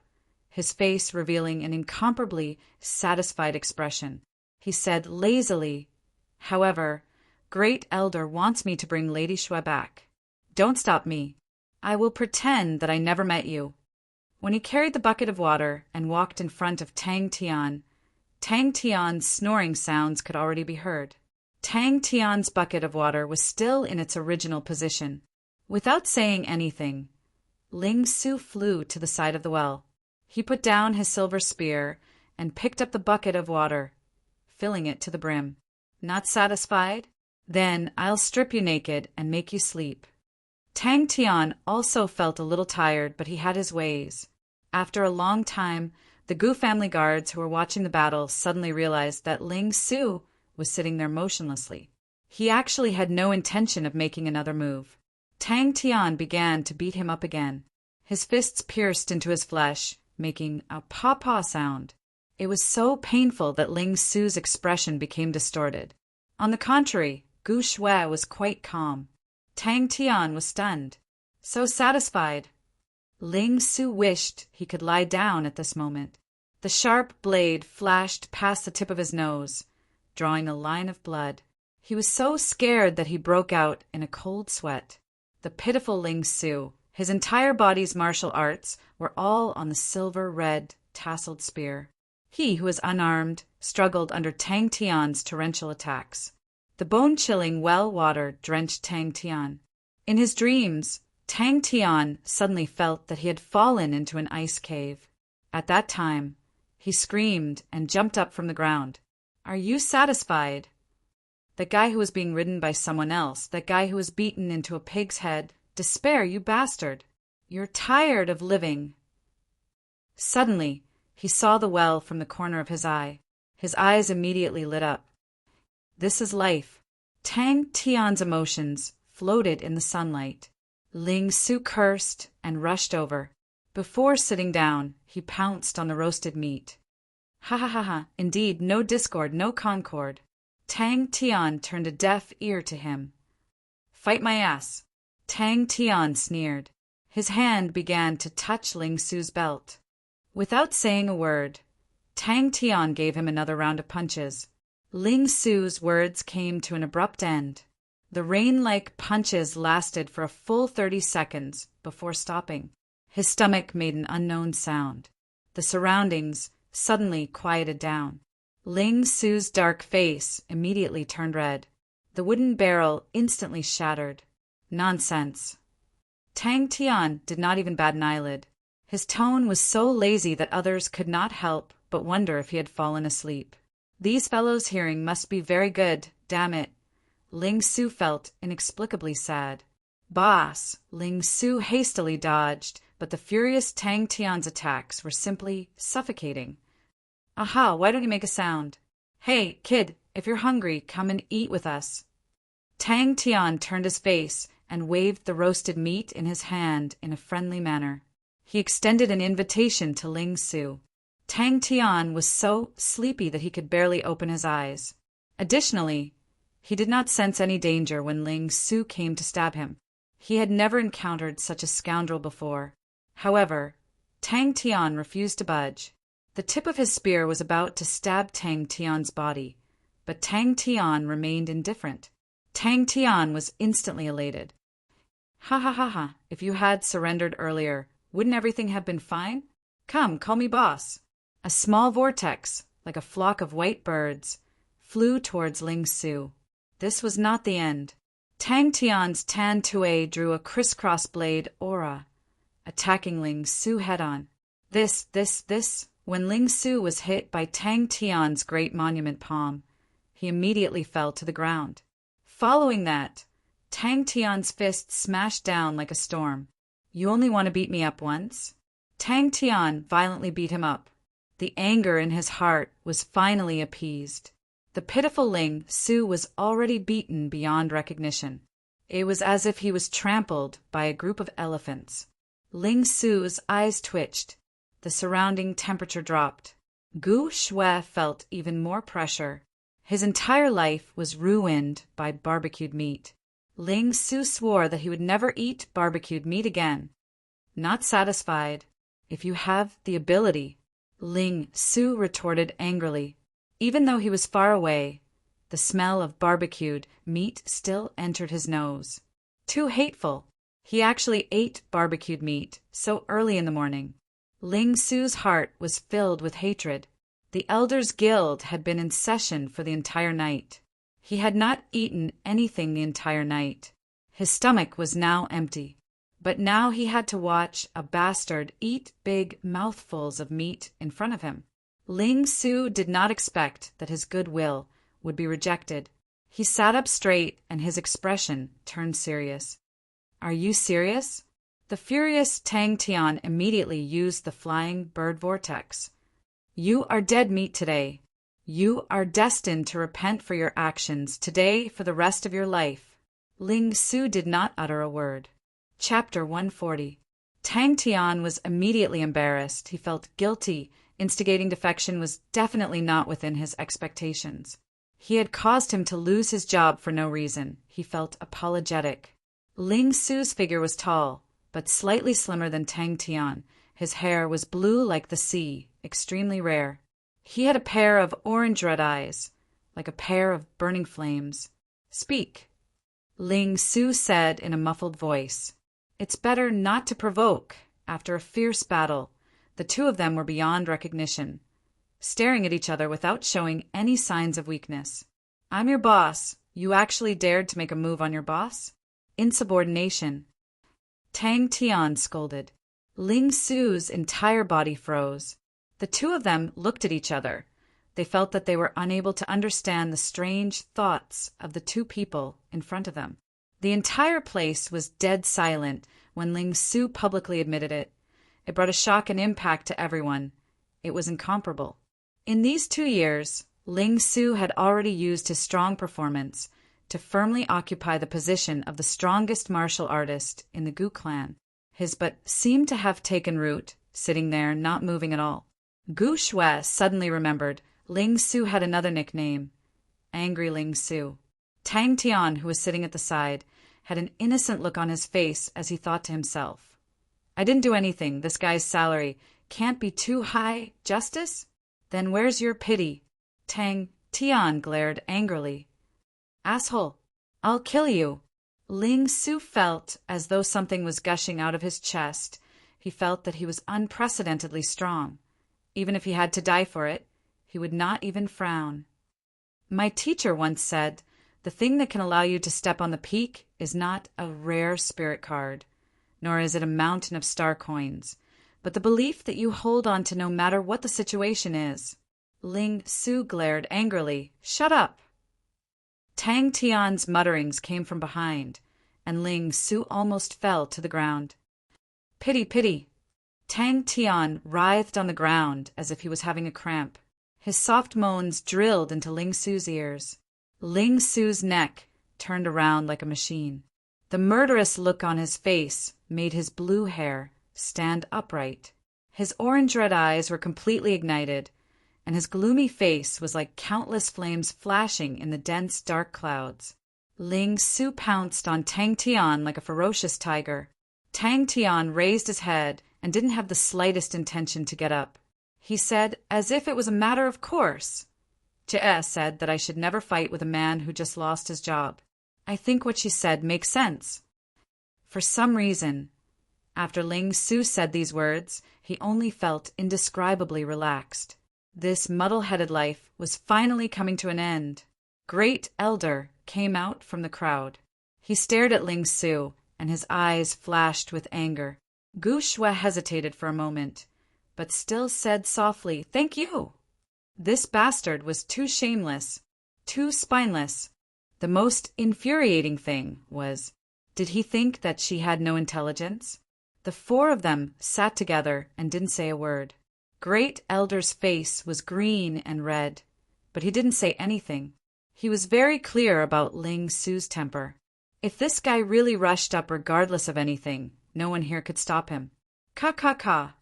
his face revealing an incomparably satisfied expression. He said lazily, however, Great Elder wants me to bring Lady Xue back. Don't stop me. I will pretend that I never met you. When he carried the bucket of water and walked in front of Tang Tian's snoring sounds could already be heard. Tang Tian's bucket of water was still in its original position. Without saying anything, Ling Su flew to the side of the well. He put down his silver spear and picked up the bucket of water, filling it to the brim. Not satisfied? Then I'll strip you naked and make you sleep. Tang Tian also felt a little tired, but he had his ways. After a long time, the Gu family guards who were watching the battle suddenly realized that Ling Su was sitting there motionlessly. He actually had no intention of making another move. Tang Tian began to beat him up again. His fists pierced into his flesh, making a paw-paw sound. It was so painful that Ling Su's expression became distorted. On the contrary, Gu Xue was quite calm. Tang Tian was stunned, so satisfied. Ling Su wished he could lie down at this moment. The sharp blade flashed past the tip of his nose, drawing a line of blood. He was so scared that he broke out in a cold sweat. The pitiful Ling Su, his entire body's martial arts, were all on the silver-red, tasseled spear. He, who was unarmed, struggled under Tang Tian's torrential attacks. The bone-chilling well water drenched Tang Tian. In his dreams, Tang Tian suddenly felt that he had fallen into an ice cave. At that time, he screamed and jumped up from the ground. Are you satisfied? The guy who was being ridden by someone else, that guy who was beaten into a pig's head. Despair, you bastard! You're tired of living. Suddenly, he saw the well from the corner of his eye. His eyes immediately lit up. This is life. Tang Tian's emotions floated in the sunlight. Ling Su cursed and rushed over. Before sitting down, he pounced on the roasted meat. Ha ha ha ha, indeed, no discord, no concord. Tang Tian turned a deaf ear to him. Fight my ass. Tang Tian sneered. His hand began to touch Ling Su's belt. Without saying a word, Tang Tian gave him another round of punches. Ling Su's words came to an abrupt end. The rain-like punches lasted for a full 30 seconds before stopping. His stomach made an unknown sound. The surroundings suddenly quieted down. Ling Su's dark face immediately turned red. The wooden barrel instantly shattered. Nonsense. Tang Tian did not even bat an eyelid. His tone was so lazy that others could not help but wonder if he had fallen asleep. These fellows' hearing must be very good, damn it. Ling Su felt inexplicably sad. Boss! Ling Su hastily dodged, but the furious Tang Tian's attacks were simply suffocating. Aha, why don't you make a sound? Hey, kid, if you're hungry, come and eat with us. Tang Tian turned his face and waved the roasted meat in his hand in a friendly manner. He extended an invitation to Ling Su. Tang Tian was so sleepy that he could barely open his eyes. Additionally, he did not sense any danger when Ling Su came to stab him. He had never encountered such a scoundrel before. However, Tang Tian refused to budge. The tip of his spear was about to stab Tang Tian's body, but Tang Tian remained indifferent. Tang Tian was instantly elated. Ha ha ha ha, if you had surrendered earlier, wouldn't everything have been fine? Come, call me boss. A small vortex, like a flock of white birds, flew towards Ling Su. This was not the end. Tang Tian's Tan Tue drew a crisscross blade aura, attacking Ling Su head-on. When Ling Su was hit by Tang Tian's great monument palm, he immediately fell to the ground. Following that, Tang Tian's fist smashed down like a storm. You only want to beat me up once? Tang Tian violently beat him up. The anger in his heart was finally appeased. The pitiful Ling Su was already beaten beyond recognition. It was as if he was trampled by a group of elephants. Ling Su's eyes twitched. The surrounding temperature dropped. Gu Shui felt even more pressure. His entire life was ruined by barbecued meat. Ling Su swore that he would never eat barbecued meat again. Not satisfied. If you have the ability, Ling Su retorted angrily. Even though he was far away, the smell of barbecued meat still entered his nose. Too hateful. He actually ate barbecued meat so early in the morning. Ling Su's heart was filled with hatred. The Elders' Guild had been in session for the entire night. He had not eaten anything the entire night. His stomach was now empty. But now he had to watch a bastard eat big mouthfuls of meat in front of him. Ling Su did not expect that his goodwill would be rejected. He sat up straight and his expression turned serious. Are you serious? The furious Tang Tian immediately used the flying bird vortex. You are dead meat today. You are destined to repent for your actions today for the rest of your life. Ling Su did not utter a word. Chapter 140. Tang Tian was immediately embarrassed. He felt guilty. Instigating defection was definitely not within his expectations. He had caused him to lose his job for no reason. He felt apologetic. Ling Su's figure was tall, but slightly slimmer than Tang Tian. His hair was blue like the sea, extremely rare. He had a pair of orange-red eyes, like a pair of burning flames. Speak, Ling Su said in a muffled voice. It's better not to provoke. After a fierce battle, the two of them were beyond recognition, staring at each other without showing any signs of weakness. I'm your boss. You actually dared to make a move on your boss? Insubordination. Tang Tian scolded. Ling Su's entire body froze. The two of them looked at each other. They felt that they were unable to understand the strange thoughts of the two people in front of them. The entire place was dead silent when Ling Su publicly admitted it. It brought a shock and impact to everyone. It was incomparable. In these 2 years, Ling Su had already used his strong performance to firmly occupy the position of the strongest martial artist in the Gu clan. His butt seemed to have taken root, sitting there, not moving at all. Gu Shui suddenly remembered Ling Su had another nickname, Angry Ling Su. Tang Tian, who was sitting at the side, had an innocent look on his face as he thought to himself, I didn't do anything. This guy's salary can't be too high. Justice? Then where's your pity? Tang Tian glared angrily. Asshole! I'll kill you! Ling Su felt as though something was gushing out of his chest. He felt that he was unprecedentedly strong. Even if he had to die for it, he would not even frown. My teacher once said, the thing that can allow you to step on the peak is not a rare spirit card, nor is it a mountain of star coins, but the belief that you hold on to no matter what the situation is. Ling Su glared angrily. Shut up! Tang Tian's mutterings came from behind, and Ling Su almost fell to the ground. Pity, pity! Tang Tian writhed on the ground as if he was having a cramp. His soft moans drilled into Ling Su's ears. Ling Su's neck turned around like a machine. The murderous look on his face made his blue hair stand upright. His orange-red eyes were completely ignited, and his gloomy face was like countless flames flashing in the dense, dark clouds. Ling Su pounced on Tang Tian like a ferocious tiger. Tang Tian raised his head and didn't have the slightest intention to get up. He said, as if it was a matter of course. Jie said that I should never fight with a man who just lost his job. I think what she said makes sense. For some reason, after Ling Su said these words, he only felt indescribably relaxed. This muddle-headed life was finally coming to an end. Great Elder came out from the crowd. He stared at Ling Su, and his eyes flashed with anger. Gu Shui hesitated for a moment, but still said softly, Thank you! This bastard was too shameless, too spineless. The most infuriating thing was, did he think that she had no intelligence? The four of them sat together and didn't say a word. Great Elder's face was green and red, but he didn't say anything. He was very clear about Ling Su's temper. If this guy really rushed up regardless of anything, no one here could stop him. Ka ka ka!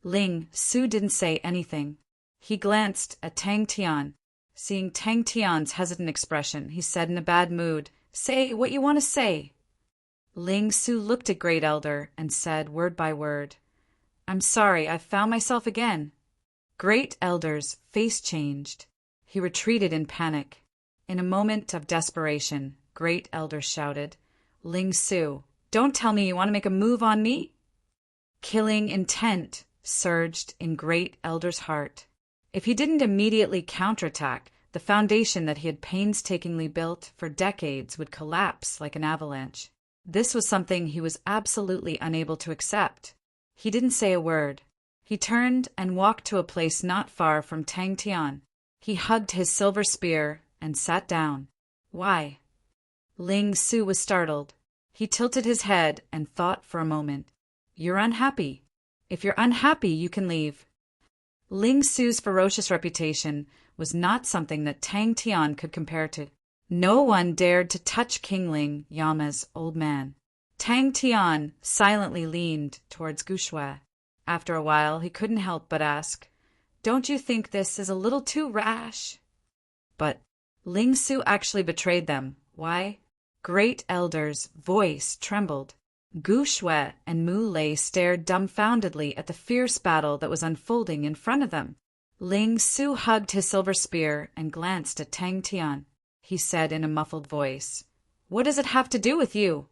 Ling Su didn't say anything. He glanced at Tang Tian. Seeing Tang Tian's hesitant expression, he said in a bad mood, "Say what you want to say." Ling Su looked at Great Elder and said word by word, "I'm sorry, I've found myself again." Great Elder's face changed. He retreated in panic. In a moment of desperation, Great Elder shouted, "Ling Su, don't tell me you want to make a move on me?" Killing intent surged in Great Elder's heart. If he didn't immediately counterattack, the foundation that he had painstakingly built for decades would collapse like an avalanche. This was something he was absolutely unable to accept. He didn't say a word. He turned and walked to a place not far from Tang Tian. He hugged his silver spear and sat down. Why? Ling Su was startled. He tilted his head and thought for a moment. "You're unhappy. If you're unhappy, you can leave." Ling Su's ferocious reputation was not something that Tang Tian could compare to. No one dared to touch King Ling Yama's old man. Tang Tian silently leaned towards Gushue. After a while, he couldn't help but ask, "Don't you think this is a little too rash?" But Ling Su actually betrayed them. Why? Great Elder's voice trembled. Gushue and Mu Lei stared dumbfoundedly at the fierce battle that was unfolding in front of them. Ling Su hugged his silver spear and glanced at Tang Tian. He said in a muffled voice, "What does it have to do with you?"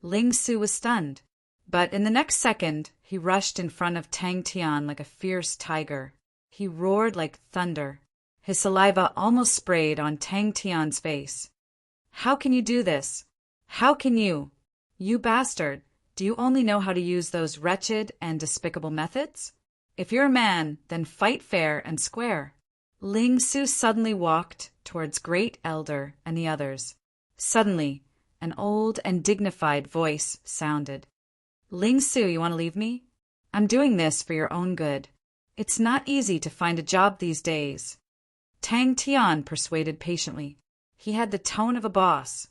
Ling Su was stunned, but in the next second he rushed in front of Tang Tian like a fierce tiger. He roared like thunder. His saliva almost sprayed on Tang Tian's face. "How can you do this? How can you? You bastard, do you only know how to use those wretched and despicable methods? If you're a man, then fight fair and square." Ling Su suddenly walked towards Great Elder and the others. Suddenly, an old and dignified voice sounded. "Ling Su, you want to leave me? I'm doing this for your own good. It's not easy to find a job these days." Tang Tian persuaded patiently. He had the tone of a boss.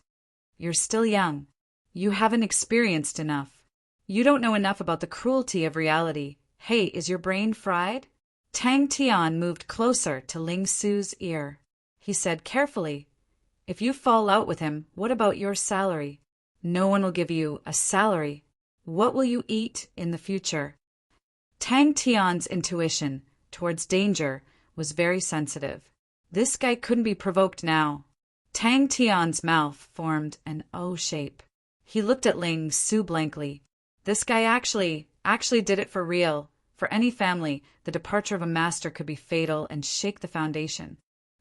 "You're still young. You haven't experienced enough. You don't know enough about the cruelty of reality. Hey, is your brain fried?" Tang Tian moved closer to Ling Su's ear. He said carefully, "If you fall out with him, what about your salary? No one will give you a salary. What will you eat in the future?" Tang Tian's intuition towards danger was very sensitive. This guy couldn't be provoked now. Tang Tian's mouth formed an O shape. He looked at Ling Su blankly. This guy actually did it for real. For any family, the departure of a master could be fatal and shake the foundation.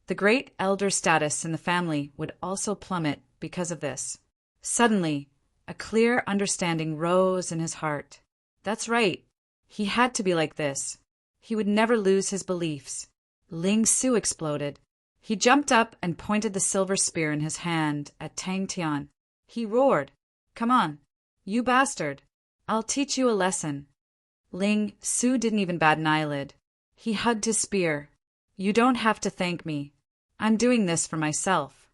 The Great Elder's status in the family would also plummet because of this. Suddenly, a clear understanding rose in his heart. That's right. He had to be like this. He would never lose his beliefs. Ling Su exploded. He jumped up and pointed the silver spear in his hand at Tang Tian. He roared, "Come on, you bastard. I'll teach you a lesson." Ling Su didn't even bat an eyelid. He hugged his spear. "You don't have to thank me. I'm doing this for myself."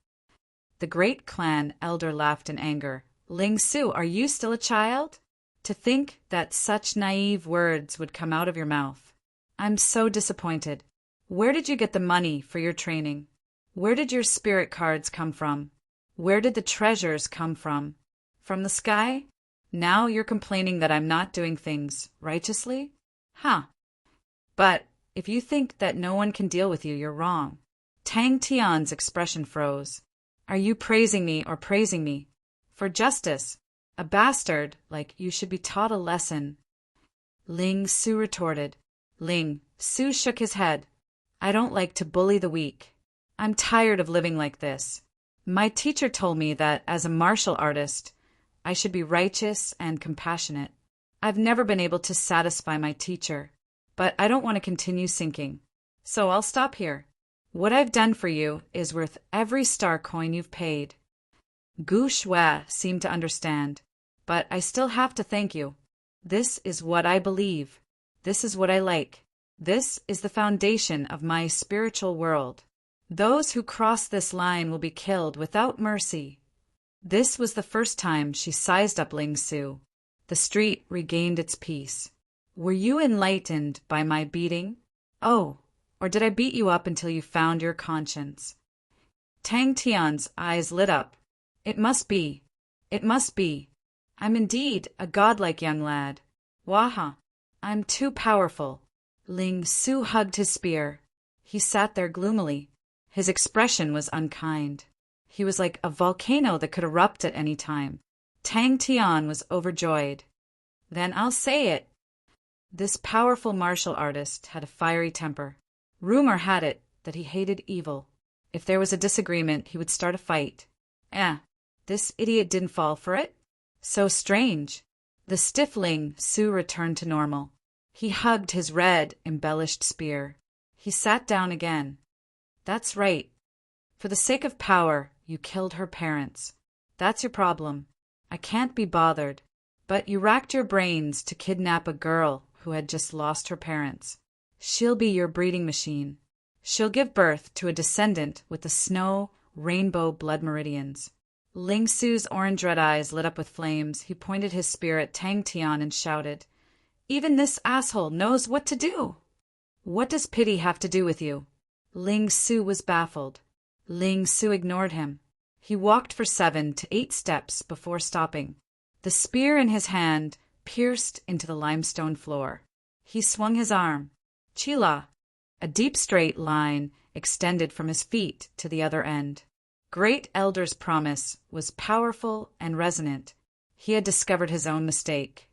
The Great Clan Elder laughed in anger. "Ling Su, are you still a child? To think that such naive words would come out of your mouth. I'm so disappointed. Where did you get the money for your training? Where did your spirit cards come from? Where did the treasures come from? From the sky? Now you're complaining that I'm not doing things righteously? Huh. But if you think that no one can deal with you, you're wrong." Tang Tian's expression froze. "Are you praising me or praising me? For justice, a bastard like you should be taught a lesson." Ling Su retorted. Ling Su shook his head. "I don't like to bully the weak. I'm tired of living like this. My teacher told me that as a martial artist, I should be righteous and compassionate. I've never been able to satisfy my teacher, but I don't want to continue sinking. So I'll stop here. What I've done for you is worth every star coin you've paid." Gu Shui seemed to understand, "But I still have to thank you. This is what I believe. This is what I like. This is the foundation of my spiritual world. Those who cross this line will be killed without mercy." This was the first time she sized up Ling Su. The street regained its peace. Were you enlightened by my beating? Oh, or did I beat you up until you found your conscience? Tang Tian's eyes lit up. It must be. It must be. I'm indeed a godlike young lad. Waha! I'm too powerful. Ling Su hugged his spear. He sat there gloomily. His expression was unkind. He was like a volcano that could erupt at any time. Tang Tian was overjoyed. Then I'll say it. This powerful martial artist had a fiery temper. Rumor had it that he hated evil. If there was a disagreement, he would start a fight. This idiot didn't fall for it? So strange. The stiff Ling Su returned to normal. He hugged his red, embellished spear. He sat down again. That's right. For the sake of power, you killed her parents. That's your problem. I can't be bothered. But you racked your brains to kidnap a girl who had just lost her parents. She'll be your breeding machine. She'll give birth to a descendant with the snow, rainbow blood meridians. Ling Su's orange red eyes lit up with flames. He pointed his spear at Tang Tian and shouted, "Even this asshole knows what to do! What does pity have to do with you?" Ling Su was baffled. Ling Su ignored him. He walked for 7 to 8 steps before stopping. The spear in his hand pierced into the limestone floor. He swung his arm. Chila! A deep straight line extended from his feet to the other end. Great Elder's promise was powerful and resonant. He had discovered his own mistake.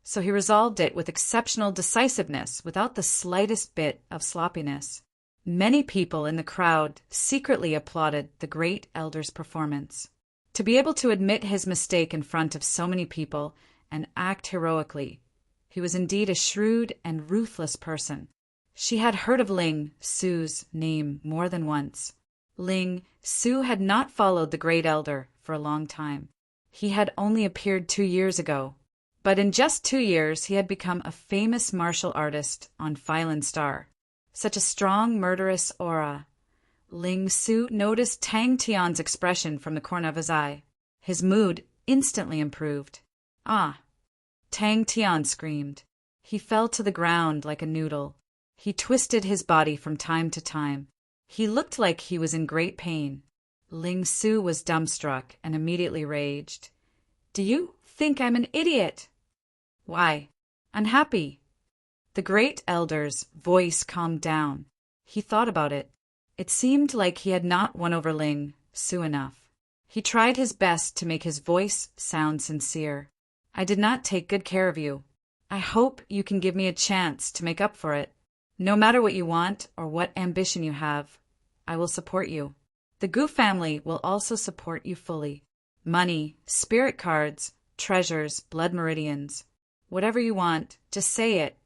So he resolved it with exceptional decisiveness, without the slightest bit of sloppiness. Many people in the crowd secretly applauded the Great Elder's performance. To be able to admit his mistake in front of so many people and act heroically, he was indeed a shrewd and ruthless person. She had heard of Ling Su's name more than once. Ling Su had not followed the Great Elder for a long time. He had only appeared 2 years ago. But in just 2 years, he had become a famous martial artist on Phylan Star. Such a strong, murderous aura. Ling Su noticed Tang Tian's expression from the corner of his eye. His mood instantly improved. "Ah!" Tang Tian screamed. He fell to the ground like a noodle. He twisted his body from time to time. He looked like he was in great pain. Ling Su was dumbstruck and immediately raged. "Do you think I'm an idiot?" "Why? Unhappy?" The Great Elder's voice calmed down. He thought about it. It seemed like he had not won over Ling Su enough. He tried his best to make his voice sound sincere. "I did not take good care of you. I hope you can give me a chance to make up for it. No matter what you want or what ambition you have, I will support you. The Gu family will also support you fully. Money, spirit cards, treasures, blood meridians. Whatever you want, just say it."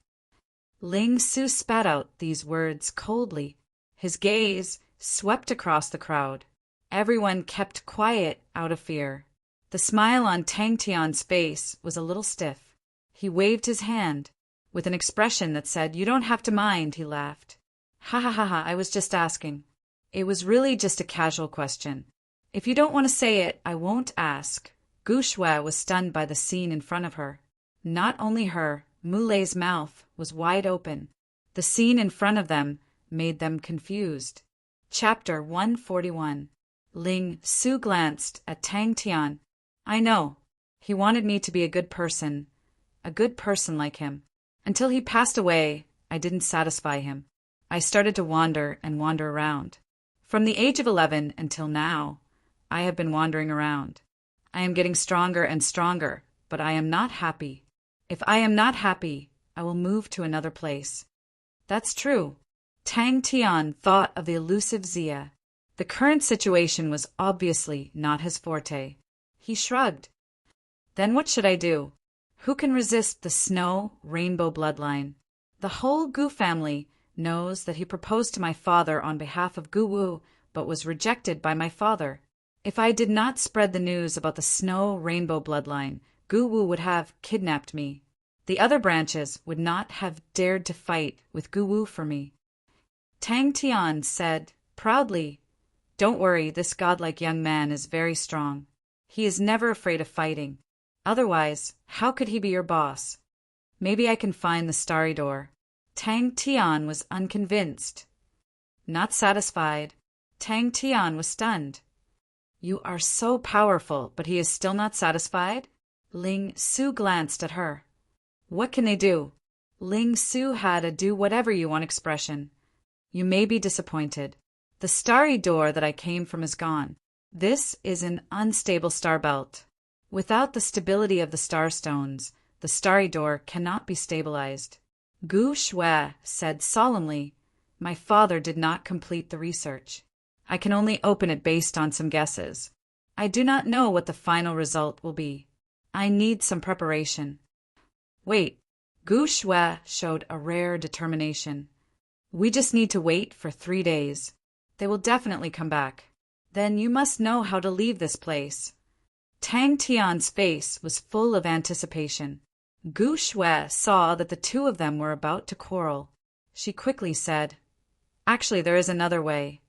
Ling Su spat out these words coldly. His gaze swept across the crowd. Everyone kept quiet out of fear. The smile on Tang Tian's face was a little stiff. He waved his hand. With an expression that said, "You don't have to mind," he laughed. "Ha ha ha ha, I was just asking. It was really just a casual question. If you don't want to say it, I won't ask." Gu Shui was stunned by the scene in front of her. Not only her, Mulei's mouth was wide open. The scene in front of them made them confused. Chapter 141. Ling Su glanced at Tang Tian. "I know. He wanted me to be a good person like him. Until he passed away, I didn't satisfy him. I started to wander and wander around. From the age of 11 until now, I have been wandering around. I am getting stronger and stronger, but I am not happy. If I am not happy, I will move to another place." That's true. Tang Tian thought of the elusive Zia. The current situation was obviously not his forte. He shrugged. Then what should I do? Who can resist the snow rainbow bloodline? The whole Gu family knows that he proposed to my father on behalf of Gu Wu, but was rejected by my father. If I did not spread the news about the snow rainbow bloodline, Gu Wu would have kidnapped me. The other branches would not have dared to fight with Gu Wu for me. Tang Tian said proudly, "Don't worry, this godlike young man is very strong. He is never afraid of fighting. Otherwise, how could he be your boss?" Maybe I can find the starry door. Tang Tian was unconvinced. Not satisfied, Tang Tian was stunned. You are so powerful, but he is still not satisfied? Ling Su glanced at her. What can they do? Ling Su had a do-whatever-you-want expression. You may be disappointed. The starry door that I came from is gone. This is an unstable star belt. Without the stability of the star stones, the starry door cannot be stabilized. Gu Shui said solemnly, My father did not complete the research. I can only open it based on some guesses. I do not know what the final result will be. I need some preparation. Wait, Gu Shui showed a rare determination. We just need to wait for 3 days. They will definitely come back. Then you must know how to leave this place. Tang Tian's face was full of anticipation. Gu Shui saw that the two of them were about to quarrel. She quickly said, Actually, there is another way.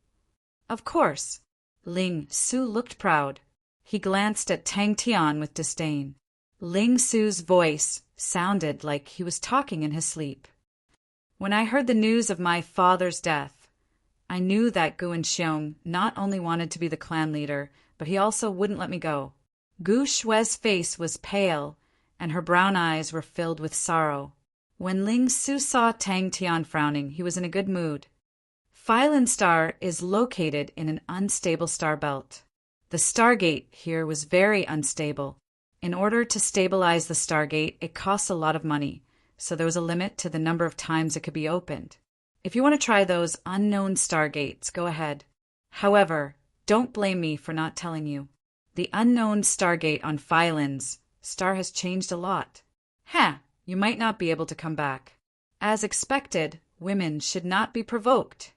Of course. Ling Su looked proud. He glanced at Tang Tian with disdain. Ling Su's voice sounded like he was talking in his sleep. When I heard the news of my father's death, I knew that Gu Xiong not only wanted to be the clan leader, but he also wouldn't let me go. Gu Shui's face was pale, and her brown eyes were filled with sorrow. When Ling Su saw Tang Tian frowning, he was in a good mood. Phylon Star is located in an unstable star belt. The stargate here was very unstable. In order to stabilize the stargate, it costs a lot of money, so there was a limit to the number of times it could be opened. If you want to try those unknown stargates, go ahead. However, don't blame me for not telling you. The unknown stargate on Phylon's star has changed a lot. You might not be able to come back. As expected, women should not be provoked.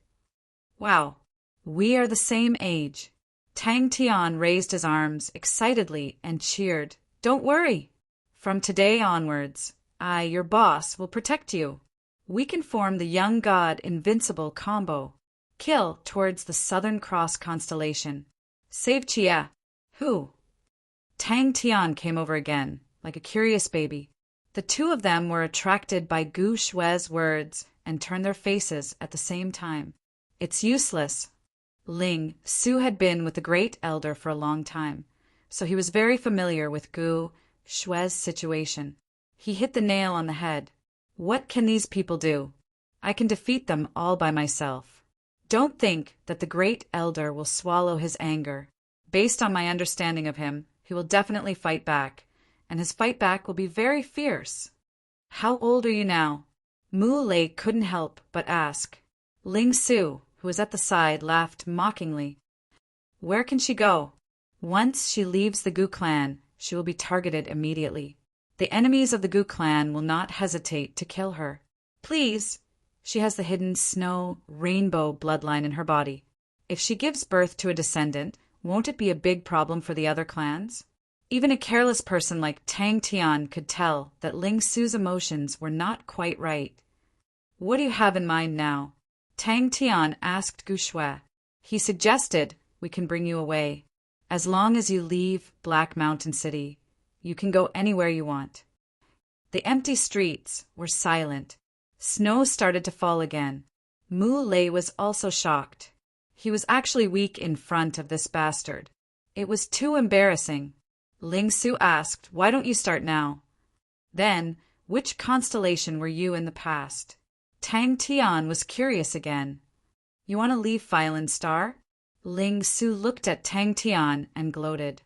Wow, we are the same age. Tang Tian raised his arms excitedly and cheered. Don't worry. From today onwards, I, your boss, will protect you. We can form the young god invincible combo. Kill towards the Southern Cross constellation. Save Chia. Who? Tang Tian came over again, like a curious baby. The two of them were attracted by Gu Shui's words and turned their faces at the same time. It's useless. Ling Su had been with the Great Elder for a long time, so he was very familiar with Gu Shui's situation. He hit the nail on the head. What can these people do? I can defeat them all by myself. Don't think that the Great Elder will swallow his anger. Based on my understanding of him, he will definitely fight back, and his fight back will be very fierce. How old are you now? Mu Lei couldn't help but ask. Ling Su, who was at the side, laughed mockingly. Where can she go? Once she leaves the Gu clan, she will be targeted immediately. The enemies of the Gu clan will not hesitate to kill her. Please, she has the hidden snow rainbow bloodline in her body. If she gives birth to a descendant, won't it be a big problem for the other clans? Even a careless person like Tang Tian could tell that Ling Su's emotions were not quite right. What do you have in mind now? Tang Tian asked Gu Shui. He suggested we can bring you away. As long as you leave Black Mountain City, you can go anywhere you want. The empty streets were silent. Snow started to fall again. Mu Lei was also shocked. He was actually weak in front of this bastard. It was too embarrassing. Ling Su asked, Why don't you start now? Then, which constellation were you in the past? Tang Tian was curious again. You want to leave Phylon Star? Ling Su looked at Tang Tian and gloated.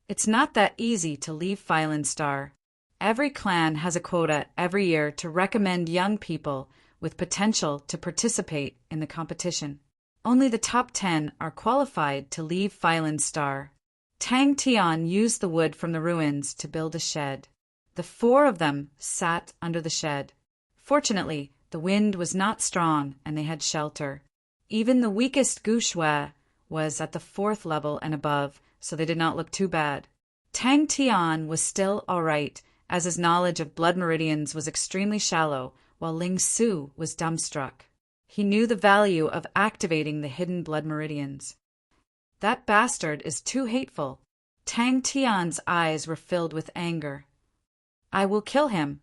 It's not that easy to leave Phylon Star. Every clan has a quota every year to recommend young people with potential to participate in the competition. Only the top 10 are qualified to leave Phylon Star. Tang Tian used the wood from the ruins to build a shed. The 4 of them sat under the shed. Fortunately, the wind was not strong and they had shelter. Even the weakest Gu Shui was at the 4th level and above, so they did not look too bad. Tang Tian was still all right, as his knowledge of blood meridians was extremely shallow, while Ling Su was dumbstruck. He knew the value of activating the hidden blood meridians. That bastard is too hateful. Tang Tian's eyes were filled with anger. I will kill him.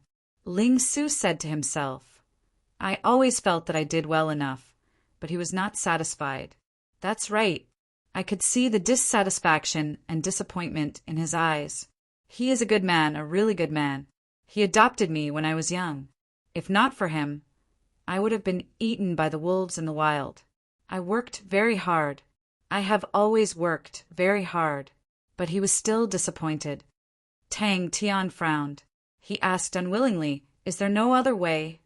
Ling Su said to himself. I always felt that I did well enough, but he was not satisfied. That's right. I could see the dissatisfaction and disappointment in his eyes. He is a good man, a really good man. He adopted me when I was young. If not for him, I would have been eaten by the wolves in the wild. I worked very hard. I have always worked very hard. But he was still disappointed. Tang Tian frowned. He asked unwillingly, Is there no other way?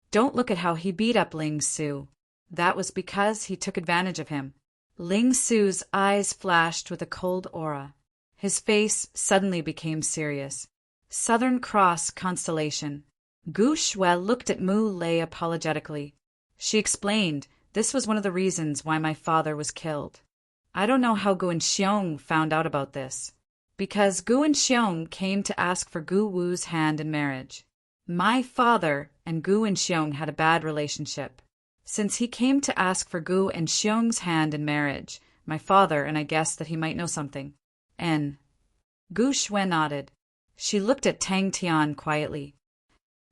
Don't look at how he beat up Ling Su. That was because he took advantage of him. Ling Su's eyes flashed with a cold aura. His face suddenly became serious. Southern Cross constellation. Gu Shui looked at Mu Lei apologetically. She explained, this was one of the reasons why my father was killed. I don't know how Gu and Xiong found out about this. Because Gu and Xiong came to ask for Gu Wu's hand in marriage. My father and Gu and Xiong had a bad relationship. Since he came to ask for Gu and Xiong's hand in marriage, my father and I guessed that he might know something. Gu Shui nodded. She looked at Tang Tian quietly.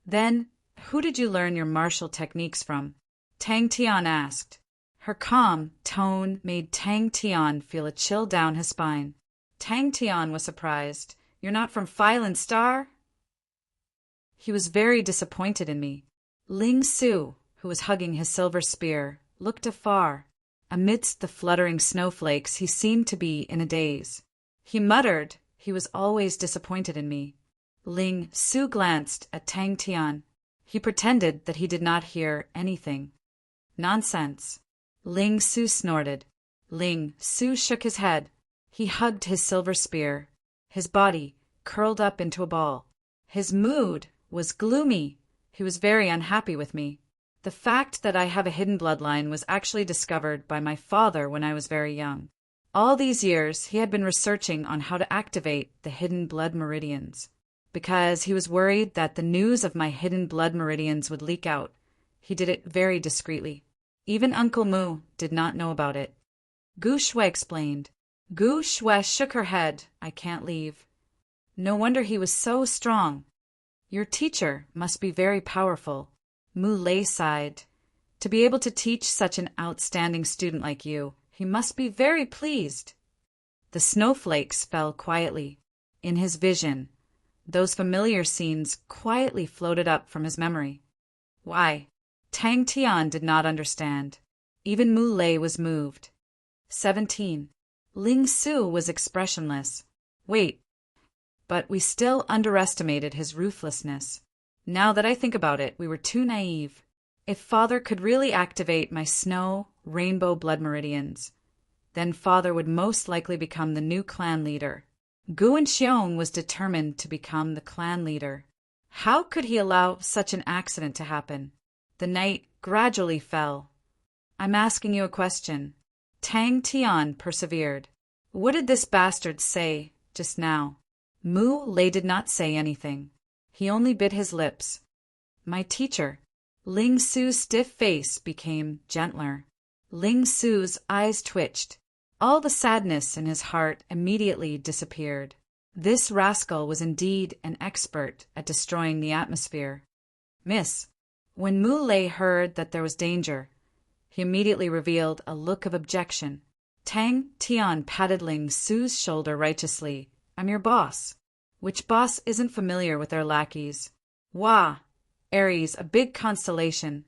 Then, who did you learn your martial techniques from? Tang Tian asked. Her calm tone made Tang Tian feel a chill down his spine. Tang Tian was surprised. You're not from Phylon Star? He was very disappointed in me. Ling Su, who was hugging his silver spear, looked afar. Amidst the fluttering snowflakes, he seemed to be in a daze. He muttered he was always disappointed in me. Ling Su glanced at Tang Tian. He pretended that he did not hear anything. Nonsense. Ling Su snorted. Ling Su shook his head. He hugged his silver spear. His body curled up into a ball. His mood was gloomy. He was very unhappy with me. The fact that I have a hidden bloodline was actually discovered by my father when I was very young. All these years, he had been researching on how to activate the hidden blood meridians. Because he was worried that the news of my hidden blood meridians would leak out, he did it very discreetly. Even Uncle Mu did not know about it. Gu Shui explained. Gu Shui shook her head. I can't leave. No wonder he was so strong. Your teacher must be very powerful. Mu Lei sighed. To be able to teach such an outstanding student like you, he must be very pleased. The snowflakes fell quietly. In his vision, those familiar scenes quietly floated up from his memory. Why? Tang Tian did not understand. Even Mu Lei was moved. 17. Ling Su was expressionless. Wait. But we still underestimated his ruthlessness. Now that I think about it, we were too naive. If Father could really activate my snow, rainbow blood meridians, then Father would most likely become the new clan leader. Gu and Xiong was determined to become the clan leader. How could he allow such an accident to happen? The night gradually fell. I'm asking you a question. Tang Tian persevered. What did this bastard say just now? Mu Lei did not say anything. He only bit his lips. My teacher. Ling Su's stiff face became gentler. Ling Su's eyes twitched. All the sadness in his heart immediately disappeared. This rascal was indeed an expert at destroying the atmosphere. Miss, when Mu Lei heard that there was danger, he immediately revealed a look of objection. Tang Tian patted Ling Su's shoulder righteously. I'm your boss. Which boss isn't familiar with their lackeys? Wah! Aries, a big constellation.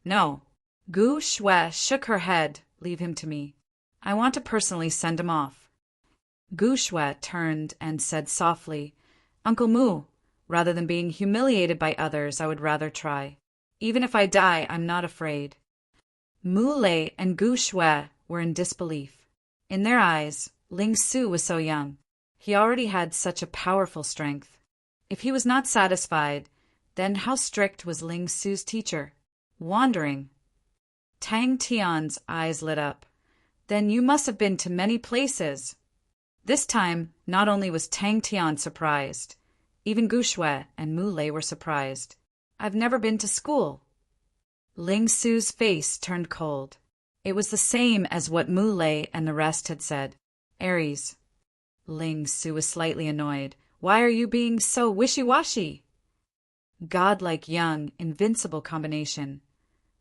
No. Gu Shui shook her head. Leave him to me. I want to personally send him off. Gu Shui turned and said softly, Uncle Mu, rather than being humiliated by others, I would rather try. Even if I die, I'm not afraid. Mu Lei and Gu Shui were in disbelief. In their eyes, Ling Su was so young. He already had such a powerful strength. If he was not satisfied, then how strict was Ling Su's teacher? Wandering. Tang Tian's eyes lit up. Then you must have been to many places. This time, not only was Tang Tian surprised, even Gu Shui and Mu Lei were surprised. I've never been to school. Ling Su's face turned cold. It was the same as what Mu Lei and the rest had said. Aries. Ling Su was slightly annoyed. Why are you being so wishy-washy? Godlike young, invincible combination.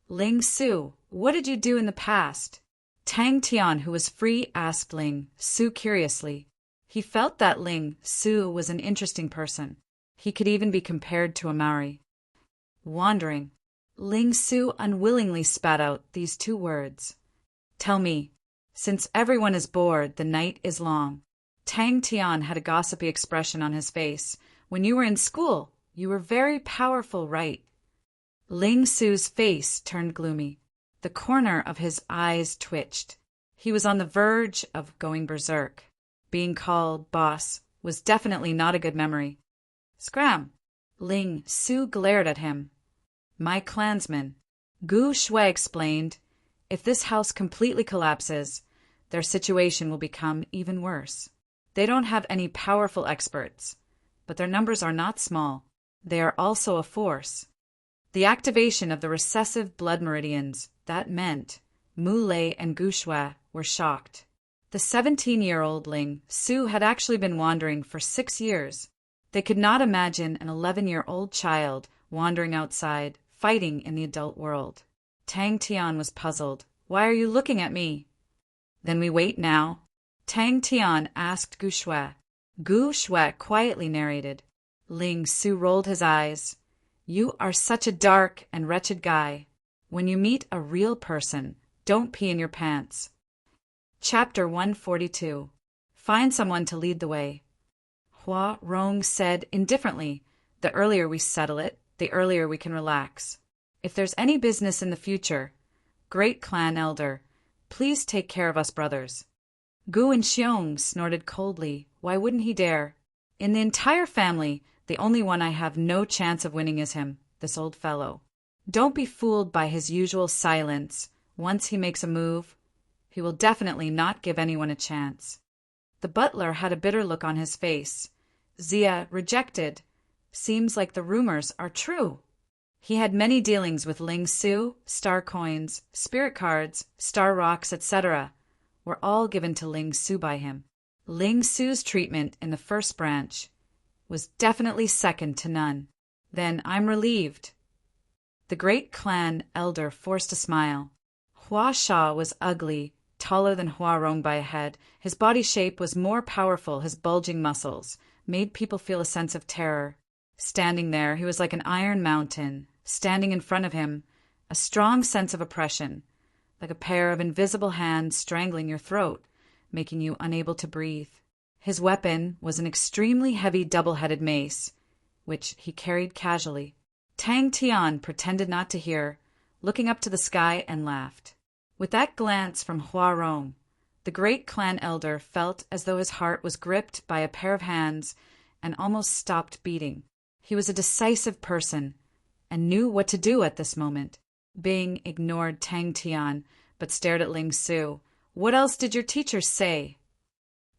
Ling Su, what did you do in the past? Tang Tian, who was free, asked Ling Su curiously. He felt that Ling Su was an interesting person. He could even be compared to a Maori. Wandering, Ling Su unwillingly spat out these two words. Tell me, since everyone is bored, the night is long. Tang Tian had a gossipy expression on his face. When you were in school, you were very powerful, right? Ling Su's face turned gloomy. The corner of his eyes twitched. He was on the verge of going berserk. Being called boss was definitely not a good memory. Scram! Ling Su glared at him. My clansmen, Gu Shui explained, if this house completely collapses, their situation will become even worse. They don't have any powerful experts, but their numbers are not small. They are also a force. The activation of the recessive blood meridians, that meant Mu Lei and Gu Shui were shocked. The 17-year-old Ling Su had actually been wandering for 6 years. They could not imagine an 11-year-old child wandering outside, fighting in the adult world. Tang Tian was puzzled. Why are you looking at me? Then we wait now? Tang Tian asked Gu Shui. Gu Shui quietly narrated. Ling Su rolled his eyes. You are such a dark and wretched guy. When you meet a real person, don't pee in your pants. Chapter 142. Find someone to lead the way. Hua Rong said indifferently, the earlier we settle it, the earlier we can relax. If there's any business in the future, great clan elder, please take care of us brothers. Gu and Xiong snorted coldly. Why wouldn't he dare? In the entire family, the only one I have no chance of winning is him, this old fellow. Don't be fooled by his usual silence. Once he makes a move, he will definitely not give anyone a chance. The butler had a bitter look on his face. Zia rejected. Seems like the rumors are true. He had many dealings with Ling Su, star coins, spirit cards, star rocks, etc. were all given to Ling Su by him. Ling Su's treatment in the first branch was definitely second to none. Then I'm relieved. The great clan elder forced a smile. Hua Sha was ugly, taller than Hua Rong by a head. His body shape was more powerful. His bulging muscles made people feel a sense of terror. Standing there, he was like an iron mountain. Standing in front of him, a strong sense of oppression, like a pair of invisible hands strangling your throat, making you unable to breathe. His weapon was an extremely heavy double-headed mace, which he carried casually. Tang Tian pretended not to hear, looking up to the sky and laughed. With that glance from Hua Rong, the great clan elder felt as though his heart was gripped by a pair of hands and almost stopped beating. He was a decisive person and knew what to do at this moment. Bing ignored Tang Tian, but stared at Ling Su. What else did your teacher say?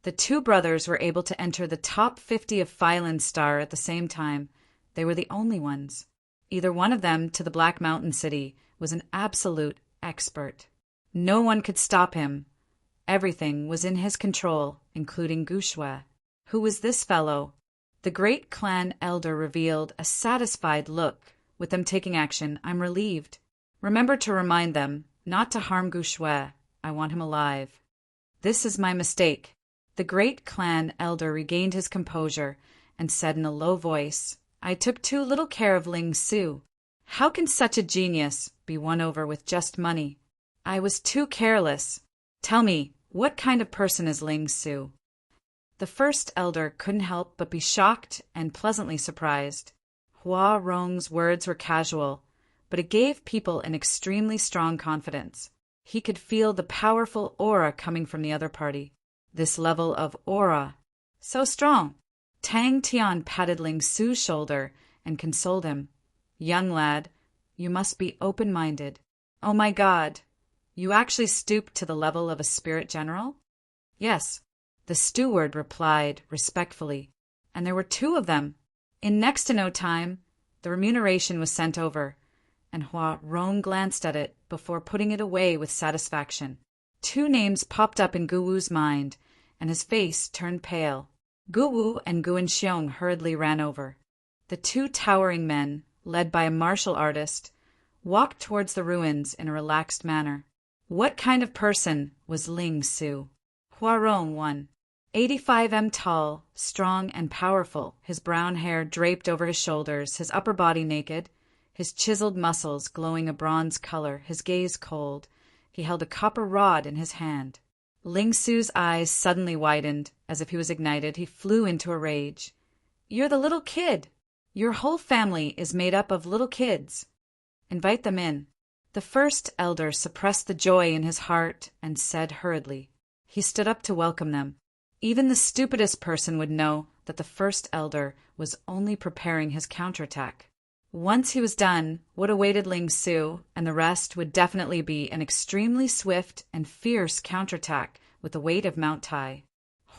The two brothers were able to enter the top 50 of Phylan Star at the same time. They were the only ones. Either one of them to the Black Mountain City was an absolute expert. No one could stop him. Everything was in his control, including Gu Shui. Who was this fellow? The great clan elder revealed a satisfied look. With them taking action, I'm relieved. Remember to remind them not to harm Gu Shui. I want him alive. This is my mistake. The great clan elder regained his composure and said in a low voice, I took too little care of Ling Su. How can such a genius be won over with just money? I was too careless. Tell me, what kind of person is Ling Su? The first elder couldn't help but be shocked and pleasantly surprised. Hua Rong's words were casual, but it gave people an extremely strong confidence. He could feel the powerful aura coming from the other party. This level of aura, so strong. Tang Tian patted Ling Su's shoulder and consoled him. Young lad, you must be open-minded. Oh my God, you actually stooped to the level of a spirit general? Yes, the steward replied respectfully, and there were 2 of them. In next to no time, the remuneration was sent over, and Hua Rong glanced at it before putting it away with satisfaction. 2 names popped up in Gu Wu's mind, and his face turned pale. Gu Wu and Gu and Xiong hurriedly ran over. The 2 towering men led by a martial artist, walked towards the ruins in a relaxed manner. What kind of person was Ling Su? Huarong 1. 85 m tall, strong and powerful, his brown hair draped over his shoulders, his upper body naked, his chiseled muscles glowing a bronze color, his gaze cold. He held a copper rod in his hand. Ling Su's eyes suddenly widened, as if he was ignited. He flew into a rage. "You're the little kid! Your whole family is made up of little kids. Invite them in." The first elder suppressed the joy in his heart and said hurriedly. He stood up to welcome them. Even the stupidest person would know that the first elder was only preparing his counterattack. Once he was done, what awaited Ling Su and the rest would definitely be an extremely swift and fierce counterattack with the weight of Mount Tai.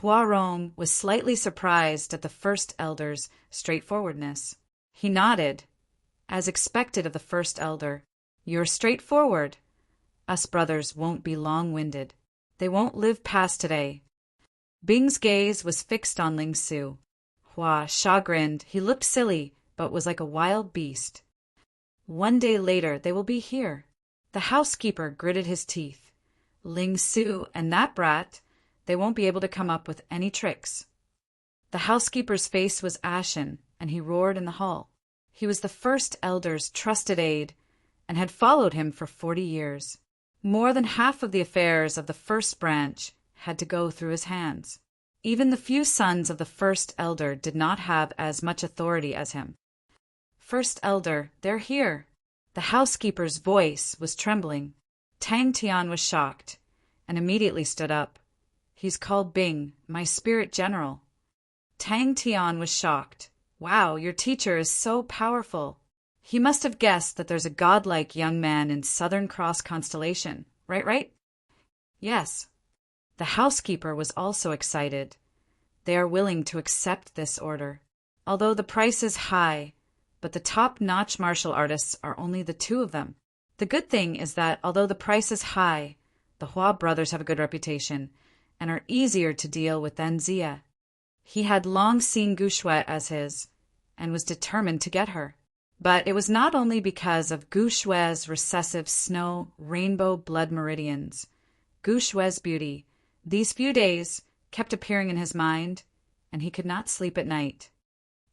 Huarong was slightly surprised at the first elder's straightforwardness. He nodded, as expected of the first elder. "You're straightforward. Us brothers won't be long-winded. They won't live past today." Bing's gaze was fixed on Ling Su. Hua chagrined. He looked silly, but was like a wild beast. "One day later they will be here." The housekeeper gritted his teeth. "Ling Su and that brat, they won't be able to come up with any tricks." The housekeeper's face was ashen, and he roared in the hall. He was the first elder's trusted aide, and had followed him for 40 years. More than half of the affairs of the first branch had to go through his hands. Even the few sons of the first elder did not have as much authority as him. "First elder, they're here." The housekeeper's voice was trembling. Tang Tian was shocked, and immediately stood up. "He's called Bing, my spirit general." Tang Tian was shocked. "Wow, your teacher is so powerful." He must have guessed that there's a godlike young man in Southern Cross constellation. Right? Yes. The housekeeper was also excited. They are willing to accept this order. Although the price is high, but the top-notch martial artists are only the two of them. The good thing is that although the price is high, the Hua brothers have a good reputation and are easier to deal with than Zia. He had long seen Gu Shui as his, and was determined to get her. But it was not only because of Gu Shui's recessive snow rainbow blood meridians. Gu Shui's beauty, these few days, kept appearing in his mind, and he could not sleep at night.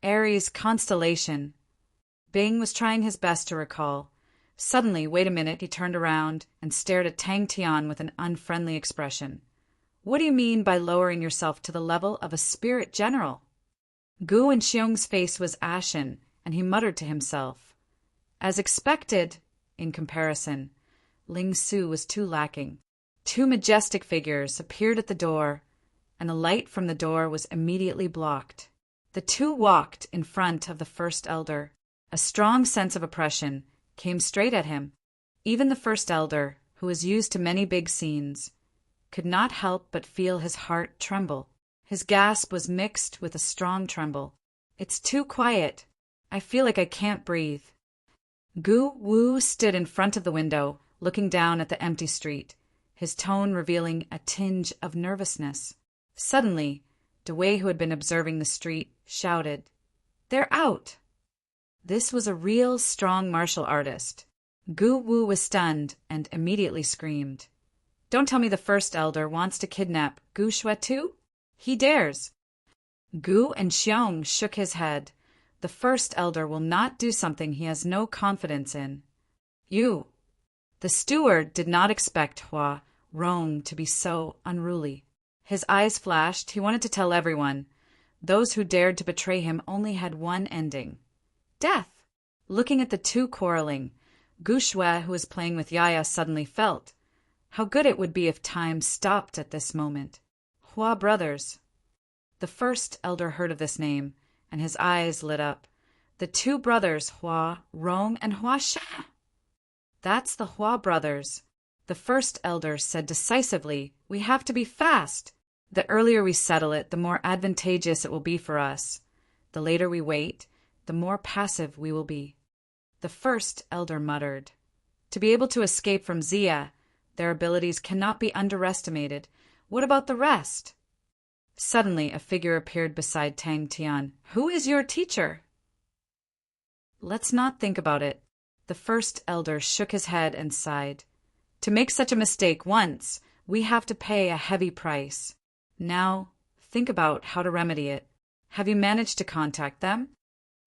Aries constellation. Bing was trying his best to recall. Suddenly, wait a minute, he turned around and stared at Tang Tian with an unfriendly expression. "What do you mean by lowering yourself to the level of a spirit general?" Gu and Xiong's face was ashen, and he muttered to himself. As expected, in comparison, Ling Su was too lacking. Two majestic figures appeared at the door, and the light from the door was immediately blocked. The two walked in front of the first elder. A strong sense of oppression came straight at him. Even the first elder, who was used to many big scenes, could not help but feel his heart tremble. His gasp was mixed with a strong tremble. "It's too quiet. I feel like I can't breathe." Gu Wu stood in front of the window, looking down at the empty street, his tone revealing a tinge of nervousness. Suddenly, Dewey, who had been observing the street, shouted, "They're out!" This was a real strong martial artist. Gu Wu was stunned and immediately screamed. "Don't tell me the first elder wants to kidnap Gu Shui too? He dares." Gu and Xiong shook his head. The first elder will not do something he has no confidence in. "You." The steward did not expect Hua Rong to be so unruly. His eyes flashed. He wanted to tell everyone. Those who dared to betray him only had one ending. Death. Looking at the two quarreling, Gu Shui, who was playing with Yaya, suddenly felt how good it would be if time stopped at this moment. Hua brothers. The first elder heard of this name, and his eyes lit up. The two brothers, Hua Rong and Hua Sha. That's the Hua brothers. The first elder said decisively, "We have to be fast. The earlier we settle it, the more advantageous it will be for us. The later we wait, the more passive we will be." The first elder muttered, "To be able to escape from Zia, their abilities cannot be underestimated. What about the rest?" Suddenly, a figure appeared beside Tang Tian. "Who is your teacher?" Let's not think about it. The first elder shook his head and sighed. To make such a mistake once, we have to pay a heavy price. Now, think about how to remedy it. Have you managed to contact them?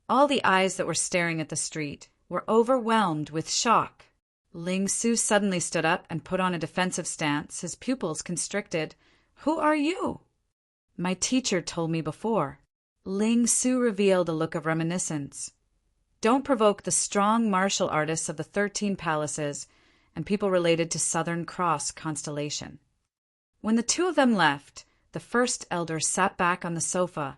All the eyes that were staring at the street were overwhelmed with shock. Ling Su suddenly stood up and put on a defensive stance, his pupils constricted. Who are you? My teacher told me before. Ling Su revealed a look of reminiscence. Don't provoke the strong martial artists of the 13 palaces and people related to Southern Cross constellation. When the two of them left, the first elder sat back on the sofa.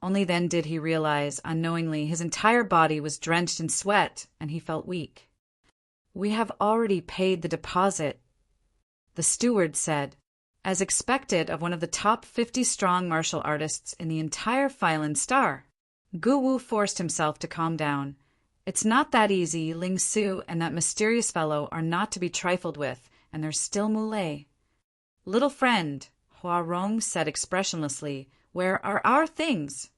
Only then did he realize, unknowingly, his entire body was drenched in sweat and he felt weak. We have already paid the deposit, the steward said. As expected of one of the top 50 strong martial artists in the entire Phylan Star. Gu Wu forced himself to calm down. It's not that easy. Ling Su and that mysterious fellow are not to be trifled with, and there's still Muley. Little friend, Hua Rong said expressionlessly, where are our things?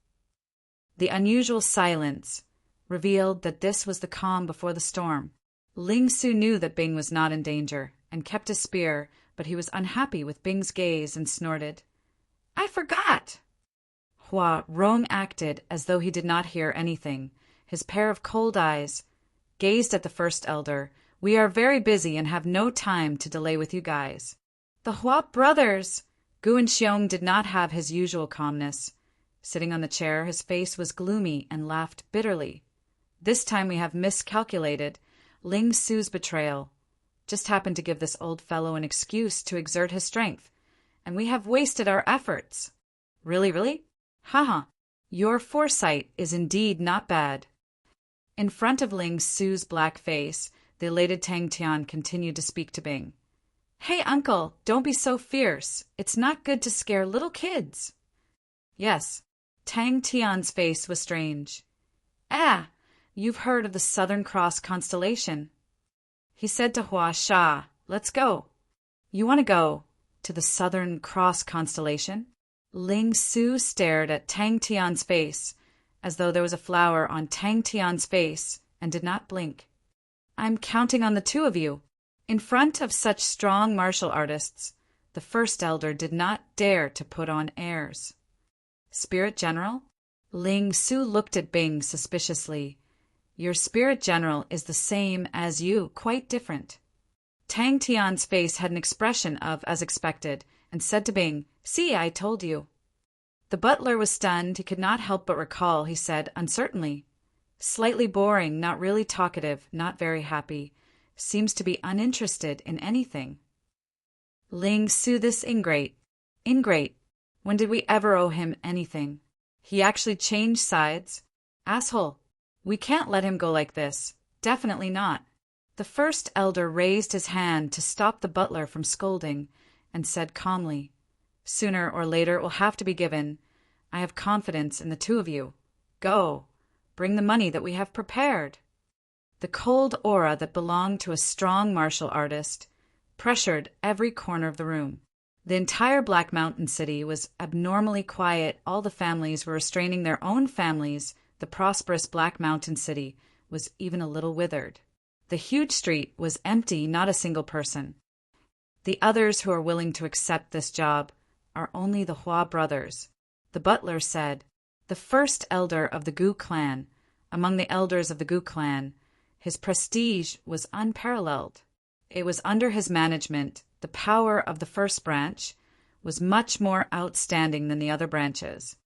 The unusual silence revealed that this was the calm before the storm. Ling Su knew that Bing was not in danger, and kept his spear, but he was unhappy with Bing's gaze and snorted. I forgot! Hua Rong acted as though he did not hear anything. His pair of cold eyes gazed at the first elder. We are very busy and have no time to delay with you guys. The Hua brothers! Gu Xiong did not have his usual calmness. Sitting on the chair, his face was gloomy and laughed bitterly. This time we have miscalculated. Ling Su's betrayal just happened to give this old fellow an excuse to exert his strength, and we have wasted our efforts. Really? Haha, your foresight is indeed not bad. In front of Ling Su's black face, the elated Tang Tian continued to speak to Bing. Hey, uncle, don't be so fierce. It's not good to scare little kids. Yes, Tang Tian's face was strange. You've heard of the Southern Cross constellation. He said to Hua Sha, let's go. You want to go to the Southern Cross constellation? Ling Su stared at Tang Tian's face, as though there was a flower on Tang Tian's face, and did not blink. I'm counting on the two of you. In front of such strong martial artists, the first elder did not dare to put on airs. Spirit General? Ling Su looked at Bing suspiciously. Your spirit general is the same as you, quite different. Tang Tian's face had an expression of as expected, and said to Bing, See, I told you. The butler was stunned. He could not help but recall, he said, uncertainly. Slightly boring, not really talkative, not very happy. Seems to be uninterested in anything. Ling Su, this ingrate. Ingrate. When did we ever owe him anything? He actually changed sides. Asshole. We can't let him go like this. Definitely not. The first elder raised his hand to stop the butler from scolding, and said calmly, Sooner or later it will have to be given. I have confidence in the two of you. Go. Bring the money that we have prepared. The cold aura that belonged to a strong martial artist pressured every corner of the room. The entire Black Mountain City was abnormally quiet. All the families were restraining their own families. The prosperous Black Mountain City was even a little withered. The huge street was empty, not a single person. The others who are willing to accept this job are only the Hua brothers. The butler said, the first elder of the Gu clan. Among the elders of the Gu clan, his prestige was unparalleled. It was under his management. The power of the first branch was much more outstanding than the other branches.